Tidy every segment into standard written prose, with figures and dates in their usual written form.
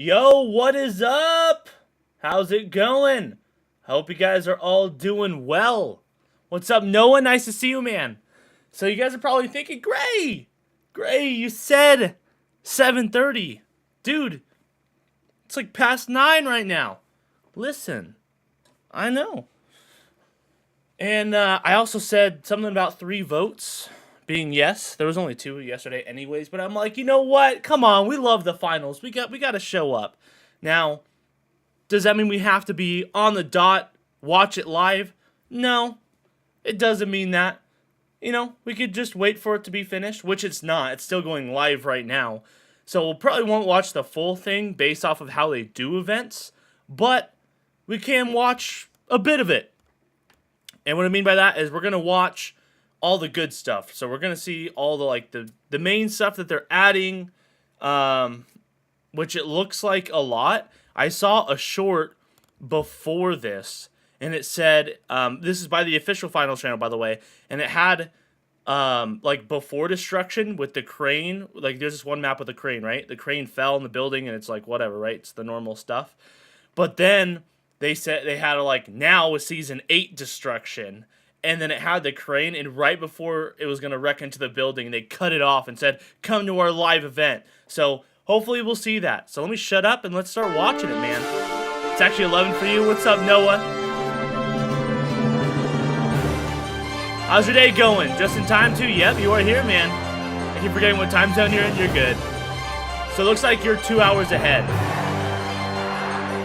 Yo, what is up? How's it going? Hope you guys are all doing well. What's up, Noah? Nice to see you, man. So you guys are probably thinking, Gray, you said 7:30. Dude, it's like past 9 right now. Listen, I know. And I also said something about 3 votes being yes. There was only 2 yesterday anyways, but I'm like, you know what? Come on, we love the finals. We got to show up. Now, does that mean we have to be on the dot, watch it live? No, it doesn't mean that. You know, we could just wait for it to be finished, which it's not. It's still going live right now. So we'll probably won't watch the full thing based off of how they do events, but we can watch a bit of it. And what I mean by that is we're going to watch all the good stuff. So we're going to see all the main stuff that they're adding, which it looks like a lot. I saw a short before this, and it said, this is by the official finals channel, by the way, and it had, like, before destruction with the crane. Like, there's this one map with a crane, right? The crane fell in the building, and it's like, whatever, right? It's the normal stuff. But then they said they had, like, now with Season 8 destruction, and then it had the crane, and right before it was going to wreck into the building, they cut it off and said, come to our live event. So hopefully we'll see that. So let me shut up and let's start watching it, man. It's actually 11 for you. What's up, Noah? How's your day going? Just in time, too? Yep, you are here, man. I keep forgetting what time zone you're in. You're good. So it looks like you're 2 hours ahead.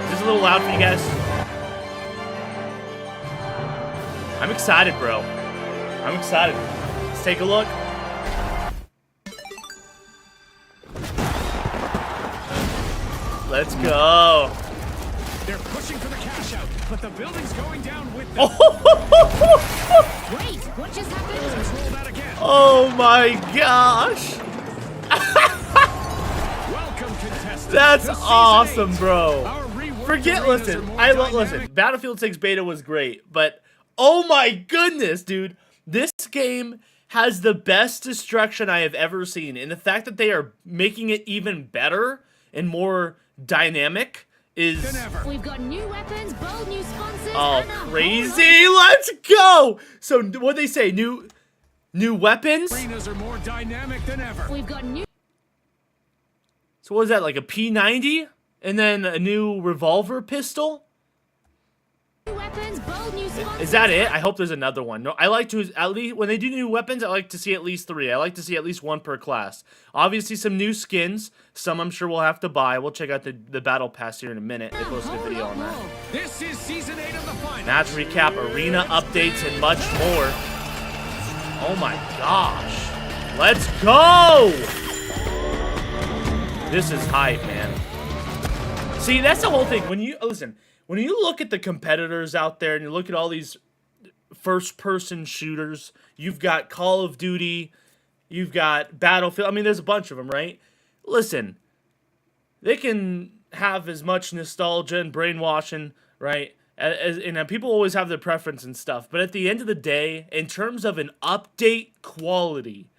Is this a little loud for you guys? I'm excited, bro. I'm excited. Let's take a look. Let's go. They're pushing for the cash out, but the building's going down with them. Wait, what just happened? Let's roll that again. Oh my gosh. Welcome, contestants. That's to Season awesome, 8. bro. Our reworked Forget, arenas listen, are more listen, dynamic. Battlefield 6 beta was great, but oh my goodness, dude. This game has the best destruction I have ever seen, and the fact that they are making it even better and more dynamic is... Than ever. We've got new weapons, bold new sponsors. Oh, and a whole crazy. Let's go. So what'd they say? New weapons? Arenas are more dynamic than ever. lot- We've got new So what is that, like a P90? And then a new revolver pistol? weapons, bold new sponsors. Is that it? I hope there's another one. No, I like to, at least, when they do new weapons, I like to see at least 3. I like to see at least 1 per class. Obviously, some new skins. Some I'm sure we'll have to buy. We'll check out the battle pass here in a minute. They posted a video on that. This is Season 8 of the finals. Match recap, arena updates, and much more. Oh my gosh. Let's go! This is hype, man. See, that's the whole thing. When you look at the competitors out there and you look at all these first-person shooters, you've got Call of Duty, you've got Battlefield. I mean, there's a bunch of them, right? Listen, they can have as much nostalgia and brainwashing, right? And people always have their preference and stuff. But at the end of the day, in terms of an update quality,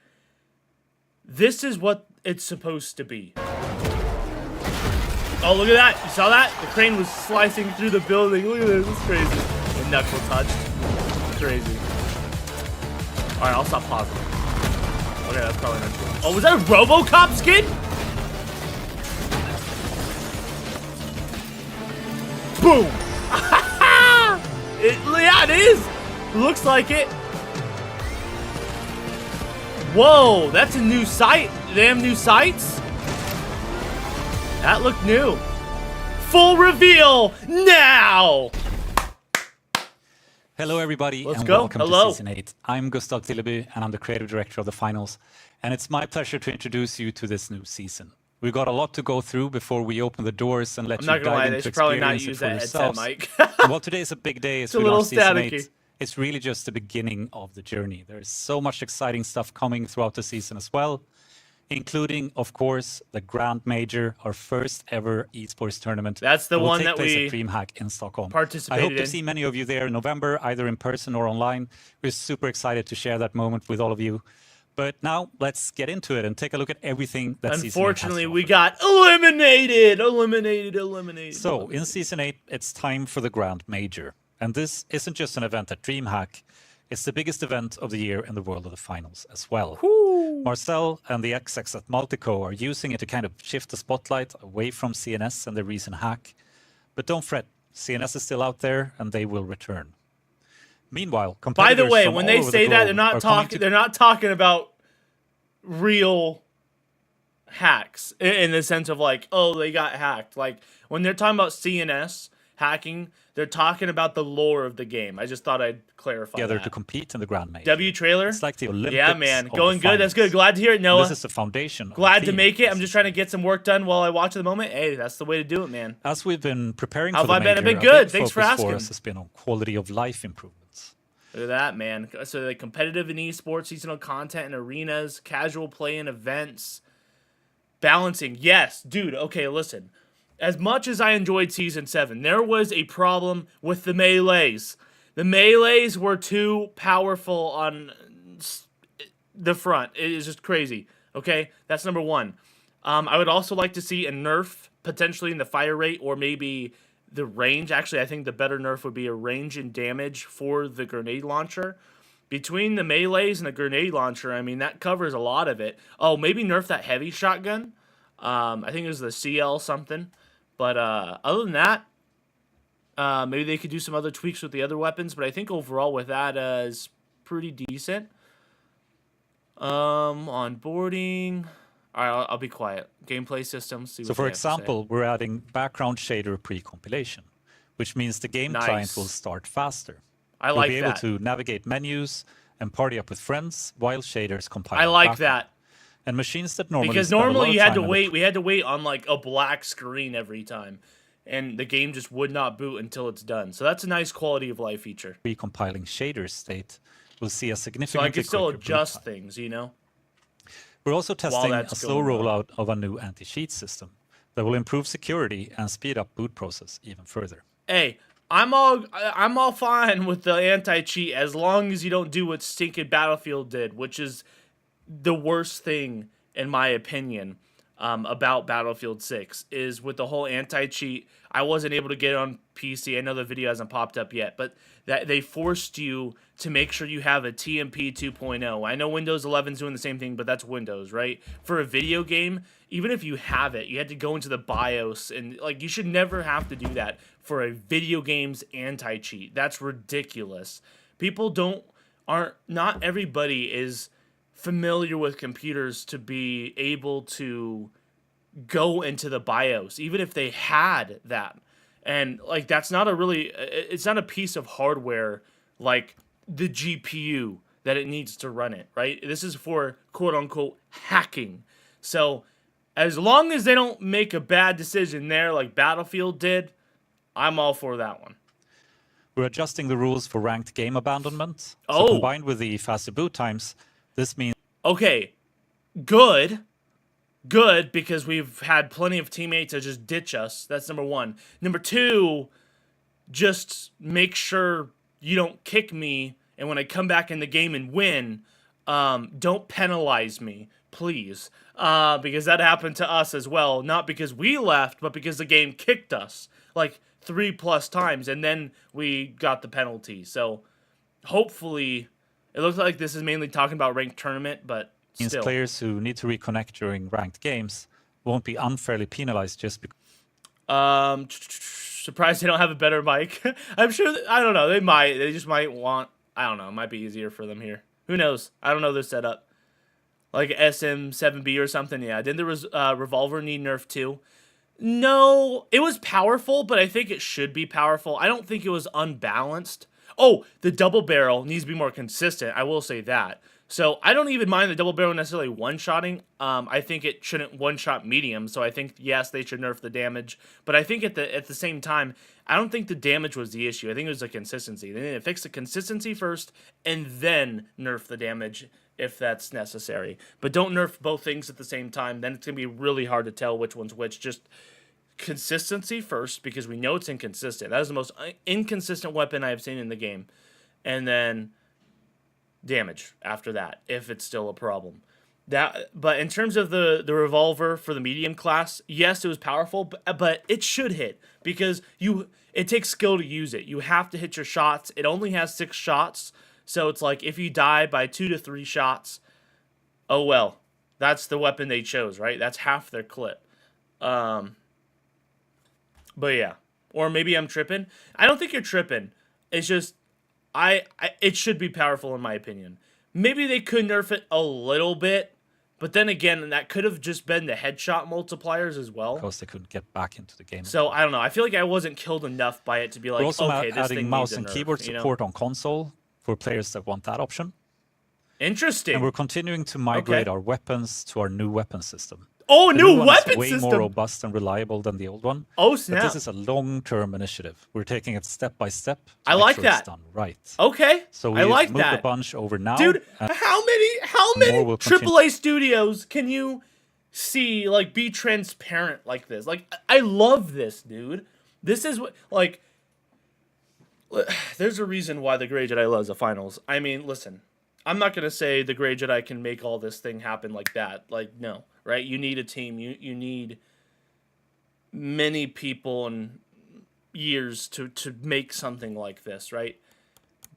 this is what it's supposed to be. Oh, look at that. You saw that? The crane was slicing through the building. Look at this. It's crazy. The knuckle touched. Crazy. Alright, I'll stop pausing. Okay, that's probably not true. Oh, was that a RoboCop skin? Boom! Yeah, it is! Looks like it. Whoa, that's a new sight. They have new sights? That looked new. Full reveal now! Hello, everybody, Let's and go. welcome Hello. to Season 8. I'm Gustav Tilleby, and I'm the creative director of the finals. And it's my pleasure to introduce you to this new season. We've got a lot to go through before we open the doors and let I'm you not gonna lie, dive they into should probably not experience it use for that headset yourselves. mic. Well, today is a big day as It's a we little launch Season staticky. 8. It's really just the beginning of the journey. There's so much exciting stuff coming throughout the season as well, including, of course, the Grand Major, our first ever esports tournament. That's the will one take that place we at DreamHack in Stockholm. participated I hope to in. see many of you there in November, either in person or online. We're super excited to share that moment with all of you. But now let's get into it and take a look at everything that Season 8 has Unfortunately, to we offer. got eliminated. So, in Season 8, it's time for the Grand Major. And this isn't just an event at DreamHack, it's the biggest event of the year in the world of the finals as well. Marcel and the XX at Multico are using it to kind of shift the spotlight away from CNS and the recent hack. But don't fret, CNS is still out there and they will return. Meanwhile, By the competitors way, from when all they over say the that, globe they're are not coming talking. They're not talking about real hacks in the sense of like, oh, they got hacked. Like when they're talking about CNS hacking, they're talking about the lore of the game. I just thought I'd clarify together that. to compete in the Grand Major. W trailer. It's like the Olympics. Yeah, man, of going the good. That's good. finals. Glad to hear it, Noah. This is the foundation. of the Glad to theme make it. of I'm just Season trying to get some work done while I watch at the moment. Hey, that's the way to do it, man. As we've been preparing How for the have I been? major, I've been a good. big Thanks for focus asking. for us has been on quality of life improvements. Look at that, man. So the competitive in esports, seasonal content in arenas, casual play in events, balancing. Yes, dude. Okay, listen. As much as I enjoyed Season 7, there was a problem with the melees. The melees were too powerful on the front. It is just crazy. Okay, that's number one. I would also like to see a nerf potentially in the fire rate or maybe the range. Actually, I think the better nerf would be a range and damage for the grenade launcher. Between the melees and the grenade launcher, I mean, that covers a lot of it. Oh, maybe nerf that heavy shotgun. I think it was the CL something. But other than that, maybe they could do some other tweaks with the other weapons. But I think overall with that is pretty decent. Onboarding. All right, I'll be quiet. Gameplay systems. See So, what for they have to say. example, we're adding background shader pre-compilation, which means the game Nice. client will start faster. I You'll like be able that. to navigate menus and party up with friends while shaders compile. I in the like background. that. And machines that normally Because spend a lot normally of you had time to in the wait. We had to wait on like a black screen every time, and the game just would not boot until it's done. So that's a nice quality of life feature. pre-compiling shader state, we'll see a So significantly I can still quicker boot adjust time. things, you know. We're also testing a that's slow going on. rollout of a new anti-cheat system that will improve security and speed up boot process even further. Hey, I'm all fine with the anti-cheat as long as you don't do what stinking Battlefield did, which is the worst thing in my opinion about Battlefield 6 is with the whole anti-cheat. I wasn't able to get it on PC. I know the video hasn't popped up yet, but that they forced you to make sure you have a TMP 2.0. I know Windows 11 is doing the same thing, but that's Windows, right? For a video game, even if you have it, you had to go into the BIOS and like you should never have to do that for a video game's anti-cheat. That's ridiculous. Not everybody is familiar with computers to be able to go into the BIOS, even if they had that. And like that's not it's not a piece of hardware like the GPU that it needs to run it, right? This is for quote unquote hacking. So as long as they don't make a bad decision there like Battlefield did, I'm all for that one. We're adjusting the rules for ranked game abandonment. Oh. So combined with the faster boot times, this means Okay, good, because we've had plenty of teammates that just ditch us. That's number one. Number two, just make sure you don't kick me, and when I come back in the game and win, don't penalize me, please. Because that happened to us as well. Not because we left, but because the game kicked us like 3+ times, and then we got the penalty. So hopefully, it looks like this is mainly talking about ranked tournament, but still. players who need to reconnect during ranked games won't be unfairly penalized just because Surprised they don't have a better mic. I'm sure. I don't know. They might. They just might want. I don't know. It might be easier for them here. Who knows? I don't know their setup. Like SM7B or something. Yeah. Didn't the revolver need nerf too? No, it was powerful, but I think it should be powerful. I don't think it was unbalanced. Oh, the double barrel needs to be more consistent. I will say that. So I don't even mind the double barrel necessarily one-shotting. I think it shouldn't one-shot medium. So I think, yes, they should nerf the damage. But I think at the same time, I don't think the damage was the issue. I think it was the consistency. They need to fix the consistency first and then nerf the damage if that's necessary. But don't nerf both things at the same time. Then it's going to be really hard to tell which one's which. Just consistency first because we know it's inconsistent. That is the most inconsistent weapon I have seen in the game. And then damage after that, if it's still a problem. But in terms of the revolver for the medium class, yes, it was powerful, but it should hit because it takes skill to use it. You have to hit your shots. It only has 6 shots, so it's like if you die by 2 to 3 shots, oh well, that's the weapon they chose, right? That's half their clip. But yeah, or maybe I'm tripping. I don't think you're tripping. It's just it should be powerful in my opinion. Maybe they could nerf it a little bit, but then again, that could have just been the headshot multipliers as well. Because they couldn't get back into the game. So I don't know. I feel like I wasn't killed enough by it to be like, We're also okay, this adding thing mouse needs a and nerf, keyboard you know? support on console for players that want that option. Interesting. And we're continuing to migrate our weapons to our new weapon system. Oh, The new one weapon is way system. more robust and reliable than the old one. Oh But snap. this is a long-term initiative. We're taking it step by step. I like sure that. It's done right. Okay. So I we've like moved that. a bunch over now. Dude, and how many more will continue. AAA studios can you see like be transparent like this? Like I love this, dude. This is what like there's a reason why the Grey Jedi loves the finals. I mean, listen. I'm not going to say the Grey Jedi can make all this thing happen like that. Like no, right? You need a team. You need many people and years to make something like this, right?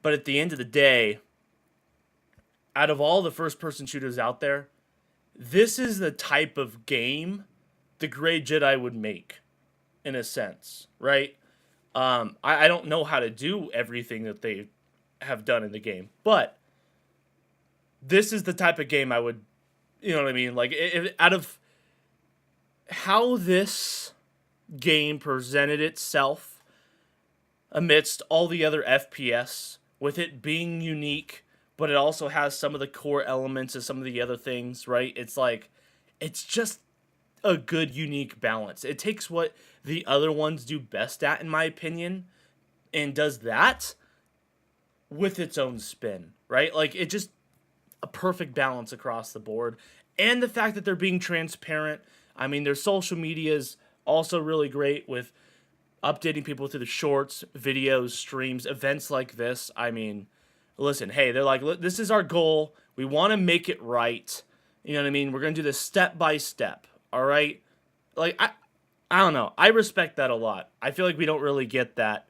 But at the end of the day, out of all the first-person shooters out there, this is the type of game the Grey Jedi would make, in a sense, right? I don't know how to do everything that they have done in the game, but this is the type of game I would, you know what I mean? Like, out of how this game presented itself amidst all the other FPS, with it being unique, but it also has some of the core elements of some of the other things, right? It's like, it's just a good, unique balance. It takes what the other ones do best at, in my opinion, and does that with its own spin, right? Like, it just a perfect balance across the board. And the fact that they're being transparent. I mean, their social media is also really great with updating people through the shorts, videos, streams, events like this. I mean, listen, hey, they're like, this is our goal. We want to make it right. You know what I mean? We're going to do this step by step. All right? Like, I don't know. I respect that a lot. I feel like we don't really get that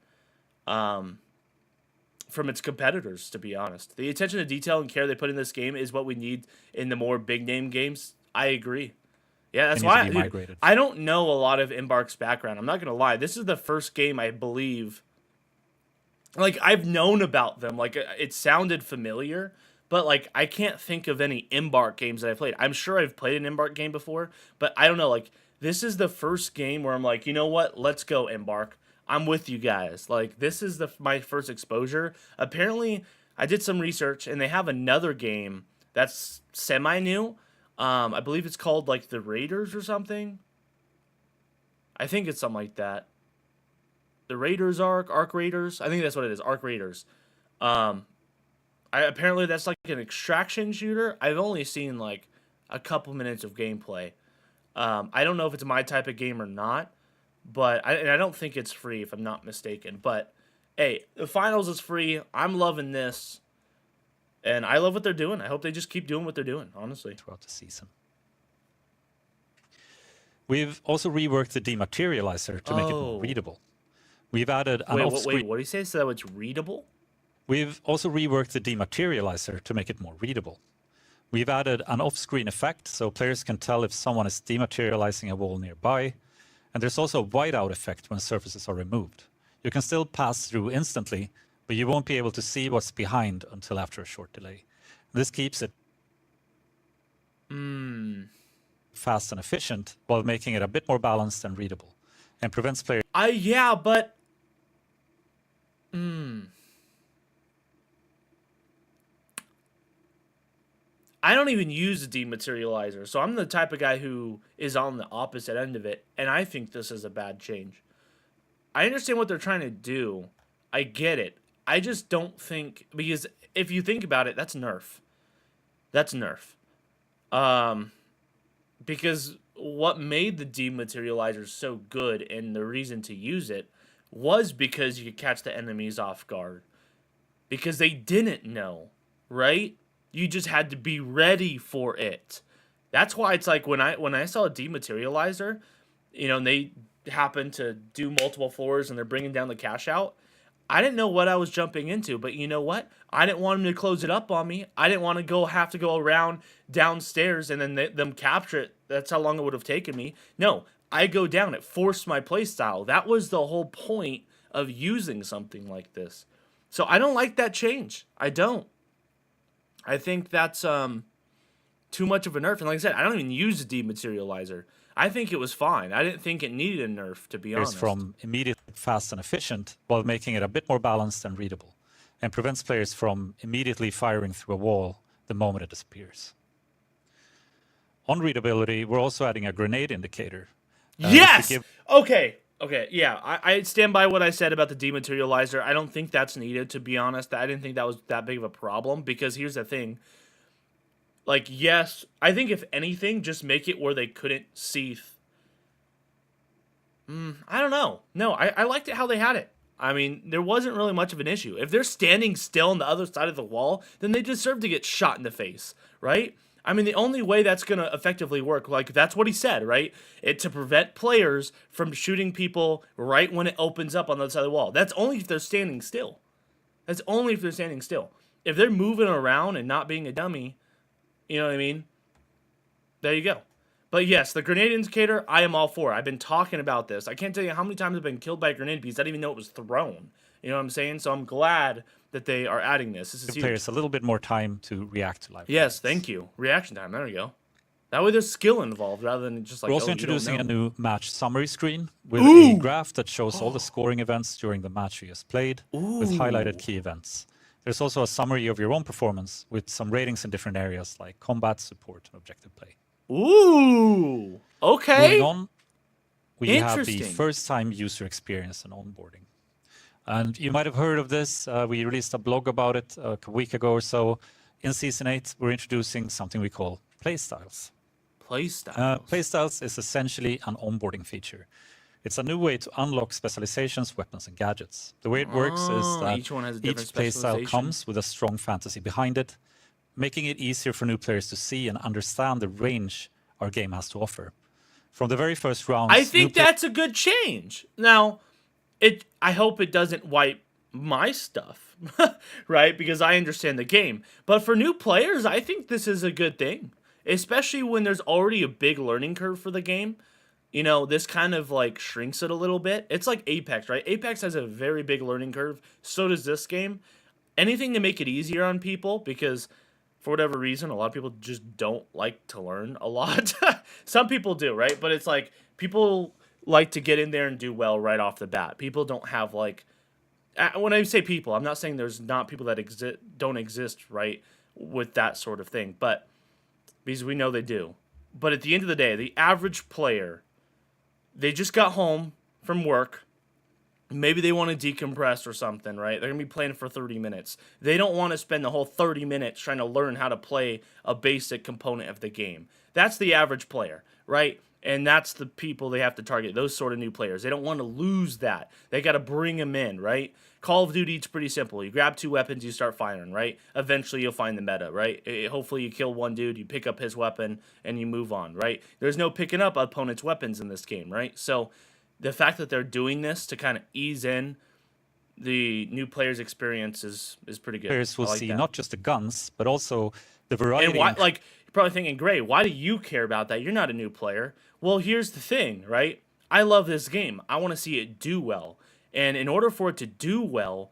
from its competitors, to be honest. The attention to detail and care they put in this game is what we need in the more big name games. I agree. Yeah, that's why I don't know a lot of Embark's background. I'm not going to lie. This is the first game I believe, like, I've known about them. Like, it sounded familiar, but, like, I can't think of any Embark games that I played. I'm sure I've played an Embark game before, but I don't know. Like, this is the first game where I'm like, you know what? Let's go, Embark. I'm with you guys. Like, this is my first exposure. Apparently, I did some research, and they have another game that's semi-new. I believe it's called, like, The Raiders or something. I think it's something like that. The Raiders Arc Raiders. I think that's what it is, Arc Raiders. Apparently, that's, like, an extraction shooter. I've only seen, like, a couple minutes of gameplay. I don't know if it's my type of game or not. But I don't think it's free, if I'm not mistaken. But, hey, the finals is free. I'm loving this. And I love what they're doing. I hope they just keep doing what they're doing, honestly. Throughout the season. We've also reworked the dematerializer to make it more readable. We've added an off-screen... Wait, what do you say? So that it's readable? We've also reworked the dematerializer to make it more readable. We've added an off-screen effect, so players can tell if someone is dematerializing a wall nearby. And there's also a whiteout effect when surfaces are removed. You can still pass through instantly, but you won't be able to see what's behind until after a short delay. This keeps it fast and efficient while making it a bit more balanced and readable, and prevents players... Yeah, but... I don't even use a dematerializer, so I'm the type of guy who is on the opposite end of it, and I think this is a bad change. I understand what they're trying to do. I get it. I just don't think... Because if you think about it, that's nerf. That's nerf. Because what made the dematerializer so good, and the reason to use it, was because you could catch the enemies off guard. Because they didn't know right? You just had to be ready for it. That's why it's like when I saw a dematerializer, and they happen to do multiple floors and they're bringing down the cash out. I didn't know what I was jumping into, but you know what? I didn't want them to close it up on me. I didn't want to have to go around downstairs and then them capture it. That's how long it would have taken me. No, I go down. It forced my play style. That was the whole point of using something like this. So I don't like that change. I don't. I think that's too much of a nerf. And like I said, I don't even use the dematerializer. I think it was fine. I didn't think it needed a nerf, to be honest. From immediate, fast, and efficient, while making it a bit more balanced and readable, and prevents players from immediately firing through a wall the moment it disappears. On readability, we're also adding a grenade indicator. Yes! Okay, yeah. I stand by what I said about the dematerializer. I don't think that's needed, to be honest. I didn't think that was that big of a problem, because here's the thing. Like, yes, I think if anything, just make it where they couldn't see. I don't know. No, I liked it how they had it. I mean, there wasn't really much of an issue. If they're standing still on the other side of the wall, then they deserve to get shot in the face, right? I mean, the only way that's going to effectively work, like, that's what he said, right? To prevent players from shooting people right when it opens up on the other side of the wall. That's only if they're standing still. That's only if they're standing still. If they're moving around and not being a dummy, you know what I mean? There you go. But yes, the grenade indicator, I am all for. I've been talking about this. I can't tell you how many times I've been killed by a grenade because I didn't even know it was thrown. You know what I'm saying? So I'm glad that they are adding this. This is Give players a little bit more time to react to live. Yes, thank you. Reaction time. There we go. That way there's skill involved rather than just like, we're also introducing a new match summary screen with Ooh! a graph that shows all the scoring events during the match you just played with highlighted key events. There's also a summary of your own performance with some ratings in different areas like combat, support, and objective play. Ooh! Okay. Moving on, we have the first-time user experience and onboarding. And you might have heard of this. We released a blog about it a week ago or so. In Season 8, we're introducing something we call playstyles. Playstyles is essentially an onboarding feature. It's a new way to unlock specializations, weapons, and gadgets. The way it works is that each one has a each different playstyle specialization. comes with a strong fantasy behind it, making it easier for new players to see and understand the range our game has to offer. From the very first rounds, I think that's a good change. Now, I hope it doesn't wipe my stuff, right? Because I understand the game. But for new players, I think this is a good thing, especially when there's already a big learning curve for the game. You know, this kind of like shrinks it a little bit. It's like Apex, right? Apex has a very big learning curve. So does this game. Anything to make it easier on people, because for whatever reason, a lot of people just don't like to learn a lot. Some people do, right? But it's like people like to get in there and do well right off the bat. People don't have like, when I say people, I'm not saying there's not people that don't exist, right, with that sort of thing. But because we know they do. But at the end of the day, the average player, they just got home from work. Maybe they want to decompress or something, right? They're going to be playing for 30 minutes. They don't want to spend the whole 30 minutes trying to learn how to play a basic component of the game. That's the average player, right? And that's the people they have to target, those sort of new players. They don't want to lose that. They got to bring them in, right? Call of Duty, it's pretty simple. You grab 2 weapons, you start firing, right? Eventually, you'll find the meta, right? Hopefully, you kill one dude, you pick up his weapon, and you move on, right? There's no picking up opponents' weapons in this game, right? So the fact that they're doing this to kind of ease in the new players' experience is pretty good. Players will see not just the guns, but also the variety. And why, like, you're probably thinking, Gray, why do you care about that? You're not a new player. Well, here's the thing, right? I love this game. I want to see it do well. And in order for it to do well,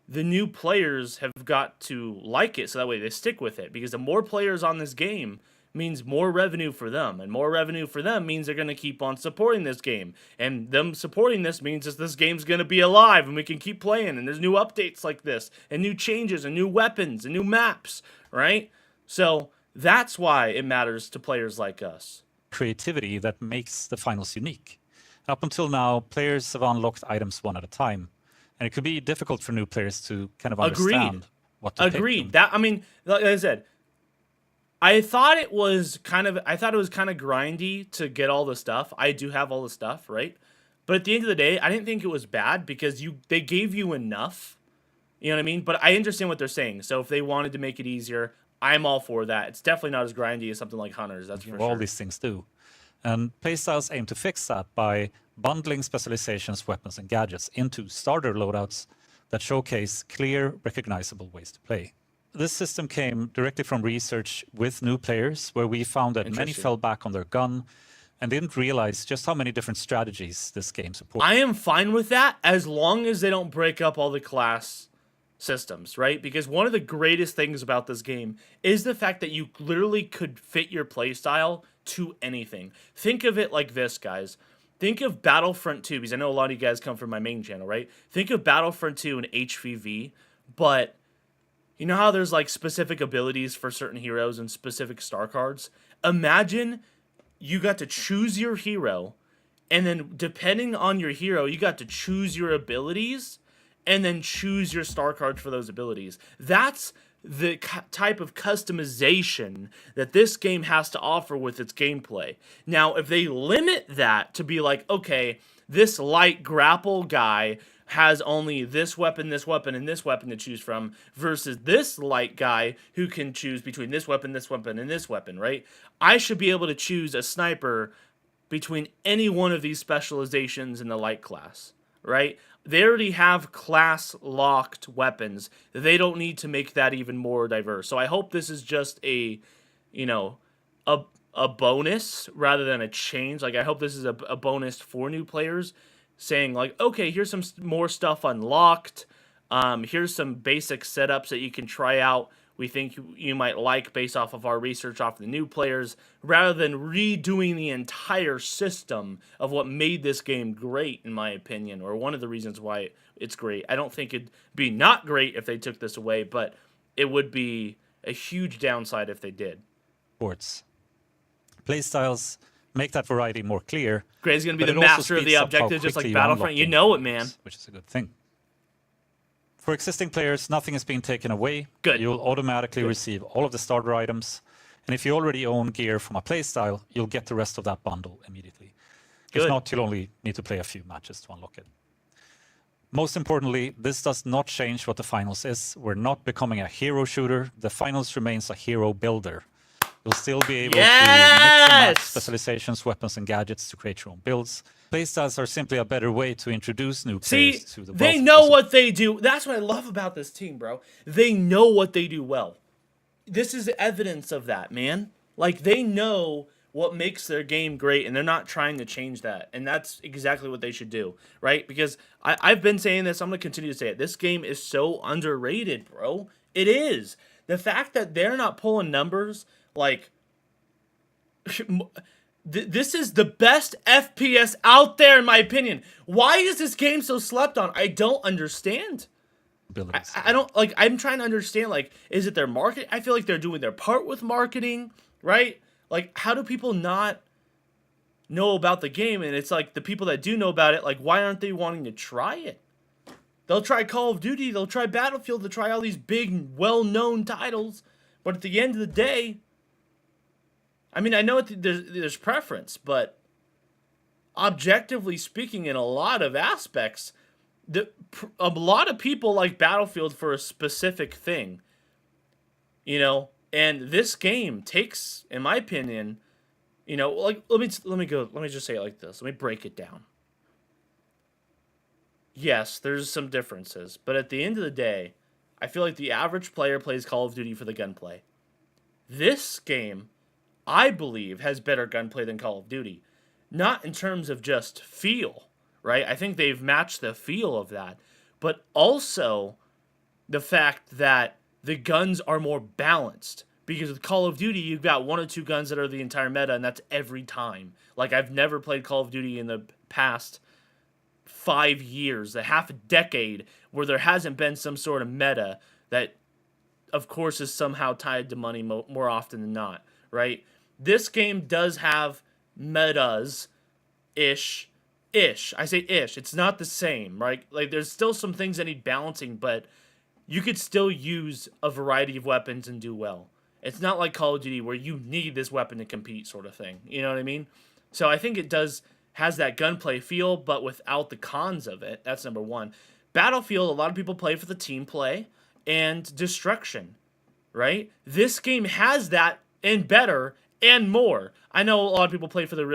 the new players have got to like it so that way they stick with it. Because the more players on this game means more revenue for them. And more revenue for them means they're going to keep on supporting this game. And them supporting this means that this game's going to be alive and we can keep playing. And there's new updates like this and new changes and new weapons and new maps, right? So that's why it matters to players like us. Creativity that makes the finals unique. Up until now, players have unlocked items one at a time, and it could be difficult for new players to kind of understand what to pick. That, I mean, like I said, I thought it was kind of grindy to get all the stuff. I do have all the stuff, right? But at the end of the day, I didn't think it was bad because they gave you enough You know what I mean? But I understand what they're saying. So if they wanted to make it easier, I'm all for that. It's definitely not as grindy as something like Hunters, that's for All sure. these things do. And playstyles aim to fix that by bundling specializations, weapons, and gadgets into starter loadouts that showcase clear, recognizable ways to play. This system came directly from research with new players, where we found that many fell back on their gun and didn't realize just how many different strategies this game supports. I am fine with that as long as they don't break up all the class systems, right? Because one of the greatest things about this game is the fact that you literally could fit your playstyle to anything. Think of it like this, guys. Think of Battlefront 2, because I know a lot of you guys come from my main channel, right? Think of Battlefront 2 and HVV, but you know how there's like specific abilities for certain heroes and specific star cards? Imagine you got to choose your hero, and then depending on your hero, you got to choose your abilities, and then choose your star cards for those abilities. That's the type of customization that this game has to offer with its gameplay. Now, if they limit that to be like, okay, this light grapple guy has only this weapon, and this weapon to choose from, versus this light guy who can choose between this weapon, and this weapon, right? I should be able to choose a sniper between any one of these specializations in the light class, right? They already have class-locked weapons. They don't need to make that even more diverse. So I hope this is just a, you know, a bonus rather than a change. Like, I hope this is a bonus for new players, saying, like, okay, here's some more stuff unlocked. Here's some basic setups that you can try out. We think you might like based off of our research off the new players, rather than redoing the entire system of what made this game great, in my opinion, or one of the reasons why it's great. I don't think it'd be not great if they took this away, but it would be a huge downside if they did. Sports. Playstyles make that variety more clear. Gray's going to be but the it also master of the speeds up how objective, just like quickly you Battlefront. unlock You game know it, items, man. Which is a good thing. For existing players, nothing is being taken away. Good. You'll automatically receive all of the starter items. And if you already own gear from a playstyle, you'll get the rest of that bundle immediately. Good. If not, you'll only need to play a few matches to unlock it. Most importantly, this does not change what the finals is. We're not becoming a hero shooter. The finals remains a hero builder. You'll still be able to mix and match specializations, weapons, and gadgets to create your own builds. Playstyles are simply a better way to introduce new players to the they wealth know of what they do. That's what I love about this team, bro. They know what they do well. This is evidence of that, man. Like, they know what makes their game great, and they're not trying to change that. And that's exactly what they should do, right? Because I've been saying this, I'm going to continue to say it. This game is so underrated, bro. It is. The fact that they're not pulling numbers, like, this is the best FPS out there, in my opinion. Why is this game so slept on? I don't understand. I don't, like, I'm trying to understand, like, is it their market? I feel like they're doing their part with marketing, right? Like, how do people not know about the game? And it's like, the people that do know about it, like, why aren't they wanting to try it? They'll try Call of Duty, they'll try Battlefield, they'll try all these big, well-known titles, but at the end of the day, I mean, I know there's preference, but objectively speaking, in a lot of aspects, a lot of people like Battlefield for a specific thing, you know. And this game takes, in my opinion, you know, like let me just say it like this. Let me break it down. Yes, there's some differences, but at the end of the day, I feel like the average player plays Call of Duty for the gunplay. This game, I believe, has better gunplay than Call of Duty. Not in terms of just feel, right? I think they've matched the feel of that. But also the fact that the guns are more balanced. Because with Call of Duty, you've got one or two guns that are the entire meta, and that's every time. Like, I've never played Call of Duty in the past 5 years, a half a decade, where there hasn't been some sort of meta that, of course, is somehow tied to money more often than not, right? This game does have metas-ish. I say ish. It's not the same, right? Like, there's still some things that need balancing, but you could still use a variety of weapons and do well. It's not like Call of Duty where you need this weapon to compete sort of thing. You know what I mean? So I think it has that gunplay feel, but without the cons of it. That's number one. Battlefield, a lot of people play for the team play and destruction, right? This game has that and better and more. I know a lot of people play for the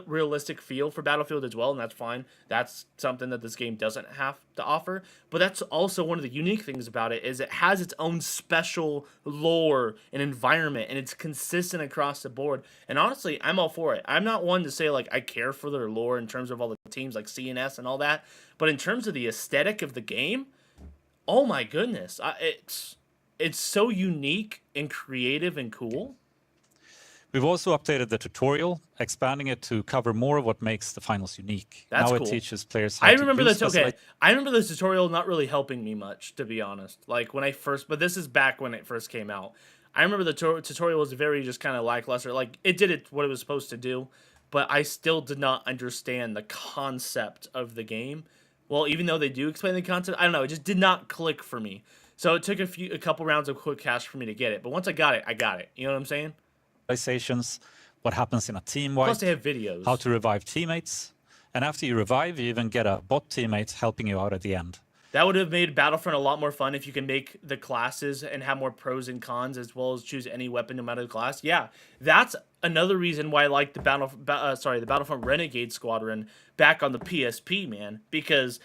realistic feel for Battlefield as well, and that's fine. That's something that this game doesn't have to offer. But that's also one of the unique things about it is it has its own special lore and environment, and it's consistent across the board. And honestly, I'm all for it. I'm not one to say like I care for their lore in terms of all the teams like CNS and all that, but in terms of the aesthetic of the game, oh my goodness, it's so unique and creative and cool. We've also updated the tutorial, expanding it to cover more of what makes the finals unique. That's now cool. It teaches players how I to remember use this. Okay, I remember this tutorial not really helping me much, to be honest. Like when I first, but this is back when it first came out. I remember the tutorial was very just kind of lackluster. Like it did what it was supposed to do, but I still did not understand the concept of the game. Well, even though they do explain the concept, I don't know. It just did not click for me. So it took a couple rounds of quick cash for me to get it. But once I got it, I got it. You know what I'm saying? What happens in a team wipe, Plus they have videos. how to revive teammates, and after you revive, you even get a bot teammate helping you out at the end. That would have made Battlefront a lot more fun if you can make the classes and have more pros and cons as well as choose any weapon no matter the class. Yeah, that's another reason why I like the Battlefront Renegade Squadron back on the PSP, man, because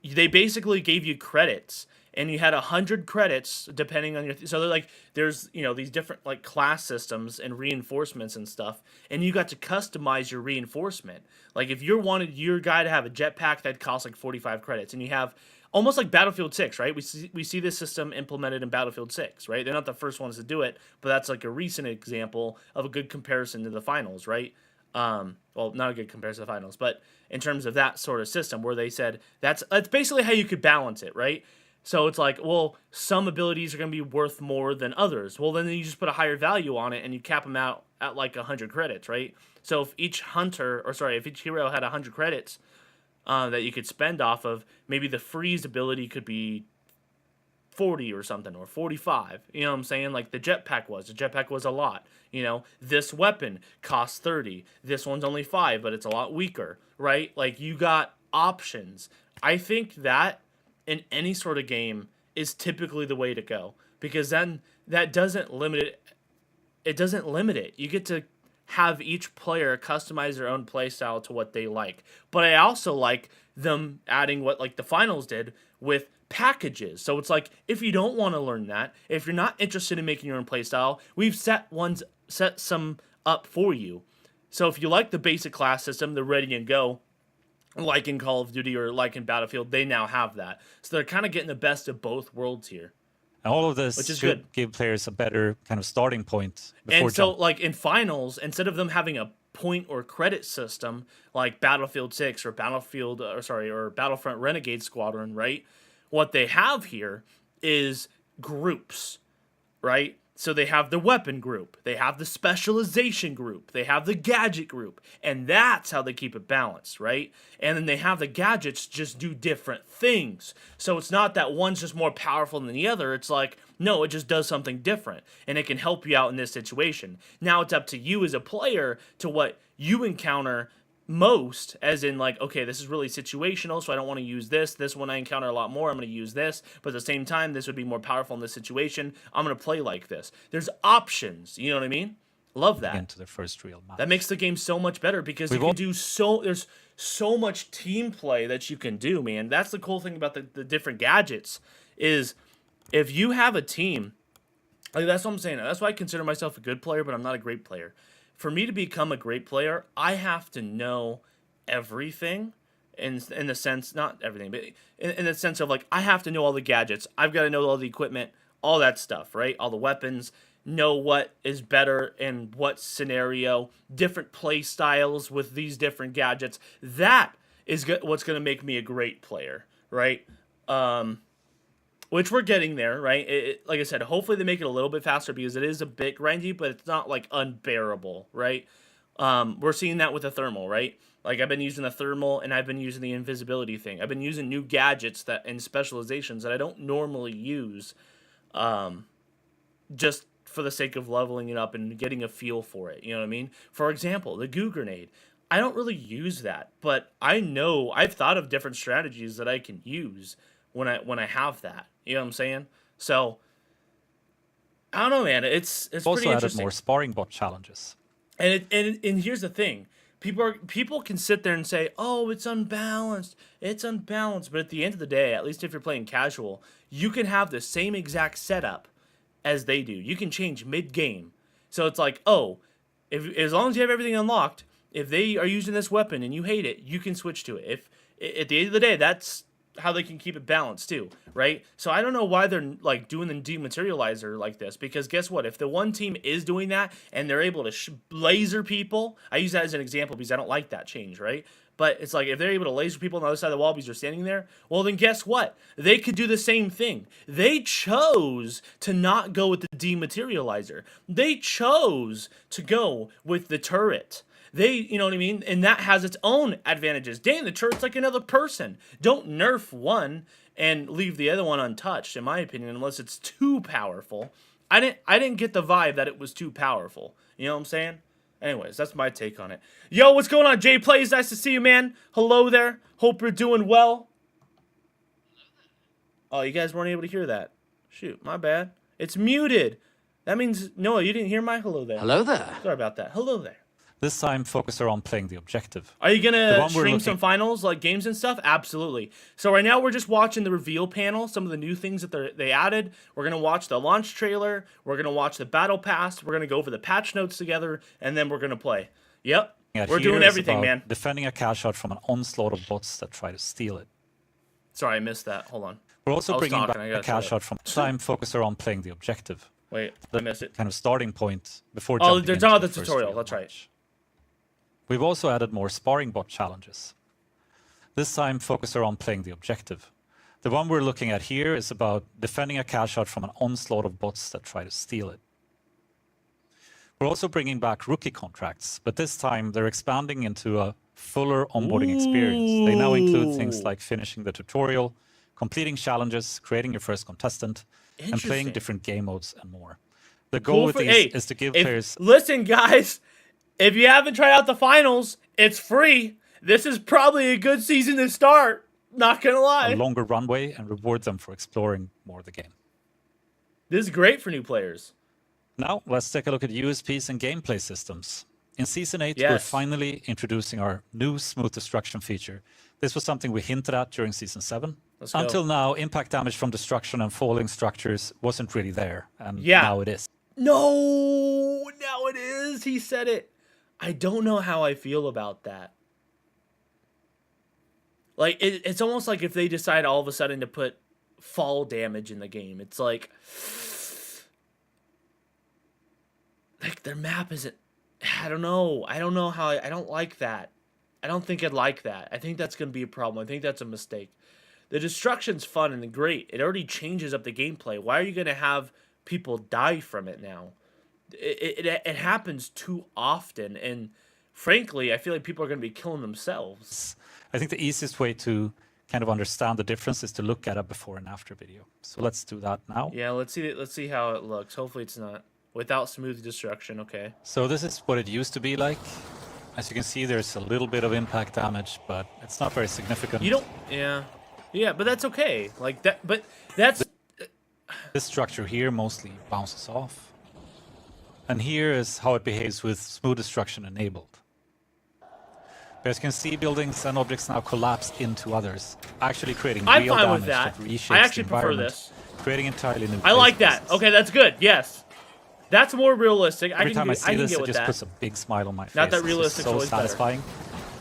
they basically gave you credits. And you had 100 credits depending on your so they're like there's these different like class systems and reinforcements and stuff, and you got to customize your reinforcement. Like if you wanted your guy to have a jetpack, that costs like 45 credits, and you have almost like Battlefield 6, right? We see this system implemented in Battlefield 6, right? They're not the first ones to do it, but that's like a recent example of a good comparison to the finals, right? Well, not a good comparison to the finals, but in terms of that sort of system where they said that's basically how you could balance it, right? So it's like, well, some abilities are going to be worth more than others. Well, then you just put a higher value on it and you cap them out at like 100 credits, right? So if each if each hero had 100 credits that you could spend off of, maybe the freeze ability could be 40 or something, or 45. You know what I'm saying? Like the jetpack was a lot. This weapon costs 30. This one's only 5, but it's a lot weaker, right? Like you got options. I think that in any sort of game is typically the way to go, because then that doesn't limit it. It doesn't limit it. You get to have each player customize their own playstyle to what they like. But I also like them adding what like the finals did with packages. So it's like if you don't want to learn that, if you're not interested in making your own playstyle, we've set some up for you. So if you like the basic class system, the ready and go, like in Call of Duty or like in Battlefield, they now have that. So they're kind of getting the best of both worlds here. And all of this which is should good. give players a better kind of starting point. And so, like in finals, instead of them having a point or credit system like Battlefield 6 or Battlefront Renegade Squadron, right? What they have here is groups, right? So they have the weapon group, they have the specialization group, they have the gadget group, and that's how they keep it balanced, right? And then they have the gadgets just do different things. So it's not that one's just more powerful than the other. It's like, no, it just does something different, and it can help you out in this situation. Now it's up to you as a player to what you encounter most, as in like, okay, this is really situational, so I don't want to use this. This one I encounter a lot more, I'm going to use this. But at the same time, this would be more powerful in this situation. I'm going to play like this. There's options, you know what I mean? Love that. Into the first real match. That makes the game so much better because there's so much team play that you can do, man. That's the cool thing about the different gadgets is if you have a team, like that's what I'm saying. That's why I consider myself a good player, but I'm not a great player. For me to become a great player, I have to know everything in the sense, not everything, but in the sense of like, I have to know all the gadgets. I've got to know all the equipment, all that stuff, right? All the weapons, know what is better in what scenario, different play styles with these different gadgets. That is what's going to make me a great player, right? Which we're getting there, right? Like I said, hopefully they make it a little bit faster because it is a bit grindy, but it's not like unbearable, right? We're seeing that with the thermal, right? Like I've been using the thermal and I've been using the invisibility thing. I've been using new gadgets and specializations that I don't normally use, just for the sake of leveling it up and getting a feel for it. You know what I mean? For example, the goo grenade. I don't really use that, but I know I've thought of different strategies that I can use when I have that. You know what I'm saying? So I don't know, man. It's Also pretty added interesting. more sparring bot challenges. And here's the thing. People can sit there and say, "Oh, it's unbalanced. It's unbalanced." But at the end of the day, at least if you're playing casual, you can have the same exact setup as they do. You can change mid-game. So it's like, "Oh, if as long as you have everything unlocked, if they are using this weapon and you hate it, you can switch to it." If at the end of the day, that's how they can keep it balanced too, right? So I don't know why they're like doing the dematerializer like this, because guess what? If the one team is doing that and they're able to laser people, I use that as an example because I don't like that change, right? But it's like if they're able to laser people on the other side of the wall because they're standing there, well then guess what? They could do the same thing. They chose to not go with the dematerializer. They chose to go with the turret. You know what I mean? And that has its own advantages. Dang, the turret's like another person. Don't nerf one and leave the other one untouched, in my opinion, unless it's too powerful. I didn't get the vibe that it was too powerful. You know what I'm saying? Anyways, that's my take on it. Yo, what's going on, Jay Plays? Nice to see you, man. Hello there. Hope you're doing well. Oh, you guys weren't able to hear that. Shoot, my bad. It's muted. That means, Noah, you didn't hear my hello there. Hello there. Sorry about that. Hello there. This time, focus on playing the objective. Are you The gonna one we're stream some looking- finals, like games and stuff? Absolutely. So right now we're just watching the reveal panel, some of the new things that they added. We're gonna watch the launch trailer. We're gonna watch the battle pass. We're gonna go over the patch notes together, and then we're gonna play. Yep, we're Here doing is everything, about man. Defending a cash out from an onslaught of bots that try to steal it. Sorry, I missed that. Hold on. We're I also was bringing talking, back I a gotta cash shut out from time. Focus on playing the objective. Wait, I The missed it. kind of starting point before Oh, jumping they're into talking about the first tutorial. real That's right. match. We've also added more sparring bot challenges. This time, focus on playing the objective. The one we're looking at here is about defending a cash out from an onslaught of bots that try to steal it. We're also bringing back rookie contracts, but this time they're expanding into a fuller onboarding experience. They now include things Ooh. like finishing the tutorial, completing challenges, creating your first contestant, and playing Interesting. different game modes and more. The goal Cool with for- these hey, is to give if- players Listen, guys, if you haven't tried out the finals, it's free. This is probably a good season to start. Not gonna a lie. longer runway and reward them for exploring more of the game. This is great for new players. Now, let's take a look at USPs and gameplay systems. In Season 8, we're Yes. finally introducing our new smooth destruction feature. This was something we hinted at during Season 7. Let's go. Until now, impact damage from destruction and falling structures wasn't really there, and Yeah. now it is. No, now it is. He said it. I don't know how I feel about that. Like, it's almost like if they decide all of a sudden to put fall damage in the game. It's like their map isn't. I don't know. I don't know how. I don't like that. I don't think I'd like that. I think that's going to be a problem. I think that's a mistake. The destruction's fun and great. It already changes up the gameplay. Why are you going to have people die from it now? It happens too often, and frankly, I feel like people are going to be killing themselves. I think the easiest way to kind of understand the difference is to look at a before and after video. So let's do that now. Yeah, let's see how it looks. Hopefully, it's not without smooth destruction. Okay. So this is what it used to be like. As you can see, there's a little bit of impact damage, but it's not very significant. You don't. Yeah, but that's okay. Like that. But that's. This structure here mostly bounces off. And here is how it behaves with smooth destruction enabled. But as you can see, buildings and objects now collapse into others, actually creating I'm real fine damage with that. reshapes I actually the prefer environment, this. creating entirely new I like play that. spaces. Okay, that's good. Yes, that's more realistic. Every time I I see can this, get it with just that. puts a big smile on my face. Not that It's just realistic's so always better. satisfying.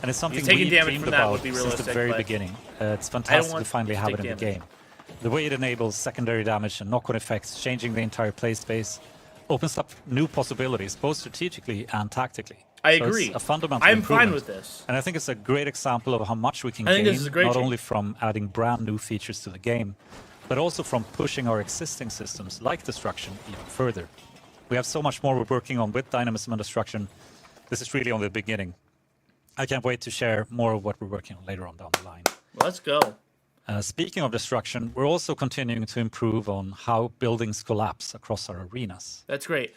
And it's something taking we damage dreamed from that would about be since the realistic, very but beginning. It's fantastic to want finally to have it take in the damage. game. The way it enables secondary damage and knock-on effects, changing the entire play space, opens up new possibilities, both strategically and tactically. I So agree. It's a fundamental I'm fine improvement. with this. And I think it's a great example of how much we can I think gain, this is a great not change. only from adding brand new features to the game, but also from pushing our existing systems like destruction even further. We have so much more we're working on with dynamism and destruction. This is really only the beginning. I can't wait to share more of what we're working on later on down the line. Let's go. Speaking of destruction, we're also continuing to improve on how buildings collapse across our arenas. That's great.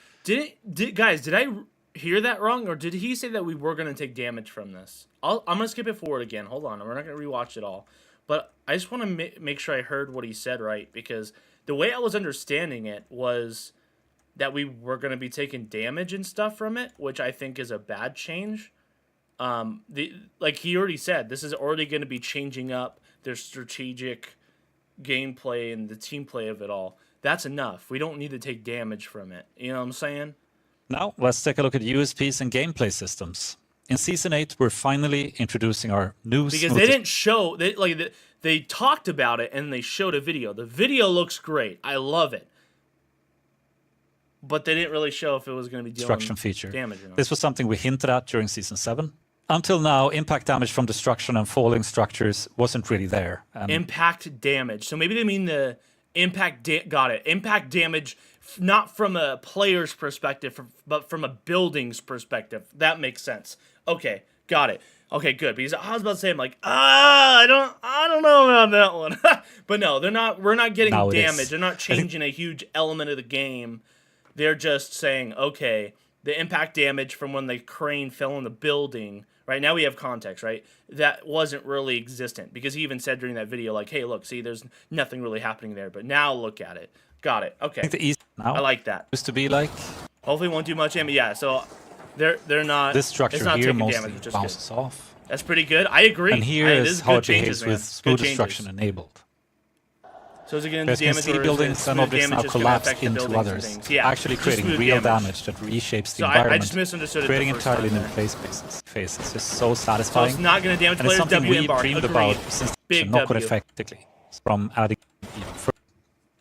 Guys, did I hear that wrong, or did he say that we were going to take damage from this? I'm going to skip it forward again. Hold on. We're not going to rewatch it all. But I just want to make sure I heard what he said right, because the way I was understanding it was that we were going to be taking damage and stuff from it, which I think is a bad change. Like he already said, this is already going to be changing up their strategic gameplay and the team play of it all. That's enough. We don't need to take damage from it. You know what I'm saying? Now, let's take a look at USPs and gameplay systems. In Season 8, we're finally introducing our new Because they didn't show... They talked about it, and they showed a video. The video looks great. I love it. But they didn't really show if it was going to be dealing destruction feature. damage or not. This was something we hinted at during Season 7. Until now, impact damage from destruction and falling structures wasn't really there. Impact damage. So maybe they mean the impact... got it. Impact damage... not from a player's perspective, but from a building's perspective. That makes sense. Okay, got it. Okay, good. Because I was about to say, I'm like, I don't know about that one. But no, they're not. We're not getting damage. They're not changing a huge element of the game. They're just saying, okay, the impact damage from when the crane fell in the building. Right now we have context, right? That wasn't really existent, because he even said during that video, like, hey, look, see, there's nothing really happening there. But now look at it. Got it. Okay. I think the east now I like that. used to be like Hopefully it won't do much damage. Yeah, so they're not... this structure it's not here taking mostly damage, which is bounces good. off. That's pretty good. I agree. And here this is good how it changes, behaves man. with smooth Good destruction changes. enabled. So is it going to As you can damage see, or is buildings it and smooth objects now damage is gonna collapse affect the into buildings and others, things? Yeah, actually just creating smooth real damage. damage that reshapes the So environment, I just misunderstood it creating the first entirely time new there. play spaces. It's just so So satisfying. it's not going to damage and it's players. something W we and bar. dreamed Agreed. about since Big not quite W. effectively from adding even further.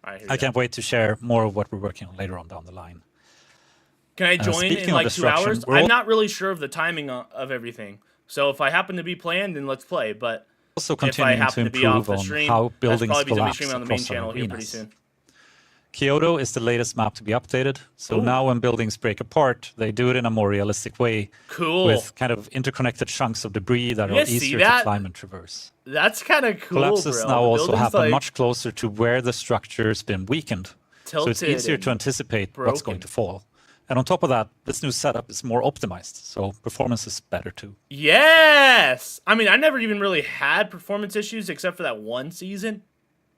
All right, here we I go. can't wait to share more of what we're working on later on down the line. Can I join speaking in of like 2 destruction, hours? we're I'm all- not really sure of the timing of everything. So if I happen to be planned, then let's play. But Also if I continuing to happen to be off improve the on stream, how that's buildings probably because I'll be collapse streaming on the main across our channel here pretty arenas. soon. Kyoto is the latest map to be updated. So Ooh. now when buildings break apart, they do it in a more realistic way Cool. with kind of interconnected chunks of debris that You are guys see easier that? to climb and traverse. That's kind of cool, Collapses bro. now The also building's, happen like, much closer to where the structure's been weakened. So it's tilted easier and to anticipate what's going broken. to fall. And on top of that, this new setup is more optimized, so performance is better too. Yes! I mean, I never even really had performance issues except for that one season.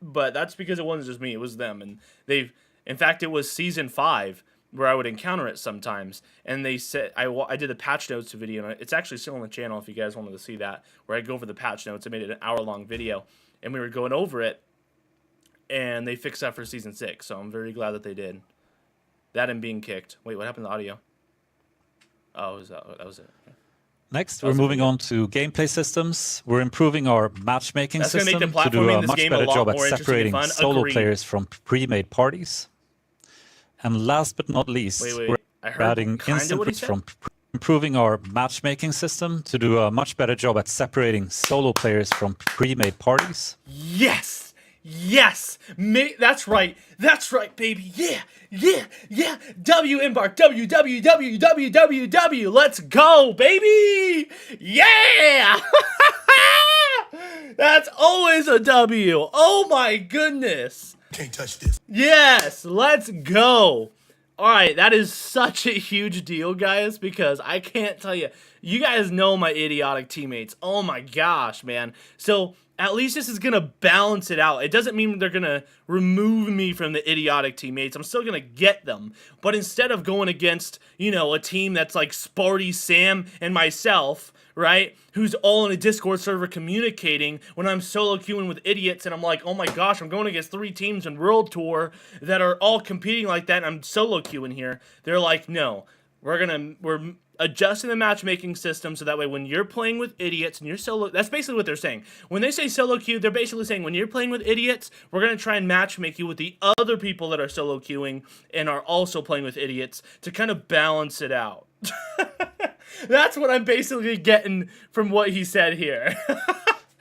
But that's because it wasn't just me, it was them. And in fact, it was season 5 where I would encounter it sometimes. And they said, I did the patch notes video, and it's actually still on the channel if you guys wanted to see that, where I go over the patch notes. I made it an hour-long video, and we were going over it, and they fixed that for season 6. So I'm very glad that they did. That and being kicked. Wait, what happened to the audio? Oh, that was it. Next, we're moving on to gameplay systems. We're improving our matchmaking That's gonna make system the to do platforming in a this much game a better lot job at more interesting and separating fun. solo Agreed. players from pre-made parties. And last but not least, Wait. we're I heard adding kinda instant what he reach said. from improving our matchmaking system to do a much better job at separating solo players from pre-made parties. Yes! Yes! That's right, baby. Yeah! W embark. W. Let's go, baby! Yeah! That's always a W. Oh my goodness. Can't touch this. Yes, let's go. All right, that is such a huge deal, guys, because I can't tell you. You guys know my idiotic teammates. Oh my gosh, man. So at least this is going to balance it out. It doesn't mean they're going to remove me from the idiotic teammates. I'm still going to get them. But instead of going against, a team that's like Sparty, Sam, and myself, right, who's all in a Discord server communicating when I'm solo queuing with idiots, and I'm like, oh my gosh, I'm going against 3 teams in World Tour that are all competing like that, and I'm solo queuing here. They're like, no, we're adjusting the matchmaking system so that way when you're playing with idiots and you're solo, that's basically what they're saying. When they say solo queue, they're basically saying when you're playing with idiots, we're going to try and matchmake you with the other people that are solo queuing and are also playing with idiots to kind of balance it out. That's what I'm basically getting from what he said here.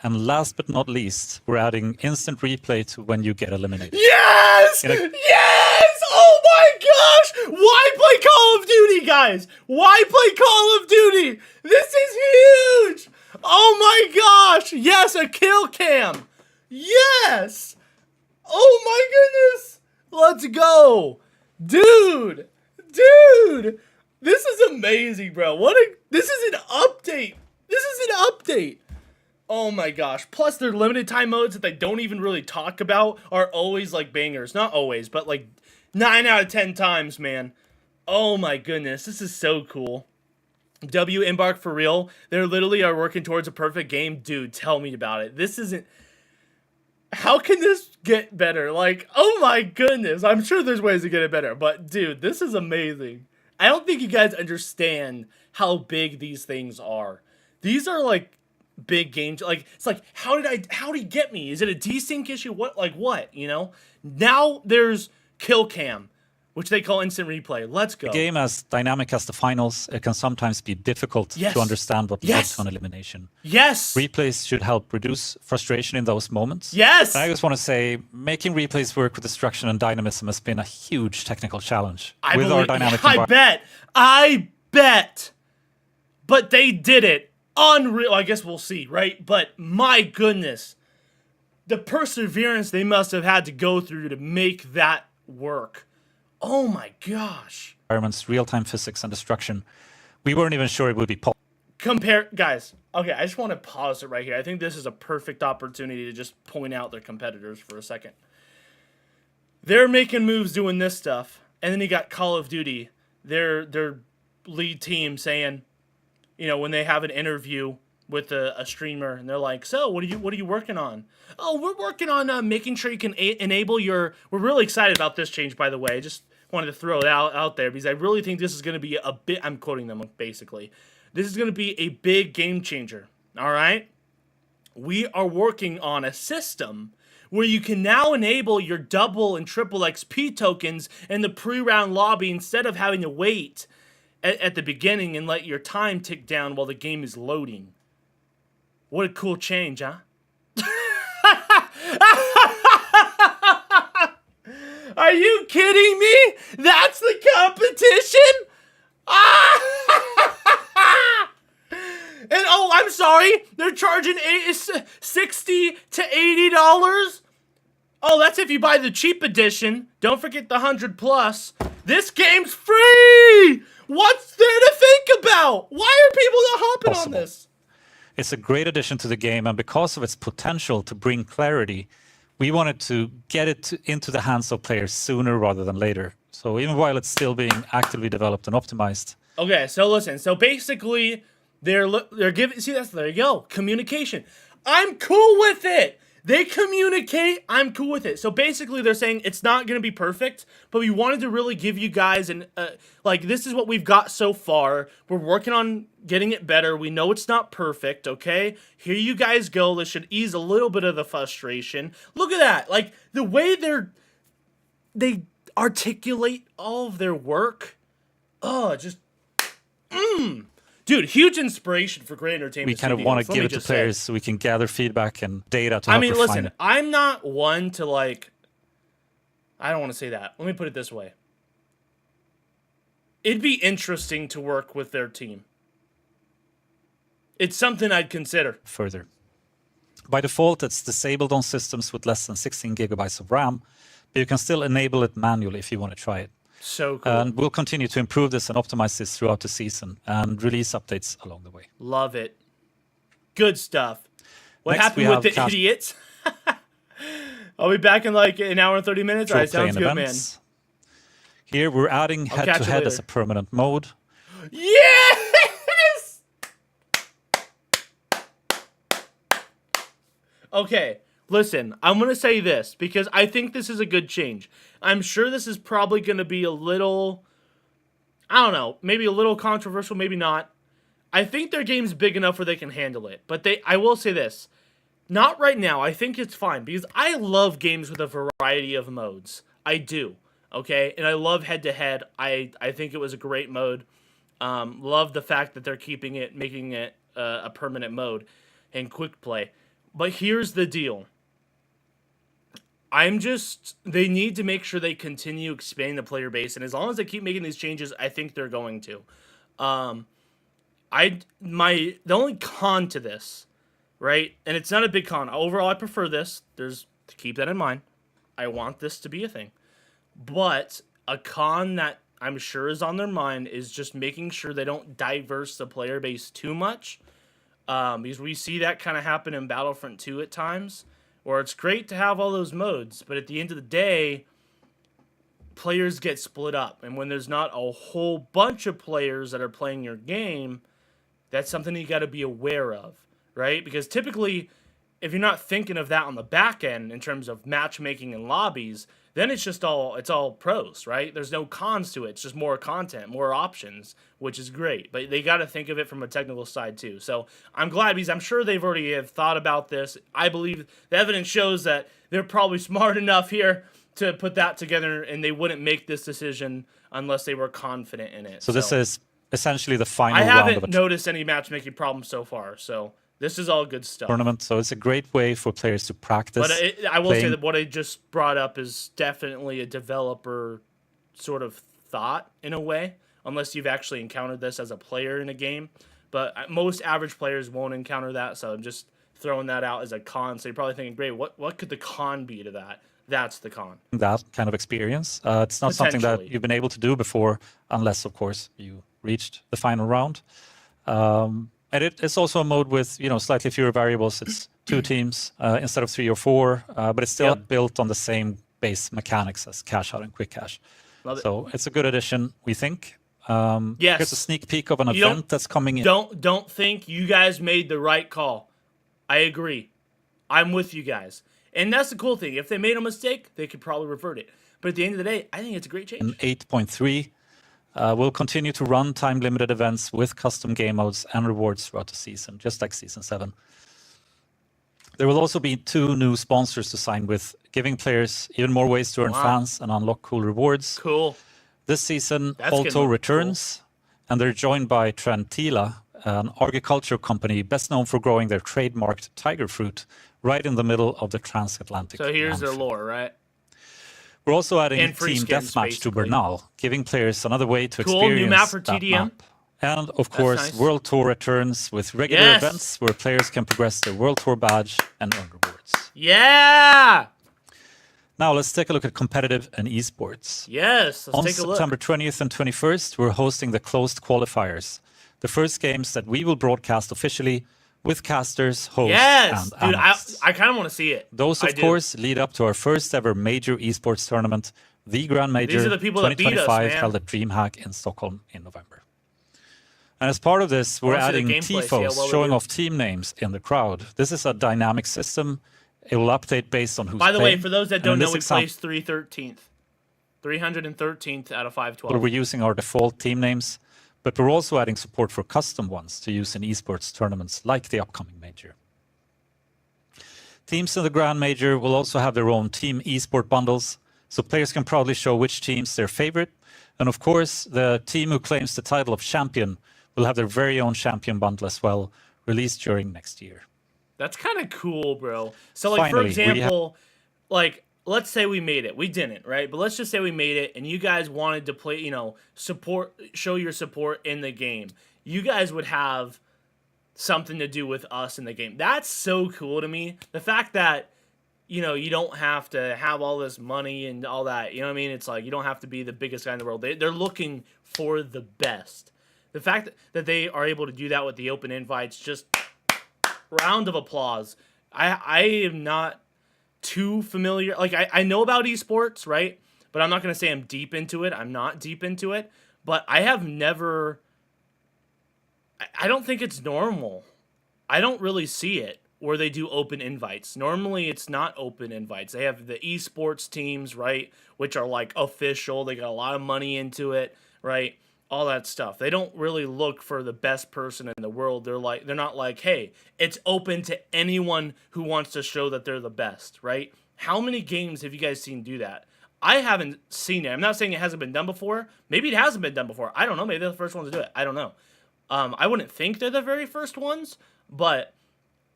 And last but not least, we're adding instant replay to when you get eliminated. Yes! In a- Yes! Oh my gosh! Why play Call of Duty, guys? Why play Call of Duty? This is huge! Oh my gosh! Yes, a kill cam! Yes! Oh my goodness! Let's go! Dude! This is amazing, bro. This is an update. This is an update. Oh my gosh. Plus their limited time modes that they don't even really talk about are always like bangers. Not always, but like 9 out of 10 times, man. Oh my goodness. This is so cool. W Embark for real. They literally are working towards a perfect game. Dude, tell me about it. This isn't... How can this get better? Like, oh my goodness. I'm sure there's ways to get it better. But dude, this is amazing. I don't think you guys understand how big these things are. These are like big games. Like, it's like, how did he get me? Is it a desync issue? What, you know? Now there's kill cam, which they call instant replay. Let's go. A game as dynamic as the finals, it can sometimes be difficult to understand what led to an elimination. Yes. Replays should help reduce frustration in those moments. Yes. And I just want to say, making replays work with destruction and dynamism has been a huge technical challenge our dynamic environment. I bet. But they did it. Unreal. I guess we'll see, right? But my goodness. The perseverance they must have had to go through to make that work. Oh my gosh. Environments, real-time physics, and destruction. We weren't even sure it would be possible. Guys, okay, I just want to pause it right here. I think this is a perfect opportunity to just point out their competitors for a second. They're making moves doing this stuff, and then you got Call of Duty, their lead team saying, you know, when they have an interview with a streamer, and they're like, so what are you working on? Oh, we're working on making sure you can enable your... We're really excited about this change, by the way. Just wanted to throw it out there because I really think this is going to be a bit... I'm quoting them, basically. This is going to be a big game changer, all right? We are working on a system where you can now enable your double and triple XP tokens in the pre-round lobby instead of having to wait at the beginning and let your time tick down while the game is loading. What a cool change, huh? Are you kidding me? That's the competition? And oh, I'm sorry, they're charging $60 to $80. Oh, that's if you buy the cheap edition. Don't forget the 100 plus. This game's free. What's there to think about? Why are people not hopping on this? It's a great addition to the game, and because of its potential to bring clarity, we wanted to get it into the hands of players sooner rather than later. So even while it's still being actively developed and optimized. Okay, so listen. So basically, they're giving... See, there you go. Communication. I'm cool with it. They communicate. I'm cool with it. So basically, they're saying it's not going to be perfect, but we wanted to really give you guys like, this is what we've got so far. We're working on getting it better. We know it's not perfect, okay? Here you guys go. This should ease a little bit of the frustration. Look at that. Like, the way they articulate all of their work. Oh, just... Dude, huge inspiration for Great Entertainment We kind of want to give it to players so we can gather feedback and data to help refine listen, it. I'm not one to, like... I don't want to say that. Let me put it this way. It'd be interesting to work with their team. It's something I'd consider. Further. By default, it's disabled on systems with less than 16 gigabytes of RAM, but you can still enable it manually if you want to try it. So cool. And we'll continue to improve this and optimize this throughout the season and release updates along the way. Love it. Good stuff. What Next, happened with the idiots? I'll be back in like an hour and 30 minutes. All right, sounds good, events. Man. Here we're adding head-to-head as a permanent mode. Yes! Okay, listen, I'm going to say this because I think this is a good change. I'm sure this is probably going to be a little, I don't know, maybe a little controversial, maybe not. I think their game's big enough where they can handle it. But I will say this, not right now. I think it's fine because I love games with a variety of modes. I do, okay? And I love head-to-head. I think it was a great mode. Love the fact that they're keeping it, making it a permanent mode and quick play. But here's the deal. They need to make sure they continue expanding the player base, and as long as they keep making these changes, I think they're going to. The only con to this, right, and it's not a big con. Overall, I prefer this. To keep that in mind. I want this to be a thing. But a con that I'm sure is on their mind is just making sure they don't diverse the player base too much. Because we see that kind of happen in Battlefront 2 at times, where it's great to have all those modes, but at the end of the day, players get split up. And when there's not a whole bunch of players that are playing your game, that's something you got to be aware of, right? Because typically, if you're not thinking of that on the back end in terms of matchmaking and lobbies, then it's all pros, right? There's no cons to it. It's just more content, more options, which is great. But they got to think of it from a technical side too. So I'm glad, because I'm sure they've already have thought about this. I believe the evidence shows that they're probably smart enough here to put that together, and they wouldn't make this decision unless they were confident in it. So this is essentially the final I round of haven't noticed any matchmaking problems so far, so this is all good stuff. tournament. So it's a great way for players to practice. But I will say that what I just brought up is definitely a developer sort of thought in a way, unless you've actually encountered this as a player in a game. But most average players won't encounter that, so I'm just throwing that out as a con. So you're probably thinking, great, what could the con be to that? That's the con. That kind of experience. It's not something that Potentially. you've been able to do before, unless, of course, you reached the final round. And it's also a mode with slightly fewer variables. It's 2 teams instead of 3 or 4, but it's still built on the same base mechanics as Cash Out and Quick Cash. Love it. So it's a good addition, we think. Yes. Here's a sneak peek of an event that's coming in. Don't think you guys made the right call. I agree. I'm with you guys. And that's the cool thing. If they made a mistake, they could probably revert it. But at the end of the day, I think it's a great change. 8.3. We'll continue to run time-limited events with custom game modes and rewards throughout the season, just like Season 7. There will also be 2 new sponsors to sign with, giving players even more ways to earn fans and unlock cool rewards. Cool. This season, That's gonna Alto look returns, and they're joined by Trentila, an agriculture company best known for growing their trademarked tiger fruit right in the middle of the transatlantic So here's their landfill. lore, right? We're also adding And free Team skins, Deathmatch to basically. Bernal, giving players another way to Cool, new experience map for that TDM. map. And of course, nice. World Tour returns with regular Yes. events where players can progress their World Tour badge and earn rewards. Yeah! Now let's take a look at competitive and esports. Yes, let's On take a look. September 20th and 21st, we're hosting the closed qualifiers, the first games that we will broadcast officially with casters, hosts, Yes! and Dude, analysts. I kind of want to see it. Those, I of do. course, lead up to our first ever major esports tournament, the Grand Major These are the people that beat us, 2025, man. held at DreamHack in Stockholm in November. And as part of this, we're wanna see the adding gameplay, see how tifos, well they showing do. off team names in the crowd. This is a dynamic system. It will update based on who's By the way, playing. for those that And don't in know, this we example, placed 313th. 313th out of 512. we're using our default team names, but we're also adding support for custom ones to use in esports tournaments like the upcoming major. Teams in the Grand Major will also have their own team esport bundles, so players can proudly show which team's their favorite. And of course, the team who claims the title of champion will have their very own champion bundle as well, released during next year. That's kind of cool, bro. So, like, Finally, for we example, like, let's say we made it. We didn't, right? But let's just say we made it, and you guys wanted to play, show your support in the game. You guys would have something to do with us in the game. That's so cool to me. The fact that, you don't have to have all this money and all that. You know what I mean? It's like, you don't have to be the biggest guy in the world. They're looking for the best. The fact that they are able to do that with the open invites, just round of applause. I am not too familiar. Like, I know about esports, right? But I'm not going to say I'm deep into it. I'm not deep into it. But I have never... I don't think it's normal. I don't really see it where they do open invites. Normally, it's not open invites. They have the esports teams, right? Which are, like, official. They got a lot of money into it, right? All that stuff. They don't really look for the best person in the world. They're not like, hey, it's open to anyone who wants to show that they're the best, right? How many games have you guys seen do that? I haven't seen it. I'm not saying it hasn't been done before. Maybe it hasn't been done before. I don't know. Maybe they're the first ones to do it. I don't know. I wouldn't think they're the very first ones, but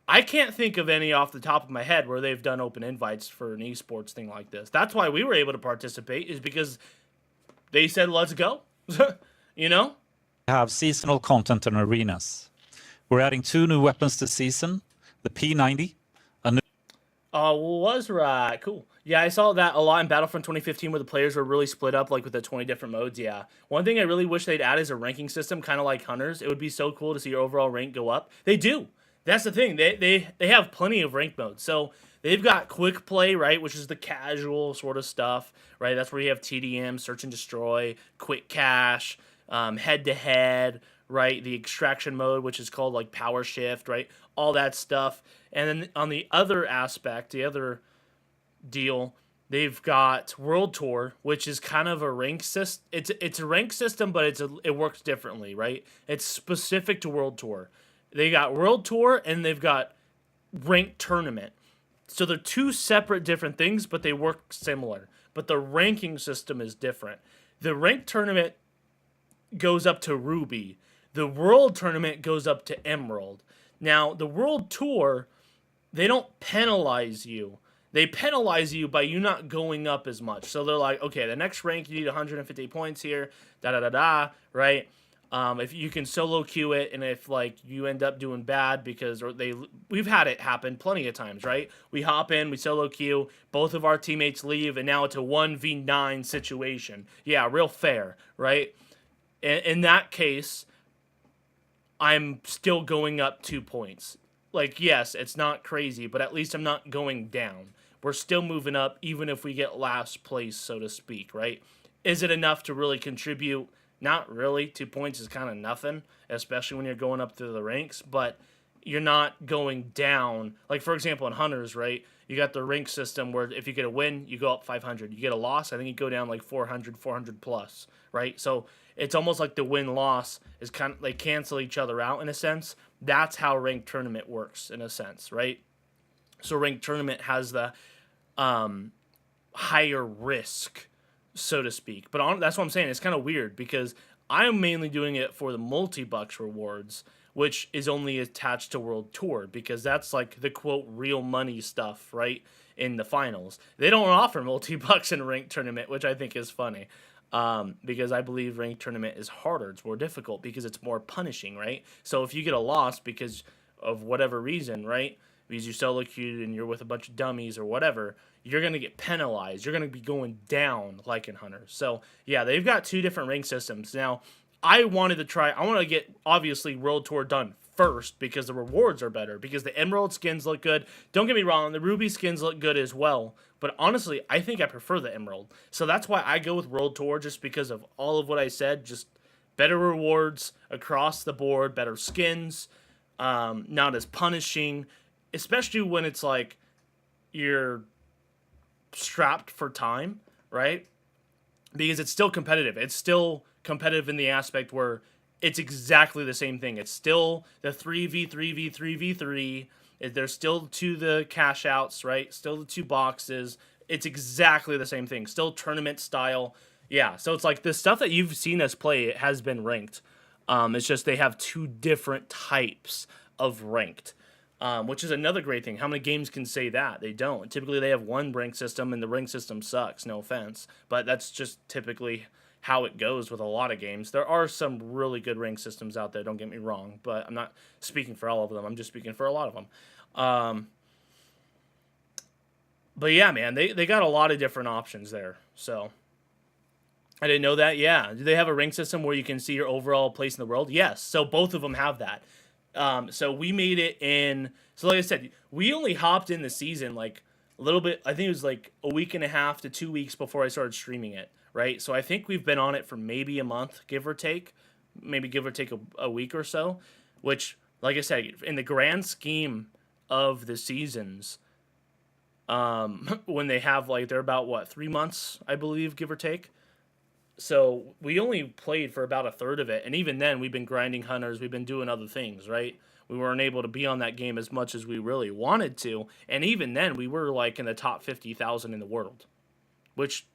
I can't think of any off the top of my head where they've done open invites for an esports thing like this. That's why we were able to participate, is because they said, let's go. Have seasonal content and arenas. We're adding 2 new weapons this season, the P90, Oh, was right. Cool. Yeah, I saw that a lot in Battlefront 2015 where the players were really split up, like with the 20 different modes. Yeah. One thing I really wish they'd add is a ranking system, kind of like Hunters. It would be so cool to see your overall rank go up. They do. That's the thing. They have plenty of rank modes. So they've got quick play, right, which is the casual sort of stuff, right? That's where you have TDM, search and destroy, quick cache, head to head, right? The extraction mode, which is called like power shift, right? All that stuff. And then on the other aspect, the other deal, they've got World Tour, which is kind of a rank system. It's a rank system, but it works differently, right? It's specific to World Tour. They got World Tour and they've got ranked tournament. So they're two separate different things, but they work similar. But the ranking system is different. The ranked tournament goes up to Ruby. The World Tournament goes up to Emerald. Now, the World Tour, they don't penalize you. They penalize you by you not going up as much. So they're like, okay, the next rank, you need 150 points here, da-da-da-da, right? If you can solo queue it, and if like you end up doing bad because we've had it happen plenty of times, right? We hop in, we solo queue, both of our teammates leave, and now it's a 1v9 situation. Yeah, real fair, right? In that case, I'm still going up 2 points. Like, yes, it's not crazy, but at least I'm not going down. We're still moving up, even if we get last place, so to speak, right? Is it enough to really contribute? Not really. 2 points is kind of nothing, especially when you're going up through the ranks, but you're not going down. Like, for example, in Hunters, right? You got the rank system where if you get a win, you go up 500. You get a loss, I think you go down like 400 plus, right? So it's almost like the win-loss is kind of, they cancel each other out in a sense. That's how ranked tournament works in a sense, right? So ranked tournament has the higher risk, so to speak. But that's what I'm saying. It's kind of weird because I'm mainly doing it for the multi-bucks rewards, which is only attached to World Tour because that's like the quote real money stuff, right? In the finals, they don't offer multi-bucks in ranked tournament, which I think is funny. Because I believe ranked tournament is harder. It's more difficult because it's more punishing, right? So if you get a loss because of whatever reason, right? Because you solo queued and you're with a bunch of dummies or whatever, you're going to get penalized. You're going to be going down like in Hunters. So, yeah, they've got two different rank systems. Now, I want to get, obviously, World Tour done first because the rewards are better, because the Emerald skins look good. Don't get me wrong, the Ruby skins look good as well. But honestly, I think I prefer the Emerald. So that's why I go with World Tour, just because of all of what I said. Just better rewards across the board, better skins, not as punishing, especially when it's like you're strapped for time, right? Because it's still competitive. It's still competitive in the aspect where it's exactly the same thing. It's still the 3v3v3v3. There's still the cash outs, right? Still the 2 boxes. It's exactly the same thing. Still tournament style. Yeah, so it's like the stuff that you've seen us play has been ranked. It's just they have 2 different types of ranked, which is another great thing. How many games can say that? They don't. Typically, they have one rank system, and the rank system sucks. No offense. But that's just typically how it goes with a lot of games. There are some really good rank systems out there, don't get me wrong, but I'm not speaking for all of them. I'm just speaking for a lot of them. But yeah, man, they got a lot of different options there. So I didn't know that. Yeah. Do they have a rank system where you can see your overall place in the world? Yes. So both of them have that. So we made it in, so like I said, we only hopped in the season like a little bit, I think it was like a week and a half to 2 weeks before I started streaming it, right? So I think we've been on it for maybe a month, give or take, maybe give or take a week or so, which, like I said, in the grand scheme of the seasons, when they have like, they're about what, 3 months, I believe, give or take. So we only played for about a third of it, and even then we've been grinding Hunters, we've been doing other things, right? We weren't able to be on that game as much as we really wanted to, and even then we were like in the top 50,000 in the world, which,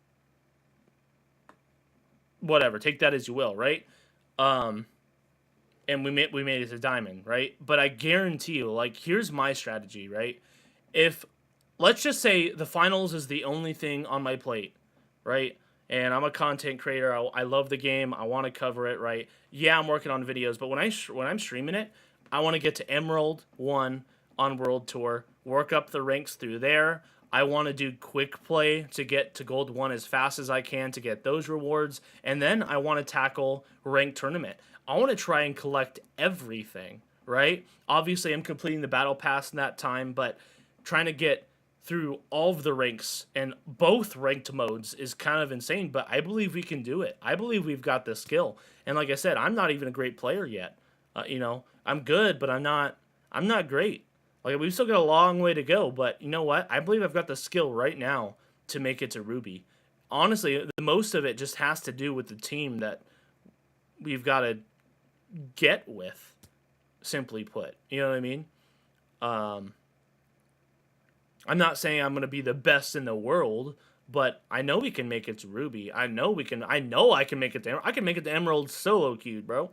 whatever, take that as you will, right? And we made it to Diamond, right? But I guarantee you, like, here's my strategy, right? If, let's just say the finals is the only thing on my plate, right? And I'm a content creator. I love the game. I want to cover it, right? Yeah, I'm working on videos, but when I'm streaming it, I want to get to Emerald 1 on World Tour, work up the ranks through there. I want to do quick play to get to Gold 1 as fast as I can to get those rewards. And then I want to tackle ranked tournament. I want to try and collect everything, right? Obviously, I'm completing the Battle Pass in that time, but trying to get through all of the ranks and both ranked modes is kind of insane, but I believe we can do it. I believe we've got the skill. And like I said, I'm not even a great player yet. I'm good, but I'm not great. Like, we've still got a long way to go, but you know what? I believe I've got the skill right now to make it to Ruby. Honestly, the most of it just has to do with the team that we've got to get with, simply put. You know what I mean? I'm not saying I'm going to be the best in the world, but I know we can make it to Ruby. I know I can make it to Emerald solo queued, bro.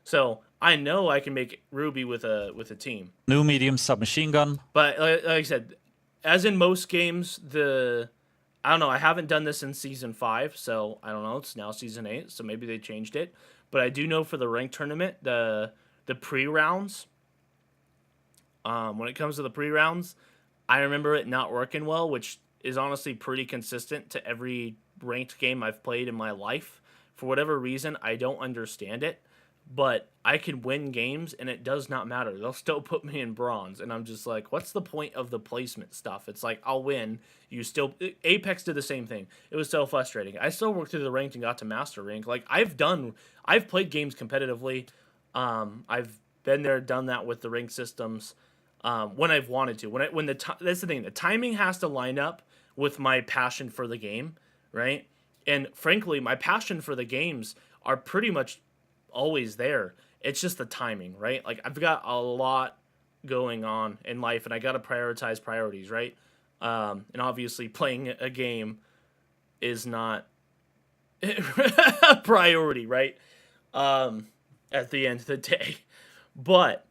So I know I can make Ruby with a team. New medium submachine gun. But like I said, as in most games, I don't know. I haven't done this in Season 5, so I don't know. It's now Season 8, so maybe they changed it. But I do know for the ranked tournament, the pre-rounds, when it comes to the pre-rounds, I remember it not working well, which is honestly pretty consistent to every ranked game I've played in my life. For whatever reason, I don't understand it. But I can win games, and it does not matter. They'll still put me in bronze, and I'm just like, what's the point of the placement stuff? It's like, I'll win. Apex did the same thing. It was so frustrating. I still worked through the ranked and got to master rank. Like, I've played games competitively. I've been there, done that with the rank systems when I've wanted to. That's the thing. The timing has to line up with my passion for the game, right? And frankly, my passion for the games are pretty much always there. It's just the timing, right? Like, I've got a lot going on in life, and I got to prioritize priorities, right? And obviously, playing a game is not a priority, right? At the end of the day. But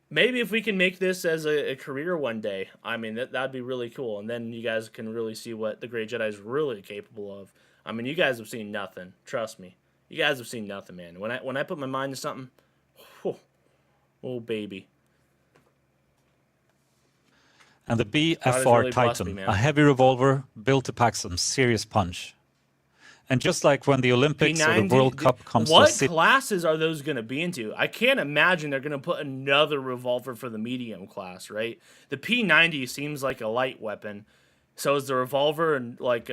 maybe if we can make this as a career one day, I mean, that'd be really cool. And then you guys can really see what the Great Jedi is really capable of. I mean, you guys have seen nothing. Trust me. You guys have seen nothing, man. When I put my mind to something, oh baby. And the BFR really Titan, me, man. a heavy revolver built to pack some serious punch. And just like when the Olympics or the World Cup comes to a what city, classes are those going to be into? I can't imagine they're going to put another revolver for the medium class, right? The P90 seems like a light weapon. So is the revolver and like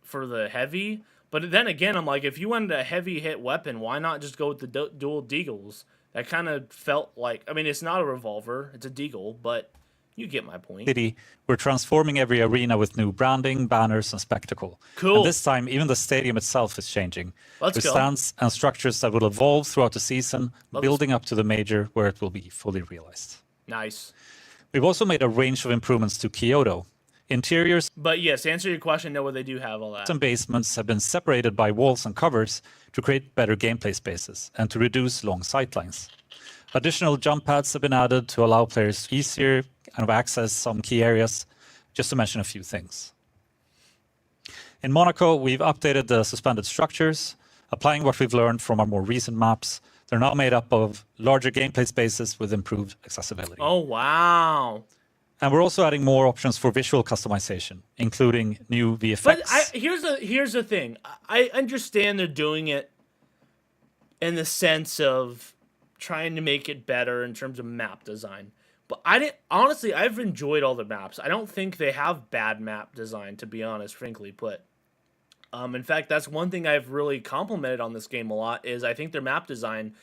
for the heavy? But then again, I'm like, if you wanted a heavy hit weapon, why not just go with the dual deagles? That kind of felt like, I mean, it's not a revolver, it's a deagle, but you get my point. We're transforming every arena with new branding, banners, and spectacle. Cool. And this time, even the stadium itself is changing. Let's with go. stands and structures that will evolve throughout the season, building up to the major where it will be fully realized. Nice. We've also made a range of improvements to Kyoto. Interiors But yes, to answer your question, no, they do have all that. and basements have been separated by walls and covers to create better gameplay spaces and to reduce long sightlines. Additional jump pads have been added to allow players easier kind of access some key areas, just to mention a few things. In Monaco, we've updated the suspended structures, applying what we've learned from our more recent maps. They're now made up of larger gameplay spaces with improved accessibility. Oh, wow. And we're also adding more options for visual customization, including new VFX. But here's the thing. I understand they're doing it in the sense of trying to make it better in terms of map design. But honestly, I've enjoyed all the maps. I don't think they have bad map design, to be honest, frankly put. In fact, that's one thing I've really complimented on this game a lot, is I think their map design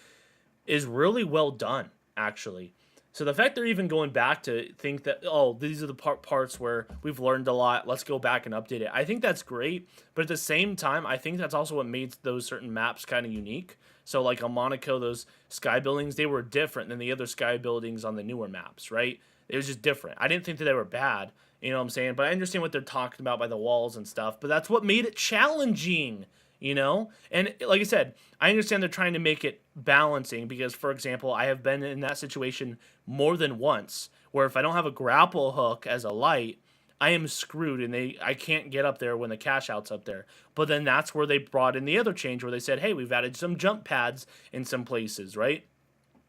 is really well done, actually. So the fact they're even going back to think that, oh, these are the parts where we've learned a lot, let's go back and update it. I think that's great, but at the same time, I think that's also what made those certain maps kind of unique. So like on Monaco, those sky buildings, they were different than the other sky buildings on the newer maps, right? It was just different. I didn't think that they were bad, you know what I'm saying? But I understand what they're talking about by the walls and stuff, but that's what made it challenging, you know? And like I said, I understand they're trying to make it balancing because, for example, I have been in that situation more than once where if I don't have a grapple hook as a light, I am screwed and I can't get up there when the cash out's up there. But then that's where they brought in the other change where they said, hey, we've added some jump pads in some places, right?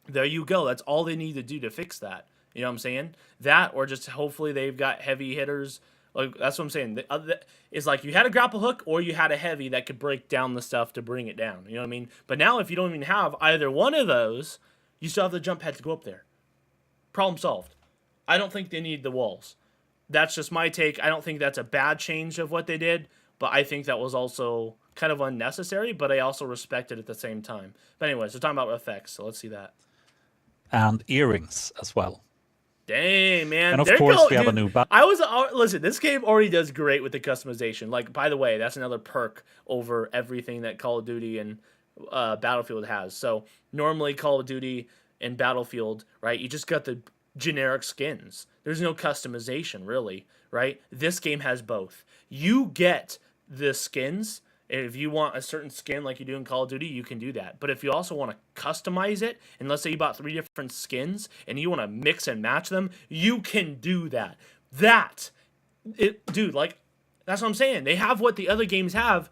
There you go. That's all they need to do to fix that. You know what I'm saying? That, or just hopefully they've got heavy hitters. Like, that's what I'm saying. It's like you had a grapple hook or you had a heavy that could break down the stuff to bring it down. You know what I mean? But now if you don't even have either one of those, you still have the jump pad to go up there. Problem solved. I don't think they need the walls. That's just my take. I don't think that's a bad change of what they did, but I think that was also kind of unnecessary, but I also respect it at the same time. But anyways, we're talking about effects, so let's see that. And earrings as well. Dang, man. And of There you course, go, we have a dude. new Listen, this game already does great with the customization. Like, by the way, that's another perk over everything that Call of Duty and Battlefield has. So, normally Call of Duty and Battlefield, right, you just got the generic skins. There's no customization, really, right? This game has both. You get the skins. If you want a certain skin like you do in Call of Duty, you can do that. But if you also want to customize it, and let's say you bought 3 different skins, and you want to mix and match them, you can do that. Dude, like, that's what I'm saying. They have what the other games have,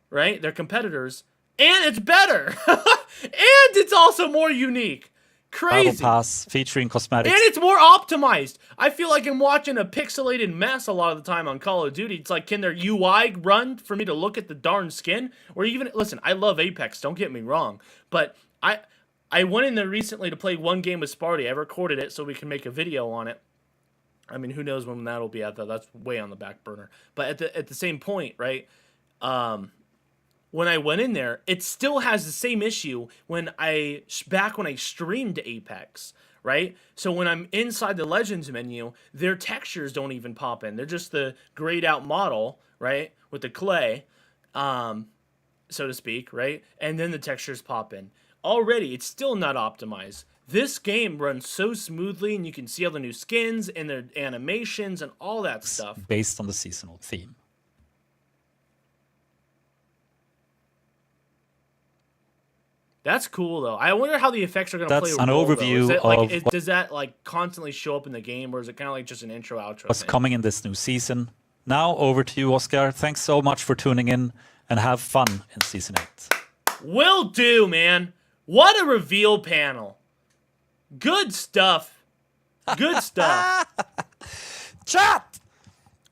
right? They're competitors, and it's better. And it's also more unique. Crazy. Battle Pass featuring cosmetics. And it's more optimized. I feel like I'm watching a pixelated mess a lot of the time on Call of Duty. It's like, can their UI run for me to look at the darn skin? Or even, listen, I love Apex, don't get me wrong. But I went in there recently to play one game with Sparty. I recorded it so we can make a video on it. I mean, who knows when that'll be out there. That's way on the back burner. But at the same point, right, when I went in there, it still has the same issue back when I streamed Apex, right? So when I'm inside the Legends menu, their textures don't even pop in. They're just the grayed out model, right, with the clay, so to speak, right? And then the textures pop in. Already, it's still not optimized. This game runs so smoothly, and you can see all the new skins and their animations and all that stuff. Based on the seasonal theme. That's cool, though. I wonder how the effects are going to play a That's an role, overview of does that, like, constantly show up in the game, or is it kind of like just an intro, outro what's thing? coming in this new season. Now, over to you, Oscar. Thanks so much for tuning in, and have fun in Season 8. Will do, man. What a reveal panel. Good stuff. Good stuff. Chat!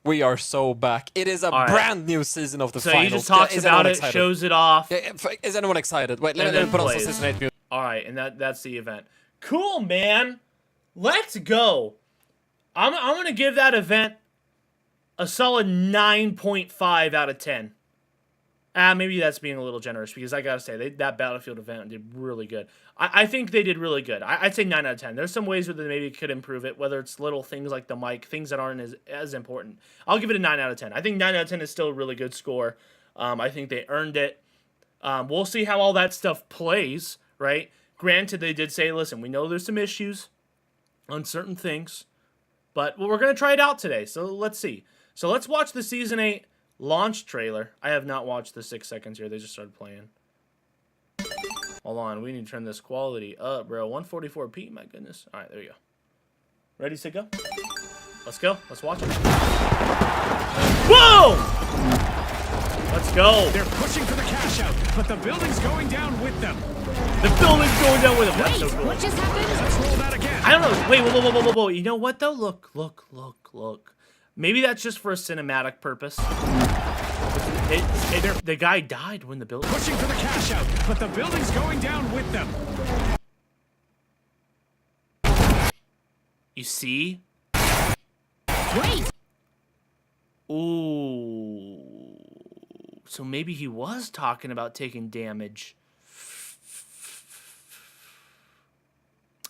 We are so back. It is a right. brand new season of the So finals. he just talks Is about anyone it, excited? shows it off. Yeah, is anyone excited? Wait, let And me then put on some plays. Season 8 music. All right, and that's the event. Cool, man. Let's go. I'm going to give that event a solid 9.5 out of 10. Maybe that's being a little generous, because I got to say, that Battlefield event did really good. I think they did really good. I'd say 9 out of 10. There's some ways where they maybe could improve it, whether it's little things like the mic, things that aren't as important. I'll give it a 9 out of 10. I think 9 out of 10 is still a really good score. I think they earned it. We'll see how all that stuff plays, right? Granted, they did say, listen, we know there's some issues on certain things, but we're going to try it out today, so let's see. So let's watch the Season 8 launch trailer. I have not watched the 6 seconds here. They just started playing. Hold on. We need to turn this quality up, bro. 144p. My goodness. All right, there you go. Ready, set, go? Let's go. Let's watch it. Whoa! Let's go. They're pushing for the cash out, but the building's going down with them. The building's going down with them. That's so cool. What just happened? Let's roll that again. I don't know. Wait, whoa. You know what, though? Look. Maybe that's just for a cinematic purpose. The guy died when the building... Pushing for the cash out, but the building's going down with them. You see? Wait! Ooh. So maybe he was talking about taking damage.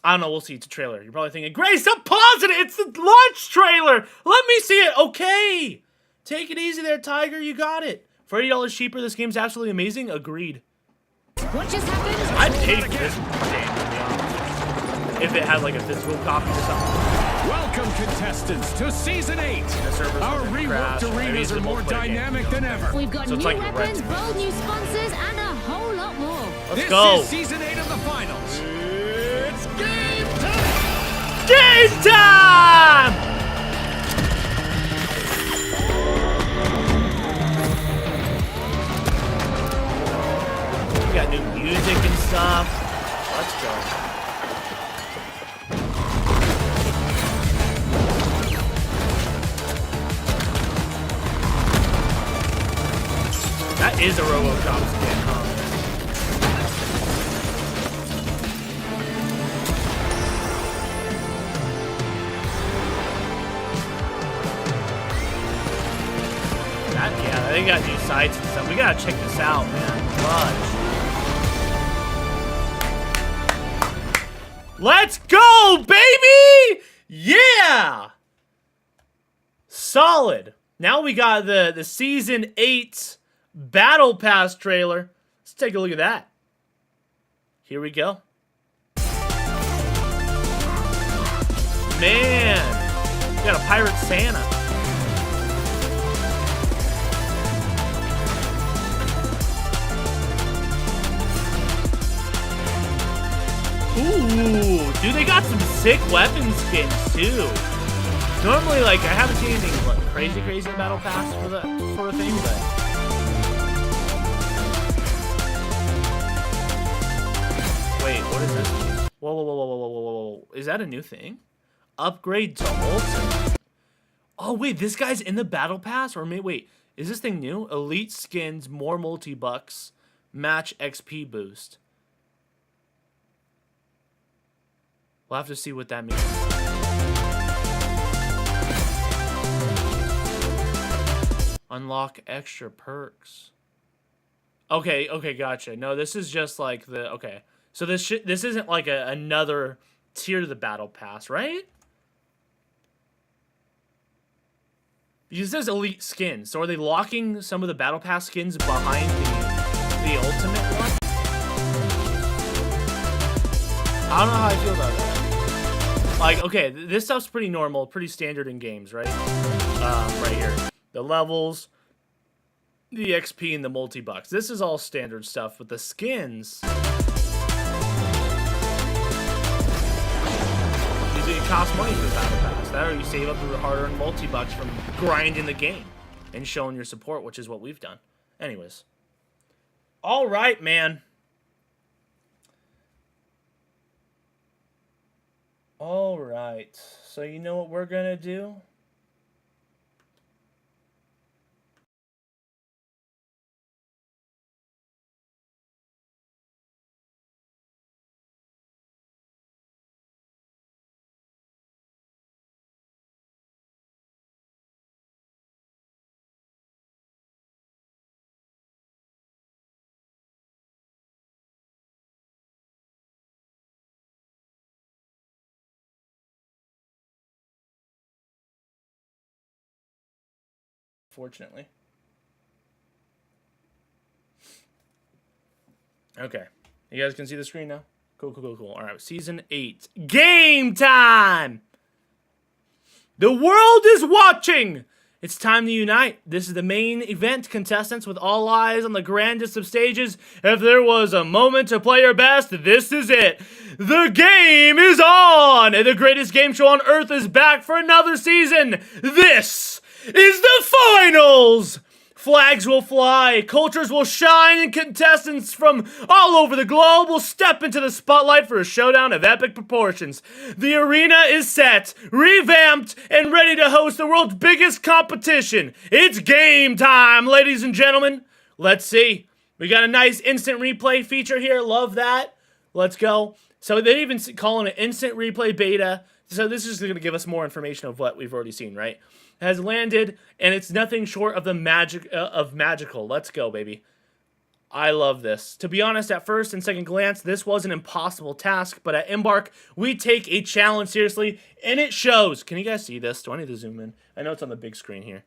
I don't know. We'll see. It's a trailer. You're probably thinking, Grace, stop pausing it. It's the launch trailer. Let me see it. Okay. Take it easy there, Tiger. You got it. For $80 cheaper, this game's absolutely amazing. Agreed. What just happened? I'd pay for this game, to be honest. If it had like a physical copy or something. Welcome, contestants, to Season 8. servers Our are gonna reworked crash. Maybe arenas it's a are more multiplayer game. dynamic than ever. We've got So new it's like weapons, renting. bold new sponsors, and a whole lot more. Let's This go. is Season 8 of the finals. It's game time! Game time! We got new music and stuff. Let's go. is a RoboCop skin, huh? Yeah, they got new sites and stuff. We gotta check this out, man. Fudge. Let's go, baby! Yeah! Solid. Now we got the Season 8 Battle Pass trailer. Let's take a look at that. Here we go. Man, we got a Pirate Santa. Ooh, dude, they got some sick weapon skins too. Normally, like, I haven't seen anything like crazy in Battle Pass for that sort of thing, but wait, what is this? Whoa! Is that a new thing? Upgrade to Ultimate. Oh wait, this guy's in the Battle Pass, or wait, is this thing new? Elite skins, more multi-bucks, match XP boost. We'll have to see what that means. Unlock extra perks. Okay, gotcha. No, this is just like the... Okay. So this isn't like another tier to the Battle Pass, right? Because it says Elite skins. So are they locking some of the Battle Pass skins behind the Ultimate one? I don't know how I feel about that. Like, okay, this stuff's pretty normal, pretty standard in games, right? Right here. The levels, the XP, and the multi-bucks. This is all standard stuff, but the skins... It costs money for the Battle Pass. That or you save up the hard-earned multi-bucks from grinding the game and showing your support, which is what we've done. Anyways. All right, man. All right, so you know what we're gonna do? Fortunately. Okay. You guys can see the screen now? Cool. All right, Season 8. Game time! The world is watching! It's time to unite. This is the main event, contestants, with all eyes on the grandest of stages. If there was a moment to play your best, this is it. The game is on! And the greatest game show on Earth is back for another season. This is the finals! Flags will fly, cultures will shine, and contestants from all over the globe will step into the spotlight for a showdown of epic proportions. The arena is set, revamped, and ready to host the world's biggest competition. It's game time, ladies and gentlemen. Let's see. We got a nice instant replay feature here. Love that. Let's go. So they even call it an instant replay beta. So this is going to give us more information of what we've already seen, right? Has landed, and it's nothing short of the magical. Let's go, baby. I love this. To be honest, at first and second glance, this was an impossible task, but at Embark, we take a challenge seriously, and it shows. Can you guys see this? Do I need to zoom in? I know it's on the big screen here.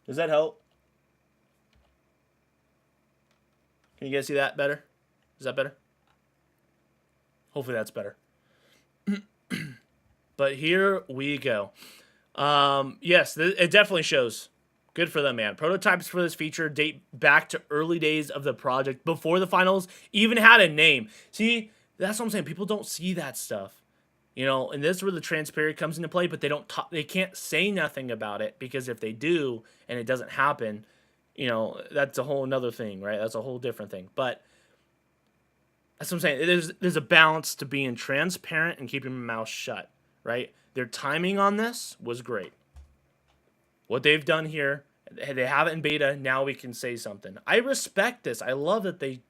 Does that help? Can you guys see that better? Is that better? Hopefully that's better. But here we go. Yes, it definitely shows. Good for them, man. Prototypes for this feature date back to early days of the project, before the finals even had a name. See, that's what I'm saying. People don't see that stuff. You know, and this is where the transparency comes into play, but they can't say nothing about it, because if they do and it doesn't happen, you know, that's a whole nother thing, right? That's a whole different thing. But that's what I'm saying. There's a balance to being transparent and keeping your mouth shut, right? Their timing on this was great. What they've done here They have it in beta. Now we can say something. I respect this. I love that they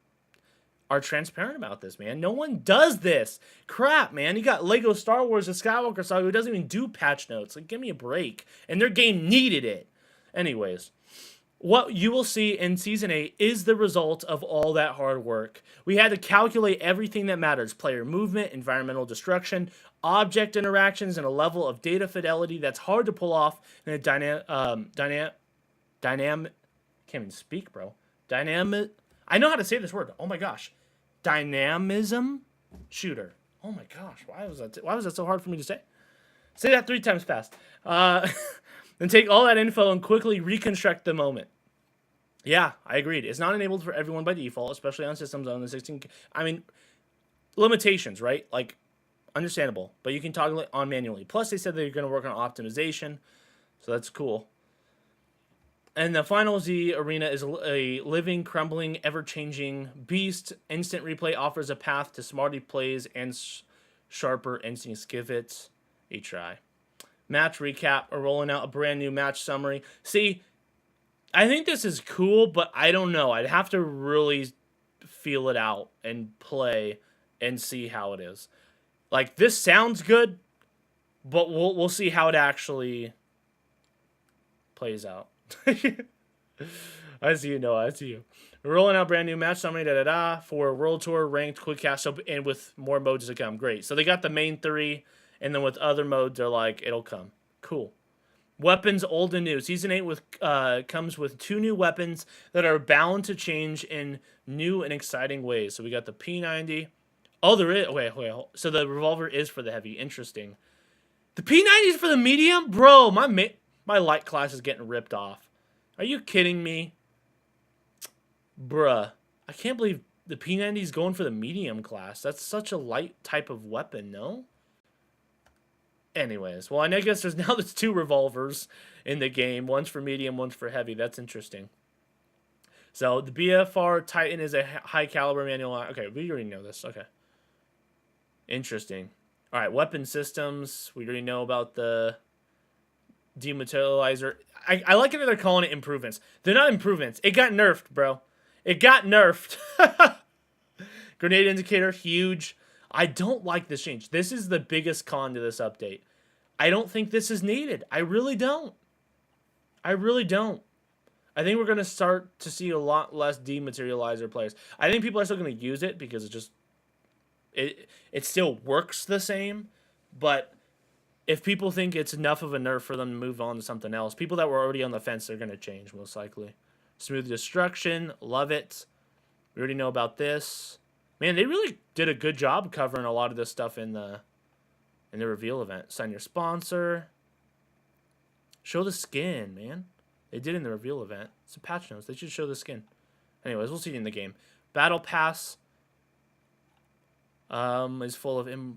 are transparent about this, man. No one does this. Crap, man. You got Lego Star Wars: The Skywalker Saga who doesn't even do patch notes. Like, give me a break. And their game needed it. Anyways, what you will see in Season 8 is the result of all that hard work. We had to calculate everything that matters. Player movement, environmental destruction, object interactions, and a level of data fidelity that's hard to pull off in a dynamic, can't even speak, bro. Dynamic, I know how to say this word. Oh my gosh. Dynamism shooter. Oh my gosh. Why was that so hard for me to say? Say that 3 times fast. Then take all that info and quickly reconstruct the moment. Yeah, I agreed. It's not enabled for everyone by default, especially on systems on the 16. I mean, limitations, right? Like, understandable. But you can toggle it on manually. Plus, they said they're going to work on optimization. So that's cool. And the Final Z arena is a living, crumbling, ever-changing beast. Instant replay offers a path to smarty plays and sharper instinct skivets. A try. Match recap. We're rolling out a brand new match summary. See, I think this is cool, but I don't know. I'd have to really feel it out and play and see how it is. Like, this sounds good, but we'll see how it actually plays out. I see you, Noah. I see you. We're rolling out brand new match summary, for World Tour, ranked, quick cast, and with more modes to come. Great. So they got the main 3, and then with other modes, they're like, it'll come. Cool. Weapons, old and new. Season 8 comes with 2 new weapons that are bound to change in new and exciting ways. So we got the P90. Oh, there is. Wait. So the revolver is for the heavy. Interesting. The P90 is for the medium? Bro, my light class is getting ripped off. Are you kidding me? Bruh. I can't believe the P90 is going for the medium class. That's such a light type of weapon, no? Anyways, well, I guess there's 2 revolvers in the game. One's for medium, one's for heavy. That's interesting. So, the BFR Titan is a high caliber manual. Okay, we already know this. Okay. Interesting. Alright, weapon systems. We already know about the dematerializer. I like it that they're calling it improvements. They're not improvements. It got nerfed, bro. It got nerfed. Grenade indicator, huge. I don't like this change. This is the biggest con to this update. I don't think this is needed. I really don't. I really don't. I think we're going to start to see a lot less dematerializer players. I think people are still going to use it because it still works the same. But if people think it's enough of a nerf for them to move on to something else, people that were already on the fence, they're going to change most likely. Smooth destruction, love it. We already know about this. Man, they really did a good job covering a lot of this stuff in the reveal event. Sign your sponsor. Show the skin, man. They did in the reveal event. It's a patch notes. They should show the skin. Anyways, we'll see it in the game. Battle Pass is full of You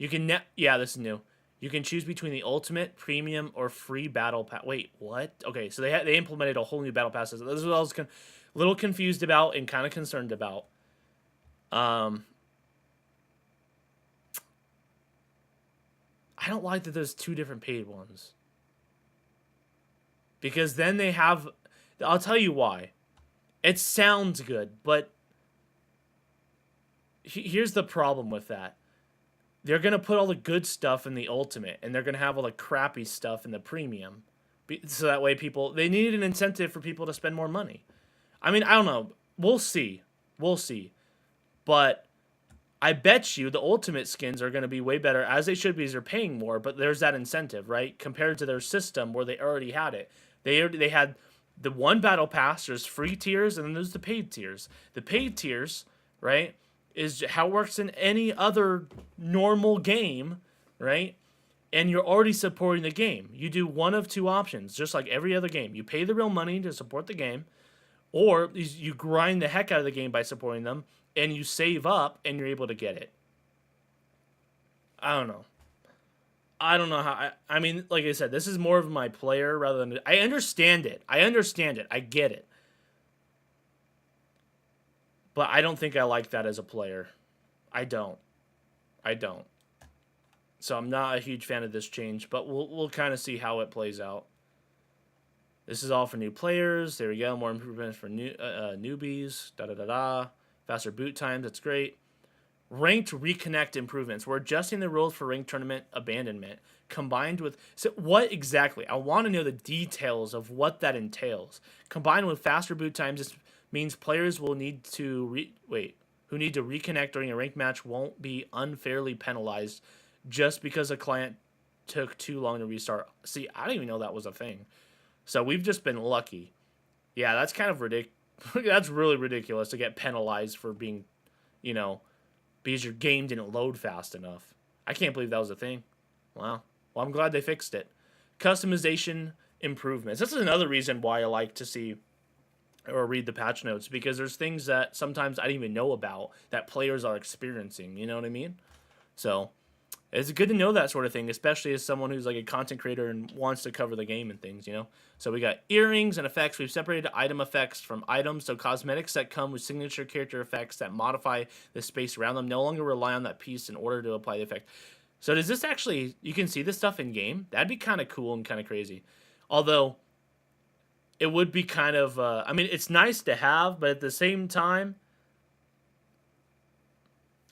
can yeah, this is new. You can choose between the ultimate, premium, or free battle pass. Wait, what? Okay, so they implemented a whole new battle pass. This is what I was a little confused about and kind of concerned about. I don't like that there's 2 different paid ones. Because then they have... I'll tell you why. It sounds good, but... Here's the problem with that. They're going to put all the good stuff in the ultimate, and they're going to have all the crappy stuff in the premium. So that way people... They need an incentive for people to spend more money. I mean, I don't know. We'll see. We'll see. But I bet you the ultimate skins are going to be way better, as they should be, as they're paying more, but there's that incentive, right? Compared to their system where they already had it. They had the one battle pass, there's free tiers, and then there's the paid tiers. The paid tiers, right, is how it works in any other normal game, right? And you're already supporting the game. You do one of 2 options, just like every other game. You pay the real money to support the game, or you grind the heck out of the game by supporting them, and you save up, and you're able to get it. I don't know. I don't know how... I mean, like I said, this is more of my player rather than... I understand it. I get it. But I don't think I like that as a player. I don't. So I'm not a huge fan of this change, but we'll kind of see how it plays out. This is all for new players. There we go. More improvements for newbies. Faster boot times. That's great. Ranked reconnect improvements. We're adjusting the rules for ranked tournament abandonment. Combined with... So what exactly? I want to know the details of what that entails. Combined with faster boot times, this means players will need to... who need to reconnect during a ranked match won't be unfairly penalized just because a client took too long to restart. See, I didn't even know that was a thing. So we've just been lucky. Yeah, that's kind of ridiculous. That's really ridiculous to get penalized for being, you know, because your game didn't load fast enough. I can't believe that was a thing. Wow. Well, I'm glad they fixed it. Customization improvements. This is another reason why I like to see or read the patch notes, because there's things that sometimes I didn't even know about that players are experiencing. You know what I mean? So it's good to know that sort of thing, especially as someone who's like a content creator and wants to cover the game and things, you know? So we got earrings and effects. We've separated item effects from items, so cosmetics that come with signature character effects that modify the space around them no longer rely on that piece in order to apply the effect. So does this actually, you can see this stuff in game? That'd be kind of cool and kind of crazy. Although, it would be kind of, I mean, it's nice to have, but at the same time,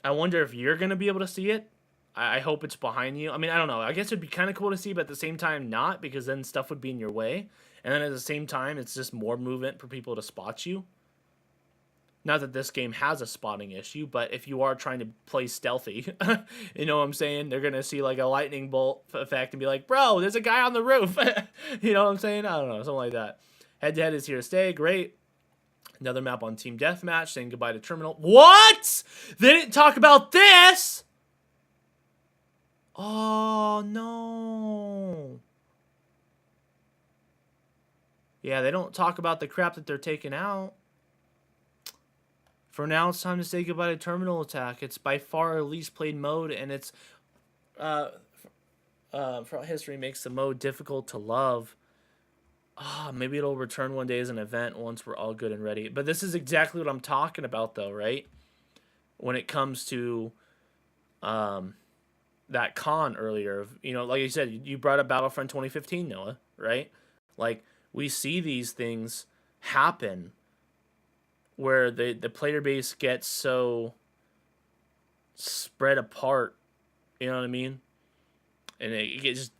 I wonder if you're going to be able to see it. I hope it's behind you. I mean, I don't know. I guess it'd be kind of cool to see, but at the same time, not, because then stuff would be in your way. And then at the same time, it's just more movement for people to spot you. Not that this game has a spotting issue, but if you are trying to play stealthy, you know what I'm saying? They're going to see like a lightning bolt effect and be like, bro, there's a guy on the roof. You know what I'm saying? I don't know. Something like that. Head-to-head is here to stay. Great. Another map on Team Deathmatch, saying goodbye to Terminal. What? They didn't talk about this? Oh, no. Yeah, they don't talk about the crap that they're taking out. For now, it's time to say goodbye to Terminal Attack. It's by far our least played mode, and it's... history makes the mode difficult to love. Maybe it'll return one day as an event once we're all good and ready. But this is exactly what I'm talking about, though, right? When it comes to that con earlier. You know, like you said, you brought up Battlefront 2015, Noah, right? Like, we see these things happen where the player base gets so spread apart. You know what I mean? And it gets...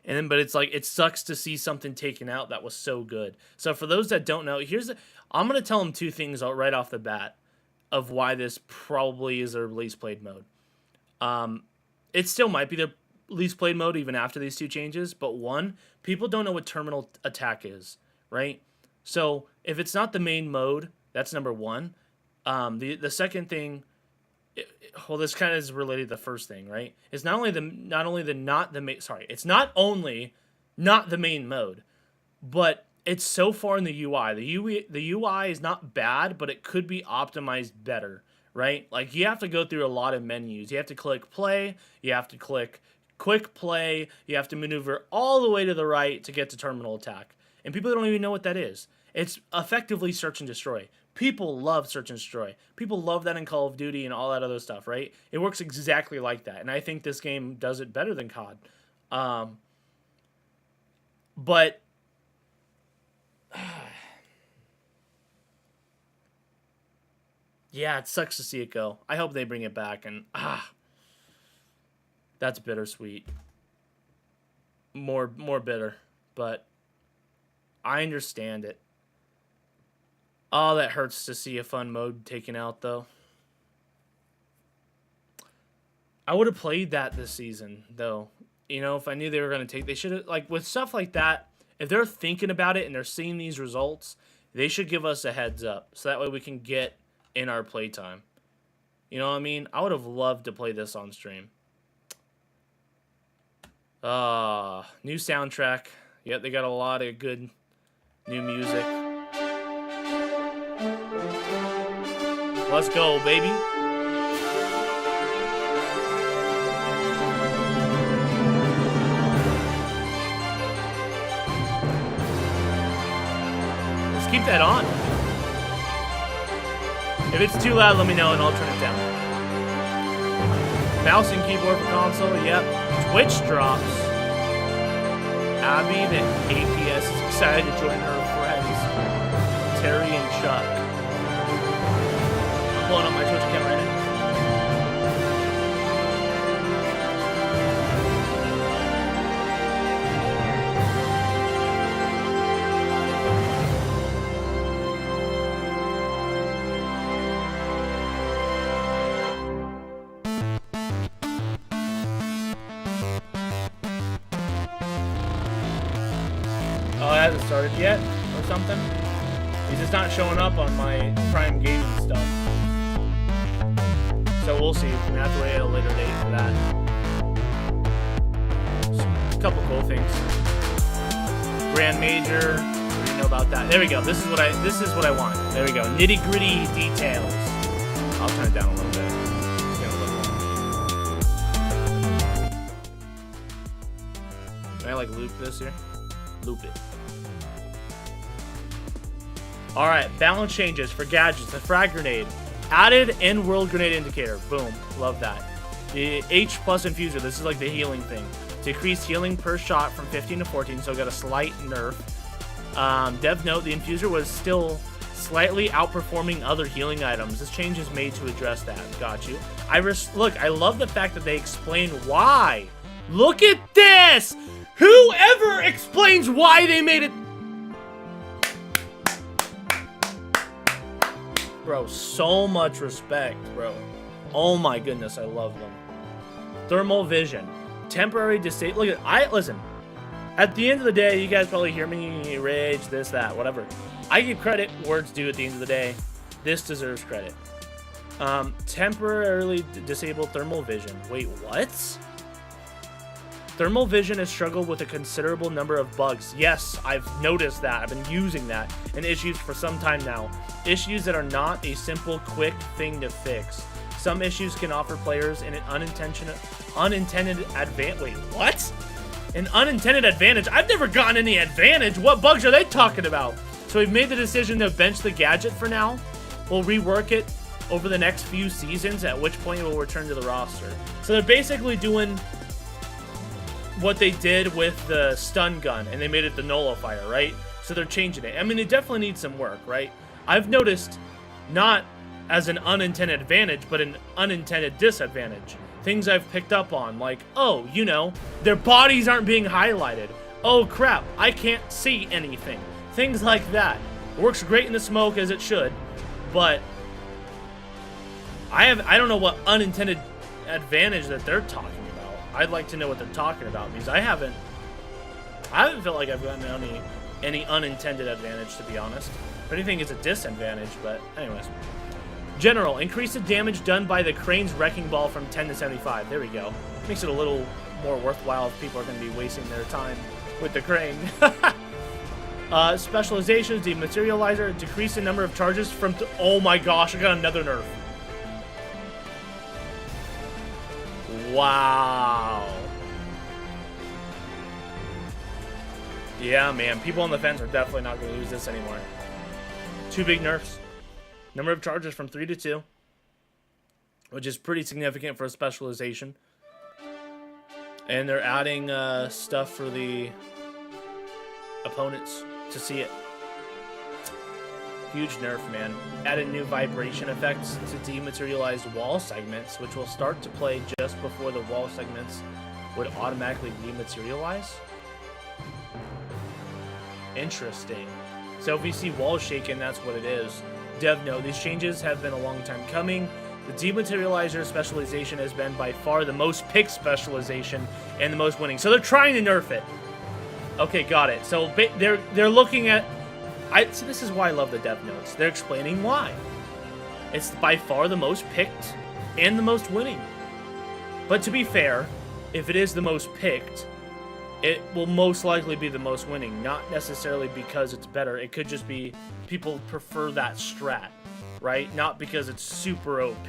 And then, but it's like, it sucks to see something taken out that was so good. So for those that don't know, I'm going to tell them two things right off the bat of why this probably is their least played mode. It still might be their least played mode even after these two changes. But one, people don't know what Terminal Attack is, right? So if it's not the main mode, that's number one. The second thing... well, this kind of is related to the first thing, right? It's not only not the main mode, but it's so far in the UI. The UI is not bad, but it could be optimized better, right? Like, you have to go through a lot of menus. You have to click play, you have to click quick play, you have to maneuver all the way to the right to get to Terminal Attack. And people don't even know what that is. It's effectively search and destroy. People love search and destroy. People love that in Call of Duty and all that other stuff, right? It works exactly like that. And I think this game does it better than COD. But... yeah, it sucks to see it go. I hope they bring it back. And, that's bittersweet. More bitter. But I understand it. Oh, that hurts to see a fun mode taken out, though. I would have played that this season, though. You know, if I knew they were going to take... They should have... Like, with stuff like that, if they're thinking about it and they're seeing these results, they should give us a heads up. So that way we can get in our playtime. You know what I mean? I would have loved to play this on stream. New soundtrack. Yep, they got a lot of good new music. Let's go, baby. Let's keep that on. If it's too loud, let me know and I'll turn it down. Mouse and keyboard for console, yep. Twitch drops. Abby, the APS, is excited to join her friends, Terry and Chuck. I'm pulling up my Twitch account right now. Oh, it hasn't started yet, or something? He's just not showing up on my Prime Gaming stuff. So we'll see. We're gonna have to wait at a later date for that. A couple cool things. Grand Major. What do you know about that? There we go. This is what I want. There we go. Nitty gritty details. I'll turn it down a little bit. It's gonna look long. Can I like loop this here? Loop it. Alright, balance changes for gadgets. The frag grenade. Added end world grenade indicator. Boom. Love that. The H plus infuser. This is like the healing thing. Decreased healing per shot from 15 to 14, so got a slight nerf. Dev note, the infuser was still slightly outperforming other healing items. This change is made to address that. Got you. Look, I love the fact that they explain why. Look at this! Whoever explains why they made it... Bro, so much respect, bro. Oh my goodness, I love them. Thermal vision. Temporary disable... Listen. At the end of the day, you guys probably hear me rage, this, that, whatever. I give credit where it's due at the end of the day. This deserves credit. Temporarily disable thermal vision. Wait, what? Thermal vision has struggled with a considerable number of bugs. Yes, I've noticed that. I've been using that in issues for some time now. Issues that are not a simple, quick thing to fix. Some issues can offer players an unintended advantage. Wait, what? An unintended advantage? I've never gotten any advantage. What bugs are they talking about? So we've made the decision to bench the gadget for now. We'll rework it over the next few seasons, at which point it will return to the roster. So they're basically doing what they did with the stun gun, and they made it the nullifier, right? So they're changing it. I mean, it definitely needs some work, right? I've noticed, not as an unintended advantage, but an unintended disadvantage. Things I've picked up on, like, oh, you know, their bodies aren't being highlighted. Oh crap, I can't see anything. Things like that. Works great in the smoke, as it should, but I don't know what unintended advantage that they're talking about. I'd like to know what they're talking about, because I haven't felt like I've gotten any unintended advantage, to be honest. If anything, it's a disadvantage, but anyways. General, increase the damage done by the Crane's Wrecking Ball from 10 to 75. There we go. Makes it a little more worthwhile if people are going to be wasting their time with the Crane. Specializations, Dematerializer, decrease the number of charges from... oh my gosh, I got another nerf. Wow. Yeah, man. People on the fence are definitely not going to use this anymore. 2 big nerfs. Number of charges from 3 to 2. Which is pretty significant for a specialization. And they're adding stuff for the opponents to see it. Huge nerf, man. Added new vibration effects to dematerialized wall segments, which will start to play just before the wall segments would automatically dematerialize. Interesting. So if we see walls shaken, that's what it is. Dev note, these changes have been a long time coming. The dematerializer specialization has been by far the most picked specialization and the most winning. So they're trying to nerf it. Okay, got it. So they're looking at... see, this is why I love the dev notes. They're explaining why. It's by far the most picked and the most winning. But to be fair, if it is the most picked, it will most likely be the most winning. Not necessarily because it's better. It could just be people prefer that strat, right? Not because it's super OP.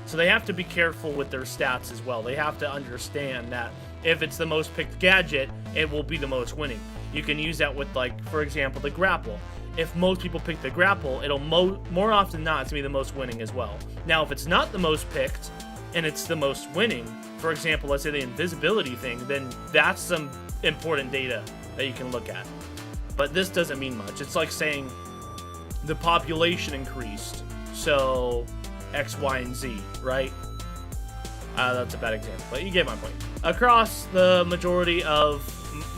So they have to be careful with their stats as well. They have to understand that if it's the most picked gadget, it will be the most winning. You can use that with, like, for example, the grapple. If most people pick the grapple, it'll more often than not, it's going to be the most winning as well. Now, if it's not the most picked, and it's the most winning, for example, let's say the invisibility thing, then that's some important data that you can look at. But this doesn't mean much. It's like saying the population increased, so X, Y, and Z, right? That's a bad example, but you get my point. Across the majority of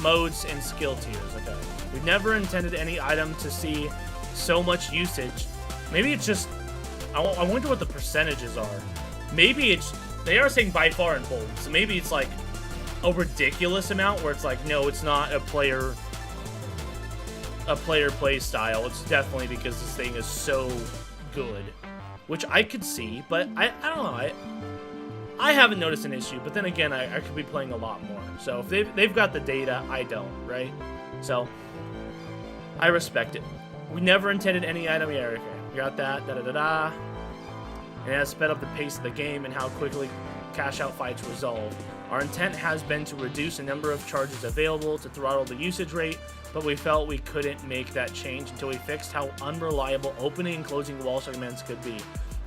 modes and skill tiers, okay. We've never intended any item to see so much usage. Maybe it's just, I wonder what the percentages are. Maybe it's, they are saying by far in bold, so maybe it's like a ridiculous amount where it's like, no, it's not a player play style. It's definitely because this thing is so good, which I could see, but I don't know. I haven't noticed an issue, but then again, I could be playing a lot more. So if they've got the data, I don't, right? So I respect it. We never intended any item. Yeah, okay. You got that. Da-da-da-da. And it has sped up the pace of the game and how quickly cash-out fights resolve. Our intent has been to reduce the number of charges available to throttle the usage rate, but we felt we couldn't make that change until we fixed how unreliable opening and closing wall segments could be.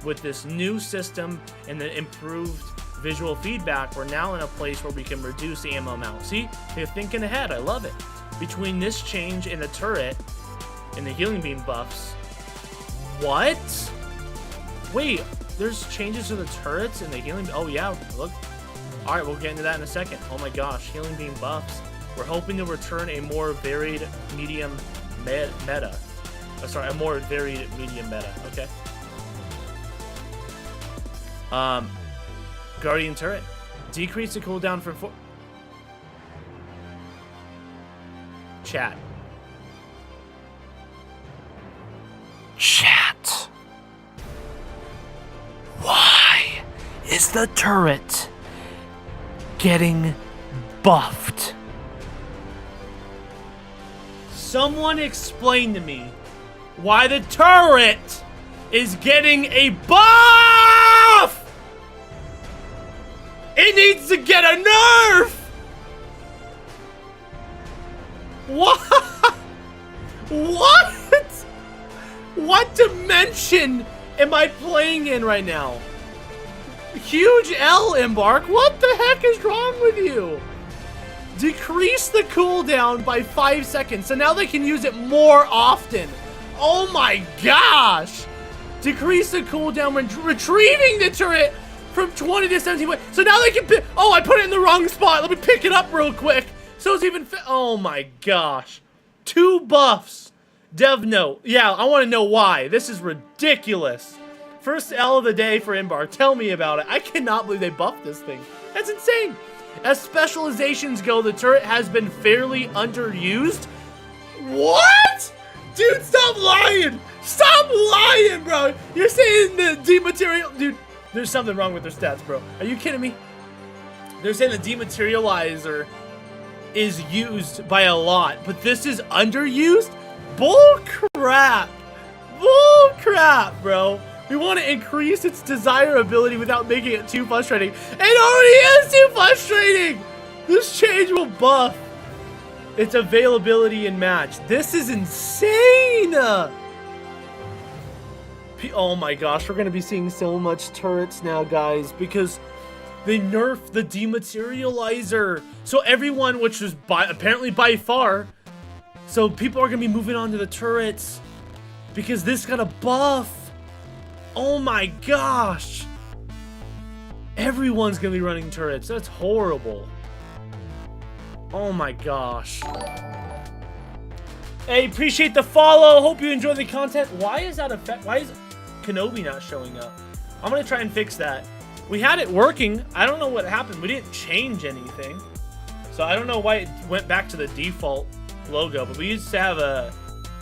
With this new system and the improved visual feedback, we're now in a place where we can reduce the ammo amount. See, they're thinking ahead. I love it. Between this change in the turret and the healing beam buffs. What? Wait, there's changes to the turrets and the healing. Oh yeah, look. All right, we'll get into that in a second. Oh my gosh, healing beam buffs. We're hoping to return a more varied medium meta. A more varied medium meta. Okay. Guardian turret. Decrease the cooldown from 4. Chat. Why is the turret getting buffed? Someone explain to me why the turret is getting a buff! It needs to get a nerf! What? What? What dimension am I playing in right now? Huge L, Embark. What the heck is wrong with you? Decrease the cooldown by 5 seconds, so now they can use it more often. Oh my gosh! Decrease the cooldown when retrieving the turret from 20 to 17. So now they can pick. Oh, I put it in the wrong spot. Let me pick it up real quick. So it's even. Oh my gosh. 2 buffs. Dev note. Yeah, I want to know why. This is ridiculous. First L of the day for Embark. Tell me about it. I cannot believe they buffed this thing. That's insane. As specializations go, the turret has been fairly underused. What? Dude, stop lying. Stop lying, bro. You're saying the dematerial... Dude, there's something wrong with their stats, bro. Are you kidding me? They're saying the dematerializer is used by a lot, but this is underused? Bull crap. Bull crap, bro. We want to increase its desirability without making it too frustrating. It already is too frustrating! This change will buff its availability in match. This is insane! Oh my gosh, we're going to be seeing so much turrets now, guys, because they nerfed the dematerializer. So everyone, which was apparently by far, so people are going to be moving on to the turrets because this got a buff. Oh my gosh! Everyone's gonna be running turrets. That's horrible. Oh my gosh. Hey, appreciate the follow. Hope you enjoy the content. Why is that effect? Why is Kenobi not showing up? I'm gonna try and fix that. We had it working. I don't know what happened. We didn't change anything. So I don't know why it went back to the default logo, but we used to have a...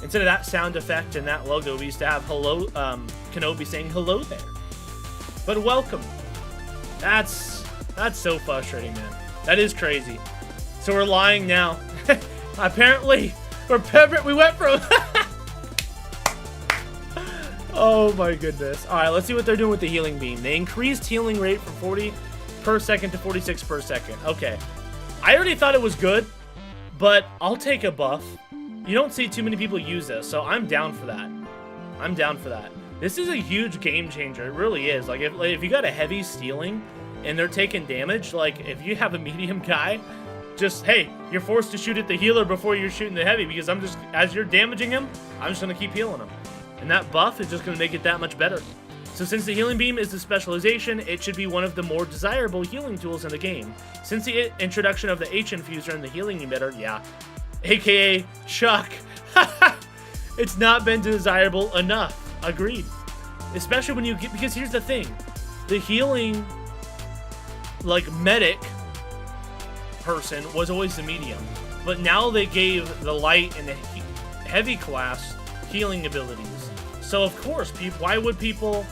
Instead of that sound effect and that logo, we used to have hello, Kenobi saying hello there. But welcome. That's so frustrating, man. That is crazy. So we're lying now. Apparently, we went from... Oh my goodness. All right, let's see what they're doing with the healing beam. They increased healing rate from 40 per second to 46 per second. Okay. I already thought it was good, but I'll take a buff. You don't see too many people use this, so I'm down for that. I'm down for that. This is a huge game changer. It really is. Like, if you got a heavy stealing and they're taking damage, like, if you have a medium guy just, hey, you're forced to shoot at the healer before you're shooting the heavy, because I'm just, as you're damaging him, I'm just going to keep healing him. And that buff is just going to make it that much better. So since the healing beam is the specialization, it should be one of the more desirable healing tools in the game. Since the introduction of the H-infuser and the healing emitter, yeah, aka Chuck, it's not been desirable enough. Agreed. Especially when you get, because here's the thing, the healing, like, medic person was always the medium, but now they gave the light and the heavy class healing abilities. So of course, people, why would people,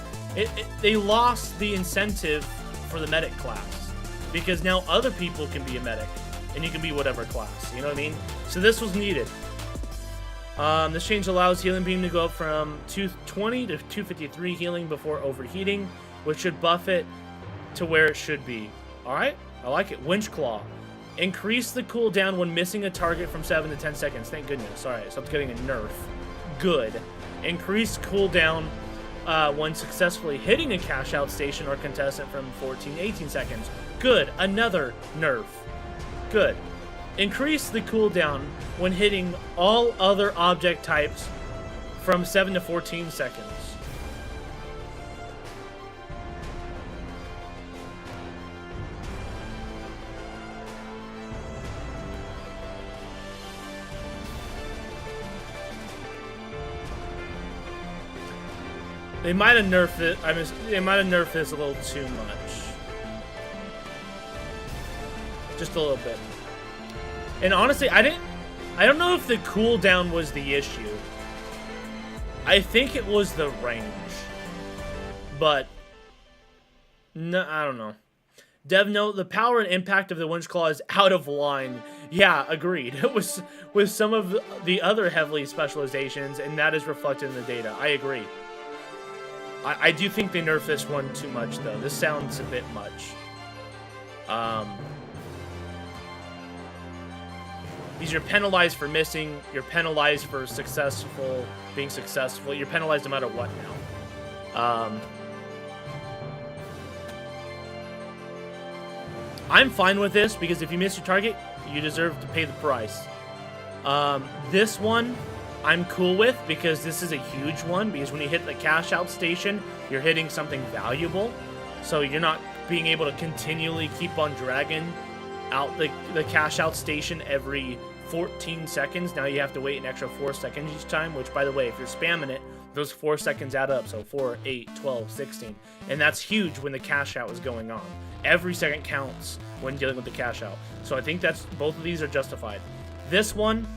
they lost the incentive for the medic class, because now other people can be a medic and you can be whatever class, you know what I mean? So this was needed. This change allows healing beam to go up from 220 to 253 healing before overheating, which should buff it to where it should be. Alright, I like it. Winch Claw. Increase the cooldown when missing a target from 7 to 10 seconds. Thank goodness. Alright, so it's getting a nerf. Good. Increase cooldown when successfully hitting a cash out station or contestant from 14 to 18 seconds. Good. Another nerf. Good. Increase the cooldown when hitting all other object types from 7 to 14 seconds. They might have nerfed it. I mean, they might have nerfed this a little too much. Just a little bit. And honestly, I don't know if the cooldown was the issue. I think it was the range. But no, I don't know. Dev note, the power and impact of the Winch Claw is out of line. Yeah, agreed. It was with some of the other heavily specializations, and that is reflected in the data. I agree. I do think they nerfed this one too much, though. This sounds a bit much. Because you're penalized for missing, you're penalized for being successful, you're penalized no matter what now. I'm fine with this, because if you miss your target, you deserve to pay the price. This one, I'm cool with, because this is a huge one, because when you hit the cash out station, you're hitting something valuable, so you're not being able to continually keep on dragging out the cash out station every 14 seconds. Now you have to wait an extra 4 seconds each time, which, by the way, if you're spamming it, those 4 seconds add up. So 4, 8, 12, 16. And that's huge when the cash out is going on. Every second counts when dealing with the cash out. So I think that's, both of these are justified. This one,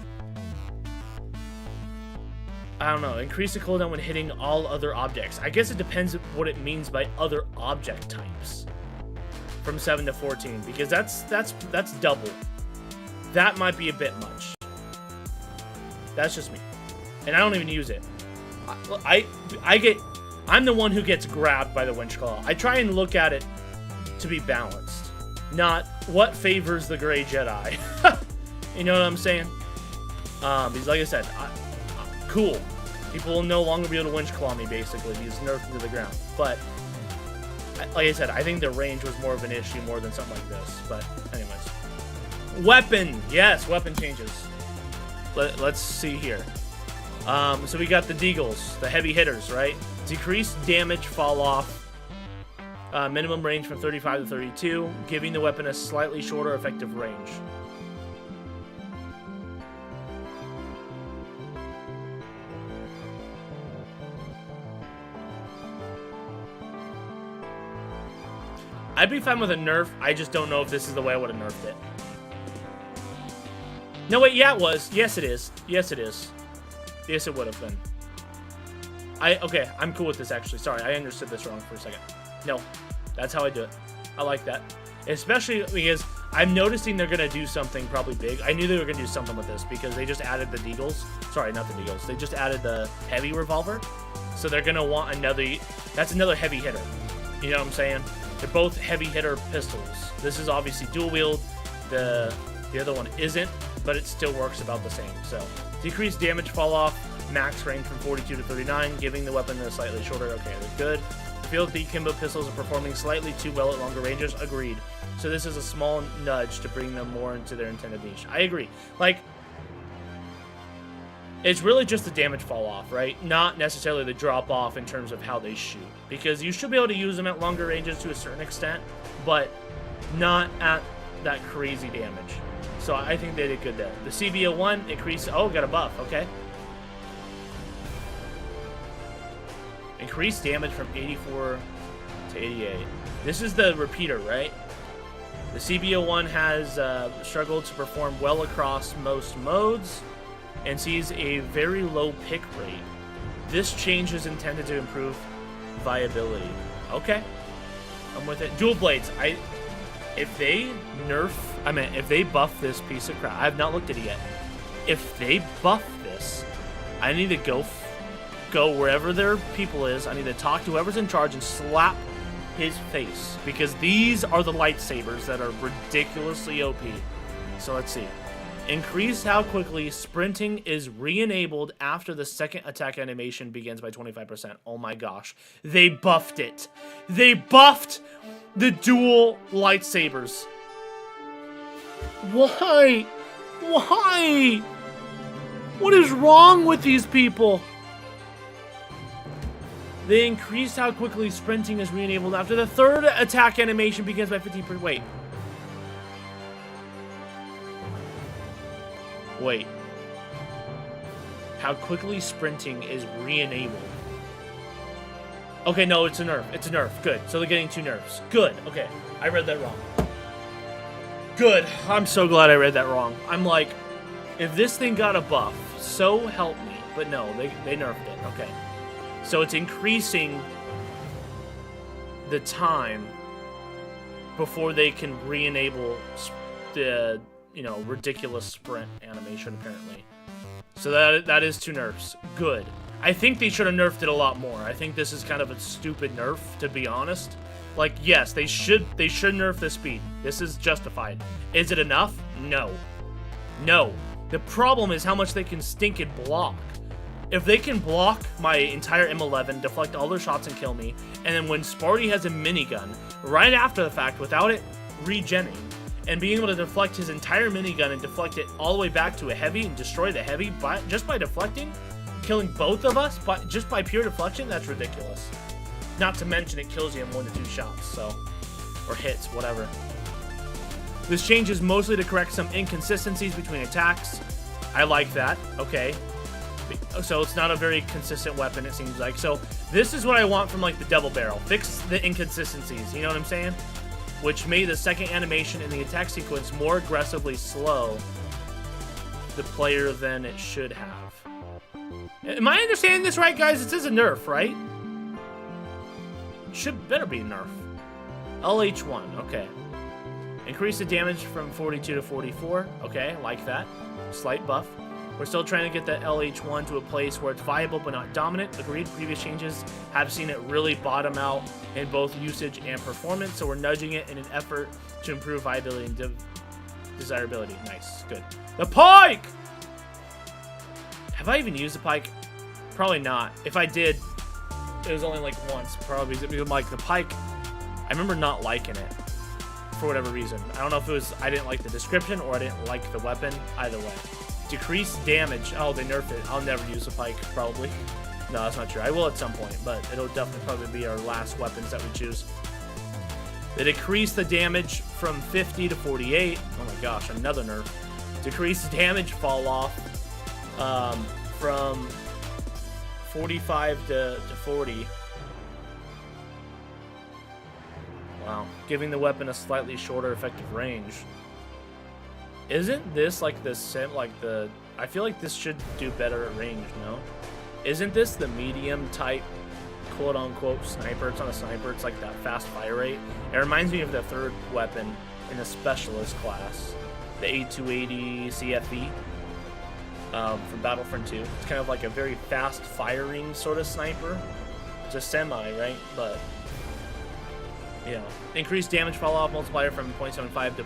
I don't know, increase the cooldown when hitting all other objects. I guess it depends what it means by other object types. From 7 to 14, because that's double. That might be a bit much. That's just me, and I don't even use it. I'm the one who gets grabbed by the Winch Claw. I try and look at it to be balanced, not what favors the Gray Jedi. You know what I'm saying? Because like I said, cool. People will no longer be able to Winch Claw me, basically, because nerfed into the ground. But like I said, I think the range was more of an issue more than something like this. But anyways. Weapon! Yes, weapon changes. Let's see here. So we got the Deagles, the heavy hitters, right? Decreased damage fall off. Minimum range from 35 to 32, giving the weapon a slightly shorter effective range. I'd be fine with a nerf. I just don't know if this is the way I would have nerfed it. No, wait, yeah, it was. Yes, it is. Yes, it is. Yes, it would have been. Okay, I'm cool with this, actually. Sorry, I understood this wrong for a second. No, that's how I do it. I like that. Especially because I'm noticing they're going to do something probably big. I knew they were going to do something with this because they just added the Deagles. Sorry, not the Deagles. They just added the heavy revolver. So they're going to want another... That's another heavy hitter. You know what I'm saying? They're both heavy hitter pistols. This is obviously dual wield. The other one isn't, but it still works about the same. So, decreased damage fall off, max range from 42 to 39, giving the weapon a slightly shorter. Okay, that's good. The field D Kimbo pistols are performing slightly too well at longer ranges. Agreed. So this is a small nudge to bring them more into their intended niche. I agree. Like, it's really just the damage fall off, right? Not necessarily the drop off in terms of how they shoot. Because you should be able to use them at longer ranges to a certain extent, but not at that crazy damage. So I think they did good there. The CBO1 increased. Oh, got a buff. Okay. Increased damage from 84 to 88. This is the repeater, right? The CBO1 has struggled to perform well across most modes and sees a very low pick rate. This change is intended to improve viability. Okay. I'm with it. Dual blades. If they buff this piece of crap, I have not looked at it yet. If they buff this, I need to go wherever their people is. I need to talk to whoever's in charge and slap his face, because these are the lightsabers that are ridiculously OP. So let's see. Increase how quickly sprinting is re-enabled after the second attack animation begins by 25%. Oh my gosh. They buffed it. They buffed the dual lightsabers. Why? Why? What is wrong with these people? They increased how quickly sprinting is re-enabled after the third attack animation begins by 15%. Wait. How quickly sprinting is re-enabled. Okay, no, it's a nerf. It's a nerf. Good. So they're getting 2 nerfs. Good. Okay. I read that wrong. Good. I'm so glad I read that wrong. I'm like, if this thing got a buff, so help me. But no, they nerfed it. Okay. So it's increasing the time before they can re-enable the, ridiculous sprint animation, apparently. So that is 2 nerfs. Good. I think they should have nerfed it a lot more. I think this is kind of a stupid nerf, to be honest. Like, yes, they should nerf the speed. This is justified. Is it enough? No. No. The problem is how much they can stinking block. If they can block my entire M11, deflect all their shots and kill me, and then when Sparty has a minigun, right after the fact, without it regenning, and being able to deflect his entire minigun and deflect it all the way back to a heavy and destroy the heavy just by deflecting, killing both of us just by pure deflection, that's ridiculous. Not to mention it kills you in 1 to 2 shots, so, or hits, whatever. This change is mostly to correct some inconsistencies between attacks. I like that. Okay. So it's not a very consistent weapon, it seems like. So this is what I want from, like, the double barrel. Fix the inconsistencies, you know what I'm saying? Which made the second animation in the attack sequence more aggressively slow the player than it should have. Am I understanding this right, guys? It says a nerf, right? Better be a nerf. LH1, okay. Increase the damage from 42 to 44. Okay, like that. Slight buff. We're still trying to get the LH1 to a place where it's viable but not dominant. Agreed, previous changes have seen it really bottom out in both usage and performance, so we're nudging it in an effort to improve viability and desirability. Nice, good. The pike! Have I even used the pike? Probably not. If I did, it was only like once, probably. Because like the pike, I remember not liking it for whatever reason. I don't know if it was I didn't like the description or I didn't like the weapon. Either way. Decrease damage. Oh, they nerfed it. I'll never use a pike, probably. No, that's not true. I will at some point, but it'll definitely probably be our last weapons that we choose. They decrease the damage from 50 to 48. Oh my gosh, another nerf. Decrease damage fall off from 45 to 40. Wow. Giving the weapon a slightly shorter effective range. Isn't this like the I feel like this should do better at range, no? Isn't this the medium type quote-unquote sniper? It's not a sniper, it's like that fast fire rate. It reminds me of the third weapon in the specialist class, the A280 CFE from Battlefront 2. It's kind of like a very fast firing sort of sniper. It's a semi, right? But, you know, increased damage fall off multiplier from 0.75 to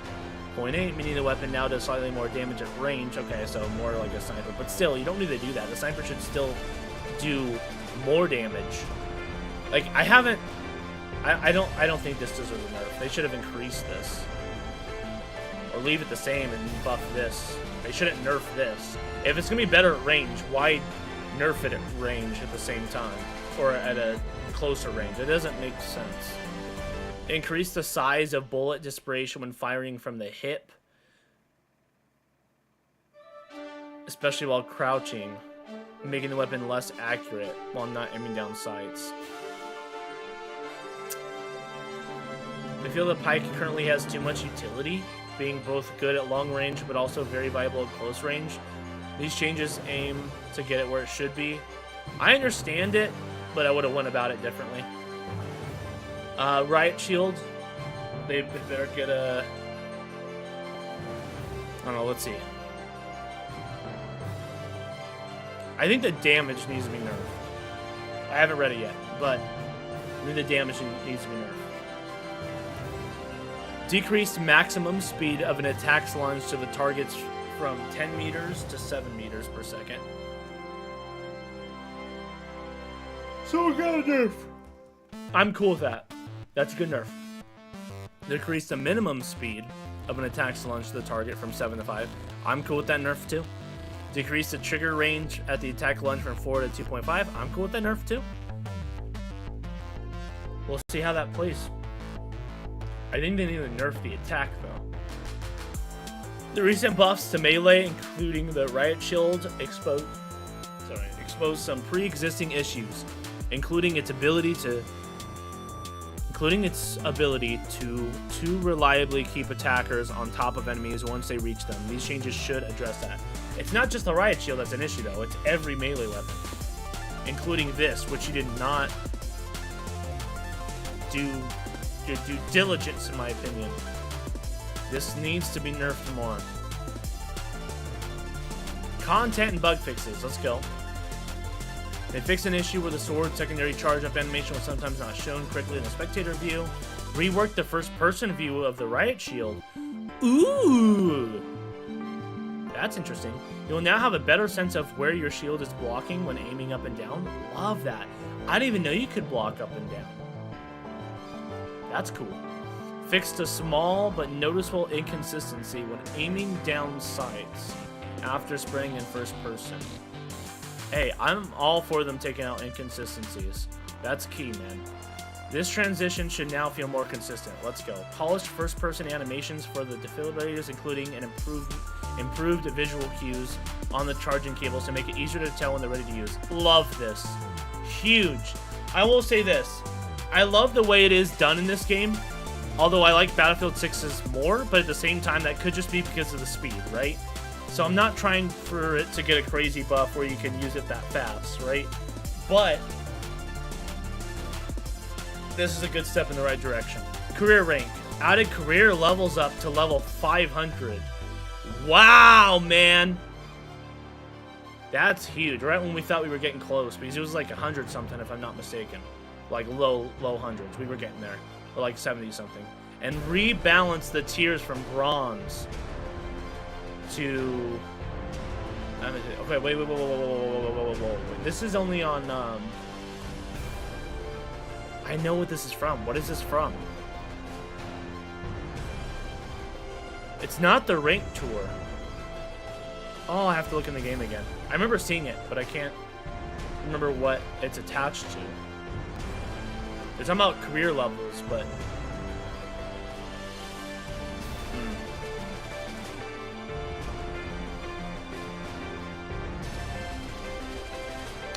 0.8, meaning the weapon now does slightly more damage at range. Okay, so more like a sniper. But still, you don't need to do that. The sniper should still do more damage. Like, I haven't I don't think this deserves a nerf. They should have increased this. Or leave it the same and buff this. They shouldn't nerf this. If it's gonna be better at range, why nerf it at range at the same time? Or at a closer range? It doesn't make sense. Increase the size of bullet dispersion when firing from the hip. Especially while crouching. Making the weapon less accurate while not aiming down sights. I feel the pike currently has too much utility, being both good at long range but also very viable at close range. These changes aim to get it where it should be. I understand it, but I would have went about it differently. Riot Shield, they better get a... I don't know, let's see. I think the damage needs to be nerfed. I haven't read it yet, but I think the damage needs to be nerfed. Decreased maximum speed of an attack's launch to the targets from 10 meters to 7 meters per second. So we got a nerf. I'm cool with that. That's a good nerf. Decrease the minimum speed of an attack's launch to the target from 7 to 5. I'm cool with that nerf too. Decrease the trigger range at the attack launch from 4 to 2.5. I'm cool with that nerf too. We'll see how that plays. I think they need to nerf the attack though. The recent buffs to melee, including the Riot Shield, expose some pre-existing issues, including its ability to too reliably keep attackers on top of enemies once they reach them. These changes should address that. It's not just the Riot Shield that's an issue though, it's every melee weapon. Including this, which you did not do your due diligence in my opinion. This needs to be nerfed more. Content and bug fixes, let's go. They fixed an issue where the sword secondary charge up animation was sometimes not shown correctly in the spectator view. Reworked the first person view of the Riot Shield. Ooh! That's interesting. You'll now have a better sense of where your shield is blocking when aiming up and down. Love that. I didn't even know you could block up and down. That's cool. Fixed a small but noticeable inconsistency when aiming down sights after spraying in first person. Hey, I'm all for them taking out inconsistencies. That's key, man. This transition should now feel more consistent. Let's go. Polished first-person animations for the defibrillators, including an improved visual cues on the charging cables to make it easier to tell when they're ready to use. Love this. Huge. I will say this. I love the way it is done in this game, although I like Battlefield 6's more, but at the same time, that could just be because of the speed, right? So I'm not trying for it to get a crazy buff where you can use it that fast, right? But this is a good step in the right direction. Career rank. Added career levels up to level 500. Wow, man. That's huge. Right when we thought we were getting close, because it was like 100 something if I'm not mistaken. Like low hundreds. We were getting there. Or like 70 something. And rebalance the tiers from bronze to... Okay, wait. This is only on... I know what this is from. What is this from? It's not the rank tour. Oh, I have to look in the game again. I remember seeing it, but I can't remember what it's attached to. They're talking about career levels, but...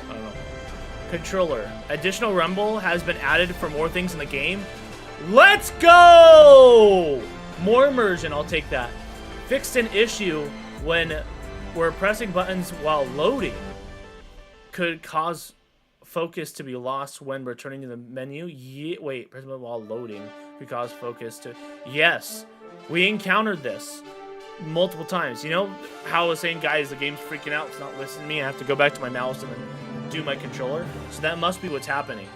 I don't know. Controller. Additional rumble has been added for more things in the game. Let's go! More immersion, I'll take that. Fixed an issue when we're pressing buttons while loading. Could cause focus to be lost when returning to the menu. Wait, pressing button while loading could cause focus to... Yes, we encountered this multiple times. You know how I was saying, guys, the game's freaking out, it's not listening to me, I have to go back to my mouse and then do my controller? So that must be what's happening.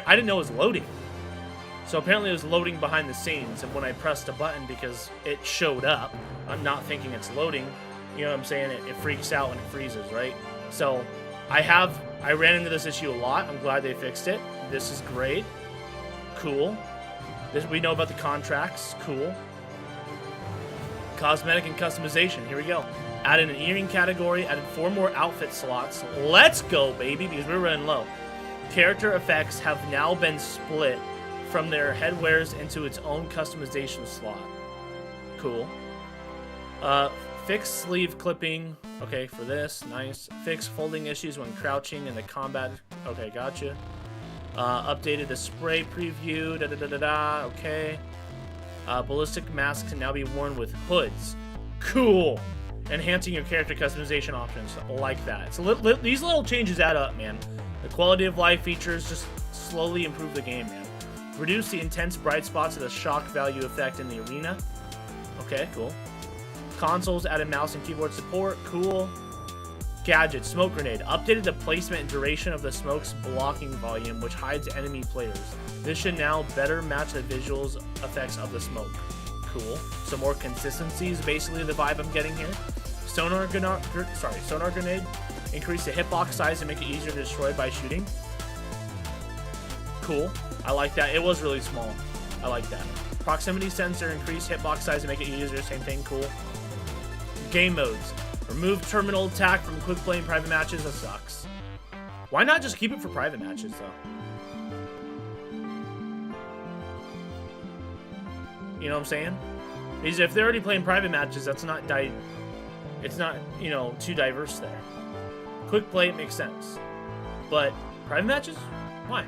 I didn't know it was loading. So apparently it was loading behind the scenes, and when I pressed a button because it showed up, I'm not thinking it's loading, you know what I'm saying? It freaks out and it freezes, right? So I ran into this issue a lot. I'm glad they fixed it. This is great. Cool. This, we know about the contracts. Cool. Cosmetic and customization. Here we go. Added an earring category. Added 4 more outfit slots. Let's go, baby, because we're running low. Character effects have now been split from their headwears into its own customization slot. Cool. Fix sleeve clipping. Okay, for this. Nice. Fix folding issues when crouching in the combat. Okay, gotcha. Updated the spray preview. Da-da-da-da-da. Okay. Ballistic masks can now be worn with hoods. Cool. Enhancing your character customization options. Like that. So these little changes add up, man. The quality of life features just slowly improve the game, man. Reduce the intense bright spots of the shock value effect in the arena. Okay, cool. Consoles added mouse and keyboard support. Cool. Gadget, smoke grenade. Updated the placement and duration of the smoke's blocking volume, which hides enemy players. This should now better match the visuals effects of the smoke. Cool. Some more consistency is basically the vibe I'm getting here. Sonar grenade. Increase the hitbox size and make it easier to destroy by shooting. Cool. I like that. It was really small. I like that. Proximity sensor. Increase hitbox size and make it easier. Same thing. Cool. Game modes. Remove terminal attack from quick play and private matches. That sucks. Why not just keep it for private matches, though? You know what I'm saying? Because if they're already playing private matches, that's not it's not, you know, too diverse there. Quick play makes sense. But private matches? Why?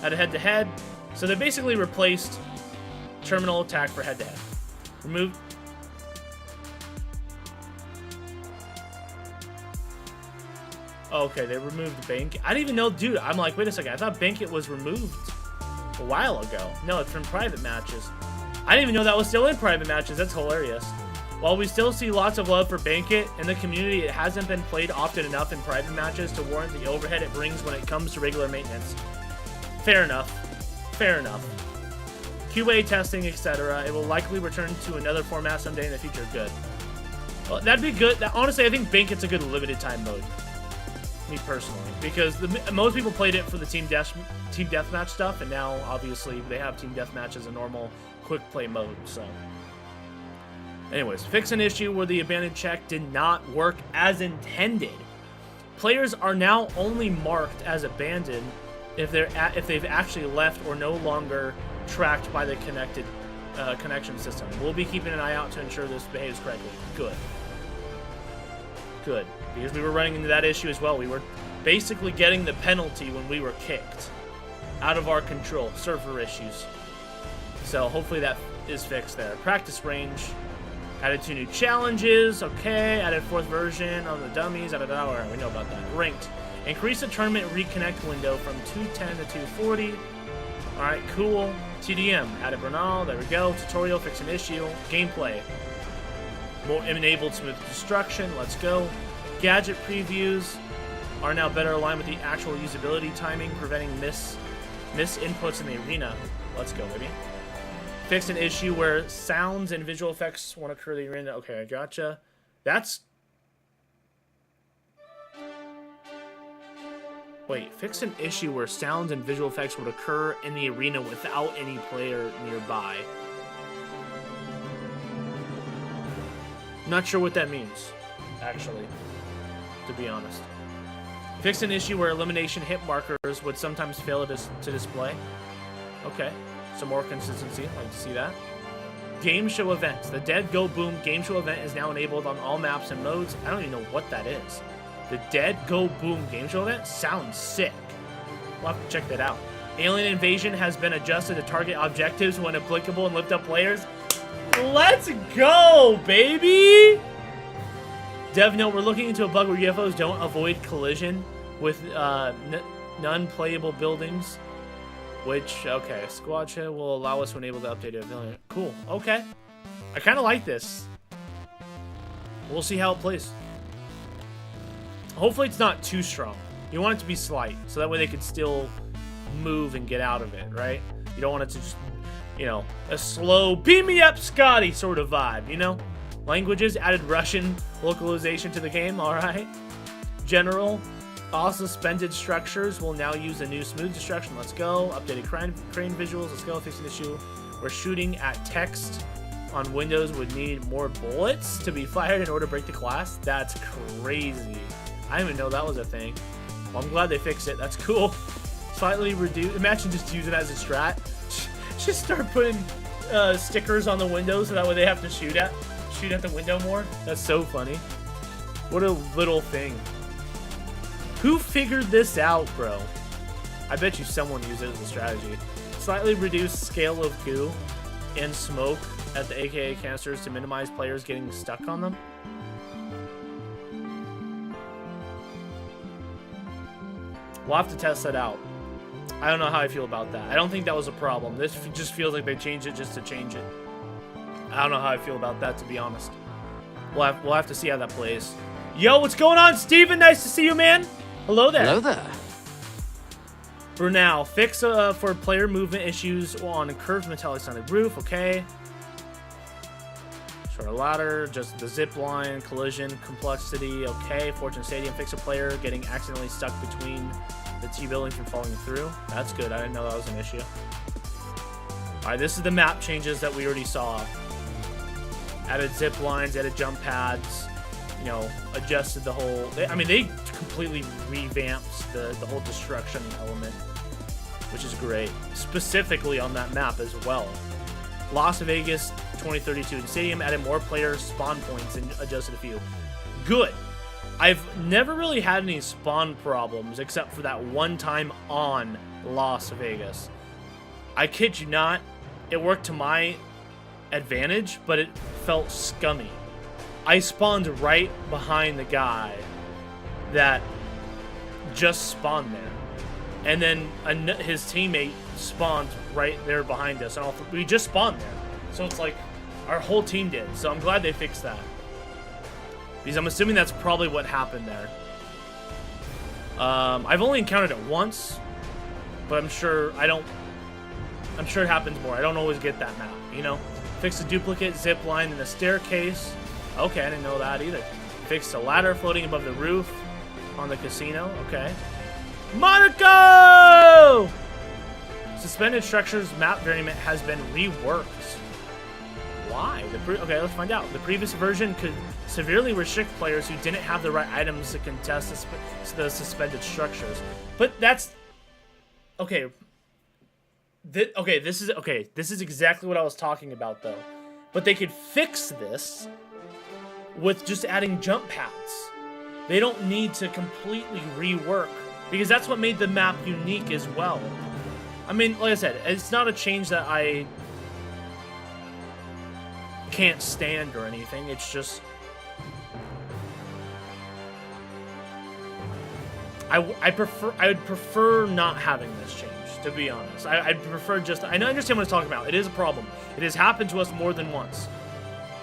Add a head-to-head. So they basically replaced terminal attack for head-to-head. Remove... Okay, they removed Bank. I didn't even know, dude. I'm like, wait a second. I thought Bankit was removed a while ago. No, it's from private matches. I didn't even know that was still in private matches. That's hilarious. While we still see lots of love for Bankit in the community, it hasn't been played often enough in private matches to warrant the overhead it brings when it comes to regular maintenance. Fair enough. Fair enough. QA testing, etc. It will likely return to another format someday in the future. Good. Well, that'd be good. Honestly, I think Bankit's a good limited time mode. Me personally, because most people played it for the team deathmatch stuff, and now obviously they have team deathmatch as a normal quick play mode. So, anyways, fix an issue where the abandoned check did not work as intended. Players are now only marked as abandoned if they've actually left or no longer tracked by the connection system. We'll be keeping an eye out to ensure this behaves correctly. Good. Good. Because we were running into that issue as well. We were basically getting the penalty when we were kicked. Out of our control. Server issues. So hopefully that is fixed there. Practice range. Added 2 new challenges. Okay. Added 4th version on the dummies. We know about that. Ranked. Increase the tournament reconnect window from 210 to 240. Alright, cool. TDM. Added Bernal. There we go. Tutorial. Fix an issue. Gameplay. More enabled smooth destruction. Let's go. Gadget previews are now better aligned with the actual usability timing, preventing misinputs in the arena. Let's go, baby. Fix an issue where sounds and visual effects won't occur in the arena. Okay, I gotcha. That's... Wait, fix an issue where sounds and visual effects would occur in the arena without any player nearby. Not sure what that means, actually, to be honest. Fix an issue where elimination hit markers would sometimes fail to display. Okay, some more consistency. I'd like to see that. Game show events. The Dead Go Boom game show event is now enabled on all maps and modes. I don't even know what that is. The Dead Go Boom game show event sounds sick. We'll have to check that out. Alien Invasion has been adjusted to target objectives when applicable and lift up players. Let's go, baby! Dev note, we're looking into a bug where UFOs don't avoid collision with non-playable buildings. Which, okay, squad chat will allow us to enable the updated ability. Cool, okay. I kind of like this. We'll see how it plays. Hopefully it's not too strong. You want it to be slight, so that way they can still move and get out of it, right? You don't want it to just... You know, a slow, beam me up, Scotty sort of vibe, you know? Languages, added Russian localization to the game, alright. General, All suspended structures will now use a new smooth destruction. Let's go. Updated crane visuals. Let's go. Fixing issue. We're shooting at text on windows would need more bullets to be fired in order to break the glass. That's crazy. I didn't even know that was a thing. Well, I'm glad they fixed it. That's cool. Slightly reduced. Imagine just using it as a strat. Just start putting stickers on the windows so that way they have to shoot at the window more. That's so funny. What a little thing. Who figured this out, bro? I bet you someone used it as a strategy. Slightly reduced scale of goo and smoke at the AKA canisters to minimize players getting stuck on them. We'll have to test that out. I don't know how I feel about that. I don't think that was a problem. This just feels like they changed it just to change it. I don't know how I feel about that, to be honest. We'll have to see how that plays. Yo, what's going on, Steven? Nice to see you, man. Hello there. Hello there. For now, fix for player movement issues on a curved metallic sonic roof. Okay. Short ladder, just the zip line, collision, complexity. Okay. Fortune Stadium, fix a player getting accidentally stuck between the T-building from falling through. That's good. I didn't know that was an issue. Alright, this is the map changes that we already saw. Added zip lines, added jump pads, you know, adjusted the whole... they completely revamped the whole destruction element, which is great. Specifically on that map as well. Las Vegas 2032 Stadium added more player spawn points and adjusted a few. Good. I've never really had any spawn problems except for that one time on Las Vegas. I kid you not, it worked to my advantage, but it felt scummy. I spawned right behind the guy that just spawned there. And then his teammate spawned right there behind us. And we just spawned there. So it's like our whole team did. So I'm glad they fixed that. Because I'm assuming that's probably what happened there. I've only encountered it once, but I'm sure it happens more. I don't always get that map, you know? Fix a duplicate zip line in the staircase. Okay, I didn't know that either. Fix a ladder floating above the roof on the casino. Okay. Monaco! Suspended structures map variant has been reworked. Why? Okay, let's find out. The previous version could severely restrict players who didn't have the right items to contest the suspended structures. But that's... Okay. This is exactly what I was talking about, though. But they could fix this with just adding jump pads. They don't need to completely rework, because that's what made the map unique as well. I mean, like I said, it's not a change that I can't stand or anything. It's just I would prefer not having this change, to be honest. I'd prefer just... I understand what I'm talking about. It is a problem. It has happened to us more than once.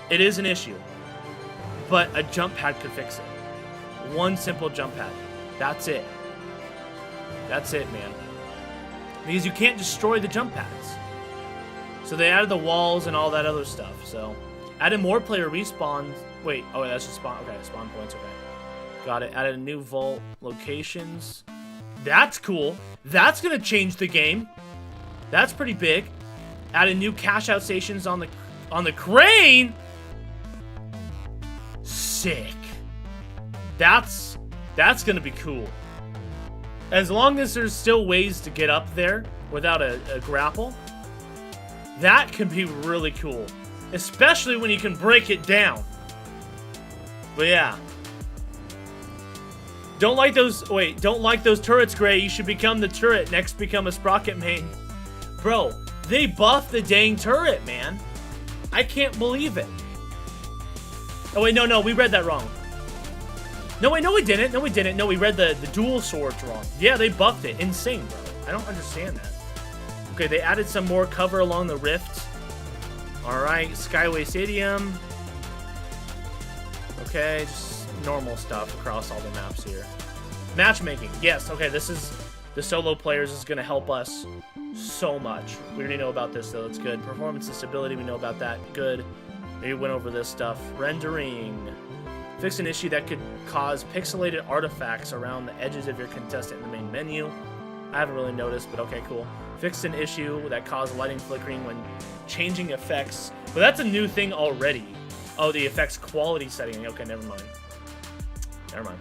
It is an issue. But a jump pad could fix it. One simple jump pad. That's it. That's it, man. Because you can't destroy the jump pads. So they added the walls and all that other stuff. So added more player respawns. Wait, oh, that's just spawn. Okay, spawn points. Okay, got it. Added a new vault locations. That's cool. That's gonna change the game. That's pretty big. Added new cash out stations on the crane. Sick. That's gonna be cool. As long as there's still ways to get up there without a grapple, that can be really cool. Especially when you can break it down. But yeah. Don't like those turrets, Gray. You should become the turret. Next, become a sprocket main. Bro, they buffed the dang turret, man. I can't believe it. Oh, wait, no, we read that wrong. No, wait, no, we didn't. No, we didn't. No, we read the dual swords wrong. Yeah, they buffed it. Insane, bro. I don't understand that. Okay, they added some more cover along the rift. Alright, Skyway Stadium. Okay, just normal stuff across all the maps here. Matchmaking. Yes, okay, this is... The solo players is going to help us so much. We already know about this, though. It's good. Performance and stability, we know about that. Good. Maybe went over this stuff. Rendering. Fix an issue that could cause pixelated artifacts around the edges of your contestant in the main menu. I haven't really noticed, but okay, cool. Fix an issue that caused lighting flickering when changing effects. But that's a new thing already. Oh, the effects quality setting. Okay, never mind. Never mind.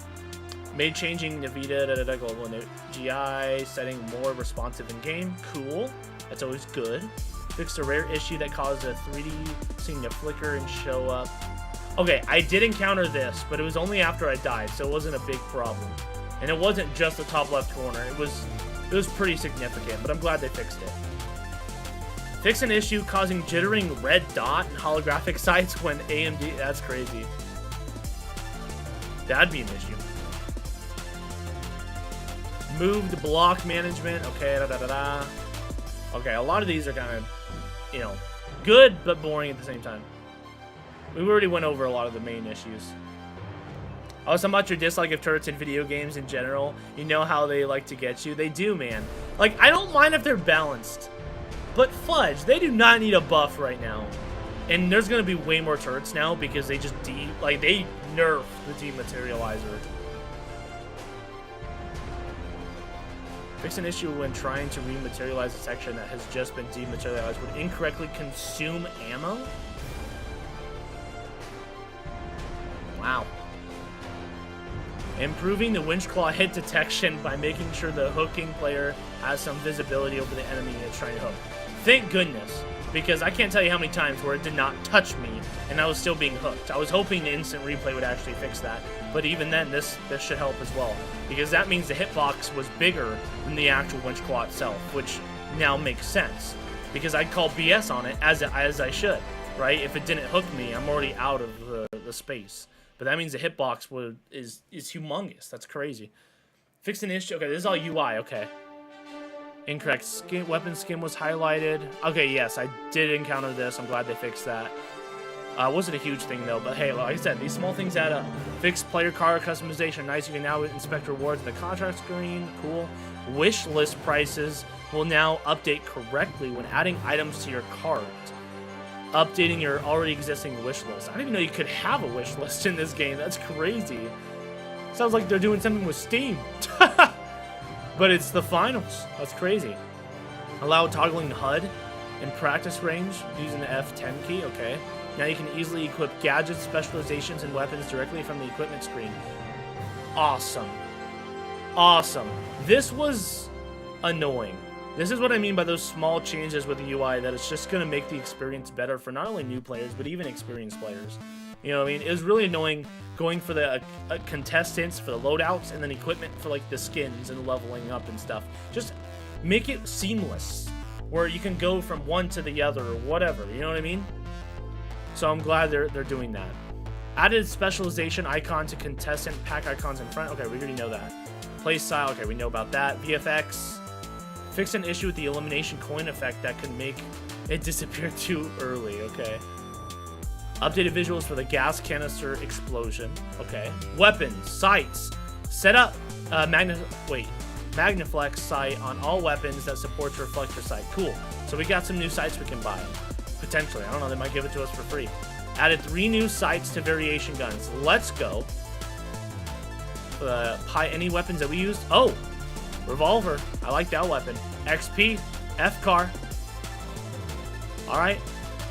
Made changing Nvidia global GI setting more responsive in game. Cool. That's always good. Fixed a rare issue that caused a 3D scene to flicker and show up. Okay, I did encounter this, but it was only after I died, so it wasn't a big problem. And it wasn't just the top left corner. It was pretty significant, but I'm glad they fixed it. Fix an issue causing jittering red dot and holographic sights when AMD... That's crazy. That'd be an issue. Moved block management. Okay, da-da-da-da. Okay, a lot of these are kind of, you know, good, but boring at the same time. We already went over a lot of the main issues. Oh, something about your dislike of turrets in video games in general. You know how they like to get you. They do, man. Like, I don't mind if they're balanced. But fudge, they do not need a buff right now. And there's going to be way more turrets now because they just they nerf the dematerializer. Fix an issue when trying to rematerialize a section that has just been dematerialized would incorrectly consume ammo? Wow. Improving the winch claw hit detection by making sure the hooking player has some visibility over the enemy it's trying to hook. Thank goodness, because I can't tell you how many times where it did not touch me and I was still being hooked. I was hoping the instant replay would actually fix that, but even then, this should help as well, because that means the hitbox was bigger than the actual winch claw itself, which now makes sense, because I'd call BS on it as I should, right? If it didn't hook me, I'm already out of the space. But that means the hitbox is humongous. That's crazy. Fix an issue. Okay, this is all UI. Okay. Incorrect. Weapon skin was highlighted. Okay, yes, I did encounter this. I'm glad they fixed that. Wasn't a huge thing, though. But hey, like I said, these small things add up. Fixed player card customization. Nice. You can now inspect rewards in the contract screen. Cool. Wish list prices will now update correctly when adding items to your cart. Updating your already existing wish list. I didn't even know you could have a wish list in this game. That's crazy. Sounds like they're doing something with Steam. But it's the finals. That's crazy. Allow toggling HUD in practice range using the F10 key. Okay. Now you can easily equip gadgets, specializations, and weapons directly from the equipment screen. Awesome. Awesome. This was annoying. This is what I mean by those small changes with the UI, that it's just going to make the experience better for not only new players, but even experienced players. You know what I mean? It was really annoying going for the contestants, for the loadouts, and then equipment for like the skins and leveling up and stuff. Just make it seamless, where you can go from one to the other or whatever, you know what I mean? So I'm glad they're doing that. Added specialization icon to contestant pack icons in front. Okay, we already know that. Play style, okay, we know about that. VFX. Fix an issue with the elimination coin effect that could make it disappear too early. Okay. Updated visuals for the gas canister explosion. Okay. Weapons, sights. Set up Magnaflex sight on all weapons that supports reflector sight. Cool. So we got some new sights we can buy. Potentially. I don't know. They might give it to us for free. Added 3 new sights to variation guns. Let's go. Any weapons that we used? Oh! Revolver. I like that weapon. XP. F-car. Alright.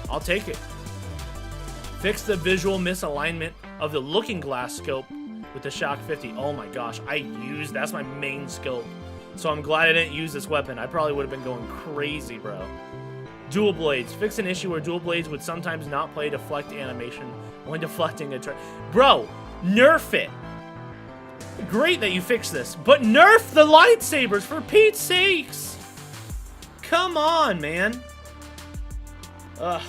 I'll take it. Fix the visual misalignment of the looking glass scope with the Shock 50. Oh my gosh. That's my main scope. So I'm glad I didn't use this weapon. I probably would have been going crazy, bro. Dual blades. Fix an issue where dual blades would sometimes not play deflect animation when deflecting a Bro, nerf it. Great that you fixed this, but nerf the lightsabers for Pete's sakes! Come on, man. Ugh.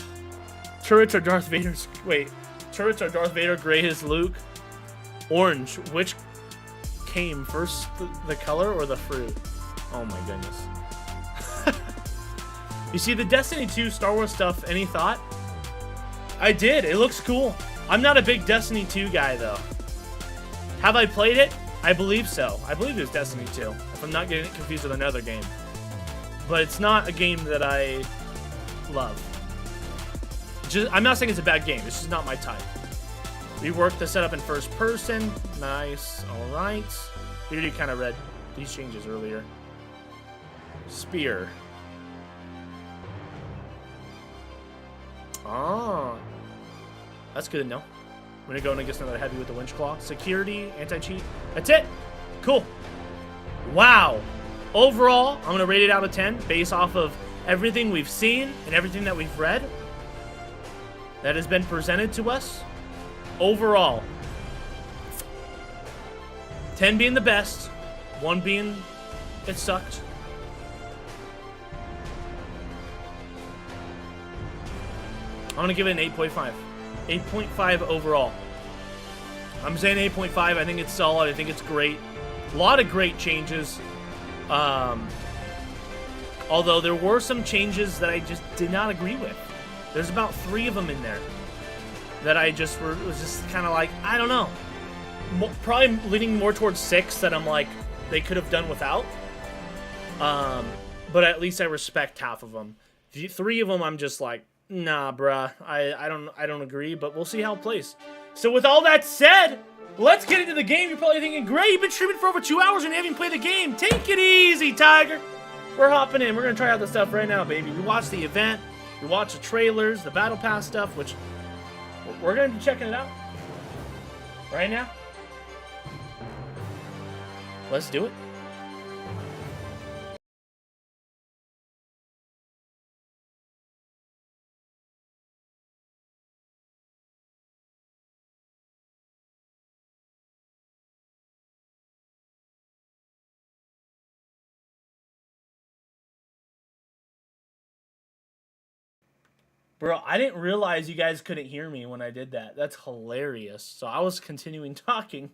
Turrets are Darth Vader's... Wait. Turrets are Darth Vader, gray is Luke. Orange. Which came first, the color or the fruit? Oh my goodness. You see the Destiny 2 Star Wars stuff, any thought? I did. It looks cool. I'm not a big Destiny 2 guy, though. Have I played it? I believe so. I believe it was Destiny 2, if I'm not getting it confused with another game. But it's not a game that I love. I'm not saying it's a bad game. It's just not my type. Rework the setup in first person. Nice. All right. We already kind of read these changes earlier. Spear. Oh. That's good to know. I'm going to go against another heavy with the winch claw. Security, anti-cheat. That's it. Cool. Wow. Overall, I'm going to rate it out of 10 based off of everything we've seen and everything that we've read that has been presented to us. Overall, 10 being the best, 1 being it sucked. I'm going to give it an 8.5. 8.5 overall. I'm saying 8.5. I think it's solid. I think it's great. A lot of great changes. Although there were some changes that I just did not agree with. There's about 3 of them in there that I just was just kind of like, I don't know. Probably leaning more towards 6 that I'm like, they could have done without. But at least I respect half of them. 3 of them I'm just like, nah, bruh. I don't agree, but we'll see how it plays. So with all that said, let's get into the game. You're probably thinking, Gray, you've been streaming for over 2 hours and you haven't played the game. Take it easy, Tiger. We're hopping in. We're going to try out the stuff right now, baby. We watched the event. We watched the trailers, the Battle Pass stuff, which we're going to be checking it out right now. Let's do it. Bro, I didn't realize you guys couldn't hear me when I did that. That's hilarious. So I was continuing talking.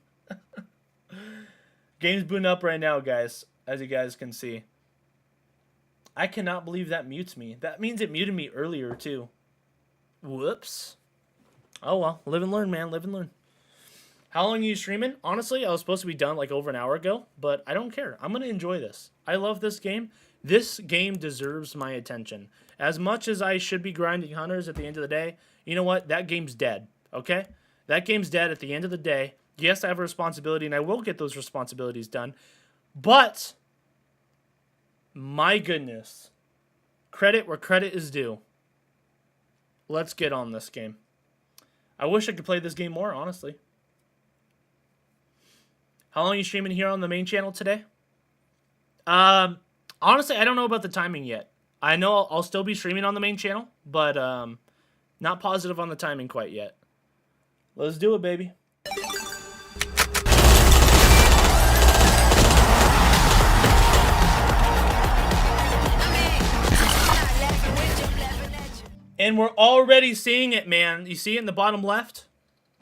Game's booting up right now, guys, as you guys can see. I cannot believe that mutes me. That means it muted me earlier, too. Whoops. Oh, well. Live and learn, man. Live and learn. How long are you streaming? Honestly, I was supposed to be done like over an hour ago, but I don't care. I'm going to enjoy this. I love this game. This game deserves my attention. As much as I should be grinding hunters at the end of the day, you know what? That game's dead, okay? That game's dead at the end of the day. Yes, I have a responsibility, and I will get those responsibilities done. But, my goodness. Credit where credit is due. Let's get on this game. I wish I could play this game more, honestly. How long are you streaming here on the main channel today? Honestly, I don't know about the timing yet. I know I'll still be streaming on the main channel, but not positive on the timing quite yet. Let's do it, baby. And we're already seeing it, man. You see it in the bottom left?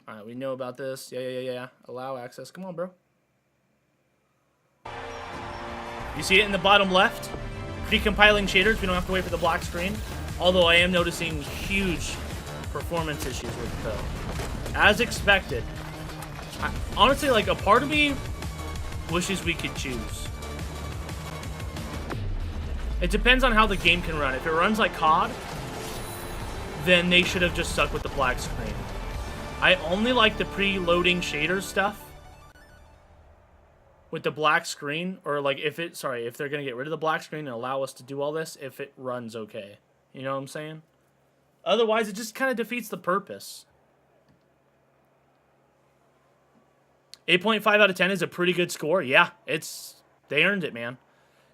All right, we know about this. Yeah. Allow access. Come on, bro. You see it in the bottom left? Pre-compiling shaders. We don't have to wait for the black screen. Although I am noticing huge performance issues with the... As expected. Honestly, like, a part of me wishes we could choose. It depends on how the game can run. If it runs like COD, then they should have just stuck with the black screen. I only like the pre-loading shader stuff with the black screen, or like if they're gonna get rid of the black screen and allow us to do all this, if it runs okay. You know what I'm saying? Otherwise, it just kind of defeats the purpose. 8.5 out of 10 is a pretty good score. Yeah, they earned it, man.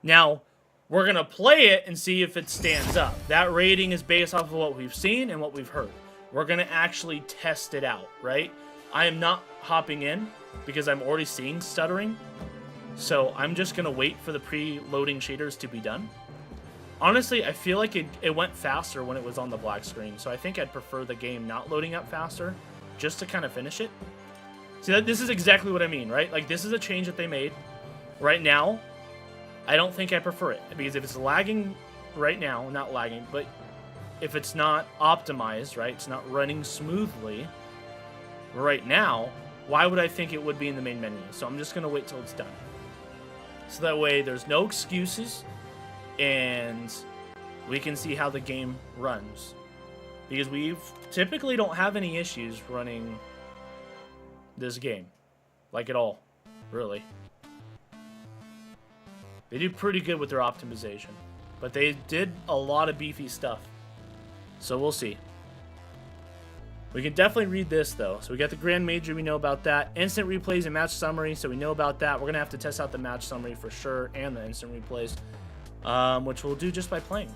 Now, we're gonna play it and see if it stands up. That rating is based off of what we've seen and what we've heard. We're gonna actually test it out, right? I am not hopping in because I'm already seeing stuttering. So I'm just going to wait for the pre-loading shaders to be done. Honestly, I feel like it went faster when it was on the black screen. So I think I'd prefer the game not loading up faster just to kind of finish it. See, this is exactly what I mean, right? Like, this is a change that they made. Right now, I don't think I prefer it. Because if it's lagging right now, not lagging, but if it's not optimized, right? It's not running smoothly right now, why would I think it would be in the main menu? So I'm just going to wait till it's done. So that way there's no excuses and we can see how the game runs. Because we typically don't have any issues running this game. Like at all. Really. They do pretty good with their optimization. But they did a lot of beefy stuff. So we'll see. We can definitely read this, though. So we got the Grand Major, we know about that. Instant replays and match summary, so we know about that. We're going to have to test out the match summary for sure, and the instant replays, which we'll do just by playing.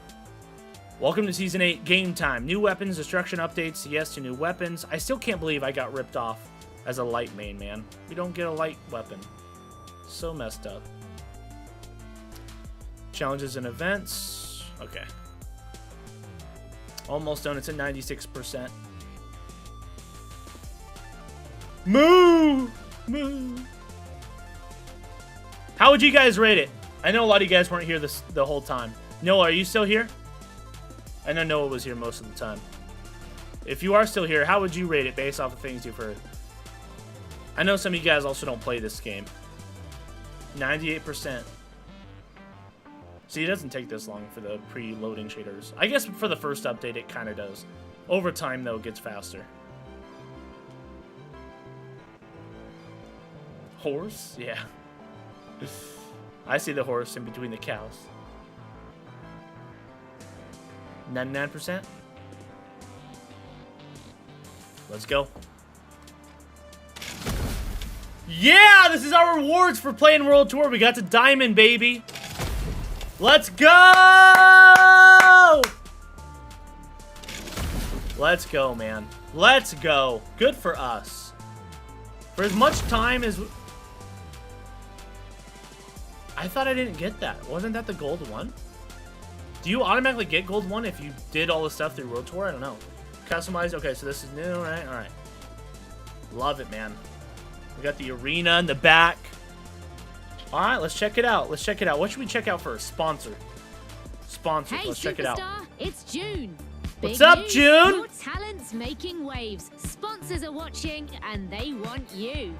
Welcome to Season 8, Game Time. New weapons, destruction updates, yes to new weapons. I still can't believe I got ripped off as a light main, man. We don't get a light weapon. So messed up. Challenges and events. Okay. Almost done. It's at 96%. Moo! Moo! How would you guys rate it? I know a lot of you guys weren't here the whole time. Noah, are you still here? I know Noah was here most of the time. If you are still here, how would you rate it based off of things you've heard? I know some of you guys also don't play this game. 98%. See, it doesn't take this long for the pre-loading shaders. I guess for the first update, it kind of does. Over time, though, it gets faster. Horse? Yeah. I see the horse in between the cows. 99%? Let's go. Yeah! This is our rewards for playing World Tour. We got to Diamond, baby. Let's go! Let's go, man. Let's go. Good for us. For as much time as... I thought I didn't get that. Wasn't that the gold one? Do you automatically get gold one if you did all the stuff through World Tour? I don't know. Customize. Okay, so this is new, right? All right. Love it, man. We got the arena in the back. All right, let's check it out. Let's check it out. What should we check out first? Sponsor. Sponsor. Hey, let's check it out. Superstar, it's June. What's Big up, news, June? Your talent's making waves. Sponsors are watching, and they want you.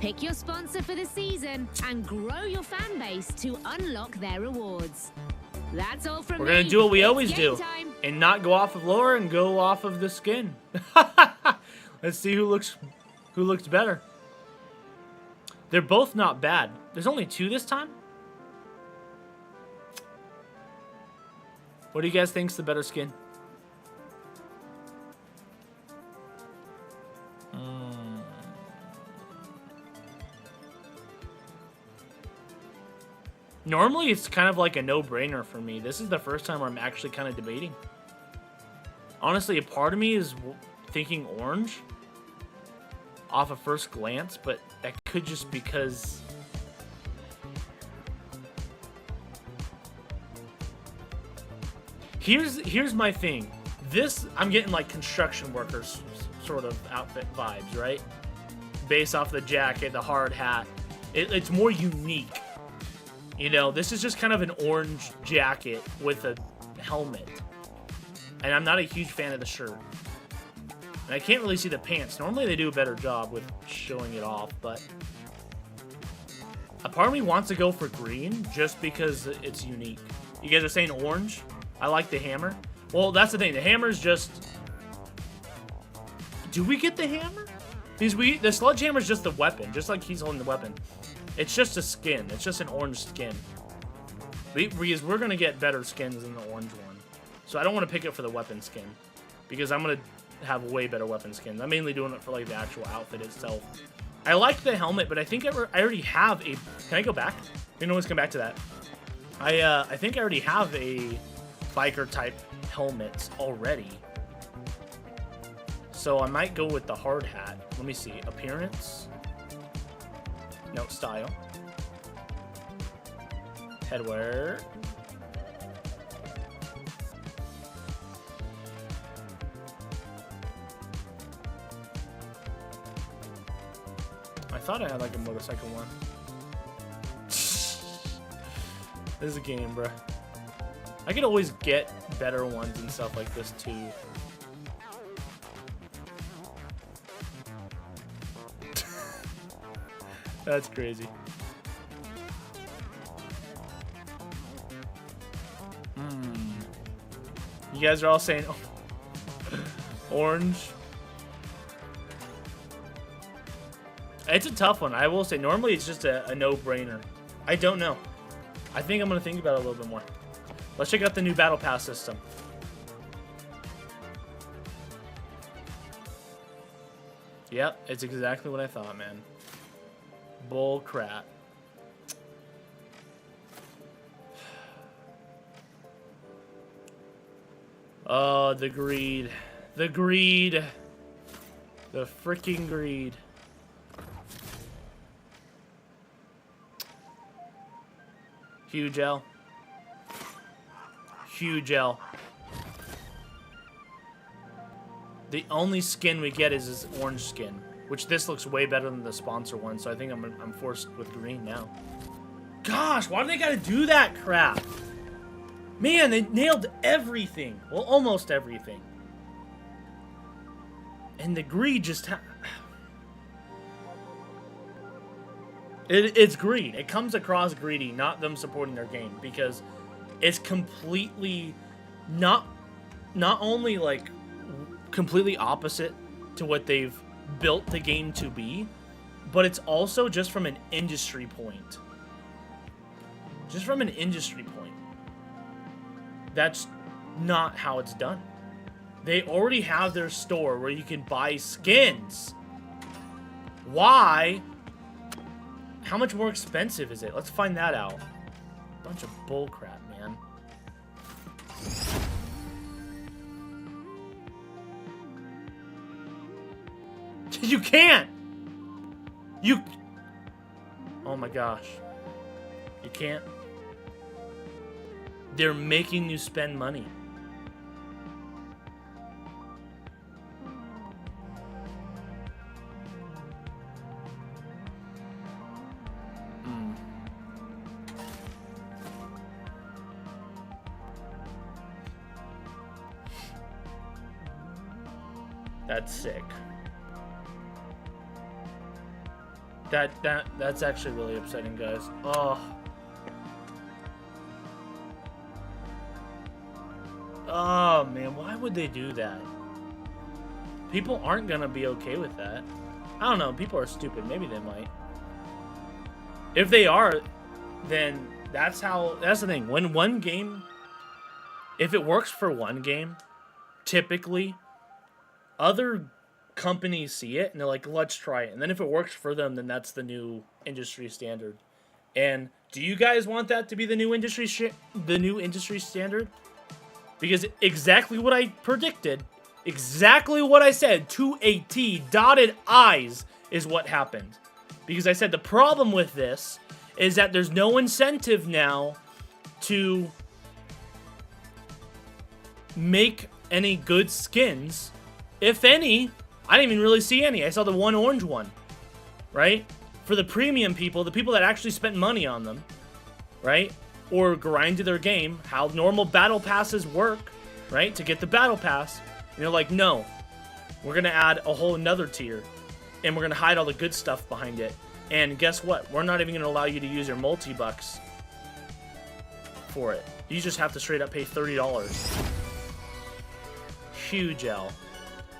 Pick your sponsor for the season and grow your fan base to unlock their rewards. That's all from me. We're gonna do what we It's always game do, time. and not go off of lore and go off of the skin. Let's see who looks better. They're both not bad. There's only 2 this time. What do you guys think's the better skin? Normally, it's kind of like a no-brainer for me. This is the first time where I'm actually kind of debating. Honestly, a part of me is thinking orange off of first glance, but that could just because... Here's my thing. This, I'm getting like construction workers sort of outfit vibes, right? Based off the jacket, the hard hat. It's more unique. You know, this is just kind of an orange jacket with a helmet. And I'm not a huge fan of the shirt. And I can't really see the pants. Normally they do a better job with showing it off, but... A part of me wants to go for green just because it's unique. You guys are saying orange? I like the hammer. Well, that's the thing. The hammer's just... Do we get the hammer? Because the sledgehammer's just the weapon, just like he's holding the weapon. It's just a skin. It's just an orange skin. Because we're going to get better skins than the orange one. So I don't want to pick it for the weapon skin. Because I'm going to have way better weapon skins. I'm mainly doing it for like the actual outfit itself. I like the helmet, but I think I already have a... Can I go back? We can always come back to that. I think I already have a biker type helmet already. So I might go with the hard hat. Let me see. Appearance. No, style. Headwear. I thought I had like a motorcycle one. This is a game, bro. I could always get better ones and stuff like this too. That's crazy. You guys are all saying orange. It's a tough one. I will say, normally it's just a no-brainer. I don't know. I think I'm going to think about it a little bit more. Let's check out the new Battle Pass system. Yep, it's exactly what I thought, man. Bull crap. Oh, the greed. The greed. The freaking greed. Huge L. Huge L. The only skin we get is this orange skin, which this looks way better than the sponsor one, so I think I'm forced with green now. Gosh, why do they gotta do that crap? Man, they nailed everything. Well, almost everything. And the greed just it's greed. It comes across greedy, not them supporting their game, because it's completely not only like completely opposite to what they've built the game to be, but it's also just from an industry point. Just from an industry point. That's not how it's done. They already have their store where you can buy skins. Why? How much more expensive is it? Let's find that out. Bunch of bullcrap, man. You can't! You... Oh my gosh. You can't? They're making you spend money. That's sick. That's actually really upsetting, guys. Oh. Oh, man, why would they do that? People aren't gonna be okay with that. I don't know, people are stupid. Maybe they might. If they are, then that's the thing. When one game, if it works for one game, typically, other companies see it and they're like, let's try it. And then if it works for them, then that's the new industry standard. And do you guys want that to be the new industry standard? Because exactly what I predicted, exactly what I said, to a T, dotted I's, is what happened. Because I said the problem with this is that there's no incentive now to make any good skins. If any, I didn't even really see any. I saw the one orange one, right? For the premium people, the people that actually spent money on them, right? Or grinded their game, how normal battle passes work, right? To get the battle pass. And they're like, no, we're going to add a whole another tier. And we're going to hide all the good stuff behind it. And guess what? We're not even going to allow you to use your multi-bucks for it. You just have to straight up pay $30. Huge L.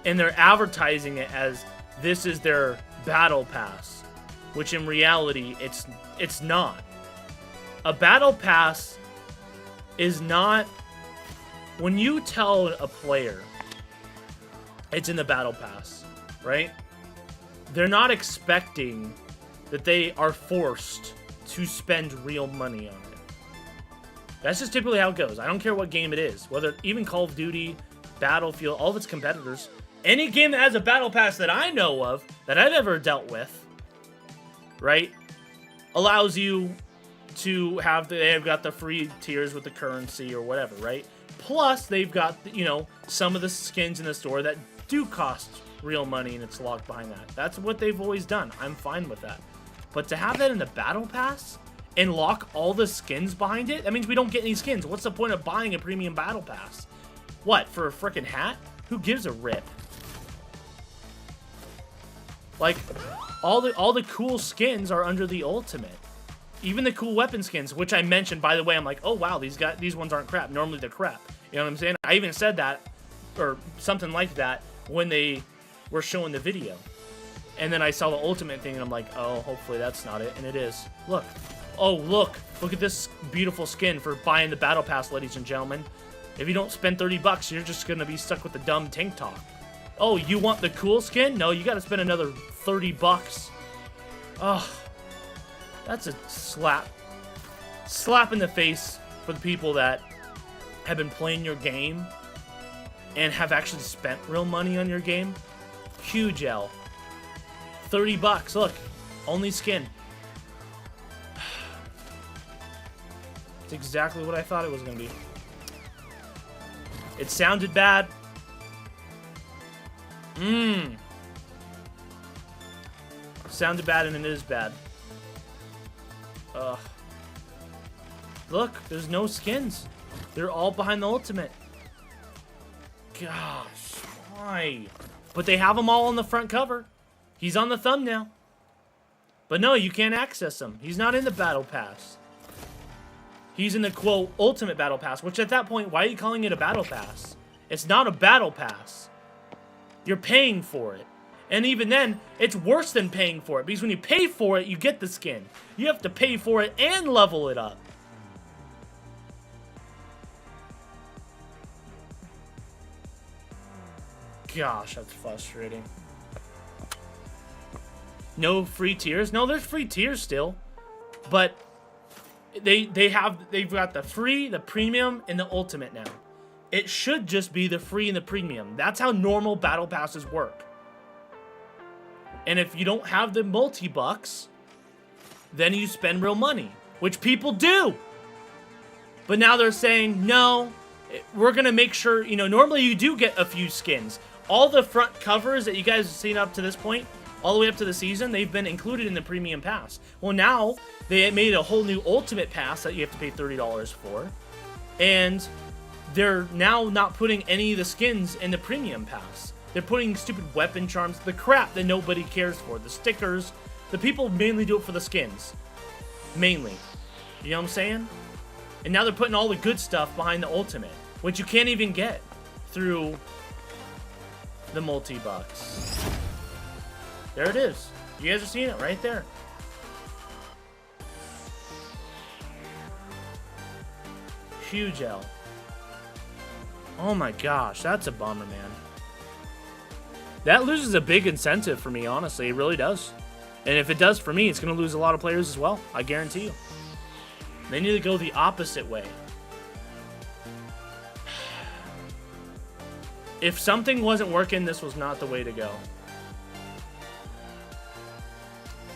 And they're advertising it as this is their battle pass, which in reality it's not. A battle pass is not, when you tell a player it's in the battle pass, right? They're not expecting that they are forced to spend real money on it. That's just typically how it goes. I don't care what game it is, whether even Call of Duty, Battlefield, all of its competitors. Any game that has a battle pass that I know of, that I've ever dealt with, right, allows you to have, they've got the free tiers with the currency or whatever, right? Plus, they've got, you know, some of the skins in the store that do cost real money and it's locked behind that. That's what they've always done. I'm fine with that. But to have that in the battle pass and lock all the skins behind it, that means we don't get any skins. What's the point of buying a premium battle pass? What, for a freaking hat? Who gives a rip? Like, all the cool skins are under the ultimate. Even the cool weapon skins, which I mentioned, by the way, I'm like, oh wow, these ones aren't crap. Normally they're crap. You know what I'm saying? I even said that, or something like that, when they were showing the video. And then I saw the ultimate thing, and I'm like, oh, hopefully that's not it. And it is. Look. Oh, look. Look at this beautiful skin for buying the Battle Pass, ladies and gentlemen. If you don't spend 30 bucks, you're just going to be stuck with the dumb tank top. Oh, you want the cool skin? No, you got to spend another 30 bucks. Oh, that's a slap. Slap in the face for the people that have been playing your game and have actually spent real money on your game. Huge L. 30 bucks. Look, only skin. It's exactly what I thought it was going to be. It sounded bad. Sounded bad, and it is bad. Ugh. Look, there's no skins. They're all behind the ultimate. Gosh, why? But they have them all on the front cover. He's on the thumbnail. But no, you can't access him. He's not in the Battle Pass. He's in the, quote, Ultimate Battle Pass, which at that point, why are you calling it a Battle Pass? It's not a Battle Pass. You're paying for it. And even then, it's worse than paying for it, because when you pay for it, you get the skin. You have to pay for it and level it up. Gosh, that's frustrating. No free tiers? No, there's free tiers still. But they've got the free, the premium, and the ultimate now. It should just be the free and the premium. That's how normal battle passes work. And if you don't have the multi-bucks, then you spend real money, which people do. But now they're saying, no, we're going to make sure, you know, normally you do get a few skins. All the front covers that you guys have seen up to this point, all the way up to the season, they've been included in the premium pass. Well, now they made a whole new ultimate pass that you have to pay $30 for. And they're now not putting any of the skins in the premium pass. They're putting stupid weapon charms, the crap that nobody cares for, the stickers. The people mainly do it for the skins. Mainly. You know what I'm saying? And now they're putting all the good stuff behind the ultimate, which you can't even get through the multi-bucks. There it is. You guys are seeing it right there. Huge L. Oh my gosh, that's a bummer, man. That loses a big incentive for me, honestly. It really does. And if it does for me, it's going to lose a lot of players as well. I guarantee you. They need to go the opposite way. If something wasn't working, this was not the way to go.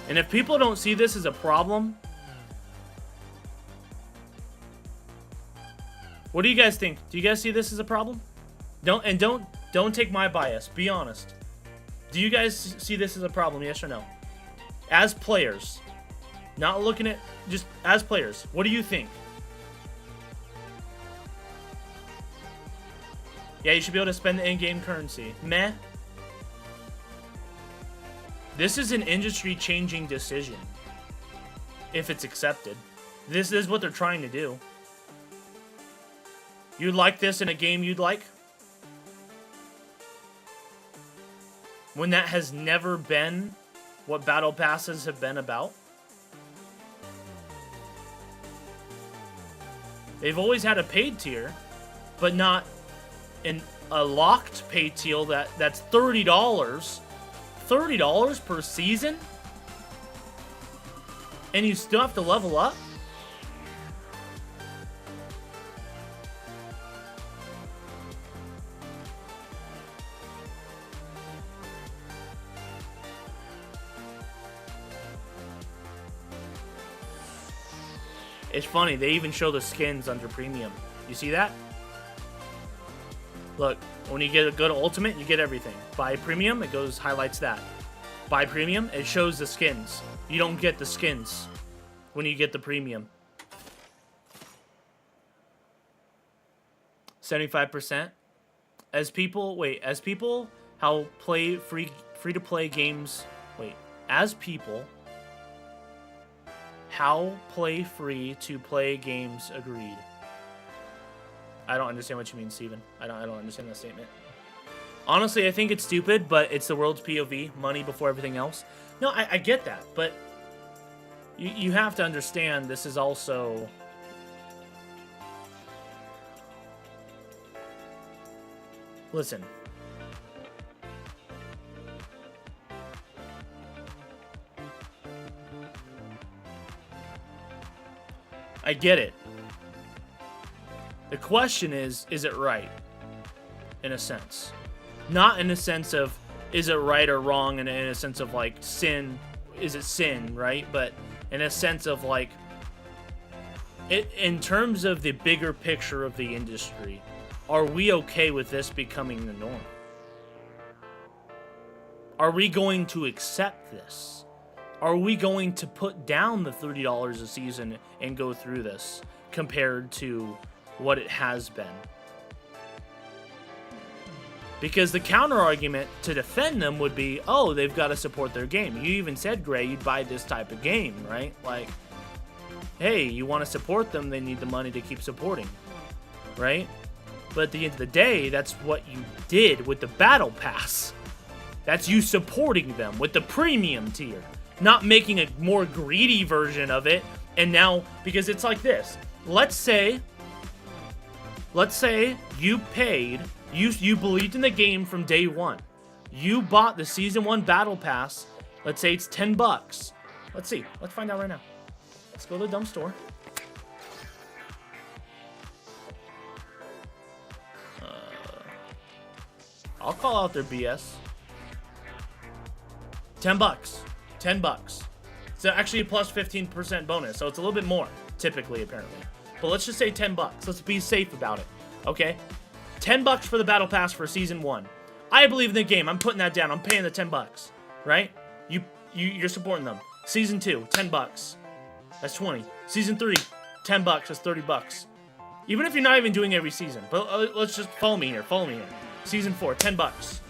And if people don't see this as a problem, what do you guys think? Do you guys see this as a problem? Don't take my bias. Be honest. Do you guys see this as a problem? Yes or no? As players, not looking at, just as players, what do you think? Yeah, you should be able to spend the in-game currency. Meh. This is an industry-changing decision. If it's accepted. This is what they're trying to do. You'd like this in a game you'd like? When that has never been what battle passes have been about? They've always had a paid tier, but not a locked paid tier that's $30. $30 per season? And you still have to level up? It's funny, they even show the skins under premium. You see that? Look, when you go to ultimate, you get everything. Buy premium, it goes highlights that. Buy premium, it shows the skins. You don't get the skins when you get the premium. 75%. As people how play free to play games. As people how play free to play games agreed. I don't understand what you mean, Steven. I don't understand that statement. Honestly, I think it's stupid, but it's the world's POV, money before everything else. No, I get that, but you have to understand this is also... Listen. I get it. The question is it right? In a sense. Not in a sense of, is it right or wrong, and in a sense of, like, sin, is it sin, right? But in a sense of, like, in terms of the bigger picture of the industry, are we okay with this becoming the norm? Are we going to accept this? Are we going to put down the $30 a season and go through this compared to what it has been? Because the counter argument to defend them would be, oh, they've got to support their game. You even said, Gray, you'd buy this type of game, right? Like, hey, you want to support them, they need the money to keep supporting, right? But at the end of the day, that's what you did with the Battle Pass. That's you supporting them with the premium tier, not making a more greedy version of it. And now, because it's like this, let's say you paid, you believed in the game from day one. You bought the Season 1 Battle Pass. Let's say it's $10. Let's see. Let's find out right now. Let's go to the dumb store. I'll call out their BS. $10. $10. It's actually a plus 15% bonus, so it's a little bit more, typically, apparently. But let's just say $10. Let's be safe about it, okay? $10 for the Battle Pass for Season 1. I believe in the game. I'm putting that down. I'm paying the $10, right? You're supporting them. Season 2, $10. That's 20. Season 3, $10. That's $30. Even if you're not even doing every season. But let's just follow me here. Follow me here. Season 4, $10.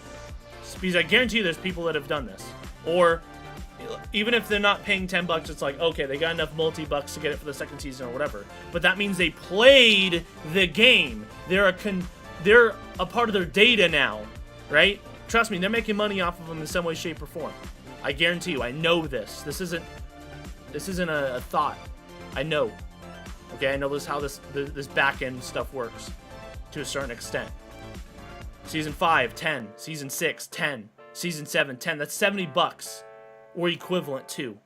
Because I guarantee you there's people that have done this. Or even if they're not paying $10, it's like, okay, they got enough multi-bucks to get it for the second season or whatever. But that means they played the game. They're a part of their data now, right? Trust me, they're making money off of them in some way, shape, or form. I guarantee you. I know this. This isn't a thought. I know. Okay, I know this how this back end stuff works to a certain extent. Season 5, 10. Season 6, 10. Season 7, 10. That's $70 or equivalent to,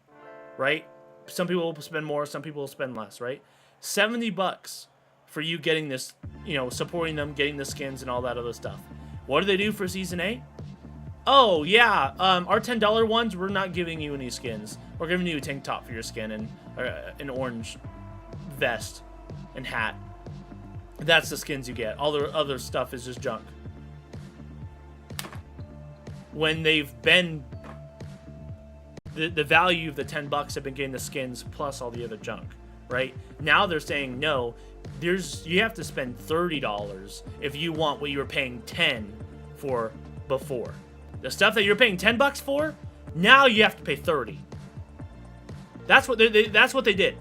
right? Some people will spend more, some people will spend less, right? $70 for you getting this, supporting them, getting the skins and all that other stuff. What do they do for Season 8? Oh, yeah, our $10 ones, we're not giving you any skins. We're giving you a tank top for your skin and an orange vest and hat. That's the skins you get. All the other stuff is just junk. When they've been... The value of the $10 have been getting the skins plus all the other junk, right? Now they're saying, no, you have to spend $30 if you want what you were paying $10 for before. The stuff that you're paying $10 for, now you have to pay $30. That's what they did.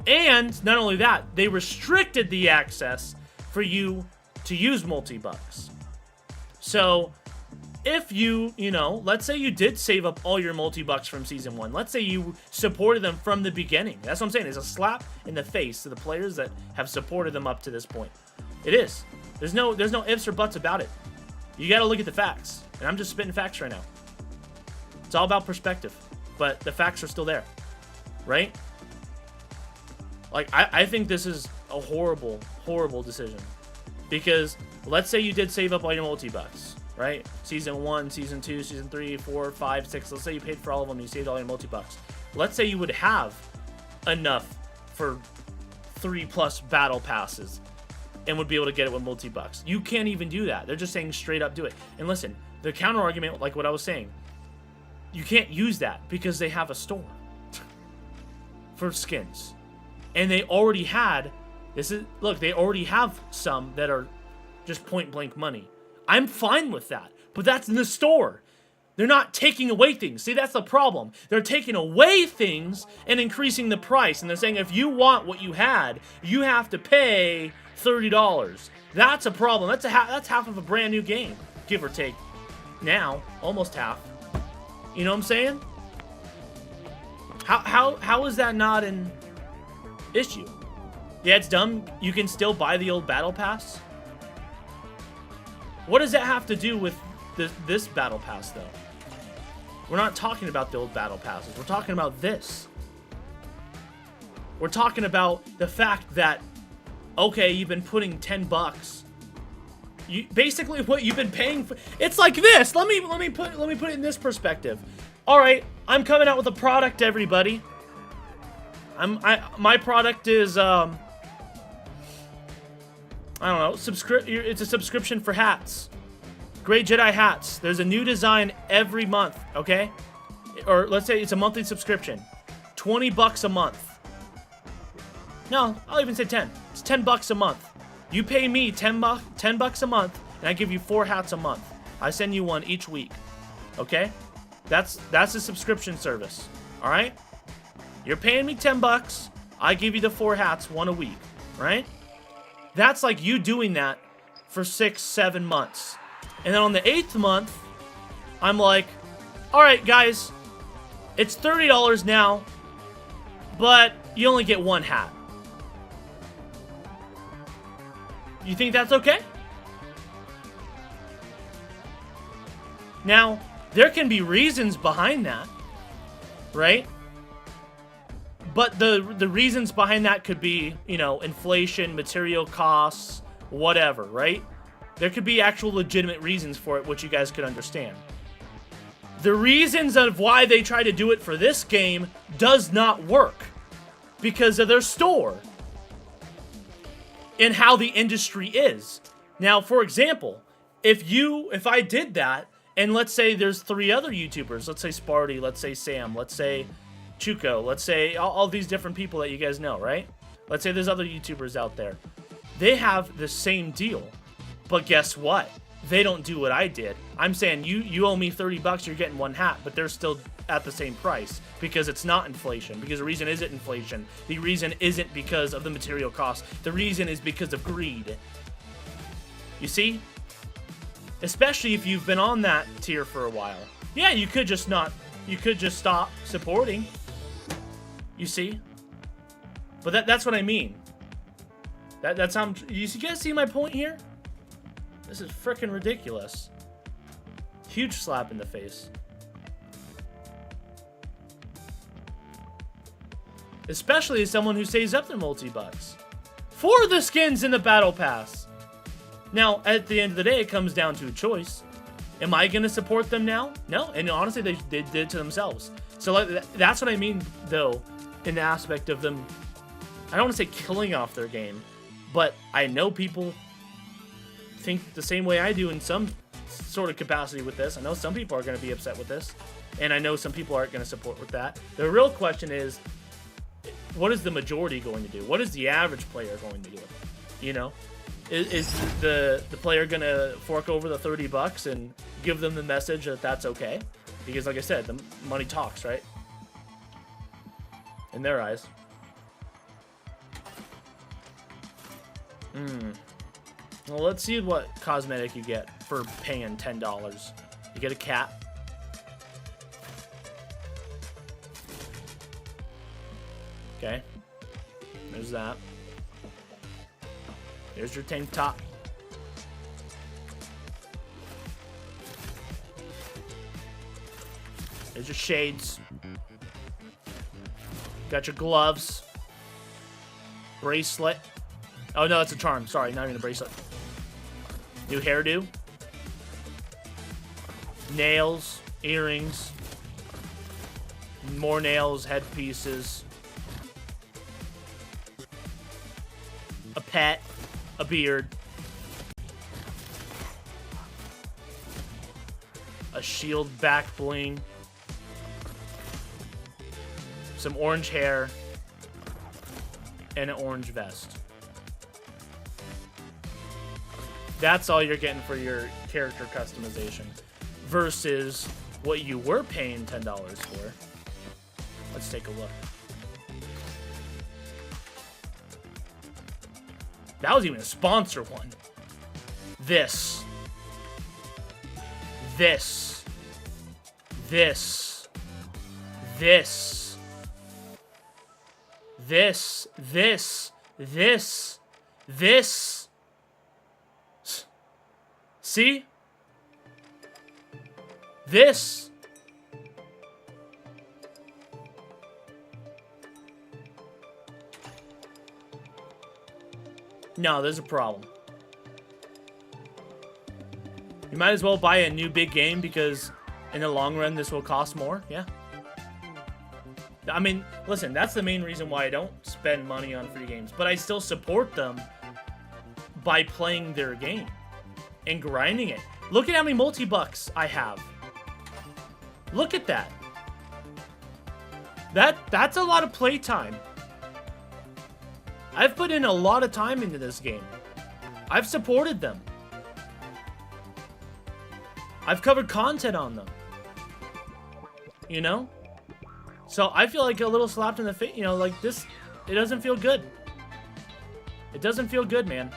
And not only that, they restricted the access for you to use multi-bucks. So if let's say you did save up all your multi-bucks from Season 1. Let's say you supported them from the beginning. That's what I'm saying. It's a slap in the face to the players that have supported them up to this point. It is. There's no ifs or buts about it. You got to look at the facts. And I'm just spitting facts right now. It's all about perspective. But the facts are still there. Right? Like, I think this is a horrible, horrible decision. Because let's say you did save up all your multi-bucks. Right? Season 1, Season 2, Season 3, 4, 5, 6. Let's say you paid for all of them. You saved all your multi-bucks. Let's say you would have enough for 3+ battle passes and would be able to get it with multi-bucks. You can't even do that. They're just saying straight up do it. And listen, the counter argument, like what I was saying, you can't use that because they have a store for skins. And they already had, they already have some that are just point blank money. I'm fine with that, but that's in the store. They're not taking away things. See, that's the problem. They're taking away things and increasing the price. And they're saying if you want what you had, you have to pay $30. That's a problem. That's half of a brand new game, give or take. Now, almost half. You know what I'm saying? How is that not an issue? Yeah, it's dumb. You can still buy the old battle pass. What does that have to do with this battle pass, though? We're not talking about the old battle passes. We're talking about this. We're talking about the fact that, okay, you've been putting $10. Basically what you've been paying for. It's like this. Let me put it in this perspective. All right, I'm coming out with a product, everybody. My product is I don't know, it's a subscription for hats. Grey Jedi hats. There's a new design every month, okay? Or let's say it's a monthly subscription. $20 a month. No, I'll even say 10. It's $10 a month. You pay me $10 a month, and I give you 4 hats a month. I send you one each week. Okay? That's a subscription service. All right? You're paying me $10. I give you the 4 hats, one a week. Right? That's like you doing that for 6-7 months. And then on the 8th month, I'm like, all right, guys, it's $30 now, but you only get 1 hat. You think that's okay? Now, there can be reasons behind that, right? But the reasons behind that could be, you know, inflation, material costs, whatever, right? There could be actual legitimate reasons for it, which you guys could understand. The reasons of why they try to do it for this game does not work because of their store and how the industry is. Now, for example, if I did that, and let's say there's 3 other YouTubers, let's say Sparty, let's say Sam, let's say Chuko, let's say all these different people that you guys know, right? Let's say there's other YouTubers out there. They have the same deal, but guess what? They don't do what I did. I'm saying you owe me $30, you're getting 1 hat, but they're still at the same price because it's not inflation. Because the reason isn't inflation. The reason isn't because of the material cost. The reason is because of greed. You see? Especially if you've been on that tier for a while. Yeah, you could just stop supporting. You see? But that's what I mean. That's how you guys see my point here? This is freaking ridiculous. Huge slap in the face. Especially as someone who saves up their multi-bucks for the skins in the battle pass. Now, at the end of the day, it comes down to a choice. Am I going to support them now? No. And honestly, they did it to themselves. So that's what I mean, though, in the aspect of them. I don't want to say killing off their game, but I know people think the same way I do in some sort of capacity with this. I know some people are going to be upset with this, and I know some people aren't going to support with that. The real question is, what is the majority going to do? What is the average player going to do? You know? Is the player going to fork over the $30 and give them the message that that's okay? Because like I said, the money talks, right? In their eyes. Well, let's see what cosmetic you get for paying $10. You get a cat. Okay. There's that. There's your tank top. There's your shades. Got your gloves. Bracelet. Oh, no, that's a charm. Sorry, not even a bracelet. New hairdo. Nails. Earrings. More nails. Headpieces. A pet. A beard. A shield back bling. Some orange hair. And an orange vest. That's all you're getting for your character customization. versus what you were paying $10 for. Let's take a look. That was even a sponsor one. This. This. This. This. This. This. This. This. See? This. No, there's a problem. You might as well buy a new big game because in the long run this will cost more. Yeah. I mean, listen, that's the main reason why I don't spend money on free games, but I still support them by playing their game and grinding it. Look at how many multi-bucks I have. Look at that. That's a lot of playtime. I've put in a lot of time into this game. I've supported them. I've covered content on them. You know? So I feel like a little slapped in the face, you know, like this, it doesn't feel good. It doesn't feel good, man.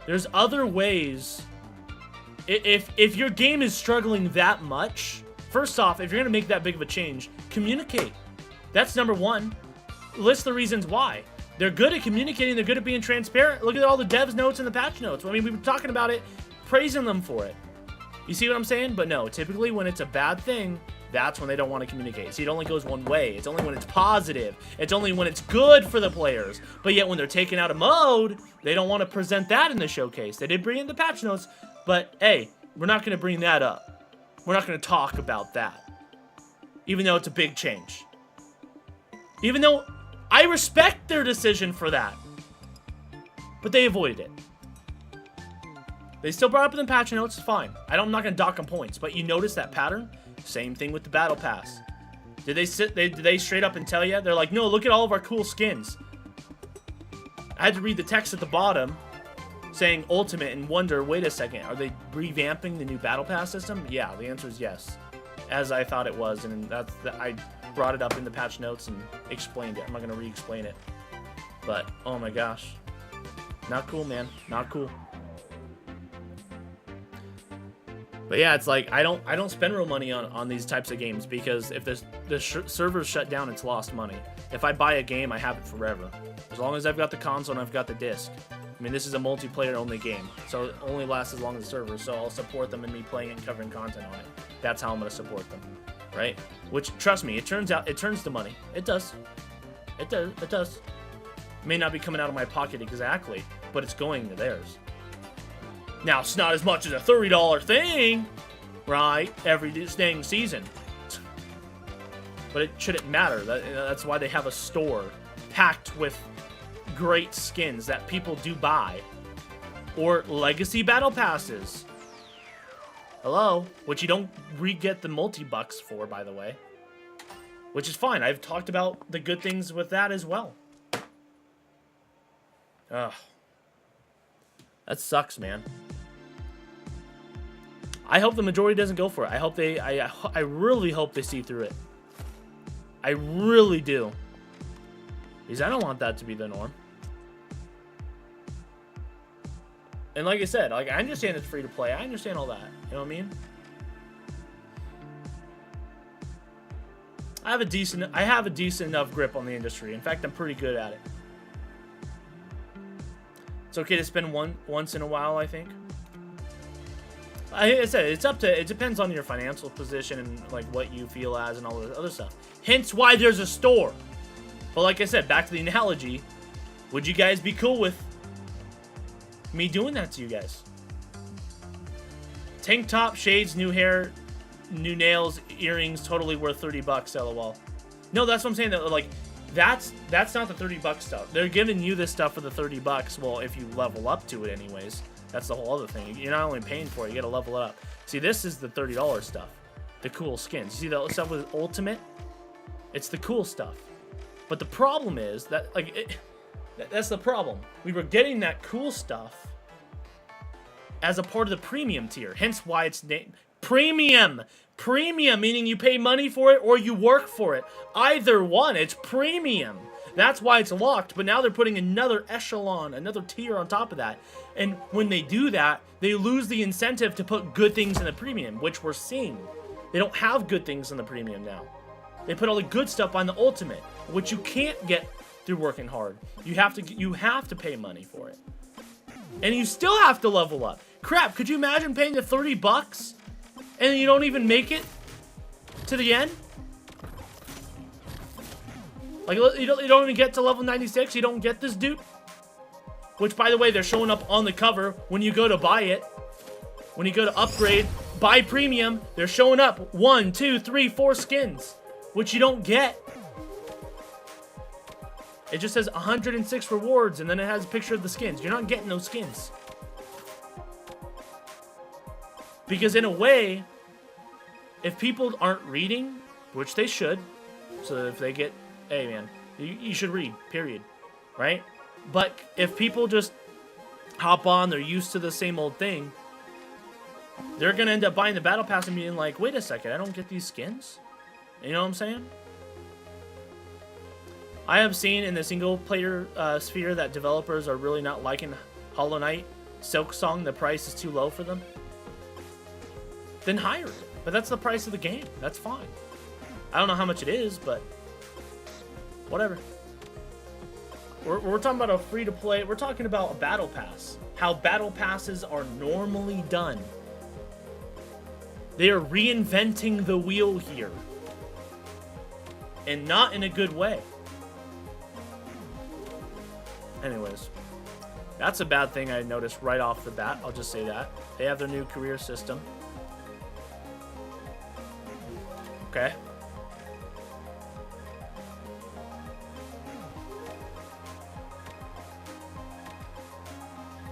There's other ways. If your game is struggling that much, first off, if you're going to make that big of a change, communicate. That's number one. List the reasons why. They're good at communicating. They're good at being transparent. Look at all the devs notes and the patch notes. I mean, we were talking about it, praising them for it. You see what I'm saying? But no, typically when it's a bad thing, that's when they don't want to communicate. See, it only goes one way. It's only when it's positive. It's only when it's good for the players. But yet when they're taken out of mode, they don't want to present that in the showcase. They did bring in the patch notes, but hey, we're not going to bring that up. We're not going to talk about that. Even though it's a big change. Even though I respect their decision for that. But they avoided it. They still brought up in the patch notes, fine. I'm not going to dock them points, but you notice that pattern? Same thing with the battle pass. Did they straight up and tell you? They're like, no, look at all of our cool skins. I had to read the text at the bottom saying ultimate and wonder, wait a second, are they revamping the new battle pass system? Yeah, the answer is yes. As I thought it was, and I brought it up in the patch notes and explained it. I'm not going to re-explain it. But, oh my gosh. Not cool, man. Not cool. But yeah, it's like, I don't spend real money on these types of games because if the server's shut down, it's lost money. If I buy a game, I have it forever. As long as I've got the console and I've got the disc. I mean, this is a multiplayer only game, so it only lasts as long as the server, so I'll support them in me playing it and covering content on it. That's how I'm going to support them, right? Which, trust me, it turns to money. It does. It does. It may not be coming out of my pocket exactly, but it's going to theirs. Now, it's not as much as a $30 thing, right? Every dang season. But it shouldn't matter. That's why they have a store packed with great skins that people do buy. Or legacy battle passes. Hello? Which you don't re-get the multi-bucks for, by the way. Which is fine. I've talked about the good things with that as well. Ugh. That sucks, man. I hope the majority doesn't go for it. I really hope they see through it. I really do. Because I don't want that to be the norm. And like I said, like I understand it's free to play. I understand all that. You know what I mean? I have a decent enough grip on the industry. In fact, I'm pretty good at it. It's okay to spend once in a while, I think. I said, it depends on your financial position and like what you feel as and all the other stuff. Hence why there's a store. But like I said, back to the analogy, would you guys be cool with me doing that to you guys? Tank top, shades, new hair, new nails, earrings, totally worth $30, lol. No, that's what I'm saying. That like, that's not the $30 stuff. They're giving you this stuff for the $30. Well, if you level up to it, anyways. That's the whole other thing. You're not only paying for it, you gotta level it up. See, this is the $30 stuff. The cool skins. You see the stuff with Ultimate? It's the cool stuff. But the problem is that, like, that's the problem. We were getting that cool stuff, as a part of the premium tier. Hence why it's named premium. Premium, meaning you pay money for it or you work for it. Either one, it's premium. That's why it's locked, but now they're putting another echelon, another tier on top of that. And when they do that, they lose the incentive to put good things in the premium, which we're seeing. They don't have good things in the premium now. They put all the good stuff on the ultimate, which you can't get through working hard. You have to pay money for it. And you still have to level up. Crap, could you imagine paying the $30 and you don't even make it to the end? Like, you don't even get to level 96? You don't get this dude? Which, by the way, they're showing up on the cover when you go to buy it. When you go to upgrade, buy premium, they're showing up 1, 2, 3, 4 skins, which you don't get. It just says 106 rewards, and then it has a picture of the skins. You're not getting those skins. Because in a way, if people aren't reading, which they should, so if they get, hey man, you should read, period, right? But if people just hop on, they're used to the same old thing, they're going to end up buying the battle pass and being like, wait a second, I don't get these skins? You know what I'm saying? I have seen in the single player sphere that developers are really not liking Hollow Knight. Silksong, the price is too low for them. Then hire it. But that's the price of the game. That's fine. I don't know how much it is, but whatever. We're talking about a free-to-play. We're talking about a battle pass. How battle passes are normally done. They are reinventing the wheel here. And not in a good way. Anyways. That's a bad thing I noticed right off the bat. I'll just say that. They have their new career system. Okay.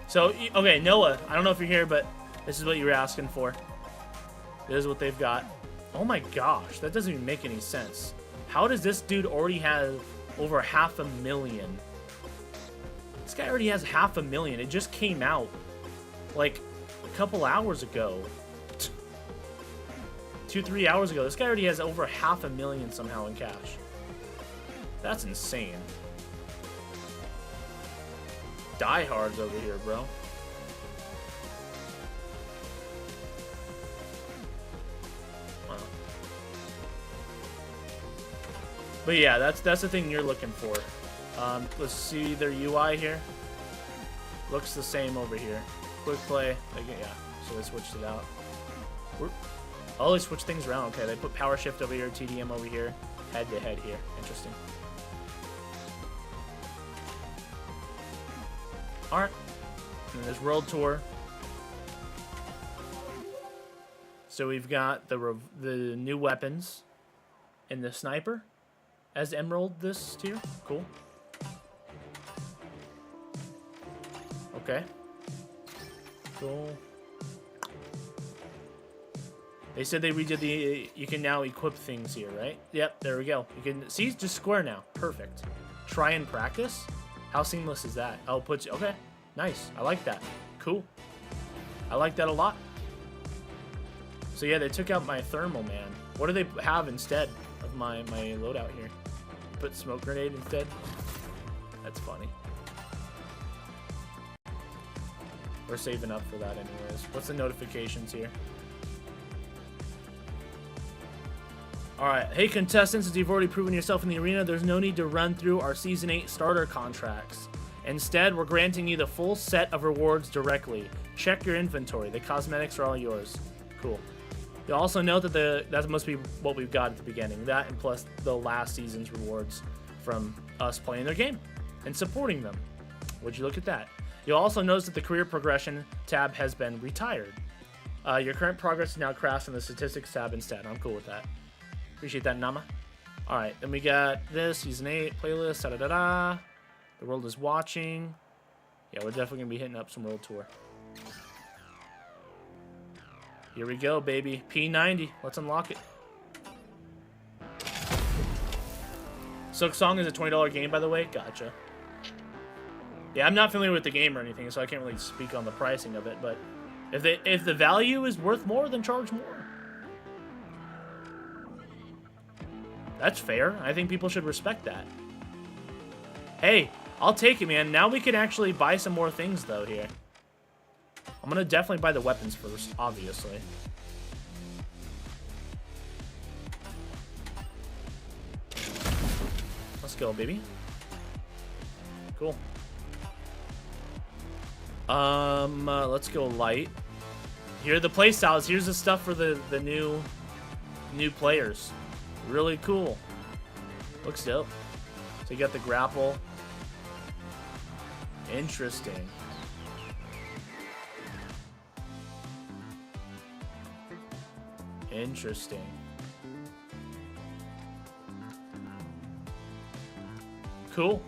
So, okay, Noah, I don't know if you're here, but this is what you were asking for. This is what they've got. Oh my gosh, that doesn't even make any sense. How does this dude already have over 500,000? This guy already has 500,000. It just came out like a couple hours ago. 2-3 hours ago. This guy already has over 500,000 somehow in cash. That's insane. Diehards over here, bro. Wow. But yeah, that's the thing you're looking for. Let's see their UI here. Looks the same over here. Quick play. Yeah, so they switched it out. Oh, they switched things around. Okay, they put power shift over here, TDM over here, head to head here. Interesting. Alright. And there's World Tour. So we've got the new weapons and the sniper as Emerald this tier. Cool. Okay. Cool. They said they redid the, you can now equip things here, right? Yep, there we go. You can, see, it's just square now. Perfect. Try and practice? How seamless is that? Oh, puts, okay. Nice. I like that. Cool. I like that a lot. So yeah, they took out my thermal, man. What do they have instead of my loadout here? Put smoke grenade instead? That's funny. We're saving up for that anyways. What's the notifications here? Alright, hey contestants, since you've already proven yourself in the arena, there's no need to run through our Season 8 starter contracts. Instead, we're granting you the full set of rewards directly. Check your inventory. The cosmetics are all yours. Cool. You'll also note that that must be what we've got at the beginning. That and plus the last season's rewards from us playing their game and supporting them. Would you look at that? You'll also notice that the career progression tab has been retired. Your current progress is now crashed in the statistics tab instead. I'm cool with that. Appreciate that, Nama. Alright, then we got this, Season 8, playlist, da-da-da-da. The world is watching. Yeah, we're definitely going to be hitting up some World Tour. Here we go, baby. P90. Let's unlock it. Silksong is a $20 game, by the way. Gotcha. Yeah, I'm not familiar with the game or anything, so I can't really speak on the pricing of it, but If the value is worth more, then charge more. That's fair. I think people should respect that. Hey, I'll take it, man. Now we can actually buy some more things, though, here. I'm gonna definitely buy the weapons first, obviously. Let's go, baby. Cool. Let's go light. Here are the playstyles. Here's the stuff for the new players. Really cool. Looks dope. So you got the grapple. Interesting. Interesting. Cool.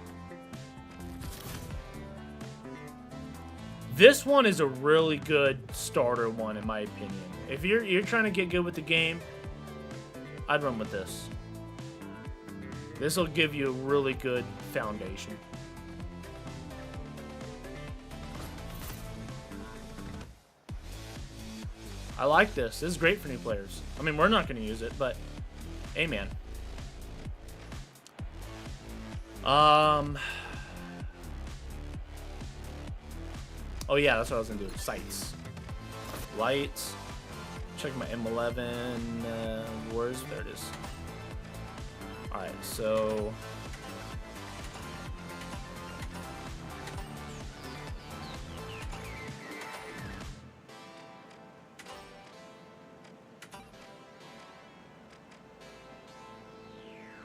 This one is a really good starter one, in my opinion. If you're trying to get good with the game, I'd run with this. This will give you a really good foundation. I like this. This is great for new players. I mean, we're not going to use it, but hey, man. Oh yeah, that's what I was gonna do. Sights, lights. Check my M11. Where's there? It is. All right, so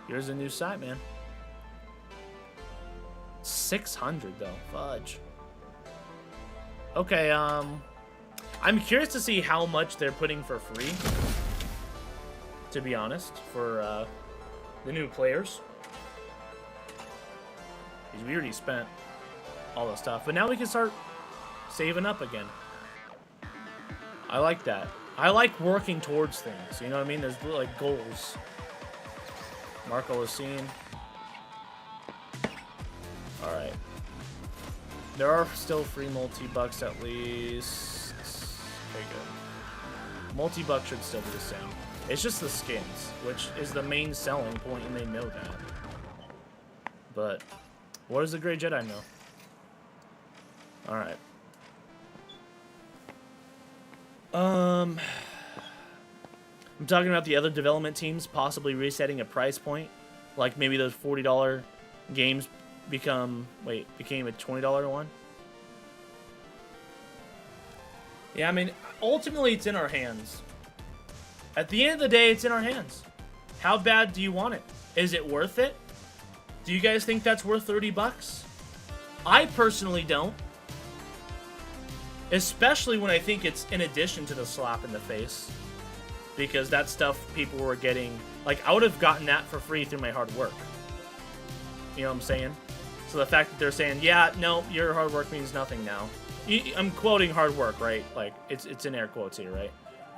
here's a new sight, man. 600 though. Fudge. Okay, I'm curious to see how much they're putting for free, to be honest, for the new players. Because we already spent all the stuff, but now we can start saving up again. I like that. I like working towards things, you know what I mean? There's like goals. Marco is seen. Alright. There are still free multi-bucks at least. Okay, good. Multi-buck should still be the same. It's just the skins, which is the main selling point, and they know that. But what does the Grey Jedi know? Alright. I'm talking about the other development teams possibly resetting a price point. Like maybe those $40 games became a $20 one. Yeah, I mean, ultimately it's in our hands. At the end of the day, it's in our hands. How bad do you want it? Is it worth it? Do you guys think that's worth 30 bucks? I personally don't. Especially when I think it's in addition to the slap in the face. Because that stuff people were getting, like, I would have gotten that for free through my hard work. You know what I'm saying? So the fact that they're saying, yeah, no, your hard work means nothing now. I'm quoting hard work, right? Like, it's in air quotes here, right?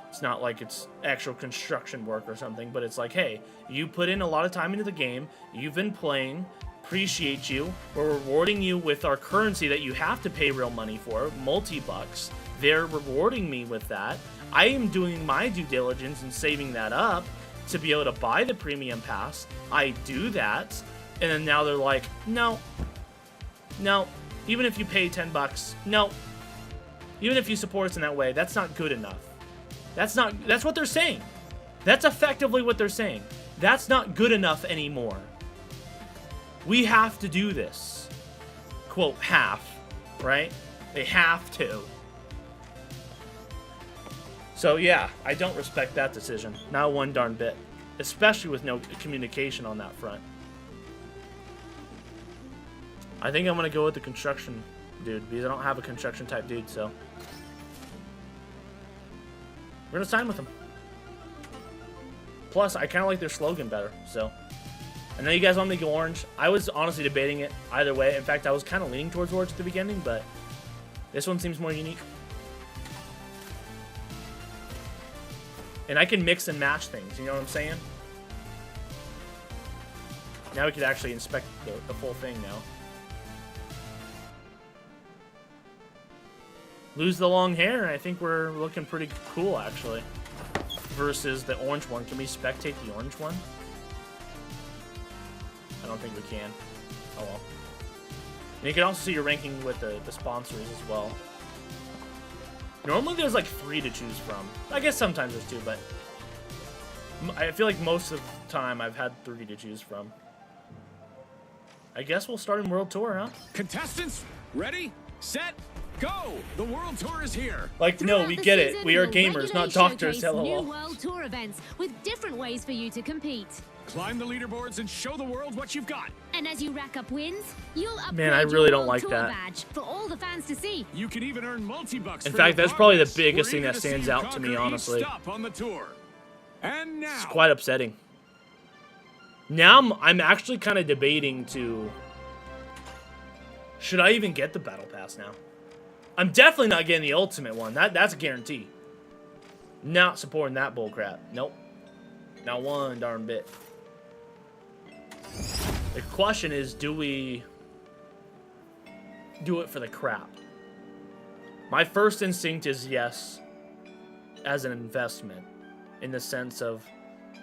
It's not like it's actual construction work or something, but it's like, hey, you put in a lot of time into the game, you've been playing, appreciate you, we're rewarding you with our currency that you have to pay real money for, multi-bucks. They're rewarding me with that. I am doing my due diligence and saving that up to be able to buy the premium pass. I do that. And then now they're like, no, even if you pay 10 bucks, no, even if you support us in that way, that's not good enough. That's what they're saying. That's effectively what they're saying. That's not good enough anymore. We have to do this. Quote, half, right? They have to. So yeah, I don't respect that decision. Not one darn bit. Especially with no communication on that front. I think I'm going to go with the construction dude, because I don't have a construction type dude, so. We're going to sign with him. Plus, I kind of like their slogan better, so. I know you guys want me to go orange. I was honestly debating it either way. In fact, I was kind of leaning towards orange at the beginning, but this one seems more unique. And I can mix and match things, you know what I'm saying? Now we could actually inspect the full thing now. lose the long hair, and I think we're looking pretty cool, actually. Versus the orange one. Can we spectate the orange one? I don't think we can. Oh well. And you can also see your ranking with the sponsors as well. Normally there's like 3 to choose from. I guess sometimes there's 2, but I feel like most of the time I've had 3 to choose from. I guess we'll start in World Tour, huh? Contestants, ready, set, go! The World Tour is here. Like, no, Throughout we the get it. season, We are we'll gamers, not regularly doctors. showcase New LOL. World Tour events with different ways for you to compete. Climb the leaderboards and show the world what you've got. And as you rack up wins, you'll upgrade Man, I your really don't World like Tour that. badge for all the fans to see. You can even earn multi-bucks. In for fact, your that's probably the progress. biggest We're thing eager that see stands you out to me, conquer each honestly. stop on the tour. And now, It's quite upsetting. Now I'm actually kind of debating to... Should I even get the Battle Pass now? I'm definitely not getting the Ultimate one. That's a guarantee. Not supporting that bullcrap. Nope. Not one darn bit. The question is, do we do it for the crap? My first instinct is yes, as an investment, in the sense of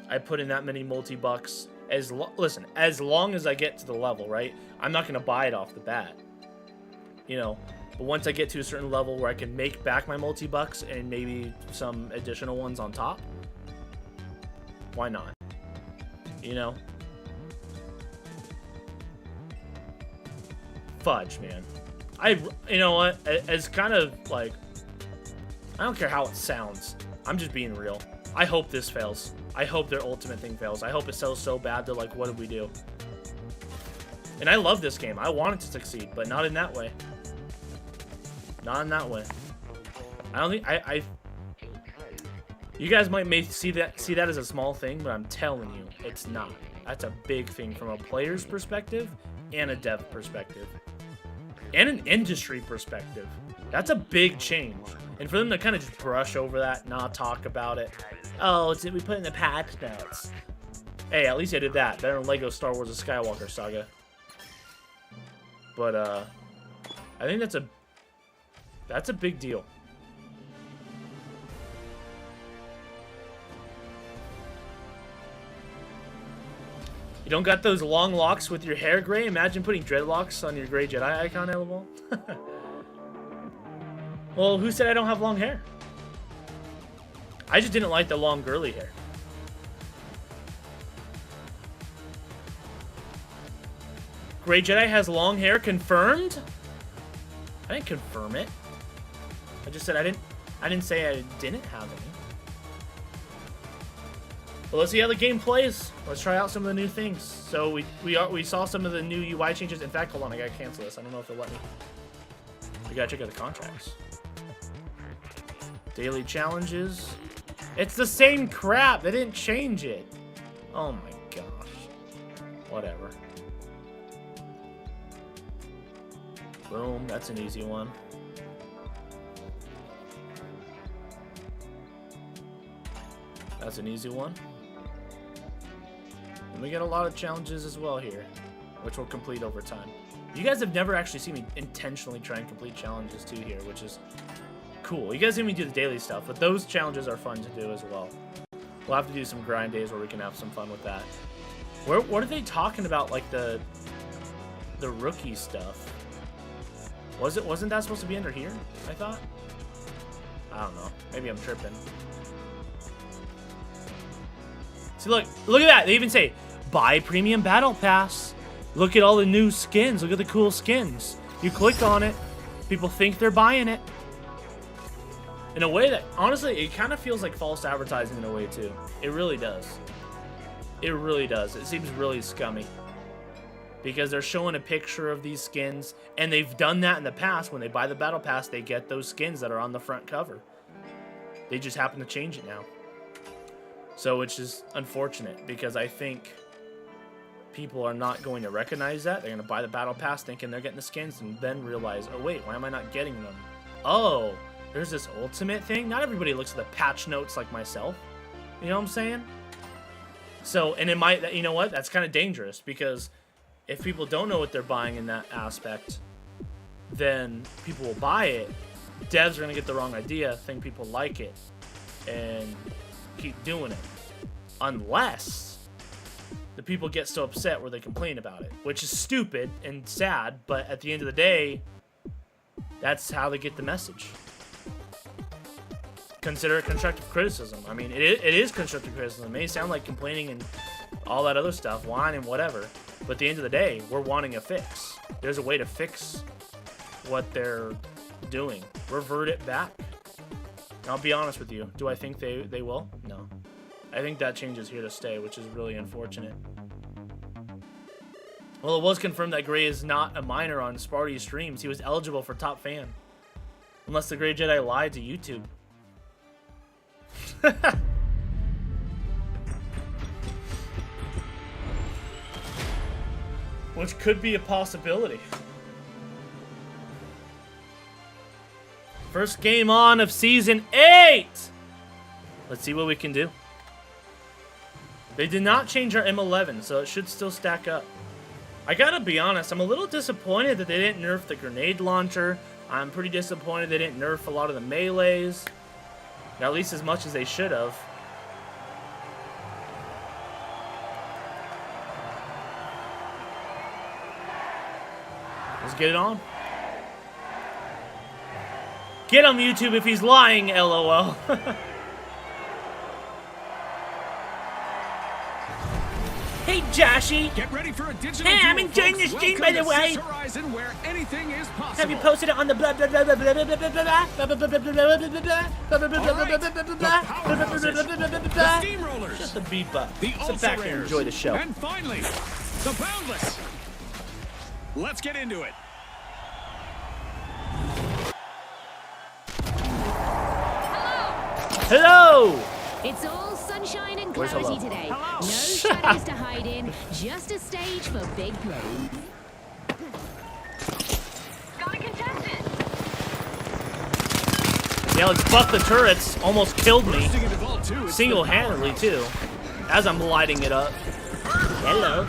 I put in that many multi-bucks. Listen, as long as I get to the level, right? I'm not gonna buy it off the bat, you know. But once I get to a certain level where I can make back my multi-bucks and maybe some additional ones on top, why not? You know. Fudge, man. You know what? It's kind of like, I don't care how it sounds. I'm just being real. I hope this fails. I hope their ultimate thing fails. I hope it sells so bad they're like, what did we do? And I love this game. I want it to succeed, but not in that way. Not in that way. I don't think you guys may see that as a small thing, but I'm telling you, it's not. That's a big thing from a player's perspective and a dev perspective. And an industry perspective. That's a big change. And for them to kind of just brush over that, not talk about it. Oh, we put in the patch notes. Hey, at least I did that. Better than Lego Star Wars: The Skywalker Saga. But I think that's a big deal. You don't got those long locks with your hair gray? Imagine putting dreadlocks on your gray Jedi icon, LOL. Well, who said I don't have long hair? I just didn't like the long girly hair. Gray Jedi has long hair, confirmed? I didn't confirm it. I just said I didn't say I didn't have any. But let's see how the game plays. Let's try out some of the new things. So we saw some of the new UI changes. In fact, hold on, I gotta cancel this. I don't know if they'll let me. We gotta check out the contracts. Daily challenges. It's the same crap. They didn't change it. Oh my gosh. Whatever. Boom. That's an easy one. That's an easy one. And we get a lot of challenges as well here, which we'll complete over time. You guys have never actually seen me intentionally try and complete challenges too here, which is cool. You guys see me do the daily stuff, but those challenges are fun to do as well. We'll have to do some grind days where we can have some fun with that. What are they talking about, like the rookie stuff? Wasn't that supposed to be under here, I thought? I don't know. Maybe I'm tripping. See, look at that. They even say, buy premium battle pass. Look at all the new skins. Look at the cool skins. You click on it. People think they're buying it. In a way that, honestly, it kind of feels like false advertising in a way, too. It really does. It really does. It seems really scummy. Because they're showing a picture of these skins, and they've done that in the past. When they buy the battle pass, they get those skins that are on the front cover. They just happen to change it now. So, which is unfortunate, because I think people are not going to recognize that. They're going to buy the battle pass thinking they're getting the skins, and then realize, oh wait, why am I not getting them? Oh, there's this ultimate thing. Not everybody looks at the patch notes like myself. You know what I'm saying? So, and it might, you know what? That's kind of dangerous, because if people don't know what they're buying in that aspect, then people will buy it, devs are gonna get the wrong idea, think people like it, and keep doing it. Unless the people get so upset where they complain about it, which is stupid and sad, but at the end of the day, that's how they get the message. Consider it constructive criticism. I mean, it is constructive criticism. It may sound like complaining and all that other stuff, whining, whatever, but at the end of the day, we're wanting a fix. There's a way to fix what they're doing. Revert it back. And I'll be honest with you. Do I think they will? No. I think that change is here to stay, which is really unfortunate. Well, it was confirmed that Gray is not a minor on Sparty's streams. He was eligible for top fan. Unless the Gray Jedi lied to YouTube. Which could be a possibility. First game on of Season 8! Let's see what we can do. They did not change our M11, so it should still stack up. I gotta be honest, I'm a little disappointed that they didn't nerf the grenade launcher. I'm pretty disappointed they didn't nerf a lot of the melees. At least as much as they should have. Let's get it on. Get him, YouTube, if he's lying, LOL. Hey, Joshy. Get ready for a digital Hey, I'm duel, enjoying folks. this stream, Welcome by the to way. Six Horizon, where anything is possible. Have you posted it on the blah blah blah blah blah blah blah blah blah blah blah The Steamrollers. Just a beep up. The Sit back and Ultra enjoy the Rares. show. And finally, the Boundless. Let's get into it. Hello. It's all sunshine and Where's clarity hello? today. No shadows to hide in, just a stage for big plays. Got a contestant. Yeah, let's buck the turrets. Almost killed me. Bursting into Vault 2, it's Single-handedly, the too. As I'm lighting it up. Hello.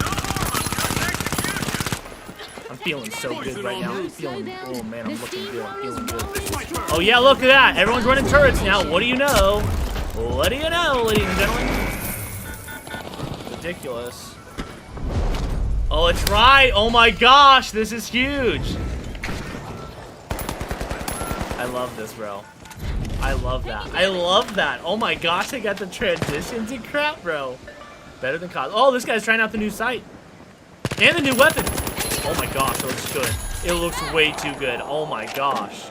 I'm feeling so good right now. I'm feeling, oh man, I'm looking good. I'm feeling good. Oh yeah, look at that. Everyone's running turrets now. What do you know? What do you know, ladies and gentlemen? Ridiculous. Oh, it's right. Oh my gosh, this is huge. I love this, bro. I love that. I love that. Oh my gosh, they got the transitions and crap, bro. Better than COD. Oh, this guy's trying out the new sight. And the new weapon. Oh my gosh, it looks good. It looks way too good. Oh my gosh.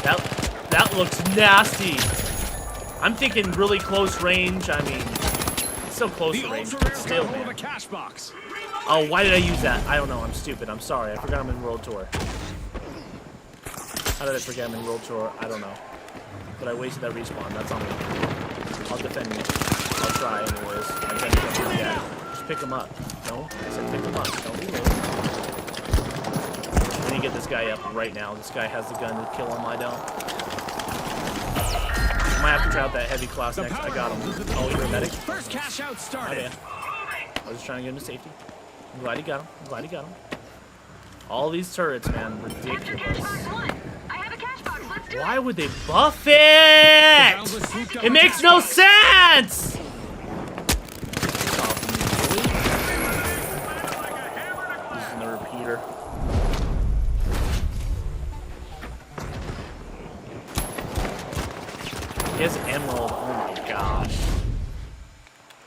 That looks nasty. I'm thinking really close range. I mean, it's so close to range. But still, man. a cash box. Oh, why did I use that? I don't know. I'm stupid. I'm sorry. I forgot I'm in World Tour. How did I forget I'm in World Tour? I don't know. But I wasted that respawn. That's on me. I'll defend me. I'll try anyways. I can't do that. Just pick him up. No? I said pick him up. Don't reload. I need to get this guy up right now. This guy has the gun to kill him. I don't. Might have to try out that heavy class next. I got him. Oh, you're a medic? First cash out Oh, started. yeah. I was just trying to get him to safety. I'm glad he got him. I'm glad he got him. All these turrets, man, ridiculous. Why would they buff it? It makes no sense! Using the repeater. He has Emerald. Oh my gosh.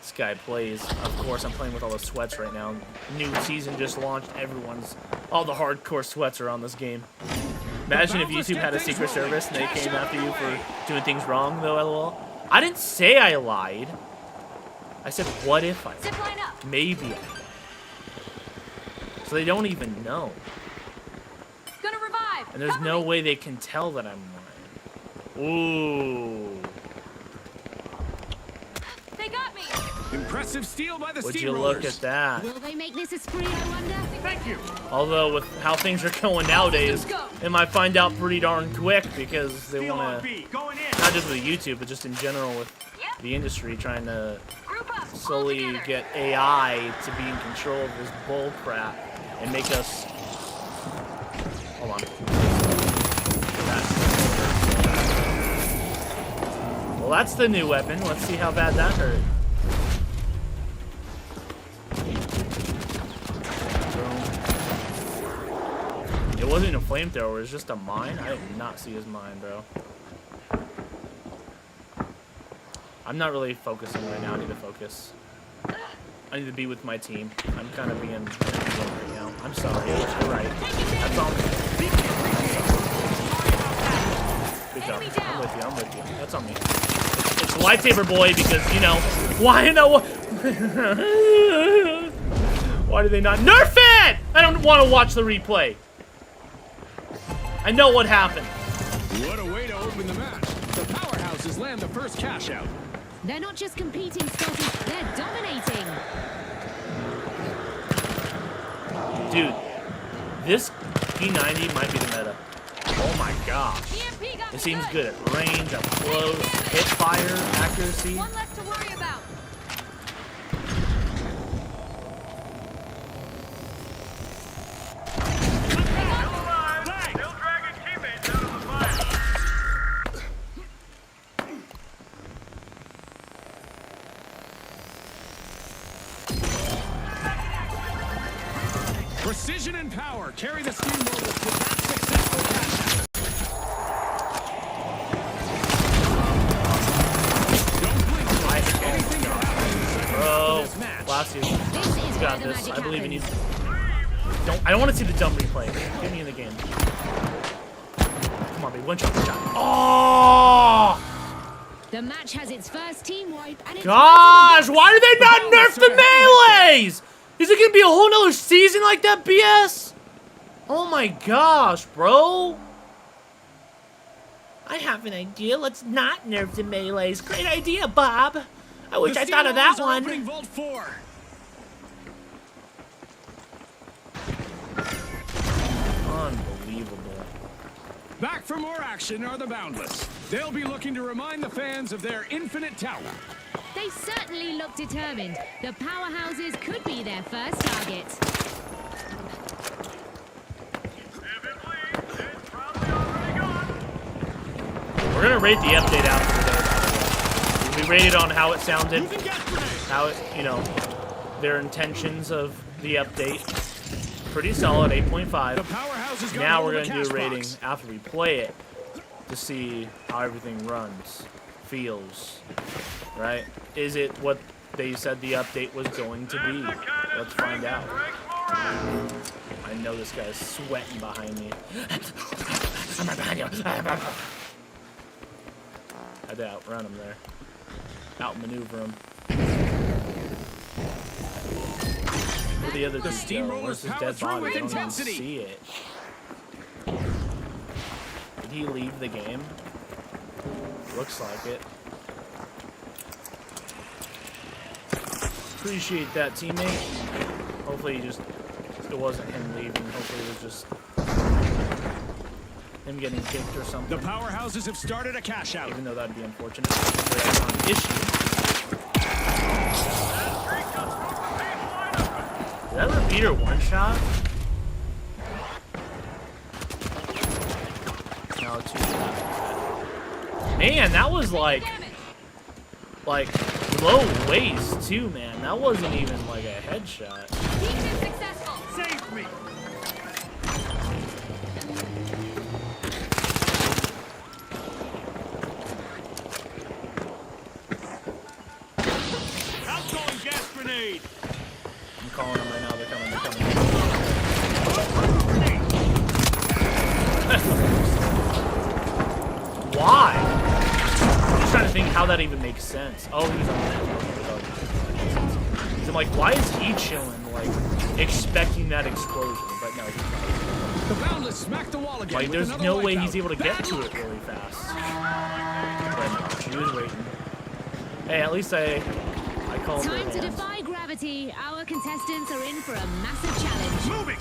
This guy plays. Of course, I'm playing with all the sweats right now. New season just launched. All the hardcore sweats are on this game. Imagine if YouTube had a secret service and they came after you for doing things wrong, though, LOL. I didn't say I lied. I said, what if I lied? Maybe I lied. So they don't even know. Gonna revive. And there's no way they can tell that I'm lying. Ooh. They got me. Impressive steal by the Would you look at that? Will they make this a spree, I wonder? Thank you. Although, with how things are going nowadays, they might find out pretty darn quick because they want to, not just with YouTube, but just in general with the industry, trying to slowly get AI to be in control of this bull crap and make us... Hold on. That. Well, that's the new weapon. Let's see how bad that hurt. It wasn't a flamethrower, it was just a mine. I did not see his mine, bro. I'm not really focusing right now. I need to focus. I need to be with my team. I'm kind of being right now. I'm sorry. You're right. That's all. Good job. I'm with you. I'm with you. That's on me. It's lightsaber boy because, you know, why no? Why do they not nerf it? I don't want to watch the replay. I know what happened. What a way to open the match. The powerhouses land the first cash out. They're not just competing, Scotty, they're dominating. Dude, this P90 might be the meta. Oh my gosh. It seems good at range, up close, hit fire, accuracy. One less to worry about. Precision and power carry the steamrollers to that successful cash out. Don't blink. Anything can happen in the second half of this match. Blast you. This is You got where the this. magic I believe in you. happens. I don't want to see the dumb replay. Get me in the game. Come on, baby. One shot. One shot. Oh! The match has its first team wipe, and it's Gosh! Why do they not nerf the melees? Is it gonna be a whole nother season like that BS? Oh my gosh, bro. I have an idea. Let's not nerf the melees. Great idea, Bob. I wish I thought of that one. Opening Vault 4. Unbelievable. Back for more action are the Boundless. They'll be looking to remind the fans of their infinite talent. They certainly look determined. The powerhouses could be their first target. We're gonna rate the update after today. We rated on how it sounded, how it, you know, their intentions of the update. Pretty solid, 8.5. The powerhouses got Now hold we're of gonna the do a cash rating box. after we play it to see how everything runs, feels, right? Is it what they said the update was going to be? Let's find out. I know this guy's sweating behind me. I'm right behind you. I had to outrun him there. Outmaneuver him. Where'd the other dude go? steamrollers Where's his power dead through body? with I don't even intensity. see it. Did he leave the game? Looks like it. Appreciate that, teammate. Hopefully it wasn't him leaving. Hopefully it was just him getting kicked or something. The powerhouses have started a cash out. Even though that'd be unfortunate. That's not an issue. Did that repeater one shot? No, two shots. Man, that was like low waist too, man. That wasn't even like a headshot. Save me. Outgoing gas grenade. I'm calling them right now. They're coming. They're coming. Why? I'm just trying to think how that even makes sense. Oh, he's on that. I'm like, why is he chilling, like, expecting that explosion? But no, he's not. The Boundless smacked the wall again. Like, with there's another no way wipeout. he's able to get to it really fast. But no, he was waiting. Hey, at least I called their Time to hands. defy gravity. Our contestants are in for a massive challenge. Moving.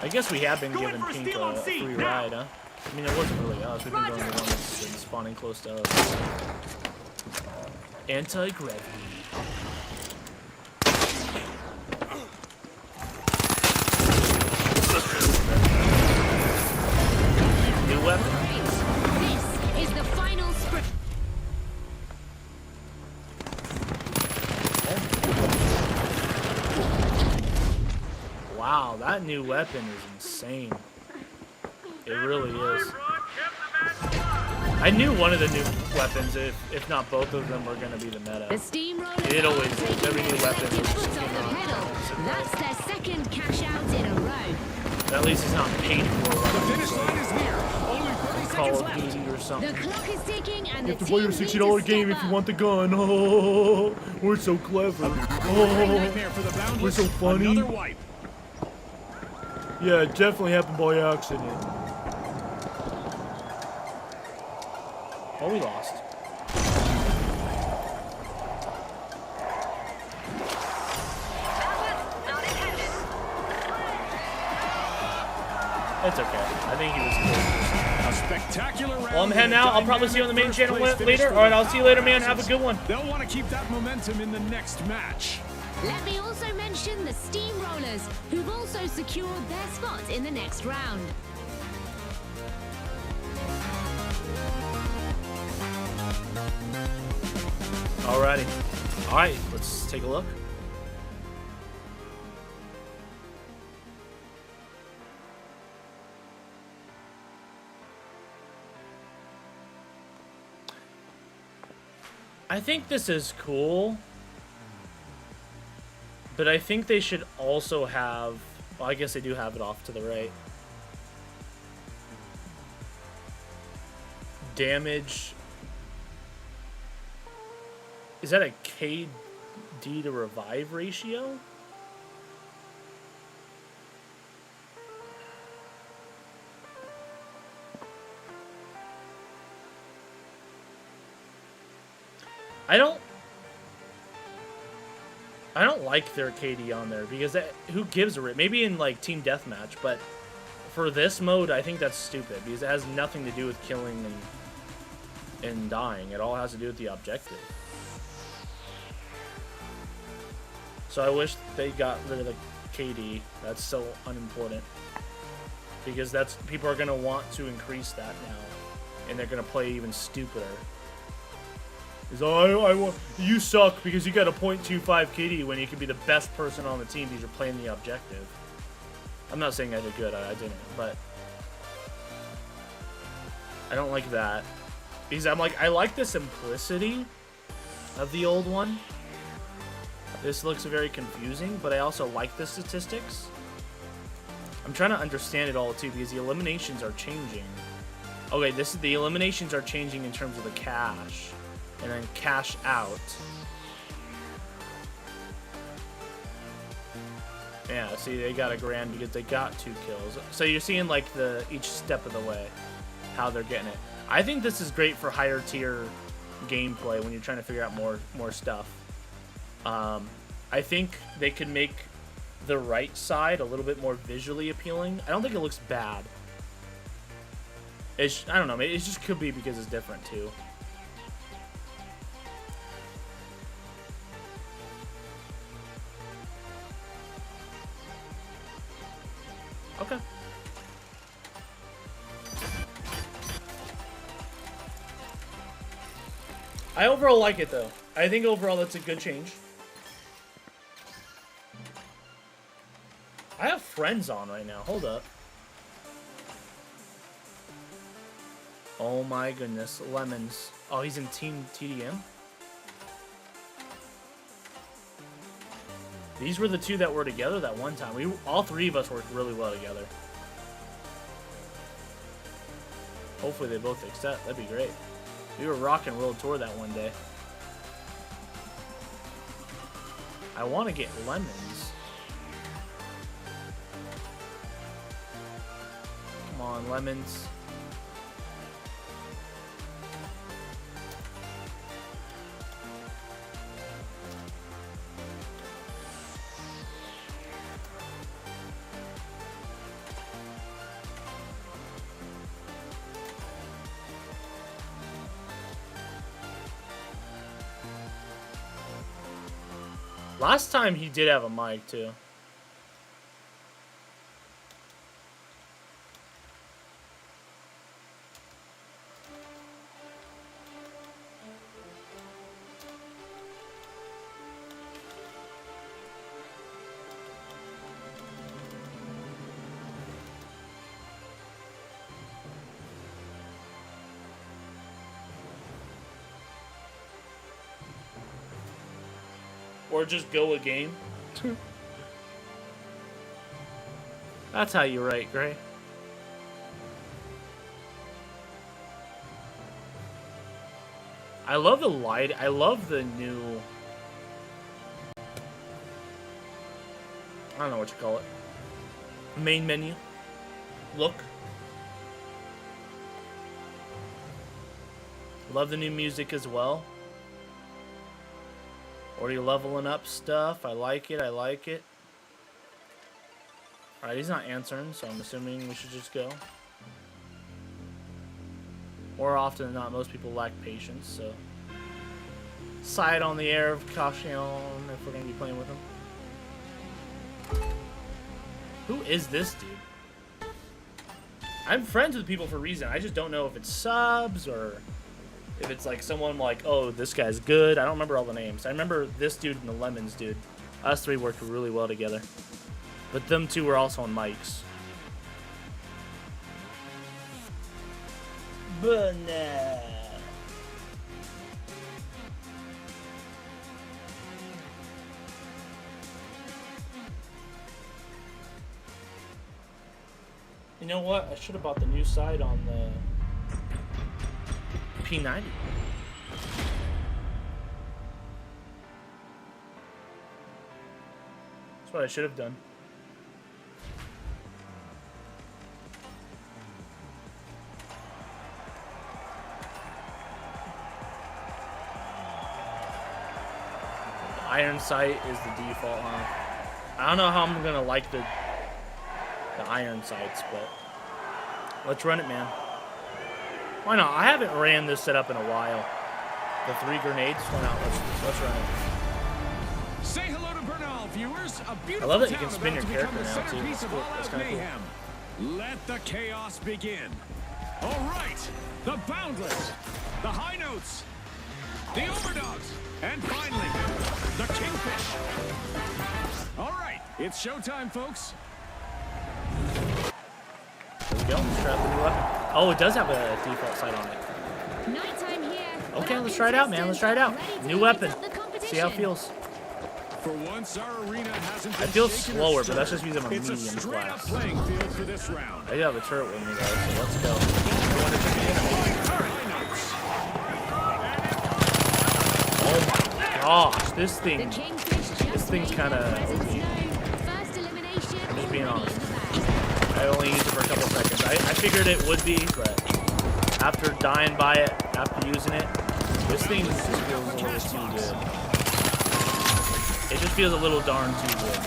I guess we have been giving for a Pink steal on a C, free now. ride, huh? I mean, it wasn't really us. We've been going to the one that's been spawning close to us. Anti-gravity. New weapon? That new weapon is insane. It really is. I knew one of the new weapons, if not both of them, were going to be the meta. The steamrollers It always is. taking Every new their weapon selected is foot just off the pedal. That's their second cash out in a row. At least it's not paid for. The finish line is near. Only 30 Call seconds of left. Duty or The something. clock is ticking and You the have to play your team need $60 to game step if you up. want the gun. Oh, we're so clever. Oh, Nightmare for the Boundless. we're so funny. Another wipe. Yeah, it definitely happened by accident. Oh, we lost. It's okay. I think he was cool. A spectacular round. Well, I'm heading out. I'll probably see you on the main channel later. All right, I'll see you later, man. Have a good one. They'll want to keep that momentum in the next match. Let me also mention the Steamrollers, who've also secured their spot in the next round. Alrighty. Alright, let's take a look. I think this is cool. But I think they should also have... Well, I guess they do have it off to the right. Damage... Is that a KD to revive ratio? I don't like their KD on there because who gives a rip? Maybe in like team deathmatch, but for this mode, I think that's stupid because it has nothing to do with killing and dying. It all has to do with the objective. So I wish they got rid of the KD. That's so unimportant. Because people are going to want to increase that now. And they're going to play even stupider. You suck because you got a .25 KD when you could be the best person on the team because you're playing the objective. I'm not saying I did good, I didn't, but I don't like that. Because I like the simplicity of the old one. This looks very confusing, but I also like the statistics. I'm trying to understand it all too because the eliminations are changing. Okay, the eliminations are changing in terms of the cash, and then cash out. Yeah, see, they got a grand because they got 2 kills. So you're seeing like each step of the way, how they're getting it. I think this is great for higher tier gameplay when you're trying to figure out more stuff. I think they could make the right side a little bit more visually appealing. I don't think it looks bad. I don't know, it just could be because it's different too. Okay. I overall like it though. I think overall that's a good change. I have friends on right now. Hold up. Oh my goodness. Lemons. Oh, he's in Team TDM? These were the 2 that were together that one time. All 3 of us worked really well together. Hopefully they both accept. That'd be great. We were rocking World Tour that one day. I want to get lemons. Come on, lemons. Last time he did have a mic too. Or just go a game. That's how you write, Gray. I love the light. I love the new... I don't know what you call it. Main menu. Look. Love the new music as well. Already leveling up stuff. I like it. I like it. Alright, he's not answering, so I'm assuming we should just go. More often than not, most people lack patience, so... Side on the air of caution if we're going to be playing with him. Who is this dude? I'm friends with people for a reason. I just don't know if it's subs or if it's like someone like, oh, this guy's good. I don't remember all the names. I remember this dude and the Lemons dude. Us three worked really well together. But them two were also on mics. Banana. You know what? I should have bought the new side on the P90. That's what I should have done. Iron sight is the default, huh? I don't know how I'm gonna like the iron sights, but let's run it, man. Why not? I haven't ran this setup in a while. The 3 grenades. Why not? Let's run it. Say hello to Bernal, viewers. A beautiful I love that you town can spin about your to become character the now, too. centerpiece of Cool. all That's out kinda cool. mayhem. Let the chaos begin. All right, the Boundless, the High Notes, the Overdogs, and finally, the Kingfish. All right, it's showtime, folks. There we go. Let's try out the new weapon. Oh, it does have a default sight on it. Nighttime here. Okay, let's try it out, man. Let's try it out. New weapon. See how it feels. For once, our arena hasn't I been feel shaken or slower, but stirred. that's just because I'm a It's a medium straight-up class. playing field for this round. I do have a turret with me, though, so let's go. Everyone is the enemy. Oh my gosh, this The thing. Kingfish just thing's made kinda their presence OP. known. First elimination. I'm just being already honest. in the bag. I only used it for a couple seconds. I figured it would be, but after dying by it, after using it, this thing just feels a little too good. It just feels a little darn too good.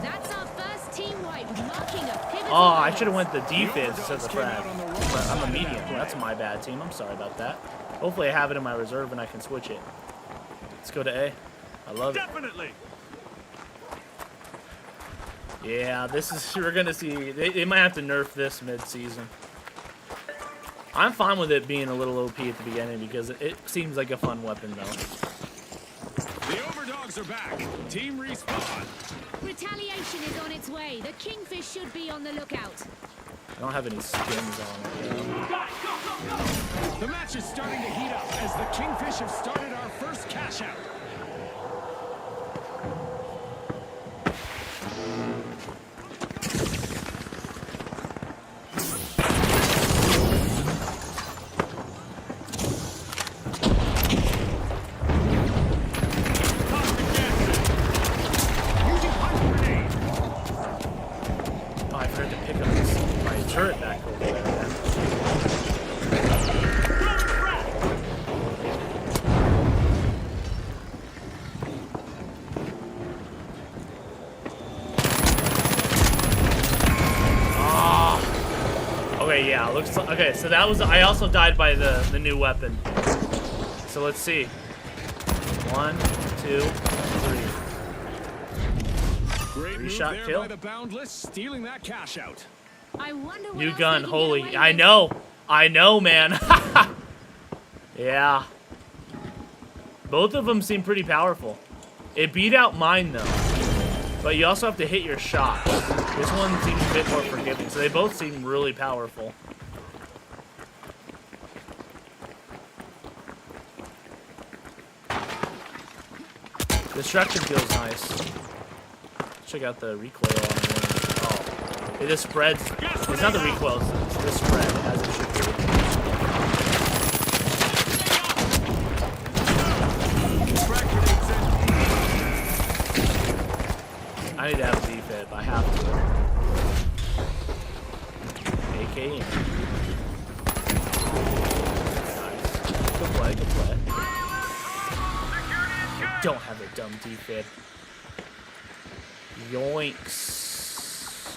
That's our first team wipe, marking a pivotal Oh, I moment. should have went the defense instead of the frag. But I'm a medium. That's my bad, team. I'm sorry about that. Hopefully I have it in my reserve and I can switch it. Let's go to A. I love it. Definitely. Yeah, this is, we're going to see. They might have to nerf this mid-season. I'm fine with it being a little OP at the beginning because it seems like a fun weapon, though. The Overdogs are back. Team respawn. Retaliation is on its way. The Kingfish should be on the lookout. I don't have any skins on it, though. The match is starting to heat up as the Kingfish have started our first cash out. Oh, I forgot to pick up my turret back over there. Okay, yeah, looks like, okay, so that was, I also died by the new weapon. So let's see. 1, 2, 3. Great move Three-shot there kill. by the Boundless, stealing that cash out. I wonder what New else gun, they can get holy, away I with. know, man. Yeah. Both of them seem pretty powerful. It beat out mine, though. But you also have to hit your shot. This one seems a bit more forgiving, so they both seem really powerful. Destruction feels nice. Check out the recoil on it. Oh, it just spreads. It's not the recoil, it's the spread as it should be. I need to have a defib. I have to. AK in. Nice. Good play, good play. Don't have a dumb defib. Yoinks.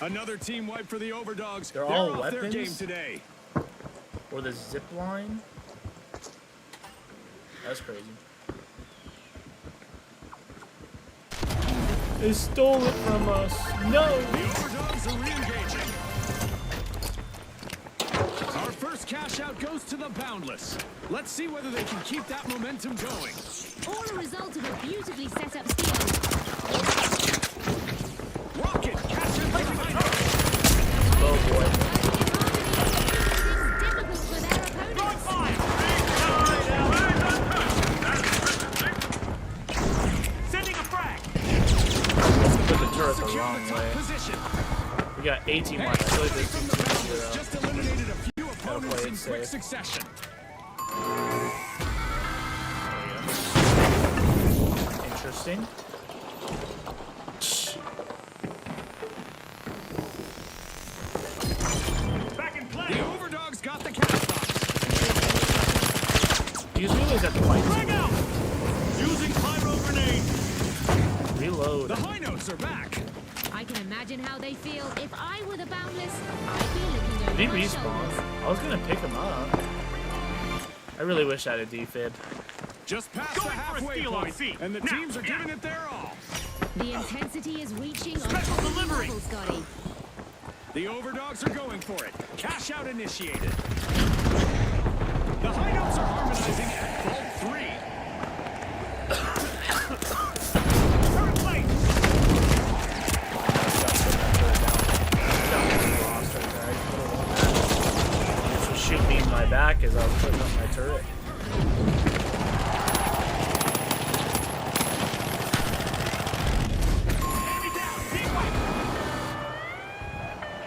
Another team wipe for the Overdogs. They're all off their weapons? game today. Or the zip line. That's crazy. They stole it from us. No! The Overdogs are re-engaging. Our first cash out goes to the Boundless. Let's see whether they can keep that momentum going. All a result of a beautifully set up steal. Rocket, catch him behind. Oh boy. Difficult for their opponents. Sending a frag. Put the turret the Secure wrong the top way. position. We got 18 left. I feel like there's From the Boundless just eliminated a few opponents play it in quick safe. succession. Interesting. Back in play. The Overdogs got the cast off. Use relays at the fight. Frag out. Using pyro grenade. Reload. The high notes are back. I can imagine how they feel. If I were the Boundless, I'd be looking over Did he my respawn? shoulders. I was gonna pick him up. I really wish I had a defib. Just past the halfway point, and the teams are giving it their all. The intensity is reaching on Special top of delivery. level, Scotty. The Overdogs are going for it. Cash out initiated. The high notes are harmonizing at vault 3. Turret plate. This was shooting me in my back as I was putting up my turret.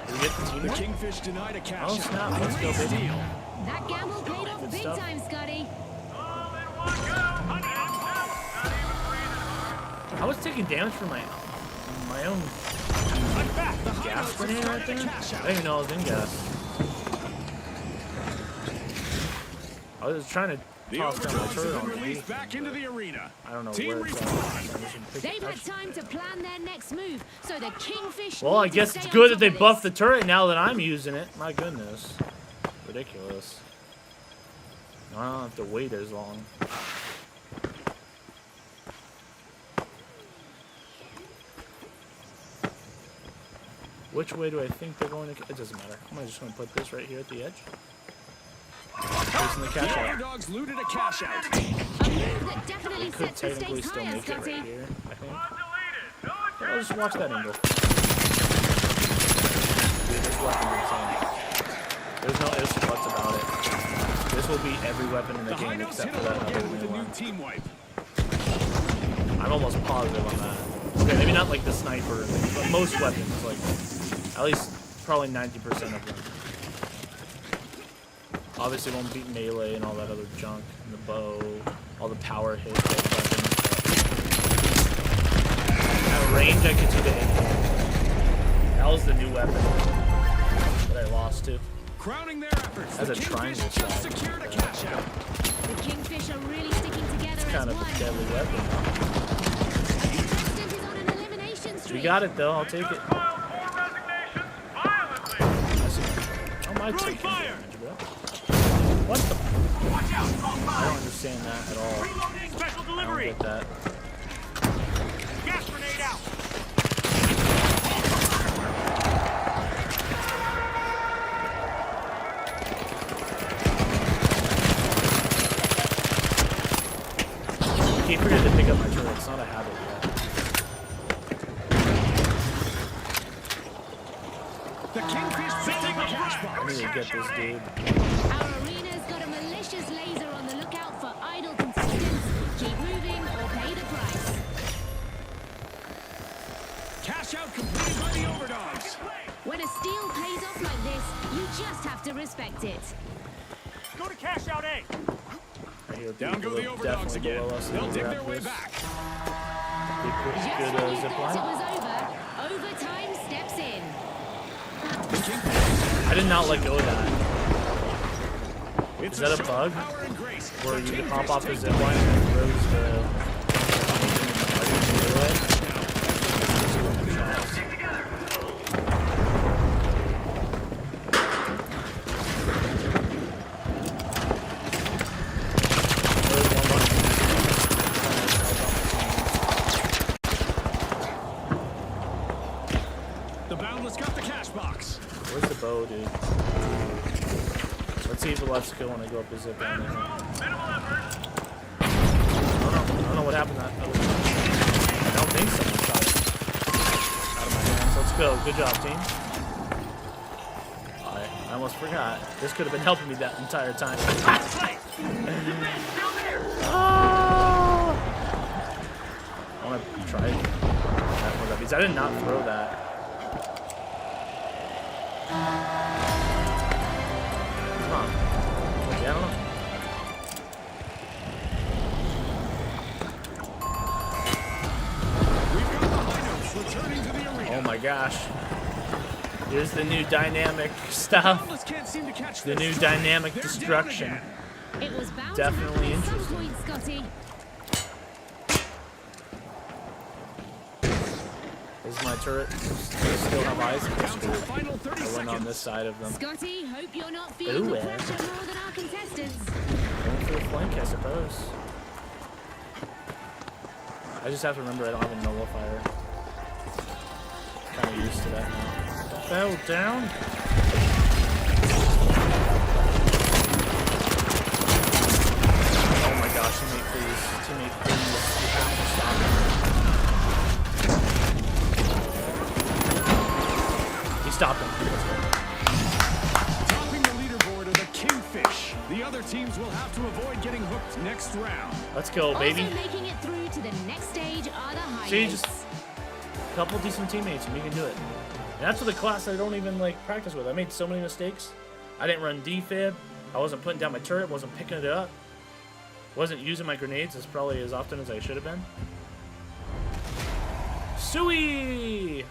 Did we get the team? The Kingfish denied a cash Oh out. snap, let's go, baby. Steal. That gamble paid off Good big stuff. time, Scotty. I was taking damage from my own I'm back. The high gas notes grenade are right starting there. to cash I out. didn't even know I was in gas. I was trying to The toss down my Overdogs turret have on been me. released back into the arena. I don't know Team where it's at. respawn. I just should pick They've it had up. time to plan their next move, so the Kingfish Well, I need to guess stay it's on good that top they of buffed the this. turret now that I'm using it. My goodness. Ridiculous. I don't have to wait as long. Which way do I think they're going to... It doesn't matter. I'm just going to put this right here at the edge. Placing the The cash out. Overdogs looted a cash out. A move that definitely Could sets the technically stakes still higher, make it Scotty. right here, I think. Yeah, I'll just watch that angle. Dude, this weapon is insane. There's no ifs or buts about it. This will beat every weapon in the The high game notes except hit for a that low other again with new a new one. team wipe. I'm almost positive on that. Okay, maybe not like the sniper, but most weapons, like at least probably 90% of them. Obviously, won't beat melee and all that other junk, and the bow, all the power hits, all the weapons. At range, I could do the AK. That was the new weapon that I lost to. Crowning their efforts, Has the a Kingfish triangle just shot. secured a cash out. The Kingfish are really sticking together It's as kind of one. a deadly weapon. Contestant is on an elimination streak. We got it though. I'll take it. How am I taking damage, bro? What the? I don't understand that at all. Special I don't delivery. get that. Gas grenade out. Keep forgetting to pick up my turret. It's not a habit yet. The Kingfish building a cash I box. need to get this dude. Our arena's got a malicious laser on the lookout for idle contestants. Keep respect it. Go to cash out A. Right here, Down go the people overdogs definitely again. below us. They'll dig Grab their way this. back. Just Good when you zip thought it line. was over, overtime steps in. I did not let go of that. It's Is that a show of bug? power and grace. Where The you Kingfish hop off the take zip line and it throws the... The Boundless got the cash box. Where's the bow, dude? Let's see if it lets go when I go up the zip line. I don't know what happened that other time. I don't think someone shot it out of my hands. Let's go. Good job, team. I almost forgot. This could have been helping me that entire time. Oh! I want to try that one of these. I did not throw that. Huh. Yeah, I don't know. We've got the high notes returning to the arena. Oh my gosh. Here's the new dynamic stuff. Boundless can't seem to catch The this new strike. dynamic They're down destruction. again. It was bound Definitely to happen at some interesting. point, Scotty. Is my turret still have eyes? Down to the final 30 I went seconds. on this side of them. Scotty, hope you're not feeling Ooh, the pressure more than our contestants. Going for the flank, I suppose. I just have to remember I don't have a nullifier. Kind of used to that now. Fell down. Oh my gosh, teammate, please. Teammate, please. You have to stop him. He stopped him. Let's go. Topping the leaderboard are the Kingfish. The other teams will have to avoid getting hooked next round. Let's go, baby. Also making it through to the next stage are the high See, notes. just a couple decent teammates and we can do it. And that's with a class I don't even like practice with. I made so many mistakes. I didn't run defib. I wasn't putting down my turret. Wasn't picking it up. Wasn't using my grenades as probably as often as I should have been. Suey!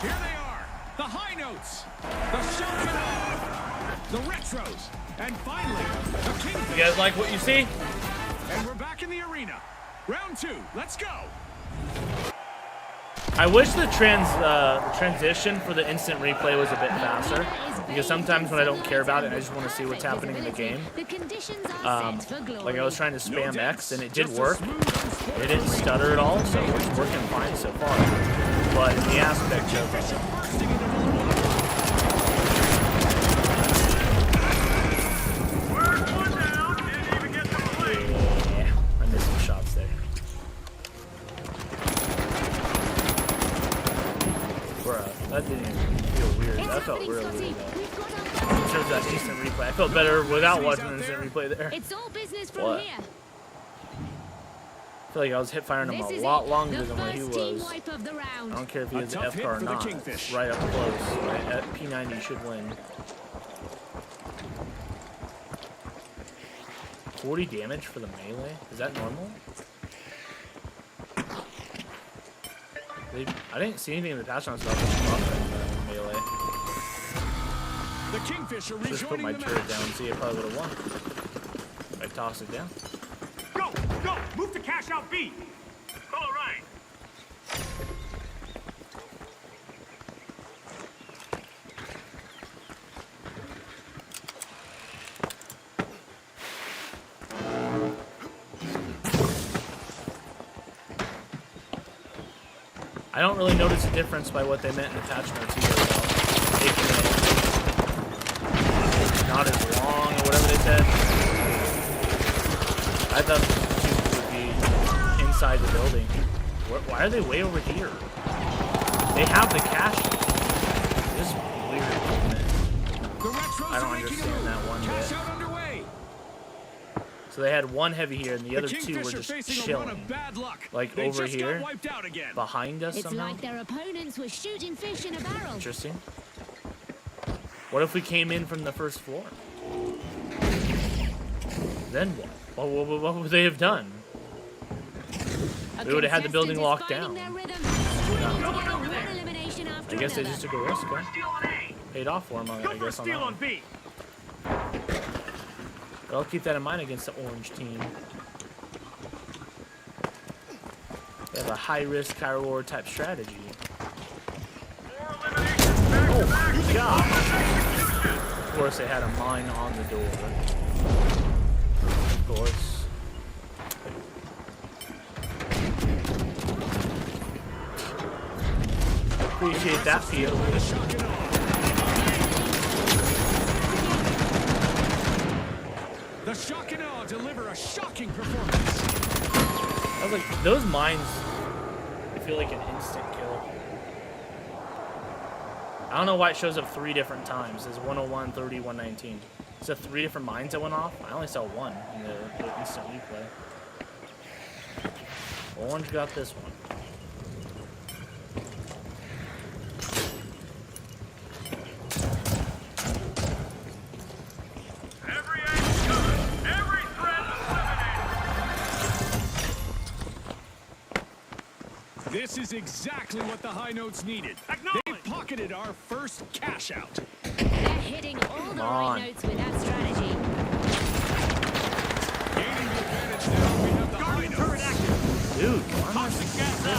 Here they are, the high notes, the shotgun, the retros, and finally, the You Kingfish. guys like what you see? And we're back in the arena. Round 2, let's go. I wish the transition for the instant replay was a bit faster. Because sometimes when I don't care about it, I just want to see what's happening in the game. The conditions are set for glory. Like I was trying to No spam dents, X and it did just a work. smooth, unsportsmanlike It didn't stutter at all, so it's working fine so far. But in the aspect of Kingfish are bursting into the lead. yeah, I missed some shots there. Bruh, that didn't even feel weird. It's That felt happening, real Scotty. weird though. We've got our In terms of that instant replay, I felt better without watching the instant replay there. It's all business from What? here. I feel like I was hit firing him This a is lot it. longer The than what he first team was. wipe of the round. I don't care if he A has the tough F hit car or for the not. Kingfish. It's right up close. Right at P90 should win. 40 damage for the melee? Is that normal? I didn't see anything in the patch notes about the melee. The Kingfish are Just put rejoining my the turret match. down and see if I would have won. If I toss it down. Go, go, move to cash out B. All right. I don't really notice a difference by what they meant in the patch notes either about making it not as long or whatever they said. I thought the tube would be inside the building. Why are they way over here? They have the cache. This is weird, isn't it? I don't understand that one bit. So they had one heavy here, and the other two were just chilling. Like over here, behind us It's somehow. like their opponents were shooting fish in a barrel. Interesting. What if we came in from the first floor? Then what? What would they have done? We would have had the building locked down. I guess they just took a risk, huh? Paid off for them, I guess, on that one. But I'll keep that in mind against the orange team. They have a high-risk, high-reward type strategy. Oh my god! Of course, they had a mine on the door. Of course. Appreciate that feel. The Shock and Awe deliver a shocking performance. I was like, those mines, I feel like an instant kill. I don't know why it shows up 3 different times. It's 101, 30, 119. Is it 3 different mines that went off? I only saw 1 in the instant replay. Orange got this one. This is exactly what the High Notes needed. They pocketed our first cash out. They're hitting all the right notes with that strategy. Gaining the advantage now, we have the High Notes. Dude, why am I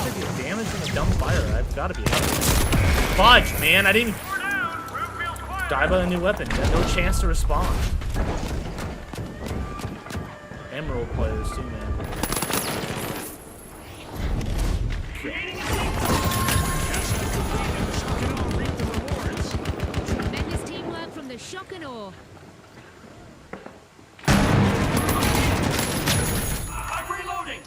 taking damage from a dumb fire? I've got to be out. Fudge, man, I didn't die by the new weapon. Had no chance to respond. Emerald players too, man. Tremendous teamwork from the Shock and Awe. I'm reloading.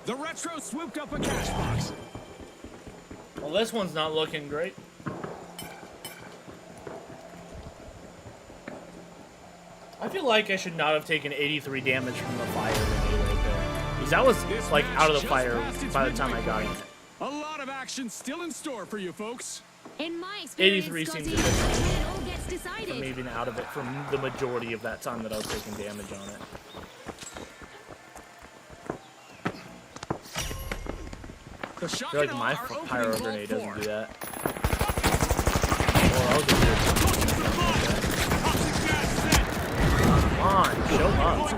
The Retro swooped up a cash box. Well, this one's not looking great. I feel like I should not have taken 83 damage from the fire grenade right there. Because that was, like, out of the fire by the time I got in it. A lot of action still in store for you folks. In my experience, 83 Scotty, seems a bit when it all gets for decided. me being out of it from the majority of that time that I was taking damage on it. The I Shock feel like and my Awe are opening pyro Vault grenade 4. doesn't do that. Oh, that was a Come on, show up.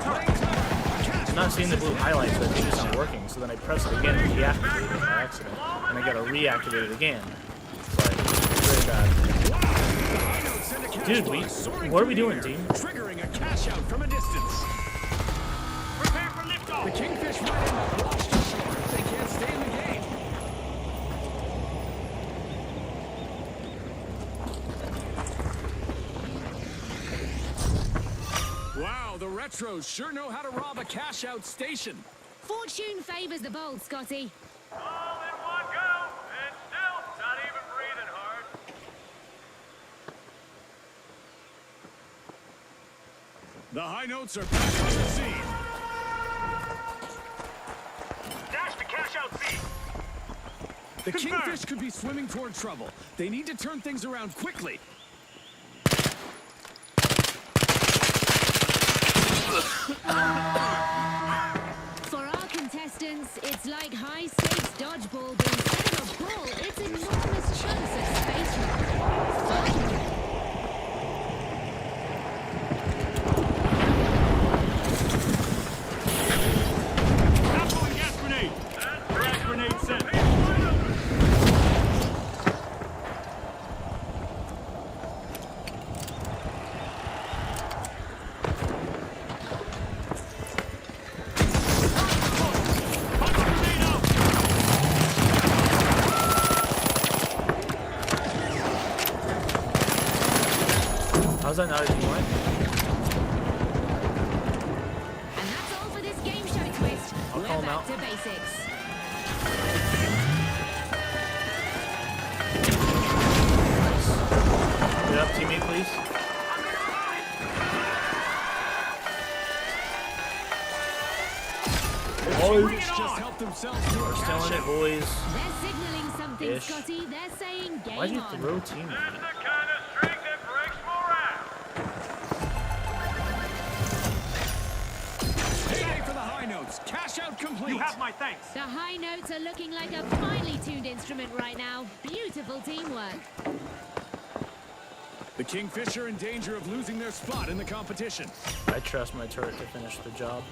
I'm not seeing the blue highlights, but it's not working. So then I press it again and deactivate it by accident. And I gotta reactivate it again. It's like, very bad. Dude, what are we doing, team? Triggering a cash out from a distance. Prepare for liftoff. The Kingfish went in, launched ashore. They can't stay in the game. Wow, the Retros sure know how to rob a cash out station. Fortune favors the bold, Scotty. All in one go, and still not even breathing hard. The High Notes are back on the scene. Dash the cash out seat. The Kingfish could be swimming toward trouble. They need to turn things around quickly. For our contestants, it's like high-stakes dodgeball, but instead of a ball, it's enormous chunks of space rock. Fun. Outgoing gas grenade. Gas grenade set. out. Back to basics. Get up, teammate, please. Boys just helped themselves to a We're still cash in it, out. boys. They're signaling something, Ish. Scotty. They're saying game Why'd you on. throw teammate? That's the kind of streak that breaks morale. Payday for the high notes. Cash out complete. You have my thanks. The high notes are looking like a finely tuned instrument right now. Beautiful teamwork. The Kingfisher in danger of losing their spot in the competition. I trust my turret to finish the job.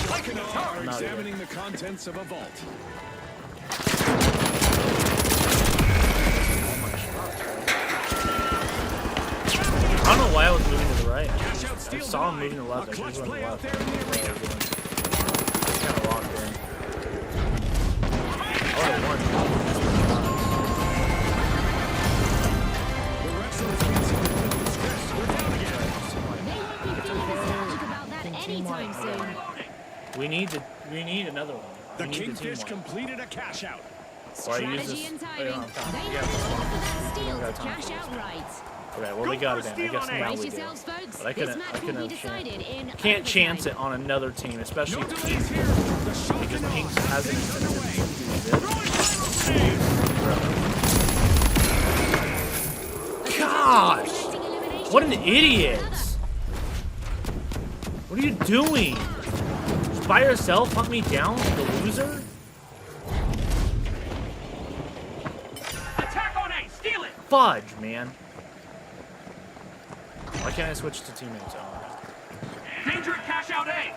Lycanar are I'm out examining the contents of a vault. I don't know why I was moving to the right. Cash out I steal saw him denied. moving to the left. A I clutch should have play went out to there the in the left. arena. Just kind of locked in. I would have won. The Reptiles can't seem to flip the script. We're down again. They won't be feeling nostalgic about that anytime soon. We need another one. The We need Kingfish team one. completed a cash out. So I use Strategy this. and Oh, timing. you don't have time. They You have got to this go one. for that We steal don't to got time cash for out this. right. Okay, well, we got it then. I guess now Brace we do. yourselves, folks. But I This couldn't match will be have decided in can't chance overtime. it on another team, especially No Pink. delays here. The shot Because and Pink all. hasn't Things been underway. good. Gosh! Expecting elimination What an one way or idiot! another. What are you doing? Just by yourself, hunt me down, the loser? Attack on A. Steal it. Fudge, man. Why can't I switch to teammates? Oh, Danger at cash out A.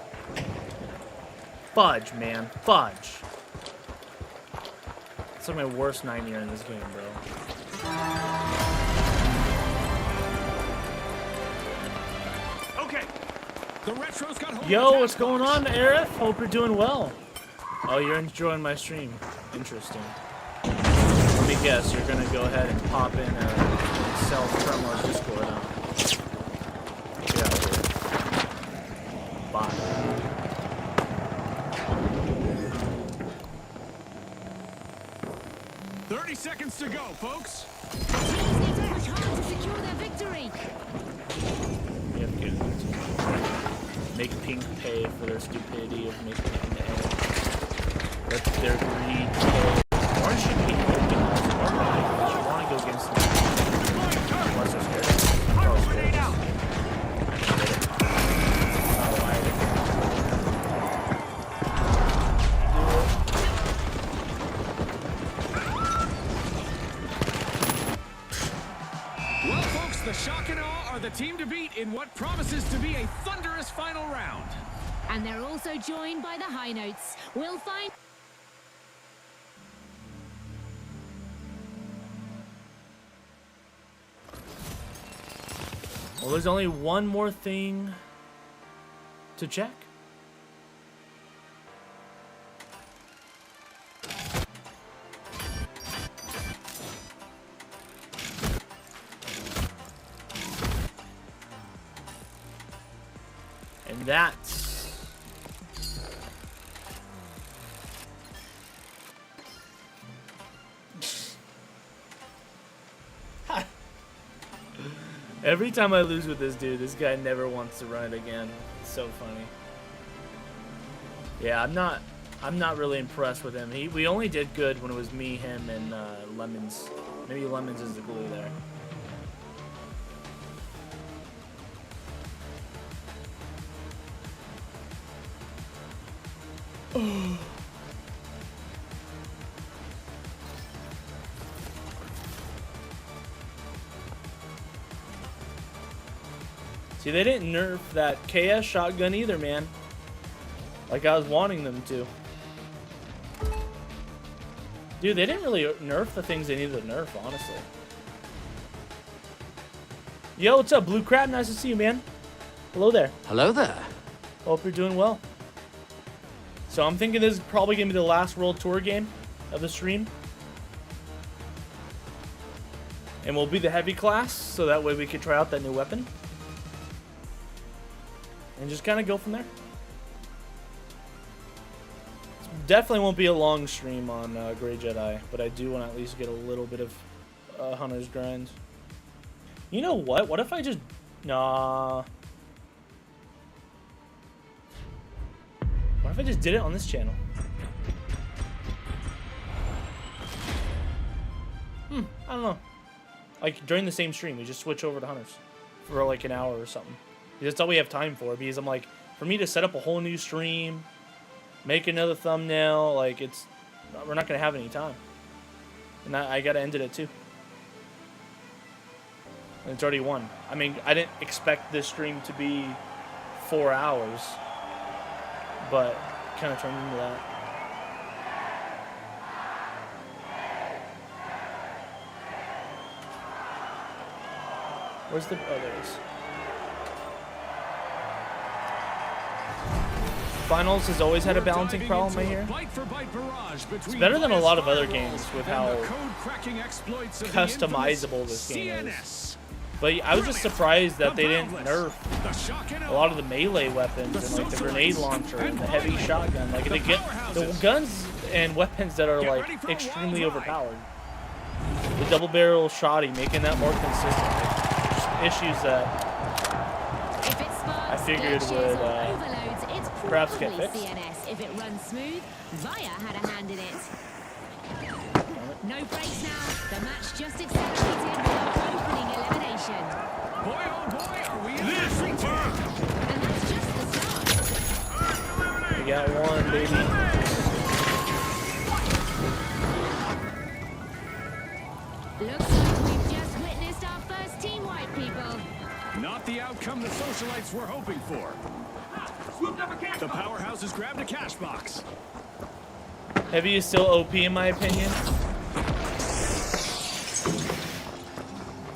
fudge, man. Fudge. It's like my worst nightmare in this game, bro. Okay. The Retros got hold Yo, of the what's task going box. on, Arif? Hope you're doing well. Oh, you're enjoying my stream. Interesting. Let me guess, you're gonna go ahead and pop in a self-promo Discord, huh? Get out of here. Bye. 30 seconds to go, folks. Teams need to push hard to secure their victory. We have to get into make Pink pay for their stupidity of making it in the end. Let their greed pay. Orange should be open also. You want to go against them. Unless they're scared. Throw a grenade out. Well, folks, the Shock and Awe are the team to beat in what promises to be a thunderous final round. And they're also joined by the high notes. We'll find. Well, there's only one more thing to check. And that's every time I lose with this dude, this guy never wants to run it again. It's so funny. Yeah, I'm not really impressed with him. We only did good when it was me, him, and Lemons. Maybe Lemons is the glue there. See, they didn't nerf that KS shotgun either, man. Like I was wanting them to. Dude, they didn't really nerf the things they needed to nerf, honestly. Yo, what's up, Blue Crab? Nice to see you, man. Hello there. Hello there. Hope you're doing well. So I'm thinking this is probably going to be the last World Tour game of the stream. And we'll be the heavy class, so that way we can try out that new weapon. And just kind of go from there. Definitely won't be a long stream on Grey Jedi, but I do want to at least get a little bit of Hunter's grind. You know what? What if I just... Nah. What if I just did it on this channel? I don't know. Like, during the same stream, we just switch over to Hunters for like an hour or something. That's all we have time for, because I'm like, for me to set up a whole new stream, make another thumbnail, like, we're not going to have any time. And I got to end it at 2. And it's already 1. I mean, I didn't expect this stream to be 4 hours, but kind of turned into that. Where's the... Oh, there it is. Finals has always had a balancing problem right here. It's better than a lot of other games with how customizable this game is. But I was just surprised that they didn't nerf a lot of the melee weapons and like the grenade launcher and the heavy shotgun. Like they get the guns and weapons that are like extremely overpowered. The double barrel shotty, making that more consistent. Just issues that I figured would perhaps get fixed. CNS. If it runs smooth, Via had a hand in it. No breaks now. The match just accelerated with our opening elimination. Boy, oh boy, are we in this return? And that's just the start. We got one, baby. Looks like we've just witnessed our first team wipe, people. Not the outcome the socialites were hoping for. The powerhouse has grabbed a cash box. Heavy is still OP in my opinion.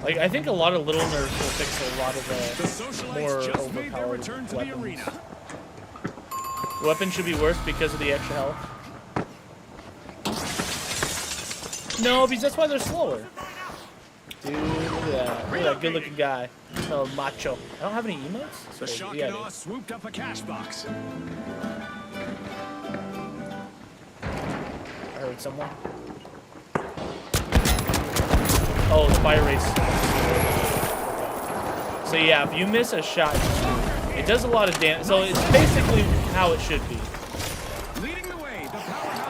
Like, I think a lot of little nerfs will fix a lot of the more overpowered weapons. The weapon should be worse because of the extra health. No, because that's why they're slower. Dude, look at that. Look at that good-looking guy. Oh, macho. I don't have any emotes? The shock and awe swooped up a cash box. I heard someone. Oh, the fire race. So yeah, if you miss a shot, it does a lot of damage. So it's basically how it should be.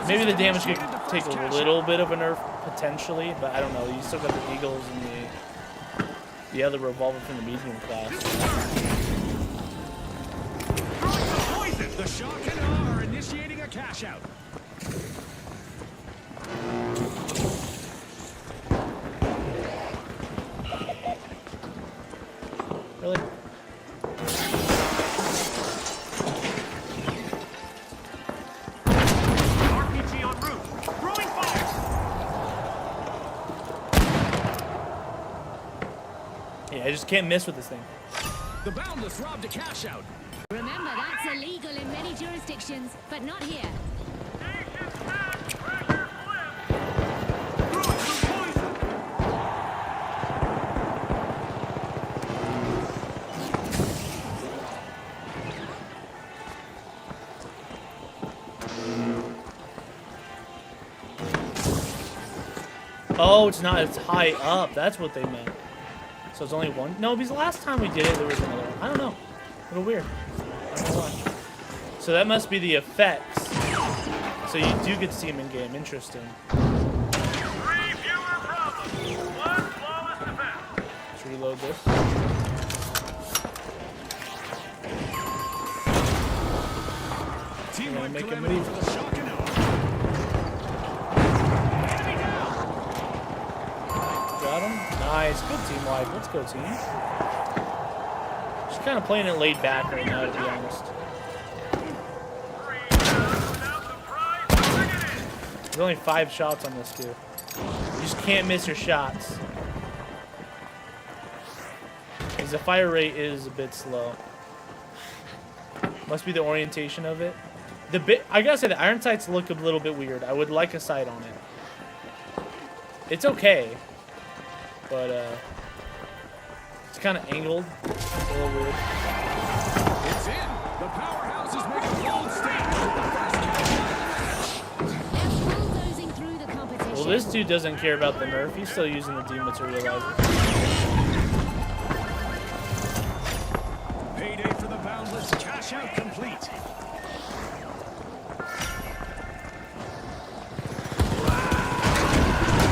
Maybe the damage could take a little bit of a nerf potentially, but I don't know. You still got the Eagles and the other revolver from the medium class. The shock and awe are initiating a cash out. Really? RPG en route. Throwing fire. Yeah, I just can't miss with this thing. The Boundless robbed a cash out. Remember, that's illegal in many jurisdictions, but not here. Nation back. Pressure flip. Through it to poison. Oh, it's not. It's high up. That's what they meant. So it's only one? No, because the last time we did it, there was another one. I don't know. A little weird. I don't know why. So that must be the effects. So you do get to see them in game. Interesting. 3 fewer problems. 1 flawless defense. Let's reload this. Team gonna make him calamity leave. for the shock and awe. Enemy down. Got him. Nice. Good team wipe. Let's go, team. Just kind of playing it laid back right now, to be honest. 3 down without the prize. Bring it in. There's only 5 shots on this, too. You just can't miss your shots. Because the fire rate is a bit slow. Must be the orientation of it. I gotta say, the iron sights look a little bit weird. I would like a sight on it. It's okay. but it's kind of angled. It's a little weird. It's in. The powerhouses make a bold stand with the first They're bulldozing through the competition. Well, this dude doesn't care about the nerf. He's still using the dematerializer. payday for the Boundless. Cash out complete.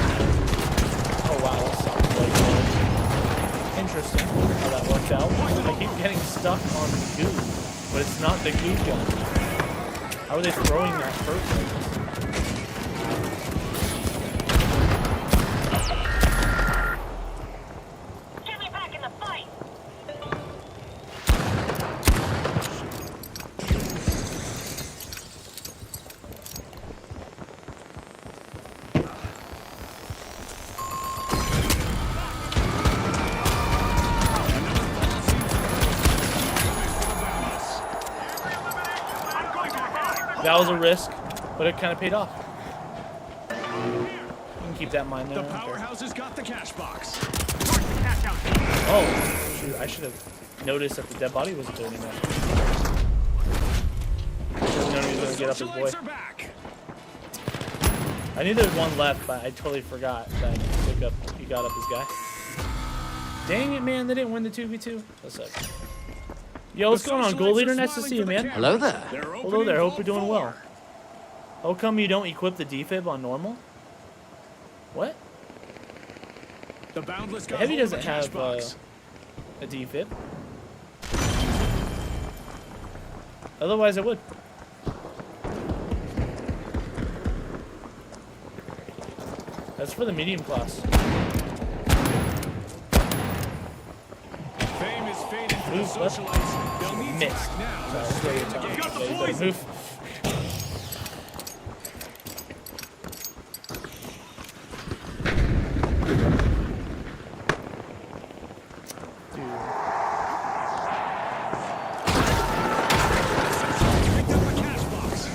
Oh wow, that sounds like interesting how that worked out. I keep getting stuck on the goo, but it's not the goo gun. How are they throwing that first? Get me back in the fight. I'm going to arrive. That was a risk, but it kind of paid off. You can keep that in mind The there. I don't care. powerhouses got the cash box. Cash out. Oh, shoot, I should have noticed that the dead body wasn't there anymore. Should've known he was gonna get up his boy. Socialites are back. I knew there was one left, but I totally forgot that he got up his guy. Dang it, man, they didn't win the 2v2. That sucks. Yo, what's going on, Goal Leader? Nice to see you, man. Hello there. Hello there, hope you're doing well. How come you don't equip the defib on normal? What? The Boundless The got Heavy hold of doesn't the cash have box. a defib. Otherwise, I would. That's for the medium class. Fame is fading for the Move, what? socialites. They'll need to Missed. act now. Sorry, to stay in the sorry, game. yeah, you better move. Picked up a cash box.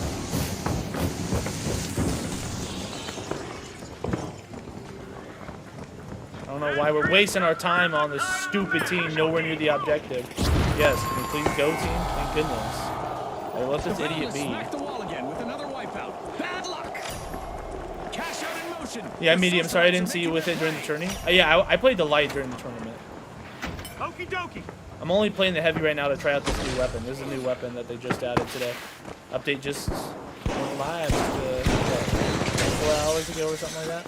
I don't know why we're wasting our time on this stupid team nowhere near the objective. Yes, can we please go, team? Thank goodness. Hey, let this idiot Boundless be. smacked the wall again with another wipeout. Bad luck. Cash out in motion. Yeah, The medium. Sorry I didn't socialites are see you making with their it during the play. tourney. Yeah, I played the light during the tournament. Okie dokie. I'm only playing the heavy right now to try out this new weapon. This is a new weapon that they just added today. Update just went live 4 hours ago or something like that.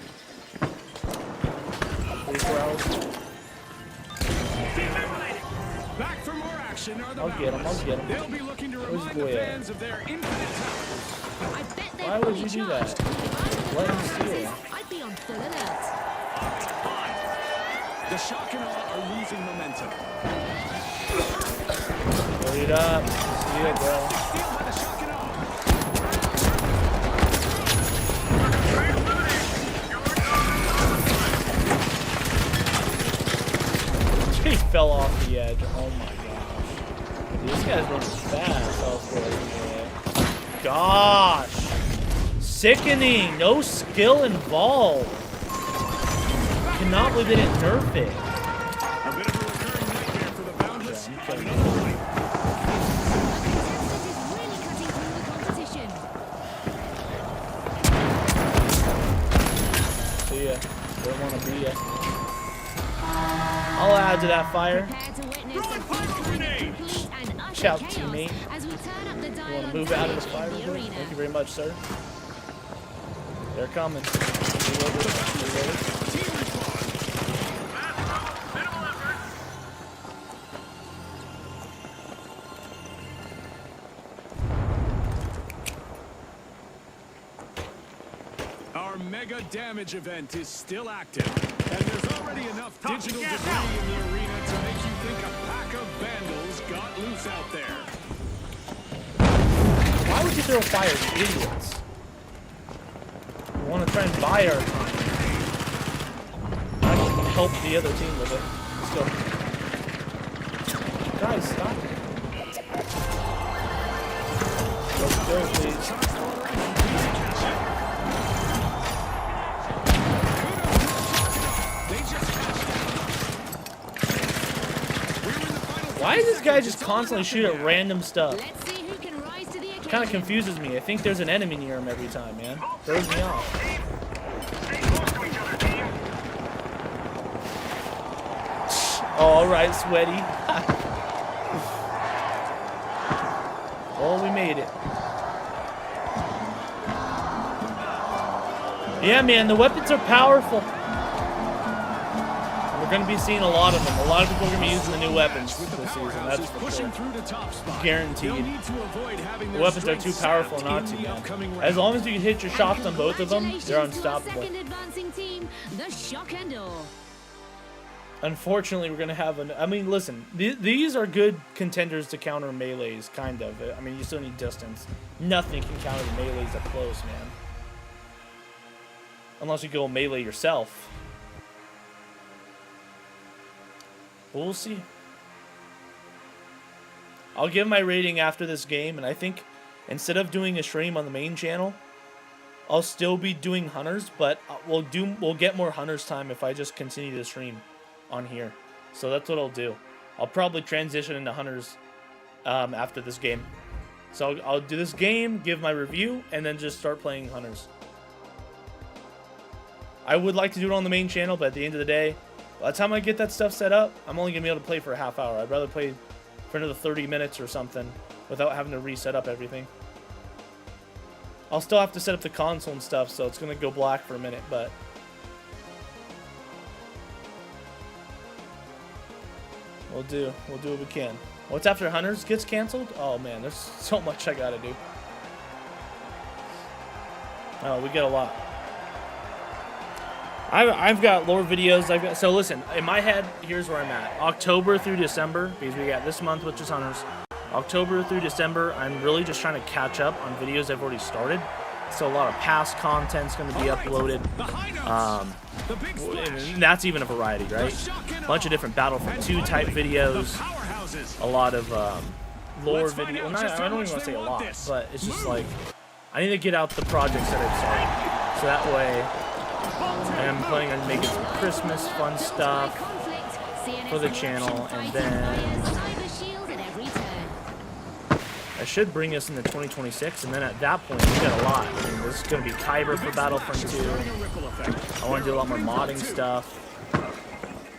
3-4 hours. Back for more action are the I'll get 'em, I'll Boundless. get 'em. They'll be looking to Where's remind the the boy at? fans of their infinite talent. I bet they're Why would fully you do that? charged. If I were the Let him powerhouses, steal. I'd be on full alert. The shock and awe are losing momentum. Load it up. See it, bro. Steal by the shock and awe. He fell off the edge. Oh my gosh. Dude, this guy's running fast. Gosh. Sickening. No skill involved. Cannot believe they didn't nerf it. A bit of a recurring nightmare for the Boundless. Yeah, But okay. another fight. The contestant is really cutting through the competition. See ya. Don't want to be ya. I'll add to that fire. Prepare to witness a Throwing plasma grenade. complete and utter Shout, chaos teammate. as we turn up the dial You want on to move out of damage the fire? in the Real quick? arena. Thank you very much, sir. They're coming. Reload it, reload it. Team respawn. Minimal effort. Our mega damage event is still active, and there's already enough Talk digital gas debris out. in the arena to make you think a pack of vandals got loose out there. Why would you throw fire, you idiots? We want to try and buy our time. I can help the other team with it. Let's go. Guys, stop. Let's go, please. They just cashed Why does this guy just constantly shoot at random stuff? Let's see who can rise to the occasion. Kind of confuses me. I think there's an enemy near him every time, man. Throws me off. Oh, all right, sweaty. Oh, we made it. Yeah, man, the weapons are powerful. We're going to be seeing a lot of them. A lot of people are going to be using the new weapons this season. That's for sure. Guaranteed. The weapons are too powerful not to, man. As long as you can hit your shots on both of them, they're unstoppable. Second advancing team, the Shock and Awe. Unfortunately, we're going to have an... I mean, listen, these are good contenders to counter melees, kind of. I mean, you still need distance. Nothing can counter the melees up close, man. Unless you go melee yourself. But we'll see. I'll give my rating after this game, and I think instead of doing a stream on the main channel, I'll still be doing hunters, but we'll get more hunters time if I just continue to stream on here. So that's what I'll do. I'll probably transition into hunters after this game. So I'll do this game, give my review, and then just start playing hunters. I would like to do it on the main channel, but at the end of the day, by the time I get that stuff set up, I'm only going to be able to play for a half hour. I'd rather play for another 30 minutes or something without having to reset up everything. I'll still have to set up the console and stuff, so it's going to go black for a minute, but... We'll do what we can. What's after Hunters gets canceled? Oh man, there's so much I gotta do. Oh, we get a lot. I've got lore videos. So listen, in my head, here's where I'm at. October through December, because we got this month, which is Hunters. October through December, I'm really just trying to catch up on videos I've already started. So a lot of past content's going to be uploaded. And that's even a variety, right? A bunch of different Battlefront 2 type videos. A lot of lore videos. Well, I don't even want to say a lot, but it's just like I need to get out the projects that I've started. So that way, I'm planning on making some Christmas fun stuff for the channel, and then I should bring us into 2026, and then at that point, we got a lot. I mean, there's going to be Kyber for Battlefront 2. I want to do a lot more modding stuff.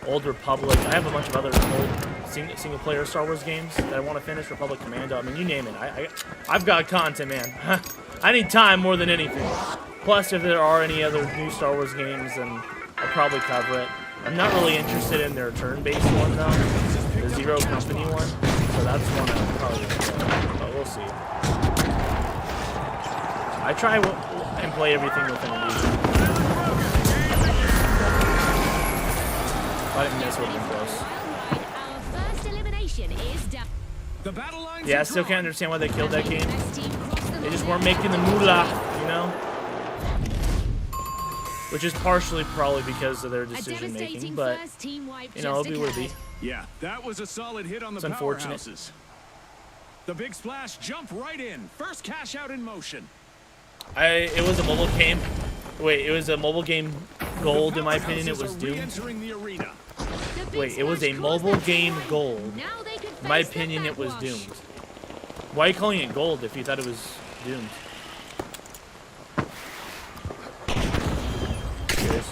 Old Republic. I have a bunch of other old single-player Star Wars games that I want to finish. Republic Commando. I mean, you name it. I've got content, man. I need time more than anything. Plus, if there are any other new Star Wars games, then I'll probably cover it. I'm not really interested in their turn-based one, though. The Zero Company one. So that's one I'm probably going to go. But we'll see. I try and play everything within reason. I didn't miss would have been close. Our first elimination is done. The battle lines Yeah, I still can't understand why they killed that game. They just weren't making the moolah, you know? Which is partially probably because of their decision making, but you know, it'll be what it be. Yeah, that was a solid hit on the It's unfortunate. powerhouses. The big splash jumped right in. First cash out in motion. It was a mobile game. Wait, it was a mobile game gold, in my opinion. It was doomed. Re-entering the arena. Wait, it was a mobile game gold. In my opinion, it was doomed. Why are you calling it gold if you thought it was doomed? Cheers.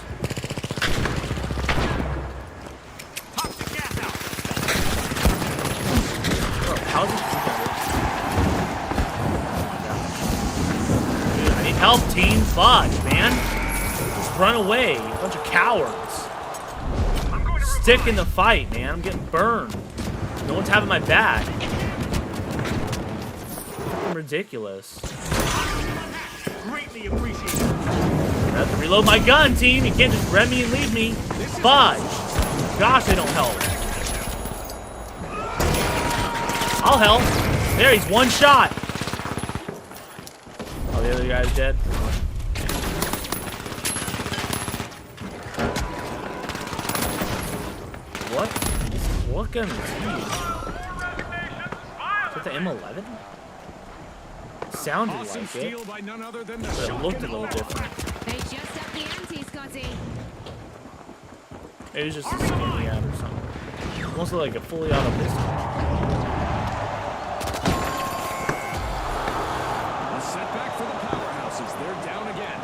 Oh, how's it? Dude, I need help, team. Fudge, man. Just run away. A bunch of cowards. Stick in the fight, man. I'm getting burned. No one's having my back. Fucking ridiculous. Greatly appreciated. I have to reload my gun, team. You can't just grab me and leave me. Fudge. Gosh, they don't help. I'll help. There, he's one shot. Oh, the other guy's dead. What gun is he? Is that the M11? Sounded Awesome like it, steal by none other than the but it Shock looked a and little Awe. different. They just upped the ante, Scotty. It was just a skinny ad or something. Almost like a fully auto pistol. A setback for the powerhouses. They're down again.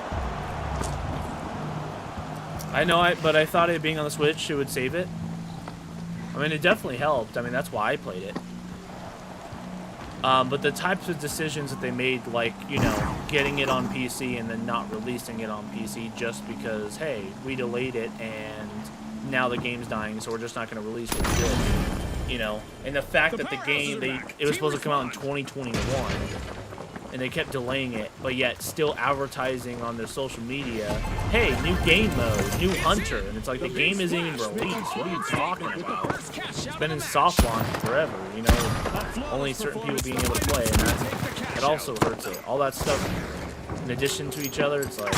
I know, but I thought it being on the Switch, it would save it. I mean, it definitely helped. I mean, that's why I played it. But the types of decisions that they made, like, you know, getting it on PC and then not releasing it on PC just because, hey, we delayed it and now the game's dying, so we're just not going to release it. You know, and the fact that the game, it was supposed to come out in 2021, and they kept delaying it, but yet still advertising on their social media, hey, new game mode, new hunter, and it's like the game isn't even released. What are you talking about? It's been in soft launch forever, you know, only certain people being able to play, and that also hurts it. All that stuff, in addition to each other, it's like,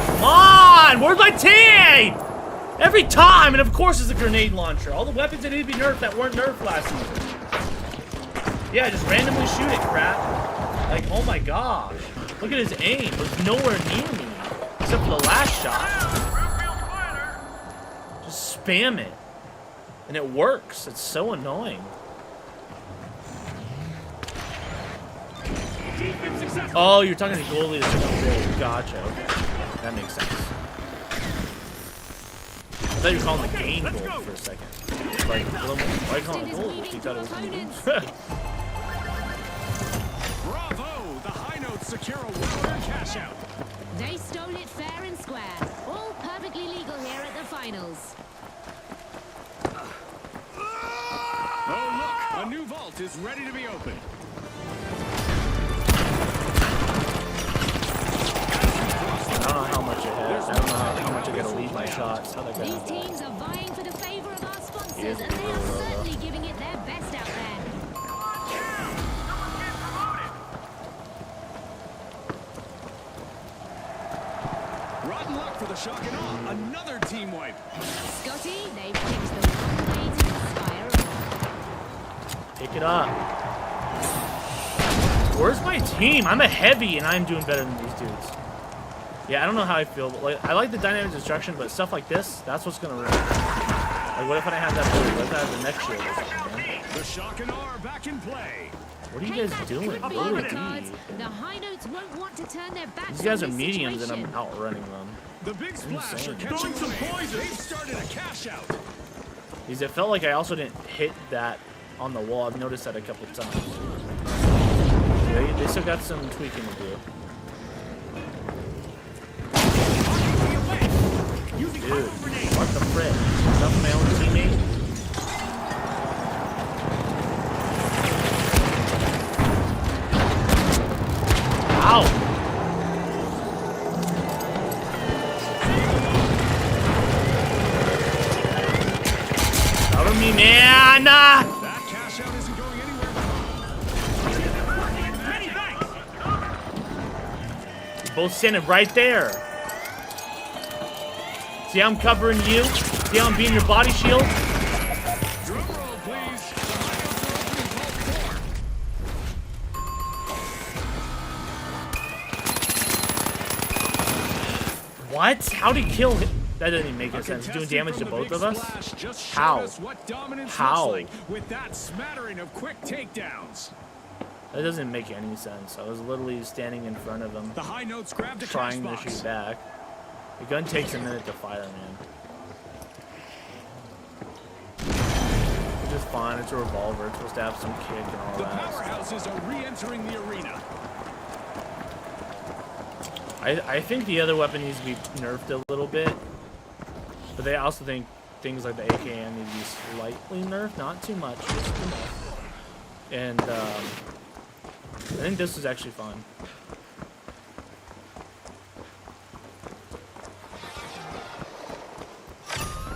come on, where's my team? Every time, and of course it's a grenade launcher. All the weapons that need to be nerfed that weren't nerfed last season. Yeah, just randomly shoot it, crap. Like, oh my gosh. Look at his aim. It was nowhere near me. Except for the last shot. Just spam it. And it works. It's so annoying. Oh, you're talking to the goalie that's in the goal. Gotcha, okay. That makes sense. I thought you were calling the game goal for a second. Like, why are you calling it goal? You thought it was in the game. Bravo! The high notes secure a well-earned cash out. They stole it fair and square. All perfectly legal here at the finals. Oh, look! A new vault is ready to be opened. I don't know how much it has. I don't know how much I gotta lead my shots. How that These goes. teams are vying for the favor of our sponsors, Yes, and they are really well. certainly giving it their best out there. Rotten luck for the shock and awe. Another team wipe. Scotty, they've picked the wrong way to inspire us. Pick it up. Where's my team? I'm a heavy and I'm doing better than these dudes. Yeah, I don't know how I feel, but like, I like the dynamic destruction, but stuff like this, that's what's gonna ruin it. Like, what if I have that build? What if I have the next shield or something, man? The shock and awe are back in play. What are you guys doing? Could be Go the to cards. D. The high notes won't want to turn their backs These guys are on this mediums and situation. I'm outrunning them. The big splash are insane. catching some poison. They've started a cash out. Because it felt like I also didn't hit that on the wall. I've noticed that a couple of times. They still got some tweaking to do. Dude, what the frick? Is that my own teammate? Ow! Cover me, man! That cash out isn't going anywhere. Many thanks. Both standing right there. See how I'm covering you? See how I'm being your body shield? Drum roll, please. What? How'd he kill him? That doesn't even make any sense. He's doing damage to both of us? How? How? With that smattering of quick takedowns. That doesn't make any sense. I was literally standing in front of him, The high notes grabbed a cash trying to box. shoot back. The gun takes a minute to fire, man. It's just fine. It's a revolver. It's supposed to have some kick and all The that. powerhouses are re-entering the arena. I think the other weapon needs to be nerfed a little bit, but they also think things like the AKM need to be slightly nerfed, not too much, just enough. And I think this is actually fun.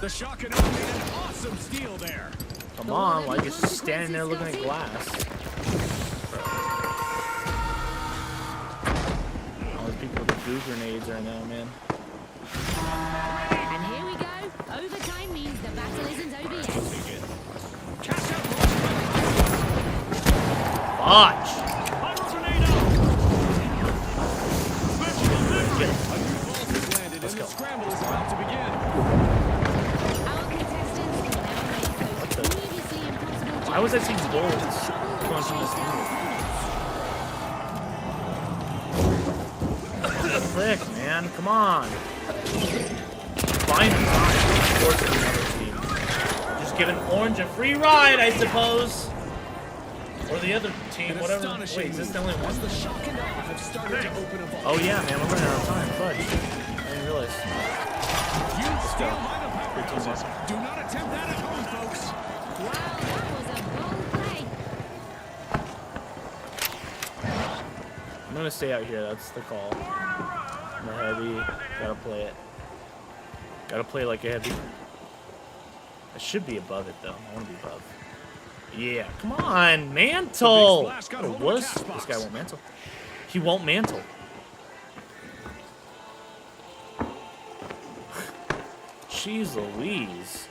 The shock and awe made an awesome steal there. Come on, like it's just standing there looking at glass. All these people with the goo grenades right now, man. And here we go. Overtime means the battle isn't over yet. Cash out. Watch! Pyro grenade out. Special Get him. A new vault has landed and the scramble is about to begin. Our contestants can now make those previously impossible Why was I jumps seeing to bullets trouble going from this opponents. Click, man. Come on. Find time. Force another team. Just give an orange a free ride, I suppose. Or the other team, whatever. Wait, is this the only one? The shock and awe have started to open a vault. Oh yeah, man, we're running out of time. Fudge. I didn't realize. You steal go. by the power houses. Do not attempt that at home, folks. Wow, that was a bold play. I'm gonna stay out here. That's the call. I'm a heavy. Gotta play it. Gotta play like a heavy. I should be above it though. I want to be above. Yeah, come on, mantle. The big splash got What a hold of the wuss. cast This box. guy won't mantle. He won't mantle. Jeez Louise.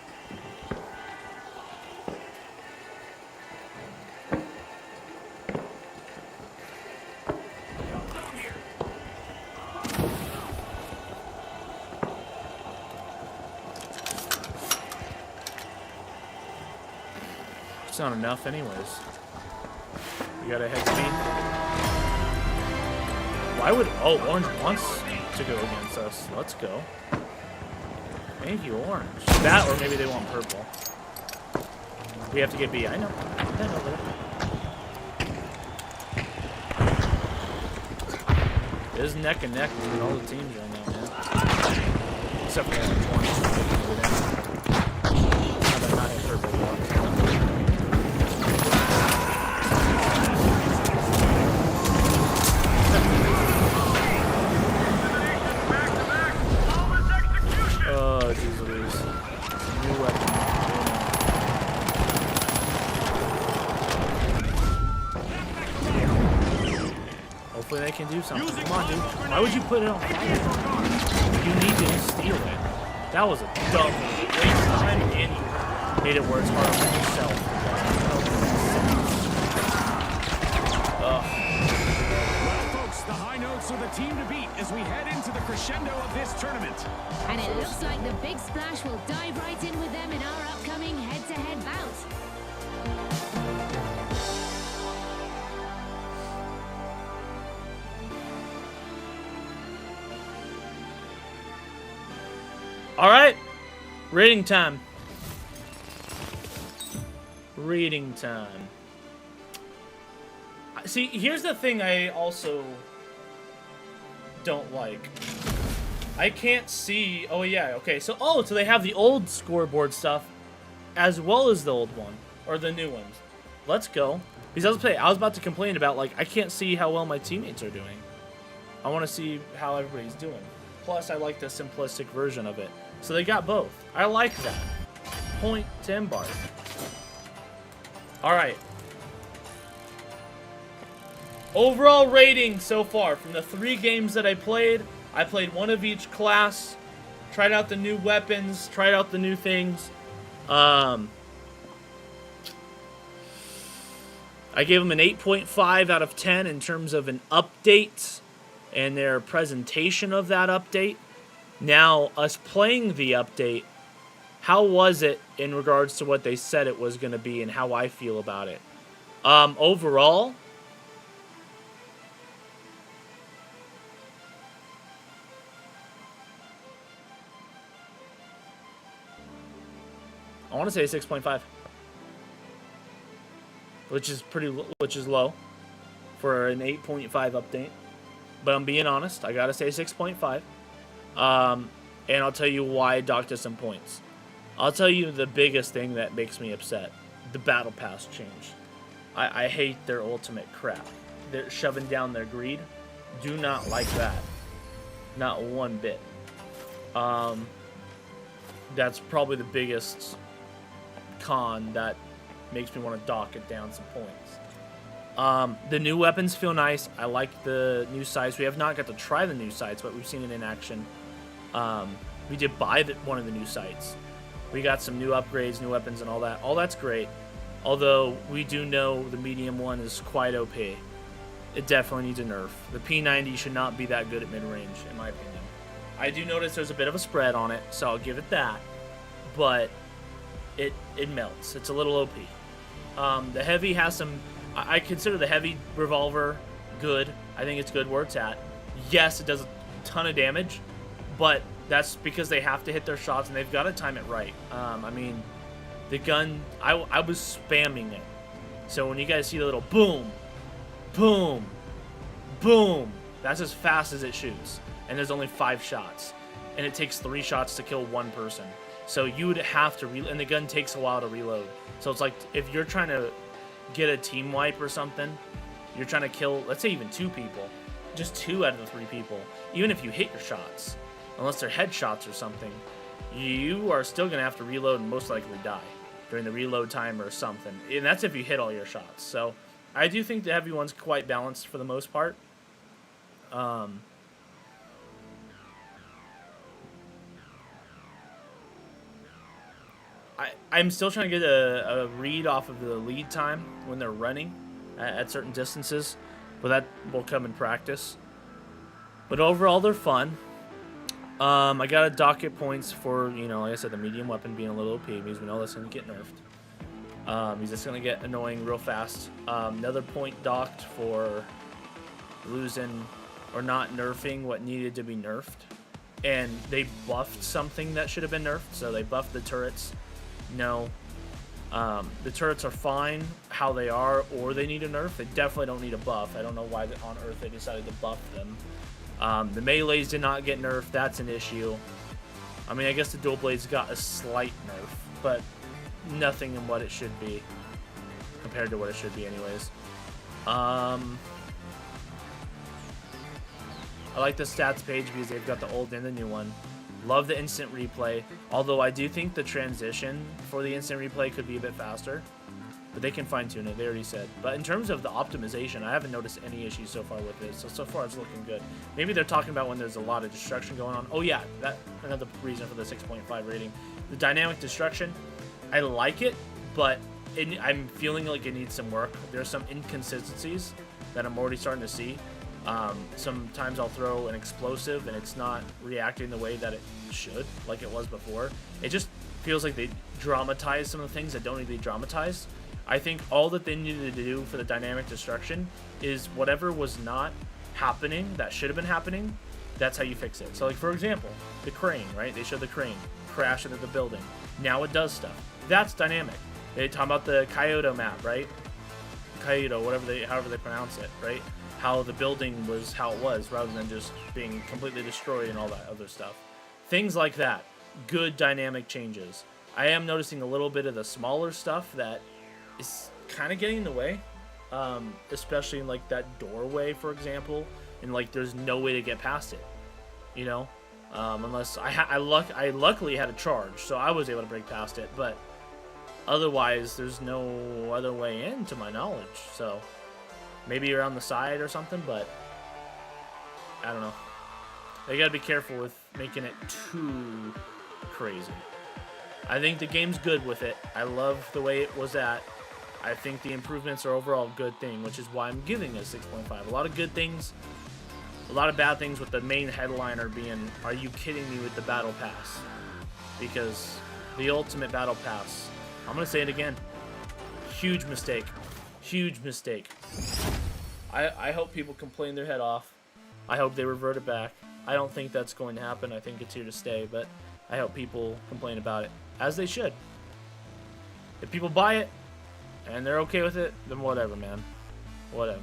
It's not enough anyways. You got a head speed. Why would... Oh, orange wants to go against us. Let's go. Thank you, orange. That, or maybe they want purple. We have to get B. I know. I know that. It is neck and neck between all the teams right now, man. Except for orange one. How about not hit purple one? Oh, jeez Louise. New weapon. Hopefully they can do something. Come on, dude. Why would you put it on fire? You need to steal it. That was a dumb waste of time, and you made it where it's hard for yourself. Ugh. Well, folks, the high notes are the team to beat as we head into the crescendo of this tournament. And it looks like the big splash will dive right in with them in our upcoming head-to-head bout. All right, reading time. Reading time. See, here's the thing I also don't like. I can't see. Oh yeah, okay. So so they have the old scoreboard stuff as well as the old one or the new ones. Let's go. Because I was about to complain about like I can't see how well my teammates are doing. I want to see how everybody's doing. Plus, I like the simplistic version of it. So they got both. I like that. Point to Embark. All right. Overall rating so far from the 3 games that I played one of each class, tried out the new weapons, tried out the new things. I gave them an 8.5 out of 10 in terms of an update and their presentation of that update. Now, us playing the update, how was it in regards to what they said it was going to be and how I feel about it? Overall, I want to say 6.5, which is low for an 8.5 update. But I'm being honest, I gotta say 6.5. And I'll tell you why I docked us some points. I'll tell you the biggest thing that makes me upset: the battle pass change. I hate their ultimate crap. They're shoving down their greed. Do not like that. Not one bit. That's probably the biggest con that makes me want to dock it down some points. The new weapons feel nice. I like the new sights. We have not got to try the new sights, but we've seen it in action. We did buy one of the new sights. We got some new upgrades, new weapons, and all that. All that's great. Although we do know the medium one is quite OP. It definitely needs a nerf. The P90 should not be that good at mid-range, in my opinion. I do notice there's a bit of a spread on it, so I'll give it that. But it melts. It's a little OP. The heavy has some... I consider the heavy revolver good. I think it's good where it's at. Yes, it does a ton of damage, but that's because they have to hit their shots, and they've got to time it right. I mean, the gun... I was spamming it. So when you guys see the little boom, boom, boom, that's as fast as it shoots. And there's only 5 shots. And it takes 3 shots to kill 1 person. So you would have to reload, and the gun takes a while to reload. So it's like, if you're trying to get a team wipe or something, you're trying to kill, let's say even 2 people, just 2 out of the 3 people, even if you hit your shots, unless they're headshots or something, you are still going to have to reload and most likely die during the reload time or something. And that's if you hit all your shots. So I do think the heavy one's quite balanced for the most part. I'm still trying to get a read off of the lead time when they're running at certain distances, but that will come in practice. But overall, they're fun. I got a docket points for, you know, like I said, the medium weapon being a little OP, because we know that's going to get nerfed. He's just going to get annoying real fast. Another point docked for losing or not nerfing what needed to be nerfed. And they buffed something that should have been nerfed, so they buffed the turrets. No. The turrets are fine how they are, or they need a nerf. They definitely don't need a buff. I don't know why on earth they decided to buff them. The melees did not get nerfed. That's an issue. I mean, I guess the dual blades got a slight nerf, but nothing in what it should be compared to what it should be anyways. I like the stats page because they've got the old and the new one. Love the instant replay, although I do think the transition for the instant replay could be a bit faster, but they can fine-tune it, they already said. But in terms of the optimization, I haven't noticed any issues so far with it, so far it's looking good. Maybe they're talking about when there's a lot of destruction going on. Oh yeah, that's another reason for the 6.5 rating. The dynamic destruction, I like it, but I'm feeling like it needs some work. There's some inconsistencies that I'm already starting to see. Sometimes I'll throw an explosive and it's not reacting the way that it should, like it was before. It just feels like they dramatize some of the things that don't need to be dramatized. I think all that they needed to do for the dynamic destruction is whatever was not happening that should have been happening, that's how you fix it. So like, for example, the crane, right? They showed the crane crash into the building. Now it does stuff. That's dynamic. They talk about the Kyoto map, right? Kyoto, however they pronounce it, right? How the building was how it was, rather than just being completely destroyed and all that other stuff. Things like that. Good dynamic changes. I am noticing a little bit of the smaller stuff that is kind of getting in the way. Especially in like that doorway, for example. And like there's no way to get past it. You know? Unless I luckily had a charge, so I was able to break past it. But otherwise, there's no other way in, to my knowledge. So maybe around the side or something, but I don't know. They gotta be careful with making it too crazy. I think the game's good with it. I love the way it was at. I think the improvements are overall a good thing, which is why I'm giving it a 6.5. A lot of good things, a lot of bad things, with the main headliner being, are you kidding me with the Battle Pass? Because the ultimate Battle Pass, I'm gonna say it again, huge mistake. Huge mistake. I hope people complain their head off. I hope they revert it back. I don't think that's going to happen. I think it's here to stay, but I hope people complain about it, as they should. If people buy it and they're okay with it, then whatever, man. Whatever.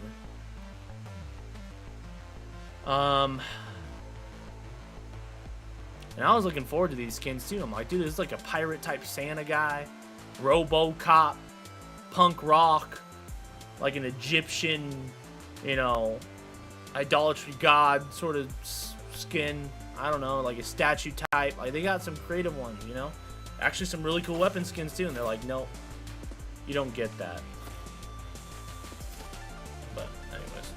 And I was looking forward to these skins too. I'm like, dude, this is like a pirate type Santa guy, RoboCop, punk rock, like an Egyptian, you know, idolatry god sort of skin. I don't know, like a statue type. Like, they got some creative ones, you know? Actually, some really cool weapon skins too. And they're like, nope, you don't get that. But anyways,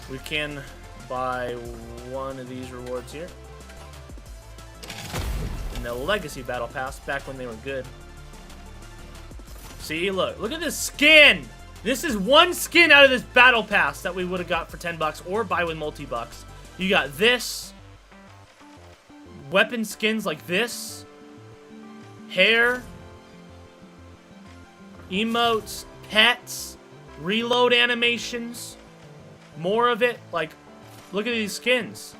we can buy one of these rewards here. In the Legacy Battle Pass, back when they were good. See, look at this skin. This is one skin out of this Battle Pass that we would have got for $10 or buy with multi-bucks. You got this, weapon skins like this, hair, emotes, pets, reload animations, more of it. Like, look at these skins.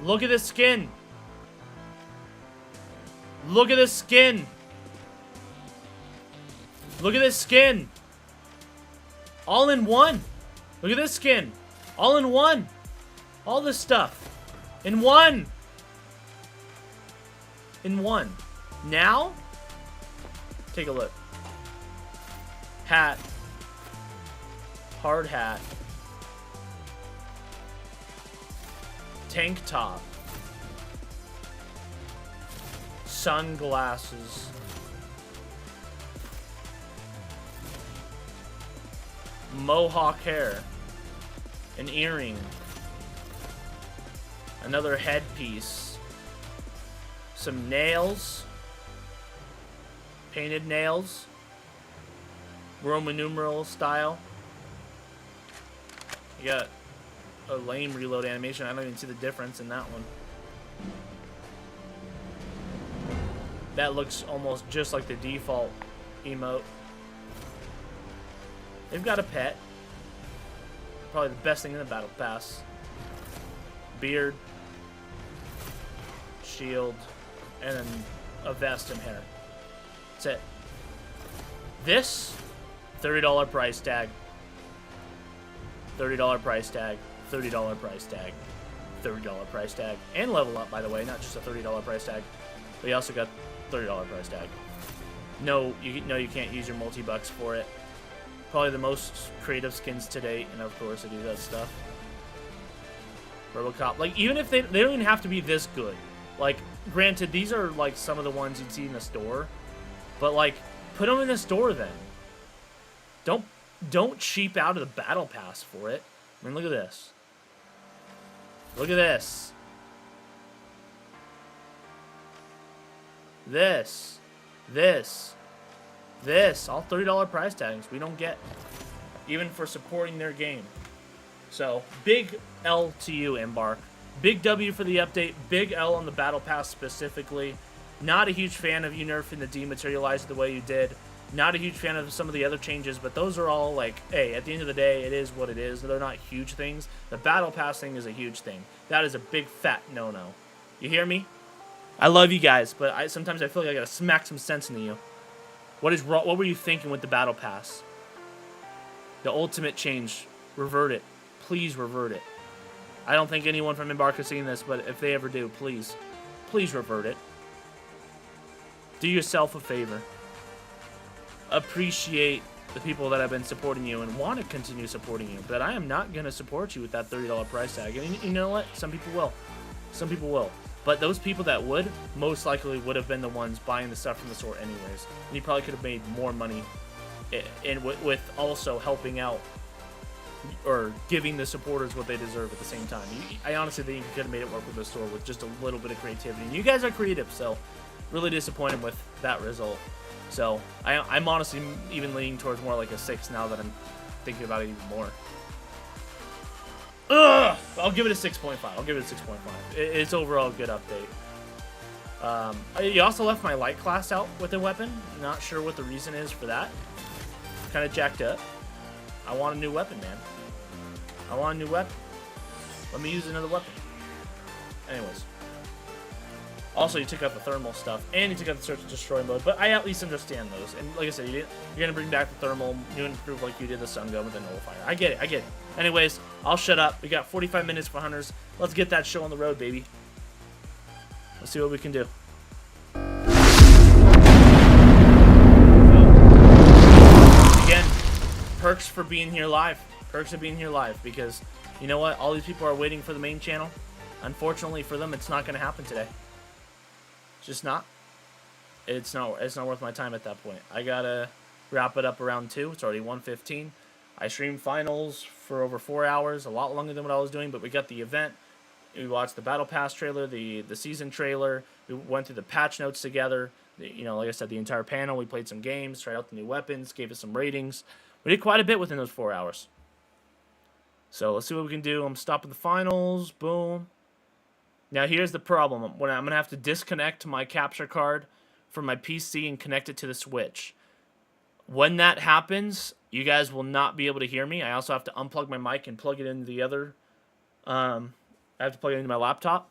Look at this skin. Look at this skin. Look at this skin. All in one. Look at this skin. All in one. All this stuff. In one. In one. Now, take a look. Hat. Hard hat. Tank top. Sunglasses. Mohawk hair. An earring. Another headpiece. Some nails. Painted nails. Roman numeral style. You got a lame reload animation. I don't even see the difference in that one. That looks almost just like the default emote. They've got a pet. Probably the best thing in the battle pass. Beard. Shield. And then a vest and hair. That's it. This, $30 price tag. $30 price tag. $30 price tag. $30 price tag. And level up, by the way, not just a $30 price tag. But you also got $30 price tag. No, you can't use your multi-bucks for it. Probably the most creative skins to date, and of course it does stuff. RoboCop. Like, even if they don't even have to be this good. Like, granted, these are like some of the ones you'd see in the store. But like, put them in the store then. Don't cheap out of the battle pass for it. I mean, look at this. Look at this. This. All $30 price tags we don't get, even for supporting their game. So, big L to you, Embark. Big W for the update. Big L on the battle pass specifically. Not a huge fan of you nerfing the dematerializer the way you did. Not a huge fan of some of the other changes, but those are all like, hey, at the end of the day, it is what it is. They're not huge things. The battle pass thing is a huge thing. That is a big fat no-no. You hear me? I love you guys, but sometimes I feel like I gotta smack some sense into you. What were you thinking with the battle pass? The ultimate change. Revert it. Please revert it. I don't think anyone from Embark is seeing this, but if they ever do, please revert it. Do yourself a favor. Appreciate the people that have been supporting you and want to continue supporting you, but I am not going to support you with that $30 price tag. And you know what? Some people will. Some people will. But those people that would, most likely would have been the ones buying the stuff from the store anyways. And you probably could have made more money with also helping out or giving the supporters what they deserve at the same time. I honestly think you could have made it work with the store with just a little bit of creativity. And you guys are creative, so really disappointed with that result. So I'm honestly even leaning towards more like a 6 now that I'm thinking about it even more. Ugh! I'll give it a 6.5. I'll give it a 6.5. It's overall a good update. You also left my light class out with a weapon. Not sure what the reason is for that. Kind of jacked up. I want a new weapon, man. I want a new weapon. Let me use another weapon. Anyways. Also, you took out the thermal stuff, and you took out the search and destroy mode, but I at least understand those. And like I said, you're going to bring back the thermal, new and improved like you did the sun gun with the nullifier. I get it. Anyways, I'll shut up. We got 45 minutes for Hunters. Let's get that show on the road, baby. Let's see what we can do. Again, perks for being here live. Perks of being here live, because you know what? All these people are waiting for the main channel. Unfortunately for them, it's not going to happen today. Just not. It's not worth my time at that point. I gotta wrap it up around 2. It's already 1:15. I streamed finals for over 4 hours, a lot longer than what I was doing, but we got the event. We watched the Battle Pass trailer, the season trailer. We went through the patch notes together. You know, like I said, the entire panel. We played some games, tried out the new weapons, gave it some ratings. We did quite a bit within those 4 hours. So let's see what we can do. I'm stopping the finals. Boom. Now here's the problem. When I'm gonna have to disconnect my capture card from my PC and connect it to the Switch. When that happens, you guys will not be able to hear me. I also have to unplug my mic and plug it into the other. I have to plug it into my laptop.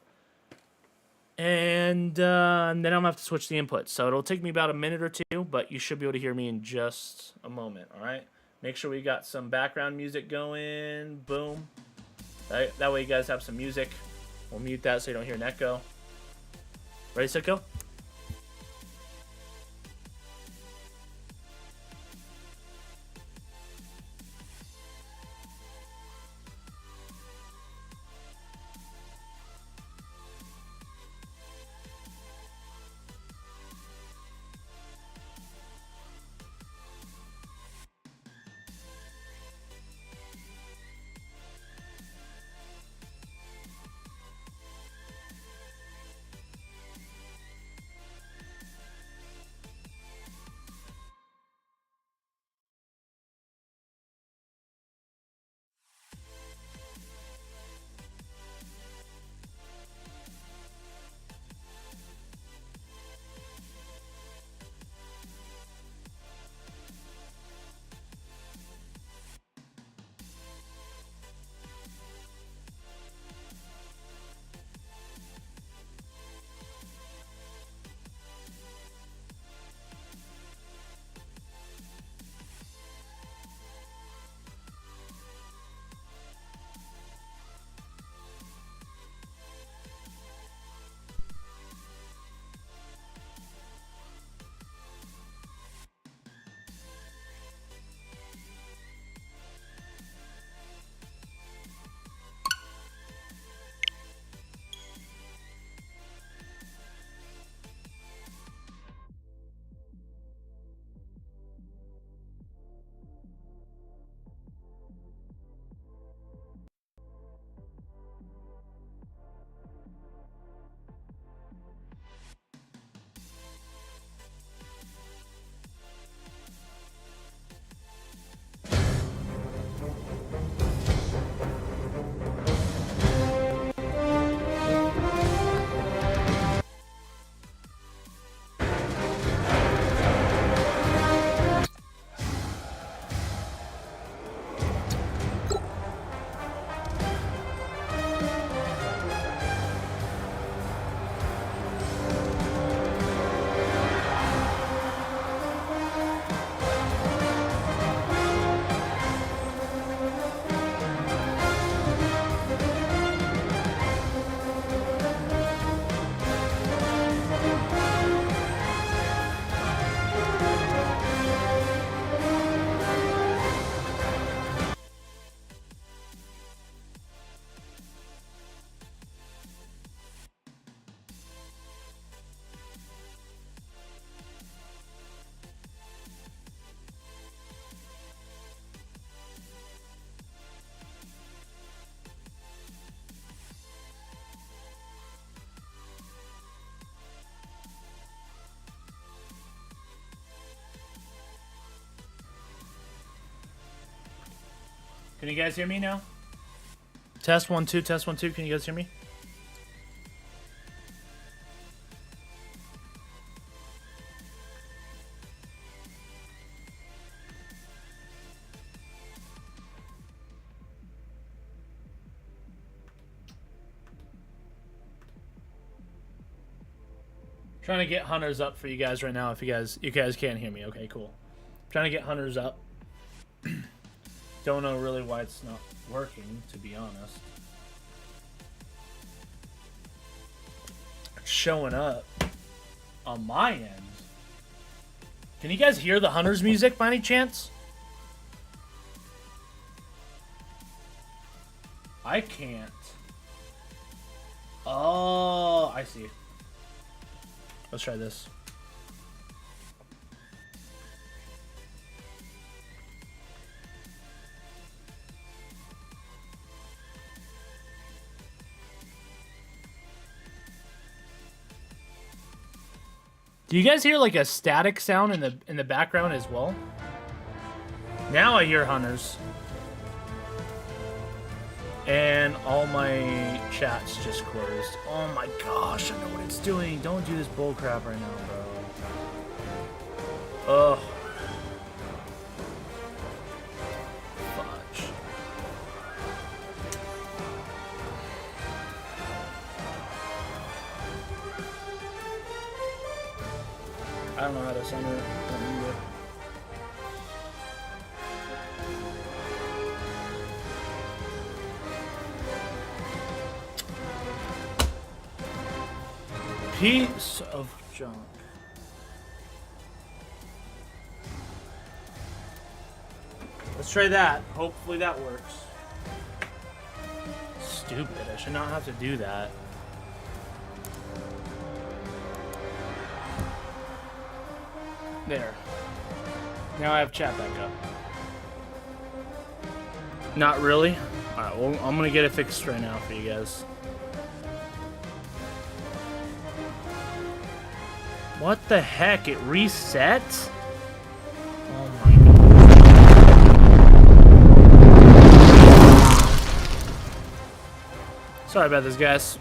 And then I'm gonna have to switch the input. So it'll take me about a minute or two, but you should be able to hear me in just a moment. All right. Make sure we got some background music going. Boom. That way you guys have some music. We'll mute that so you don't hear an echo. Ready, set, go? Can you guys hear me now? Test 1 2, test 1 2. Can you guys hear me? Trying to get hunters up for you guys right now. If you guys can't hear me, okay, cool. Trying to get hunters up. Don't know really why it's not working, to be honest. It's showing up on my end. Can you guys hear the hunters music by any chance? I can't. Oh, I see. Let's try this. Do you guys hear like a static sound in the background as well? Now I hear hunters. And all my chats just closed. Oh my gosh, I know what it's doing. Don't do this bullcrap right now, bro. Ugh. Fudge. I don't know how to center it. Piece of junk. Let's try that. Hopefully that works. Stupid. I should not have to do that. There. Now I have chat back up. Not really? Alright, well, I'm gonna get it fixed right now for you guys. What the heck? It reset? Oh my god. Sorry about this, guys.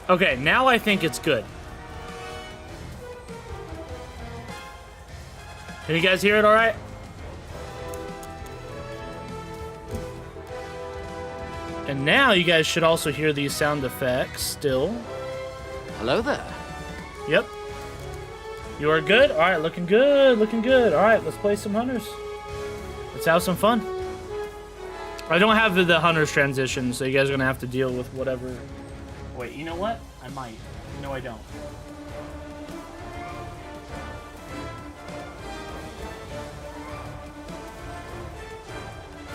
Okay, now I think it's good. Can you guys hear it all right? And now you guys should also hear these sound effects still. Hello there. Yep. You are good? All right, looking good, looking good. All right, let's play some hunters. Let's have some fun. I don't have the hunters transition, so you guys are going to have to deal with whatever. Wait, you know what? I might. No, I don't.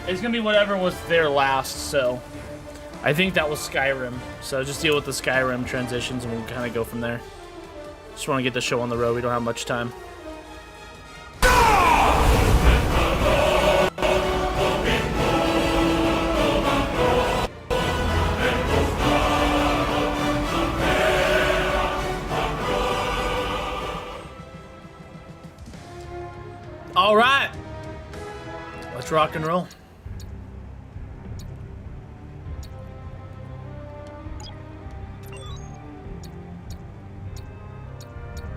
It's gonna be whatever was there last, so I think that was Skyrim. So just deal with the Skyrim transitions and we'll kind of go from there. Just want to get the show on the road. We don't have much time. All right, let's rock and roll.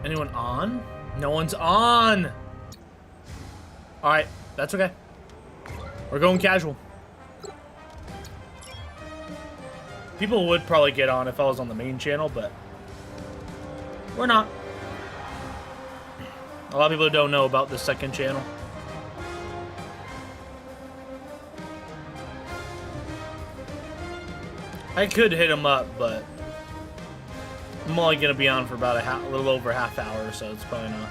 Anyone on? No one's on. All right, that's okay. We're going casual. People would probably get on if I was on the main channel, but we're not. A lot of people don't know about the second channel. I could hit them up, but I'm only gonna be on for about a little over half hour, so it's probably not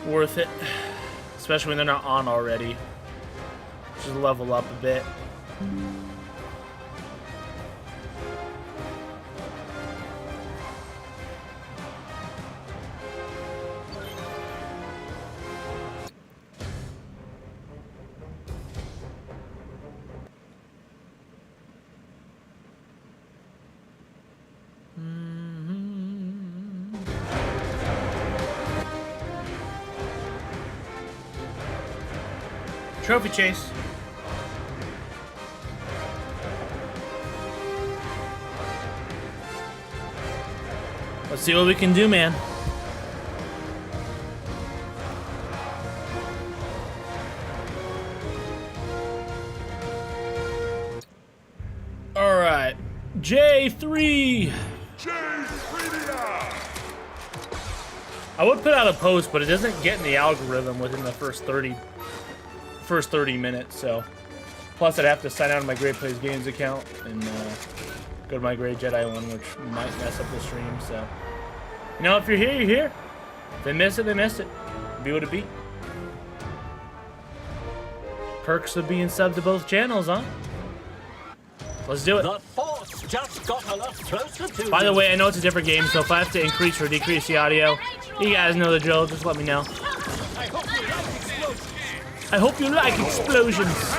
worth it. Especially when they're not on already. Just level up a bit. Trophy chase. Let's see what we can do, man. All right, J3. I would put out a post, but it doesn't get in the algorithm within the first 30 minutes, so. Plus, I'd have to sign out of my Great Plays Games account and go to my Great Jedi one, which might mess up the stream, so. You know, if you're here, you're here. If they miss it, they missed it. Be what it be. Perks of being subbed to both channels, huh? Let's do it. The Force just got a lot closer to By the way, I know it's a different game, so if I have to increase or decrease the audio, you guys know the drill. Just let me know. I hope you like explosions. I hope you like explosions.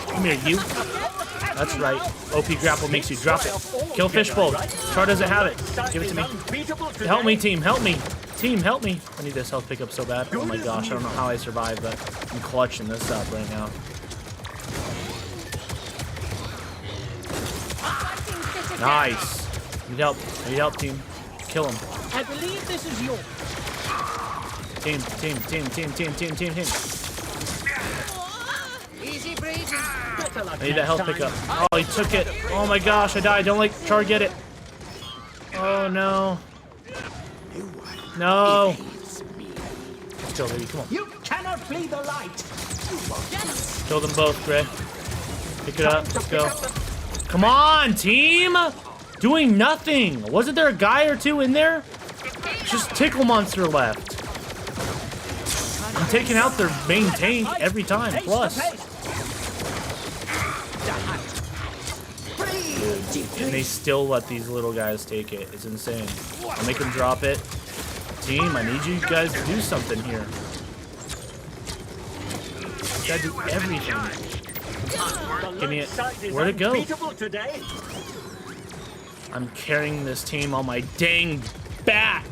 Come here, you. That's right. OP grapple makes you drop it. Kill Fishbowl. Char doesn't have it. Give it to me. Help me, team. Help me. Team, help me. I need this health pickup so bad. Oh my gosh, I don't know how I survived, but I'm clutching this up right now. Nice. Need help. Need help, team. Kill him. I believe this is yours. Team. Easy breezy. I need that health pickup. Oh, he took it. Oh my gosh, I died. Don't let Char get it. Oh no. No. Let's go, baby. Come on. You cannot flee the light. Kill them both, Gray. Pick it up. Let's go. Come on, team. Doing nothing. Wasn't there a guy or two in there? Just Tickle Monster left. I'm taking out their main tank every time. Plus. Dude, and they still let these little guys take it. It's insane. I'll make them drop it. Team, I need you guys to do something here. You gotta do everything. Give me it. Where'd it go? I'm carrying this team on my dang back.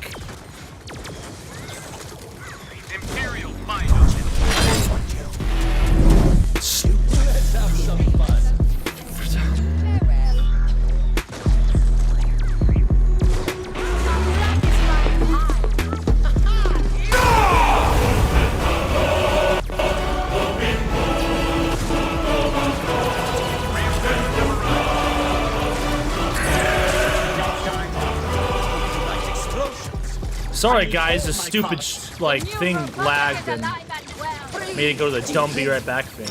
Imperial might. Let's have some fun. Sorry guys, the stupid thing lagged and made it go to the dumb be right back thing.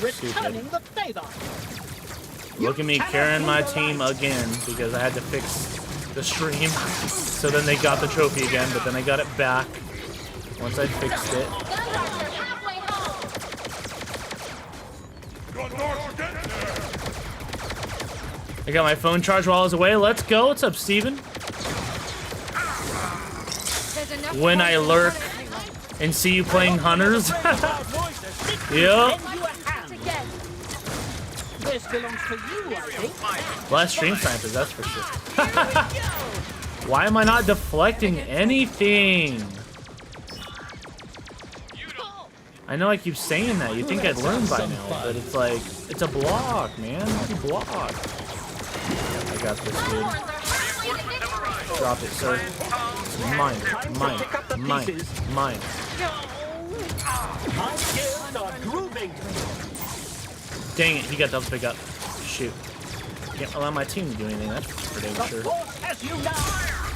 Returning Stupid. the favor. Look at me carrying my team again because I had to fix the stream. So then they got the trophy again, but then I got it back once I fixed it. I got my phone charged while I was away. Let's go. What's up, Steven? When I lurk and see you playing Hunters. Yep. This belongs to you, I think. Less stream snipers, that's for sure. Why am I not deflecting anything? I know I keep saying that. You think I'd learn by now, but it's like, it's a block, man. It's a block. I got this, dude. Drop it, sir. Mine. My skills are grooving. Dang it, he got the pick up. Shoot. Can't allow my team to do anything, that's for damn sure. Force as you now.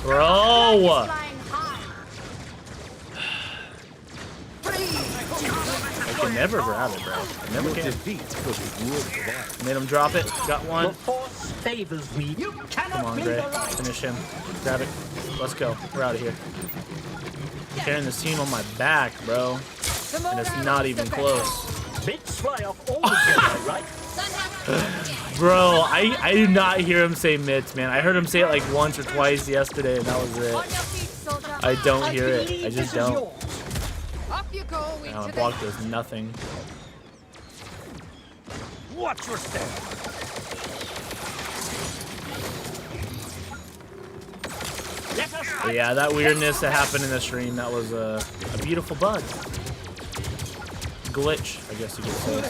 Bro! I can never grab it, bro. I never can. Made him drop it. Got The one. force favors me. You cannot Come on, flee Gray. the light. Finish him. Grab it. Let's go. We're out of here. Carrying this team on my back, bro. And it's not even close. Big sway of all the Jedi, right? Bro, I did not hear him say mitts, man. I heard him say it like once or twice yesterday, and that was it. I don't hear it. I believe just this is don't. yours. Up you go Now, into block the... does nothing. Watch your step. Let us But yeah, that weirdness that happened in the stream, that was a beautiful bug. Glitch, I guess you could say.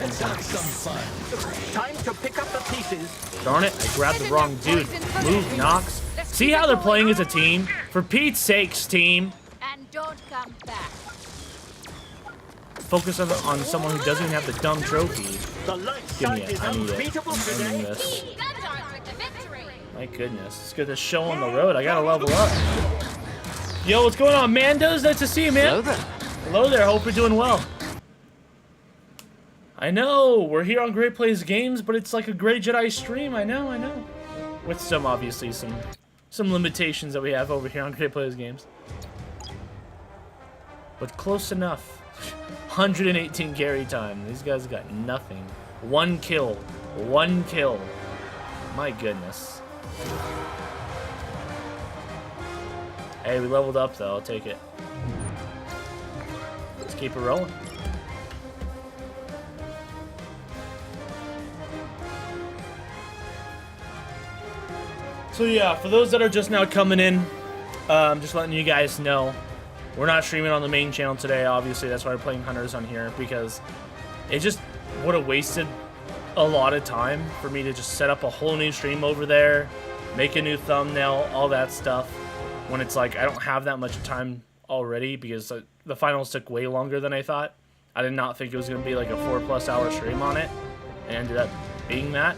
time to pick up the pieces. Darn it, I grabbed the wrong dude. Move, Nox. See how they're playing as a team? For Pete's sakes, team. And don't come back. Focus on someone who doesn't even have the dumb trophy. The light Give me side it. is I need it. unbeatable I need today. this. That's our with the victory. My goodness. Let's get this show on the road. I gotta level up. Yo, what's going on, Mandos? Nice to see you, man. Hello there. Hello there. Hope you're doing well. I know. We're here on Great Plays Games, but it's like a Great Jedi stream. I know. With some, obviously, some limitations that we have over here on Great Plays Games. But close enough. 118 carry time. These guys got nothing. One kill. My goodness. Hey, we leveled up though. I'll take it. Let's keep it rolling. So yeah, for those that are just now coming in, just letting you guys know, we're not streaming on the main channel today. Obviously, that's why we're playing Hunters on here, because it just would have wasted a lot of time for me to just set up a whole new stream over there, make a new thumbnail, all that stuff, when it's like I don't have that much time already, because the finals took way longer than I thought. I did not think it was going to be like a 4+ hour stream on it, and ended up being that.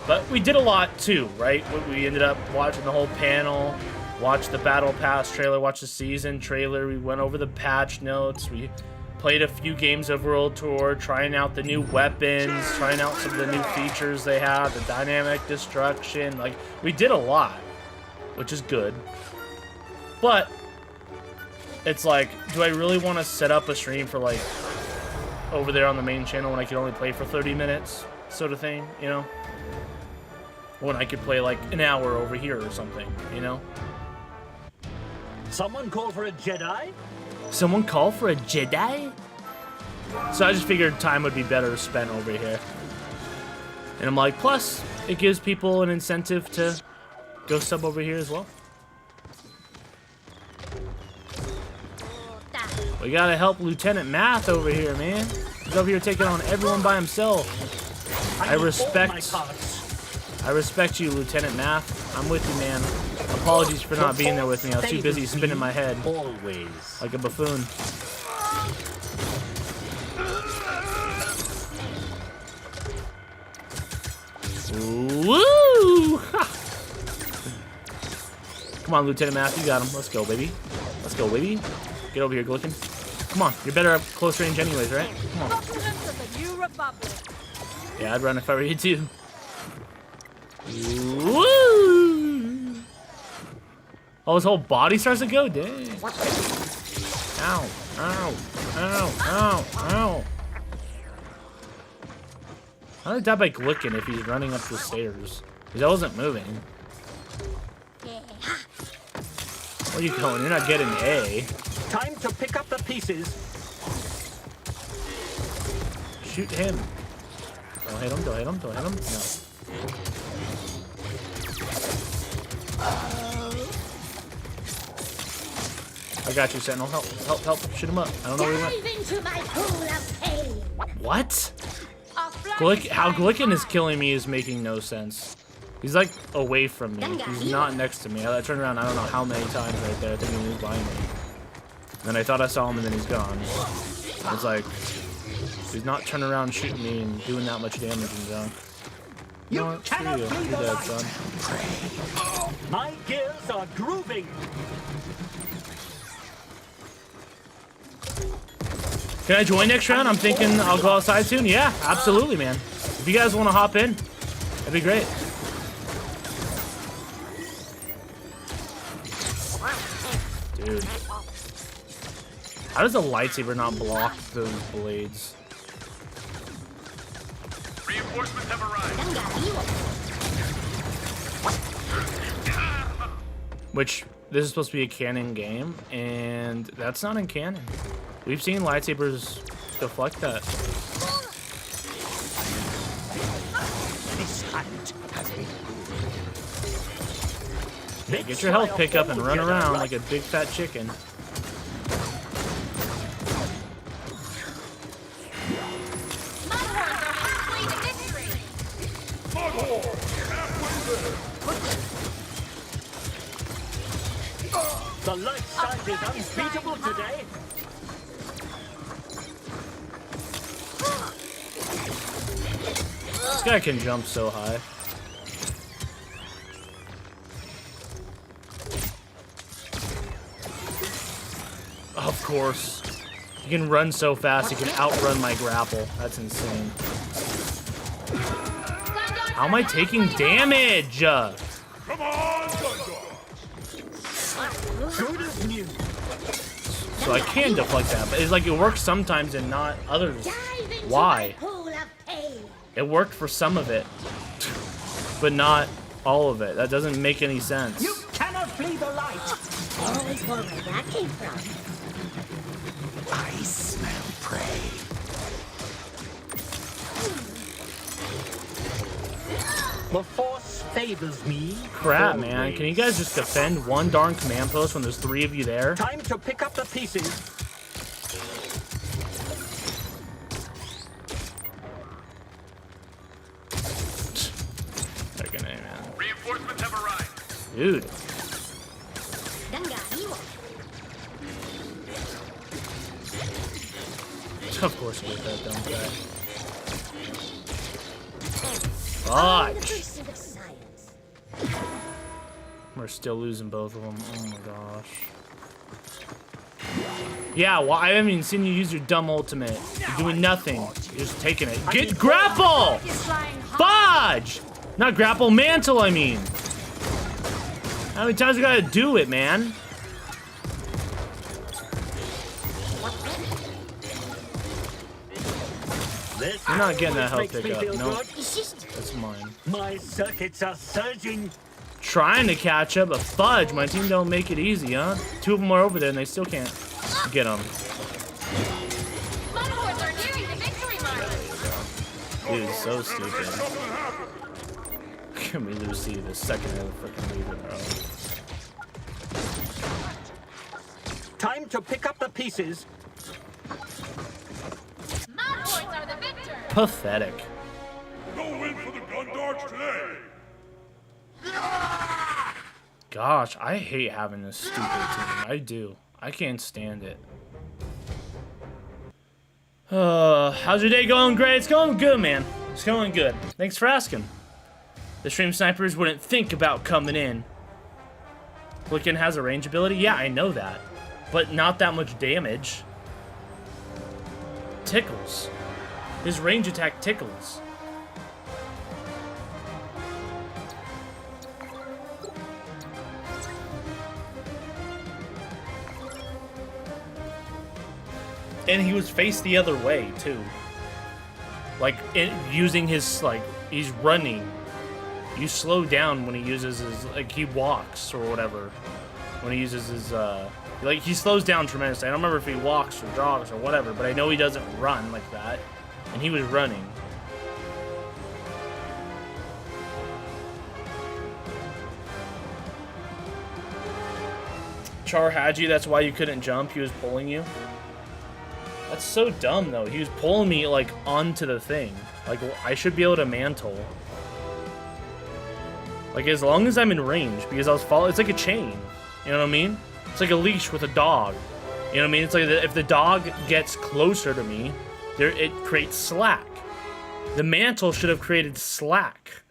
But we did a lot too, right? We ended up watching the whole panel, watched the Battle Pass trailer, watched the season trailer, we went over the patch notes, we played a few games of World Tour, trying out the new weapons, trying out some of the new features they have, the dynamic destruction. Like, we did a lot, which is good. But it's like, do I really want to set up a stream for like over there on the main channel when I can only play for 30 minutes, sort of thing, you know? When I could play like an hour over here or something, you know? Someone call for a Jedi? Someone call for a Jedi? So I just figured time would be better spent over here. And I'm like, plus, it gives people an incentive to go sub over here as well. We gotta help Lieutenant Math over here, man. He's over here taking on everyone by himself. I respect you, Lieutenant Math. I'm with you, man. Apologies for not being there with me. I was too busy spinning my head. Always. Like a buffoon. Woo! Come on, Lieutenant Math. You got him. Let's go, baby. Let's go, baby. Get over here, Glicken. Come on. You're better at close range anyways, right? Come on. Yeah, I'd run if I were you, too. Woo! Oh, his whole body starts to go? Dang. Ow. Ow. Ow. Ow. Ow. How did I die by Glicken if he's running up the stairs? Because I wasn't moving. Where are you going? You're not getting A. Time to pick up the pieces. Shoot him. Don't hit him. Don't hit him. Don't hit him. No. I got you, Sentinel. Help, help, help. Shoot him up. I don't know where he went. Into my pool of pain. What? How Glicken is killing me is making no sense. He's like away from me. He's not next to me. I turned around I don't know how many times right there. I think he was behind me. And then I thought I saw him and then he's gone. It's like, he's not turning around shooting me and doing that much damage and junk. You No, cannot you're flee the dead, light. son. My gears are grooving. Can I join next round? I'm thinking I'll go outside soon. Yeah, absolutely, man. If you guys want to hop in, that'd be great. Dude. How does a lightsaber not block those blades? Reinforcements have arrived. Which, this is supposed to be a canon game, and that's not in canon. We've seen lightsabers deflect that. This hunt has been good. Get your health pick up and run around like a big fat chicken. The light side is unbeatable today. This guy can jump so high. Of course. He can run so fast, he can outrun my grapple. That's insane. How am I taking damage? Come on, Gundam. Good as new. So I can deflect that, but it's like it works sometimes and not others. Why? It worked for some of it, but not all of it. That doesn't make any sense. You cannot flee the light. Always wonder where that came from. I smell prey. The force favors me. Crap, man. always. Can you guys just defend one darn command post when there's 3 of you there? Time to pick up the pieces. Second A, man. Reinforcements have arrived. Dude. Of course we get that dumb guy. Fudge. Pursuit of science. We're still losing both of them. Oh my gosh. Yeah, well, I haven't even seen you use your dumb ultimate. You're doing nothing. You're just taking it. Get grapple! Fudge! Not grapple, mantle, I mean. How many times we gotta do it, man? This You're not getting that health always makes me pickup. feel Nope. good. That's mine. My circuits are surging. Trying to catch up, but fudge, my team don't make it easy, huh? 2 of them are over there and they still can't get them. Monitors are nearing the victory mark. Dude, so stupid. Can we lose C the second I freaking leave it, bro? Time to pick up the pieces. Monitors are the victor. Pathetic. No win for the Gundarks today. Gosh, I hate having this stupid team. I do. I can't stand it. How's your day going? Great. It's going good, man. It's going good. Thanks for asking. The stream snipers wouldn't think about coming in. Flickin has a range ability? Yeah, I know that. But not that much damage. Tickles. His range attack tickles. And he was faced the other way, too. Like, using his, like, he's running. You slow down when he uses his, like, he walks or whatever. When he uses his, like, he slows down tremendously. I don't remember if he walks or jogs or whatever, but I know he doesn't run like that. And he was running. Char had you, that's why you couldn't jump, he was pulling you. That's so dumb, though. He was pulling me, like, onto the thing. Like, I should be able to mantle. Like, as long as I'm in range, because I was following... It's like a chain. You know what I mean? It's like a leash with a dog. You know what I mean? It's like if the dog gets closer to me, it creates slack. The mantle should have created slack.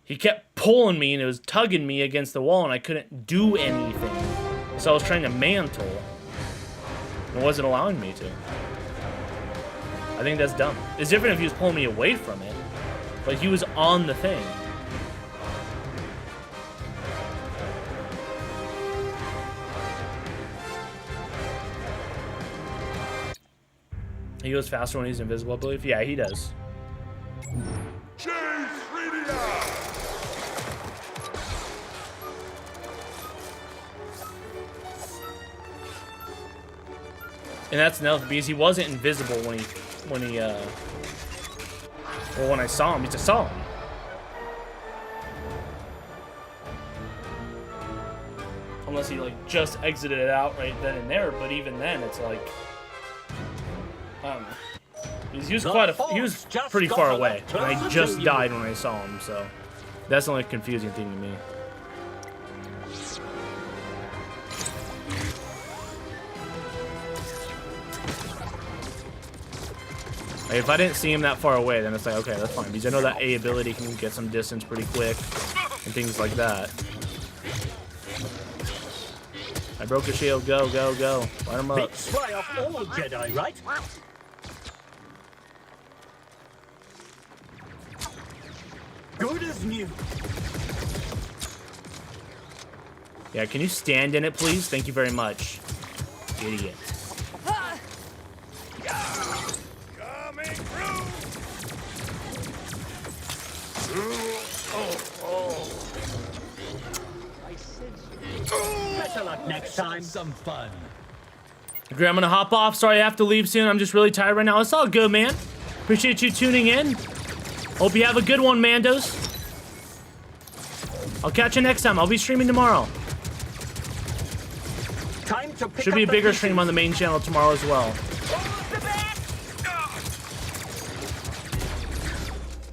He kept pulling me, and it was tugging me against the wall, and I couldn't do anything. So I was trying to mantle. It wasn't allowing me to. I think that's dumb. It's different if he was pulling me away from it, but he was on the thing. He goes faster when he's invisible, I believe. Yeah, he does. Chase 3D. And that's enough because he wasn't invisible when I saw him. I just saw him. Unless he like just exited it out right then and there, but even then it's like I don't know. He was pretty far away, and I just died when I saw him, so that's the only confusing thing to me. Like, if I didn't see him that far away, then it's like, okay, that's fine. Because I know that A ability can get some distance pretty quick and things like that. I broke a shield. Go, go, go. Light him up. Big fly off all Jedi, right? Good as new. Yeah, can you stand in it, please? Thank you very much. Idiot. Coming through. Better luck next time. Okay, I'm gonna hop off. Sorry I have to leave soon. I'm just really tired right now. It's all good, man. Appreciate you tuning in. Hope you have a good one, Mandos. I'll catch you next time. I'll be streaming tomorrow. Time to pick Should be a up the bigger pieces. stream on the main channel tomorrow as well.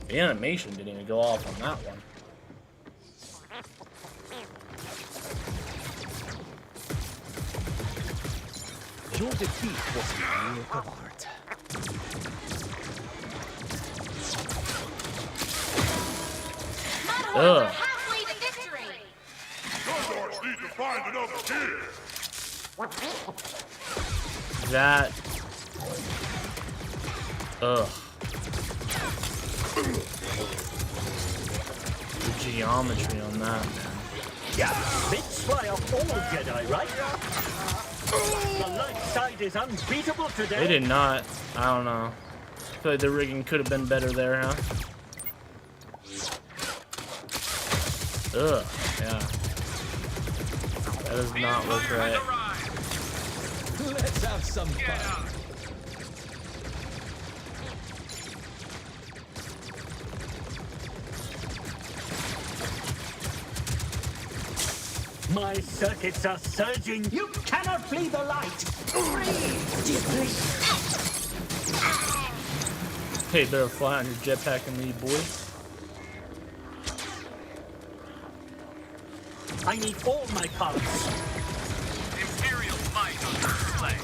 The animation didn't even go off on that one. Your defeat was a work of art. Ugh. Halfway to victory. Those need to find another kid. That. Ugh. The geometry on that, man. Yeah, big fly of all Jedi, right? The light side is unbeatable today. They did not. I don't know. I feel like the rigging could have been better there, huh? Ugh. Yeah. That does not look right. Let's have some fun. My circuits are surging. You cannot flee the light. Hey, better fly on your jetpack and leave, boy. I need all my parts. Imperial might on display.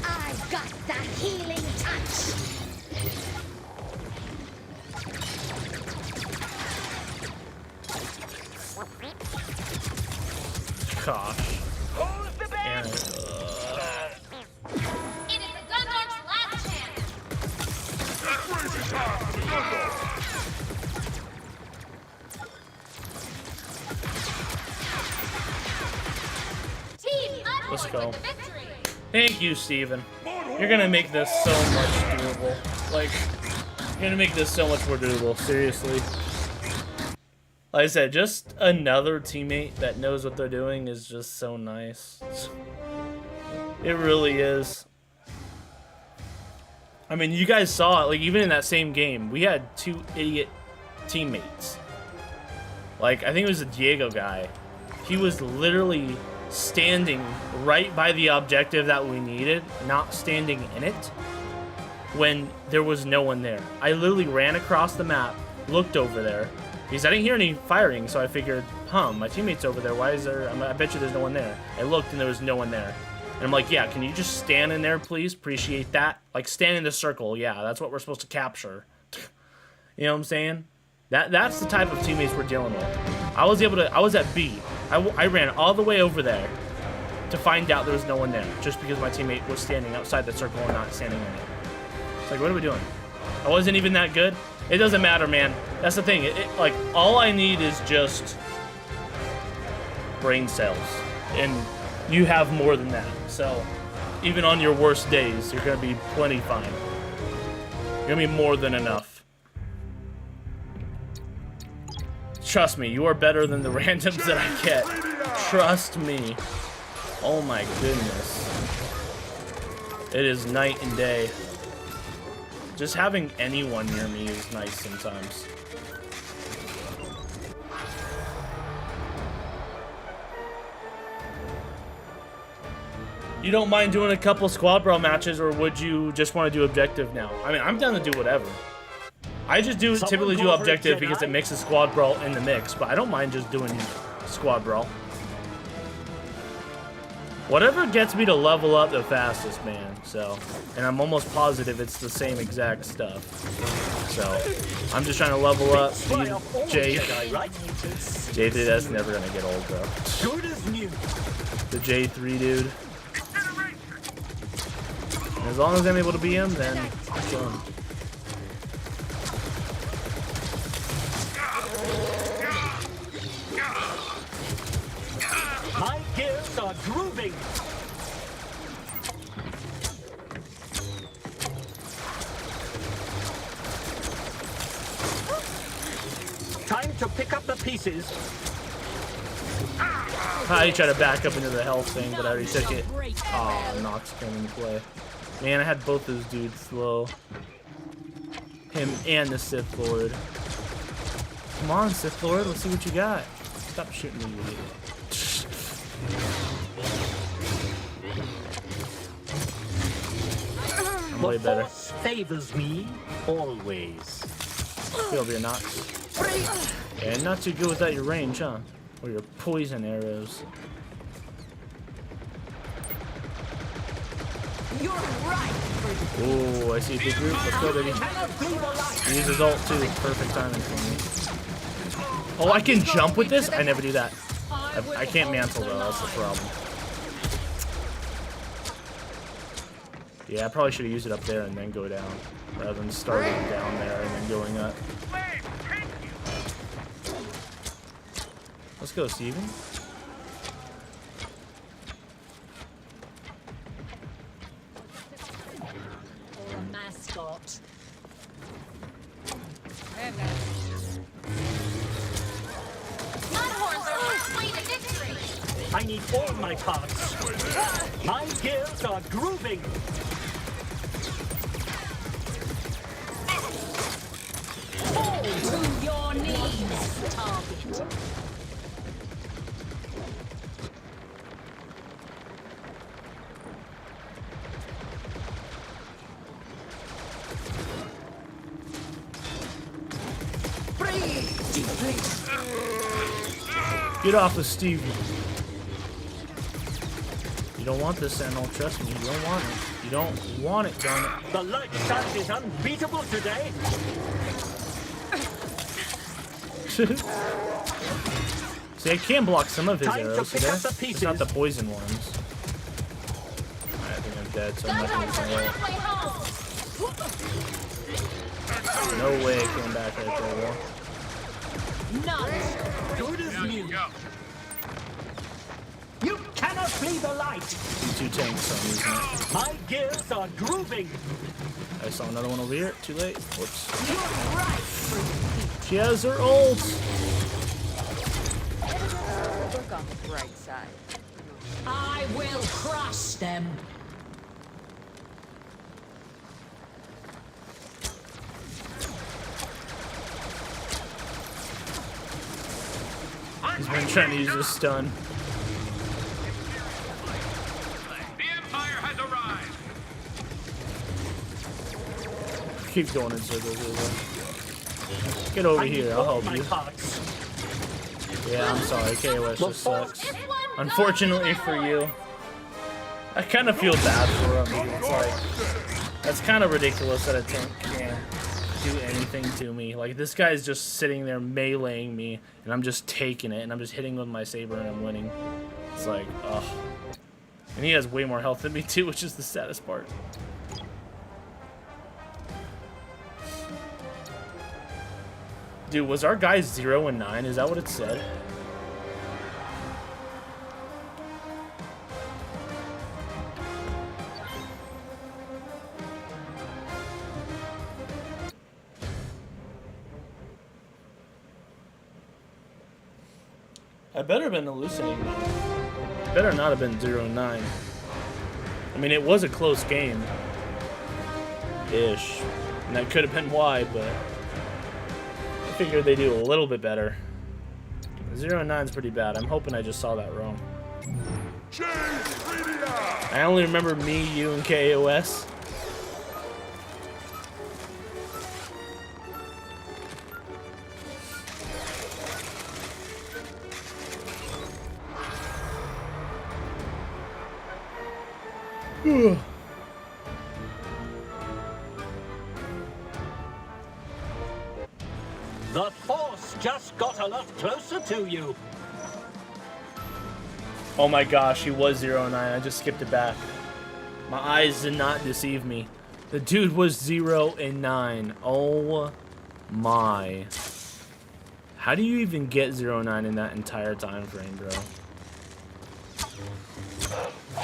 I've got the healing touch. Gosh. And, It is the Gundam's last chance. Crazy time for the Gundam. Team Let's Unlock go. with the victory. thank you, Steven. You're gonna make this so much doable. Like, you're gonna make this so much more doable. Seriously. Like I said, just another teammate that knows what they're doing is just so nice. It really is. I mean, you guys saw it, like, even in that same game, we had 2 idiot teammates. Like, I think it was a Diego guy. He was literally standing right by the objective that we needed, not standing in it, when there was no one there. I literally ran across the map, looked over there, because I didn't hear any firing, so I figured, my teammate's over there, why is there, I bet you there's no one there. I looked and there was no one there. And I'm like, yeah, can you just stand in there, please? Appreciate that. Like, stand in the circle, yeah, that's what we're supposed to capture. You know what I'm saying? That's the type of teammates we're dealing with. I was at B. I ran all the way over there to find out there was no one there, just because my teammate was standing outside the circle and not standing in it. It's like, what are we doing? I wasn't even that good. It doesn't matter, man. That's the thing. Like, all I need is just brain cells, and you have more than that. So, even on your worst days, you're gonna be plenty fine. You're gonna be more than enough. Trust me, you are better than the randoms that I get. Trust me. Oh my goodness. It is night and day. Just having anyone near me is nice sometimes. You don't mind doing a couple squad brawl matches, or would you just want to do objective now? I mean, I'm down to do whatever. I just typically do objective because it makes a squad brawl in the mix, but I don't mind just doing squad brawl. Whatever gets me to level up the fastest, man. So, and I'm almost positive it's the same exact stuff. So, I'm just trying to level up. J3, that's never gonna get old, bro. Good as new. The J3 dude. And as long as I'm able to beat him, then I'm chilling. My gears are grooving. Time to pick up the pieces. I tried to back up into the health thing, but I already took it. Oh, Nox came into play. Man, I had both those dudes slow. Him and the Sith Lord. Come on, Sith Lord, let's see what you got. Stop shooting me, you idiot. I'm way The better. Force favors me always. Get over here, Nox. Yeah, not too good without your range, huh? Or your poison arrows. You're right. Ooh, I see a big group. Let's go, baby. Use his ult too. Perfect timing for me. Oh, I can jump with this? I never do that. I can't mantle though, that's the problem. Yeah, I probably should have used it up there and then go down. Rather than starting down there and then going up. Let's go, Steven. Or a mascot. I need all my parts. My gears are grooving. Fall to your knees, target. Get off of Steven. You don't want this, Sentinel. Trust me, you don't want it. You don't want it, darn it. The light side is unbeatable today. See, I can block some of his Time to arrows pick today. up the It's pieces. not the poison ones. I think I'm dead, so I'm not gonna say it. No way I came back right there, though. Good as new. You cannot flee the light. Two tanks, so I'm using it. My gears are grooving. I saw another one over here. Too late. Whoops. She has her ult. Look on the bright side. I will crush them. He's been trying to use his stun. The Empire has arrived. Keep going in circles. Get over here. I'll help My you. parts. Yeah, I'm sorry. KOS just sucks. Unfortunately for you. I kind of feel bad for him. It's like, that's kind of ridiculous that a tank can't do anything to me. Like, this guy's just sitting there meleeing me, and I'm just taking it, and I'm just hitting with my saber, and I'm winning. It's like, ugh. And he has way more health than me, too, which is the saddest part. Dude, was our guy 0 and 9? Is that what it said? I better have been hallucinating. Better not have been 0 and 9. I mean, it was a close game. Ish. And that could have been why, but I figured they do a little bit better. 0 and 9 is pretty bad. I'm hoping I just saw that wrong. I only remember me, you, and KOS. The Force just got a lot closer to you. Oh my gosh, he was 0 and 9. I just skipped it back. My eyes did not deceive me. The dude was 0 and 9. Oh my. How do you even get 0 and 9 in that entire time frame, bro?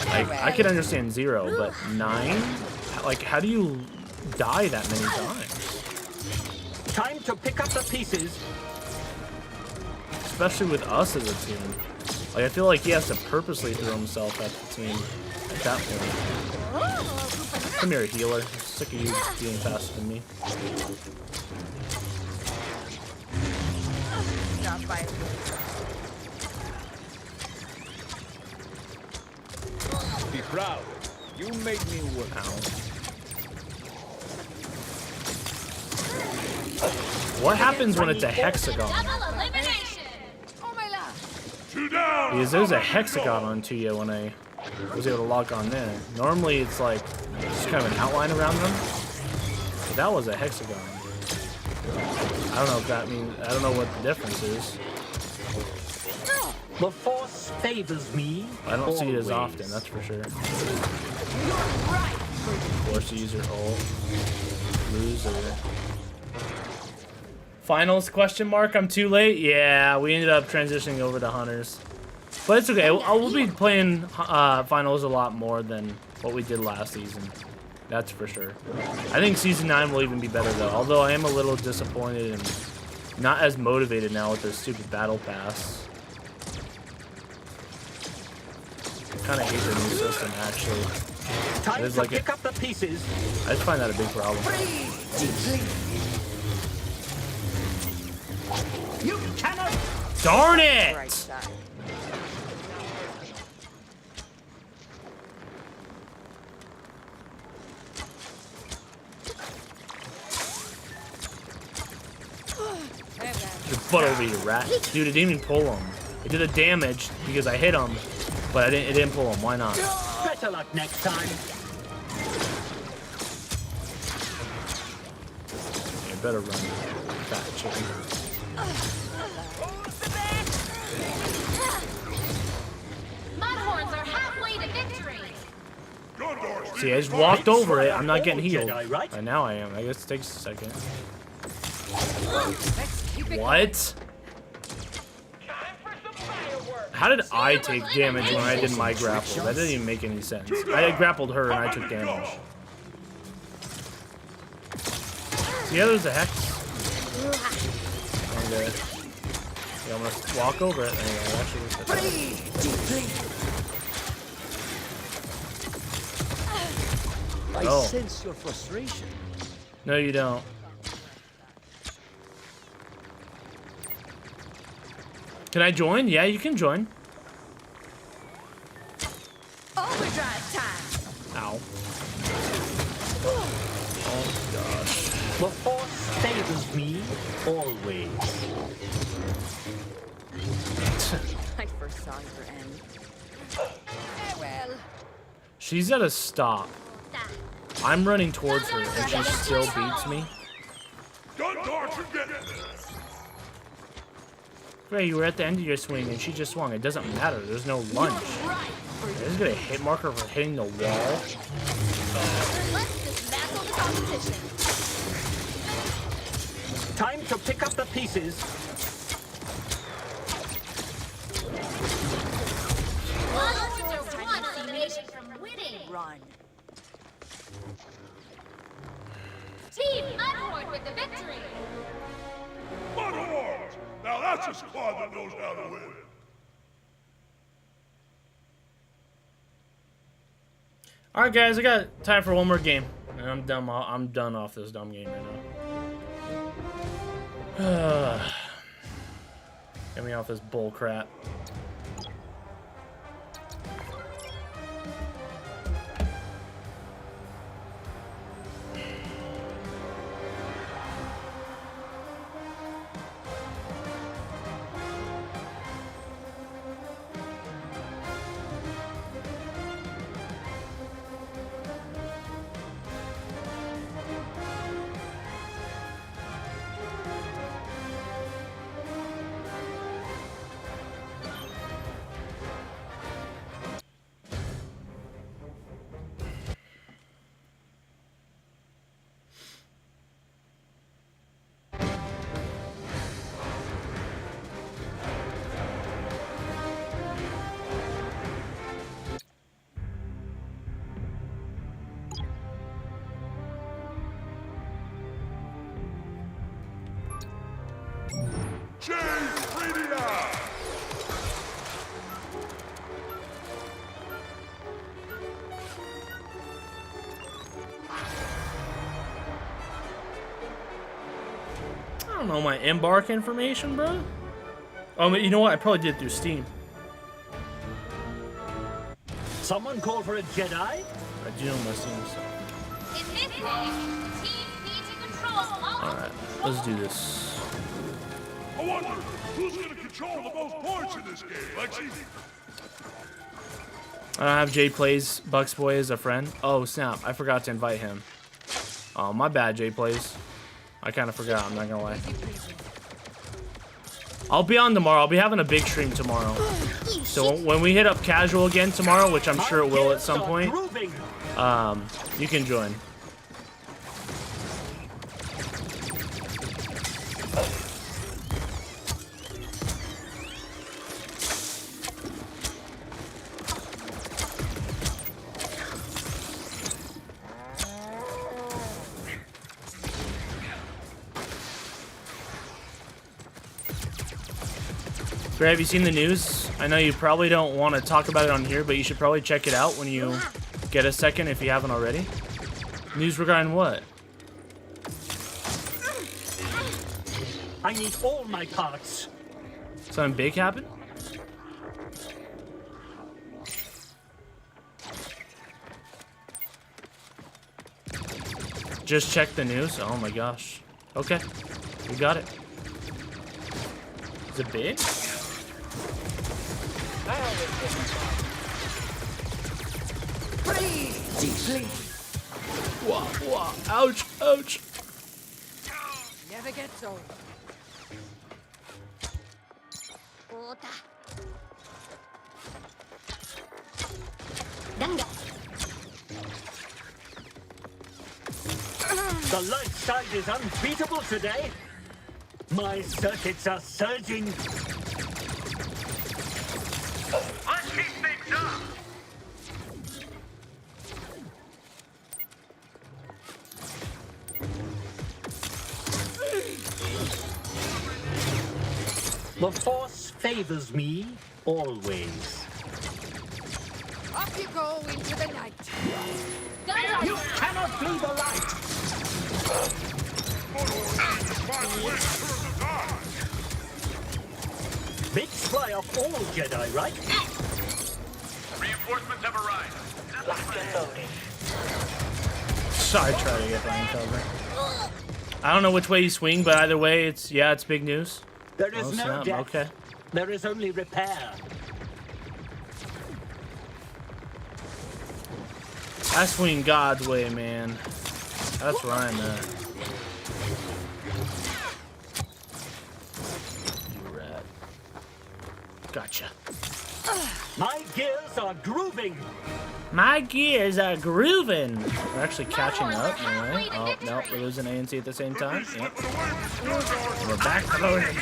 Like, I could understand 0, but 9? Like, how do you die that many times? Time to pick up the pieces. Especially with us as a team. Like, I feel like he has to purposely throw himself at the team at that point. Come here, healer. I'm sick of you being faster than me. by Be proud. You made me work. What happens when it's a hexagon? Oh my love. 2 down. Because there's a hexagon onto you when I was able to lock on there. Normally it's like just kind of an outline around them. But that was a hexagon. I don't know if that means, I don't know what the difference is. The force favors me. I don't see it as always. often, that's for sure. You're right. Force user ult. Loser. Finals question mark? I'm too late? Yeah, we ended up transitioning over to hunters. But it's okay. We'll be playing finals a lot more than what we did last season. That's for sure. I think season 9 will even be better though. Although I am a little disappointed and not as motivated now with this stupid battle pass. I kind of hate the new system actually. Time It's to like pick up the pieces. I just find that a big problem. You cannot. Darn Right it! side. Your butt over you, rat. Dude, it didn't even pull him. It did the damage because I hit him, but it didn't pull him. Why not? Better luck next time. You better run, fat chicken. Mudhorns are halfway to victory. Gondor. See, I just walked over it. I'm not getting healed. Jedi, right? Right now I am. I guess it takes a second. Let's keep it going. What? How did I take damage when I did my grapple? That didn't even make any sense. I had grappled her and I took damage. Yeah, there's a hex. And, yeah, I'm gonna walk over it. Anyway, actually, I Oh. sense your frustration. no, you don't. Can I join? Yeah, you can join. Overdrive time. Ow. Oh gosh. The force favors me always. I first saw your end. Well. She's at a stop. I'm running towards her and she still beats me. Gondor should get this. Ray, you were at the end of your swing and she just swung. It doesn't matter. There's no lunge. There's gonna hit marker for hitting the wall. Let's dismantle the competition. Time to pick up the pieces. Mudhorns are one elimination from winning. Run. Team Mudhorn with the victory. Mudhorns. Now that's a squad that knows how to win. All right, guys, I got time for one more game, and I'm done. I'm done off this dumb game right now. Get me off this bull crap. Change media. I don't know my embark information, bro. You know what? I probably did it through Steam. Someone call for a Jedi? I do know my Steam stuff. In this game, teams need to control all Alright, let's do this. I wonder who's gonna control the most points in this game, Lexi? I don't have Jay Plays Bucks Boy as a friend. Oh snap, I forgot to invite him. Oh, my bad, Jay Plays. I kind of forgot, I'm not gonna lie. I'll be on tomorrow. I'll be having a big stream tomorrow. So when we hit up casual again tomorrow, which I'm sure it will at some point, you can join. Gray, have you seen the news? I know you probably don't want to talk about it on here, but you should probably check it out when you get a second if you haven't already. News regarding what? I need all my parts. Something big happened? Just check the news? Oh my gosh. Okay. We got it. Is it big? Whoa, whoa, ouch, ouch. Never gets old. The light side is unbeatable today. My circuits are surging. Let's keep things up! The force favors me always. Off you go into the night. You cannot flee the light. Big fly of all Jedi, right? Reinforcements have arrived. Locked and loaded. Sorry, try to get behind cover. I don't know which way you swing, but either way, it's big news. There is Oh, no snap, death. okay. There is only repair. I swing God's way, man. That's where I'm at. You rat. Gotcha. My gears are grooving. My gears are grooving. We're actually catching up, alright. Oh, no, we're losing ANC at the same time. Yep. We're back to loading.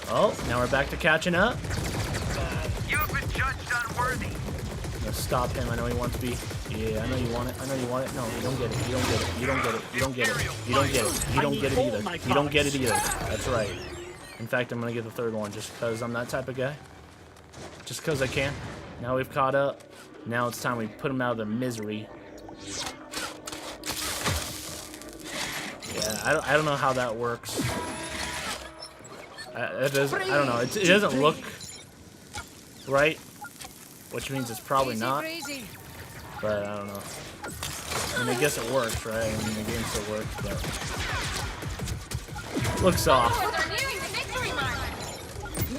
Oh, now we're back to catching up. You've been judged unworthy. I'm gonna stop him. I know he wants to be. Yeah, I know you want it. I know you want it. No, you don't get it. You don't get it. You don't get it. You don't get it. You don't get it. You don't get it either. You don't get it either. That's right. In fact, I'm gonna get the third one just because I'm that type of guy. Just because I can. Now we've caught up. Now it's time we put them out of their misery. Yeah, I don't know how that works. I don't know. It doesn't look right, which means it's probably not. But I don't know. I mean, I guess it works, right? I mean, the game still works, but looks off.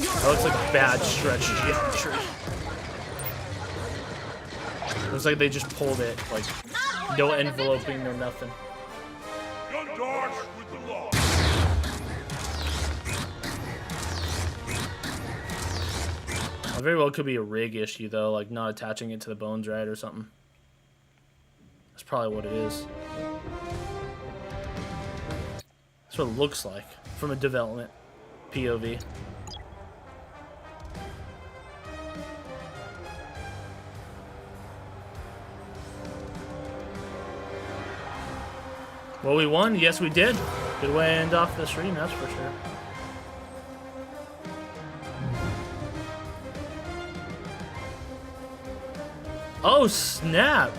That looks like a bad stretch geometry. Looks like they just pulled it, like no enveloping, no nothing. Gun dodge with the law. It very well could be a rig issue though, like not attaching it to the bones right or something. That's probably what it is. That's what it looks like from a development POV. Well, we won. Yes, we did. Good way to end off the stream, that's for sure. Oh, snap.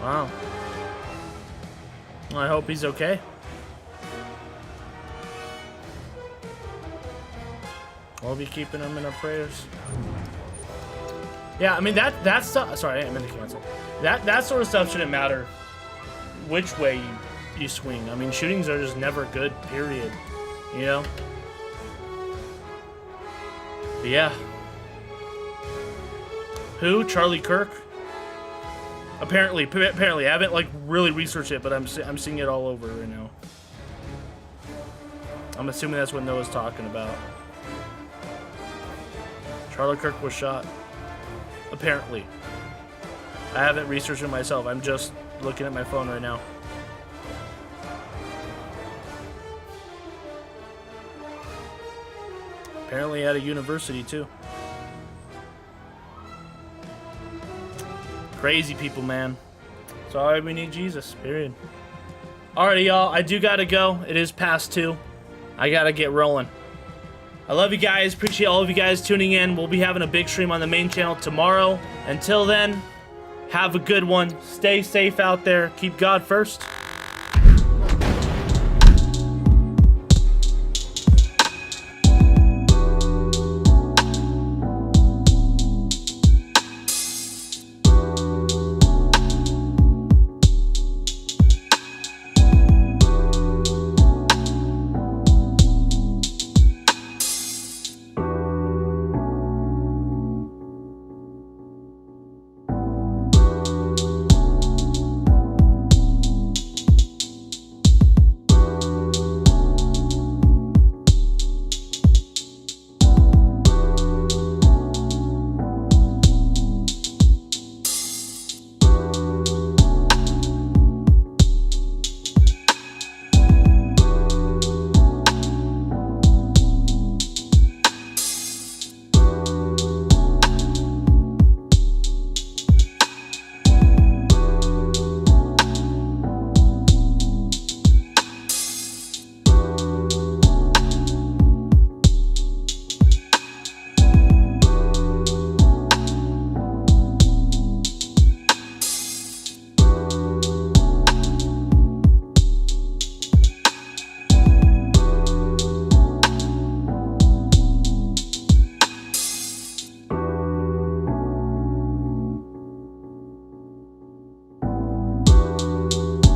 Wow. Well, I hope he's okay. We'll be keeping him in our prayers. Yeah, I mean that's sorry, I meant to cancel. That sort of stuff shouldn't matter which way you swing. I mean, shootings are just never good, period. You know? But yeah. Who? Charlie Kirk? Apparently, I haven't like really researched it, but I'm seeing it all over right now. I'm assuming that's what Noah's talking about. Charlie Kirk was shot. Apparently. I haven't researched it myself. I'm just looking at my phone right now. Apparently at a university too. Crazy people, man. Sorry, we need Jesus, period. Alrighty, y'all. I do gotta go. It is past 2. I gotta get rolling. I love you guys. Appreciate all of you guys tuning in. We'll be having a big stream on the main channel tomorrow. Until then, have a good one. Stay safe out there. Keep God first.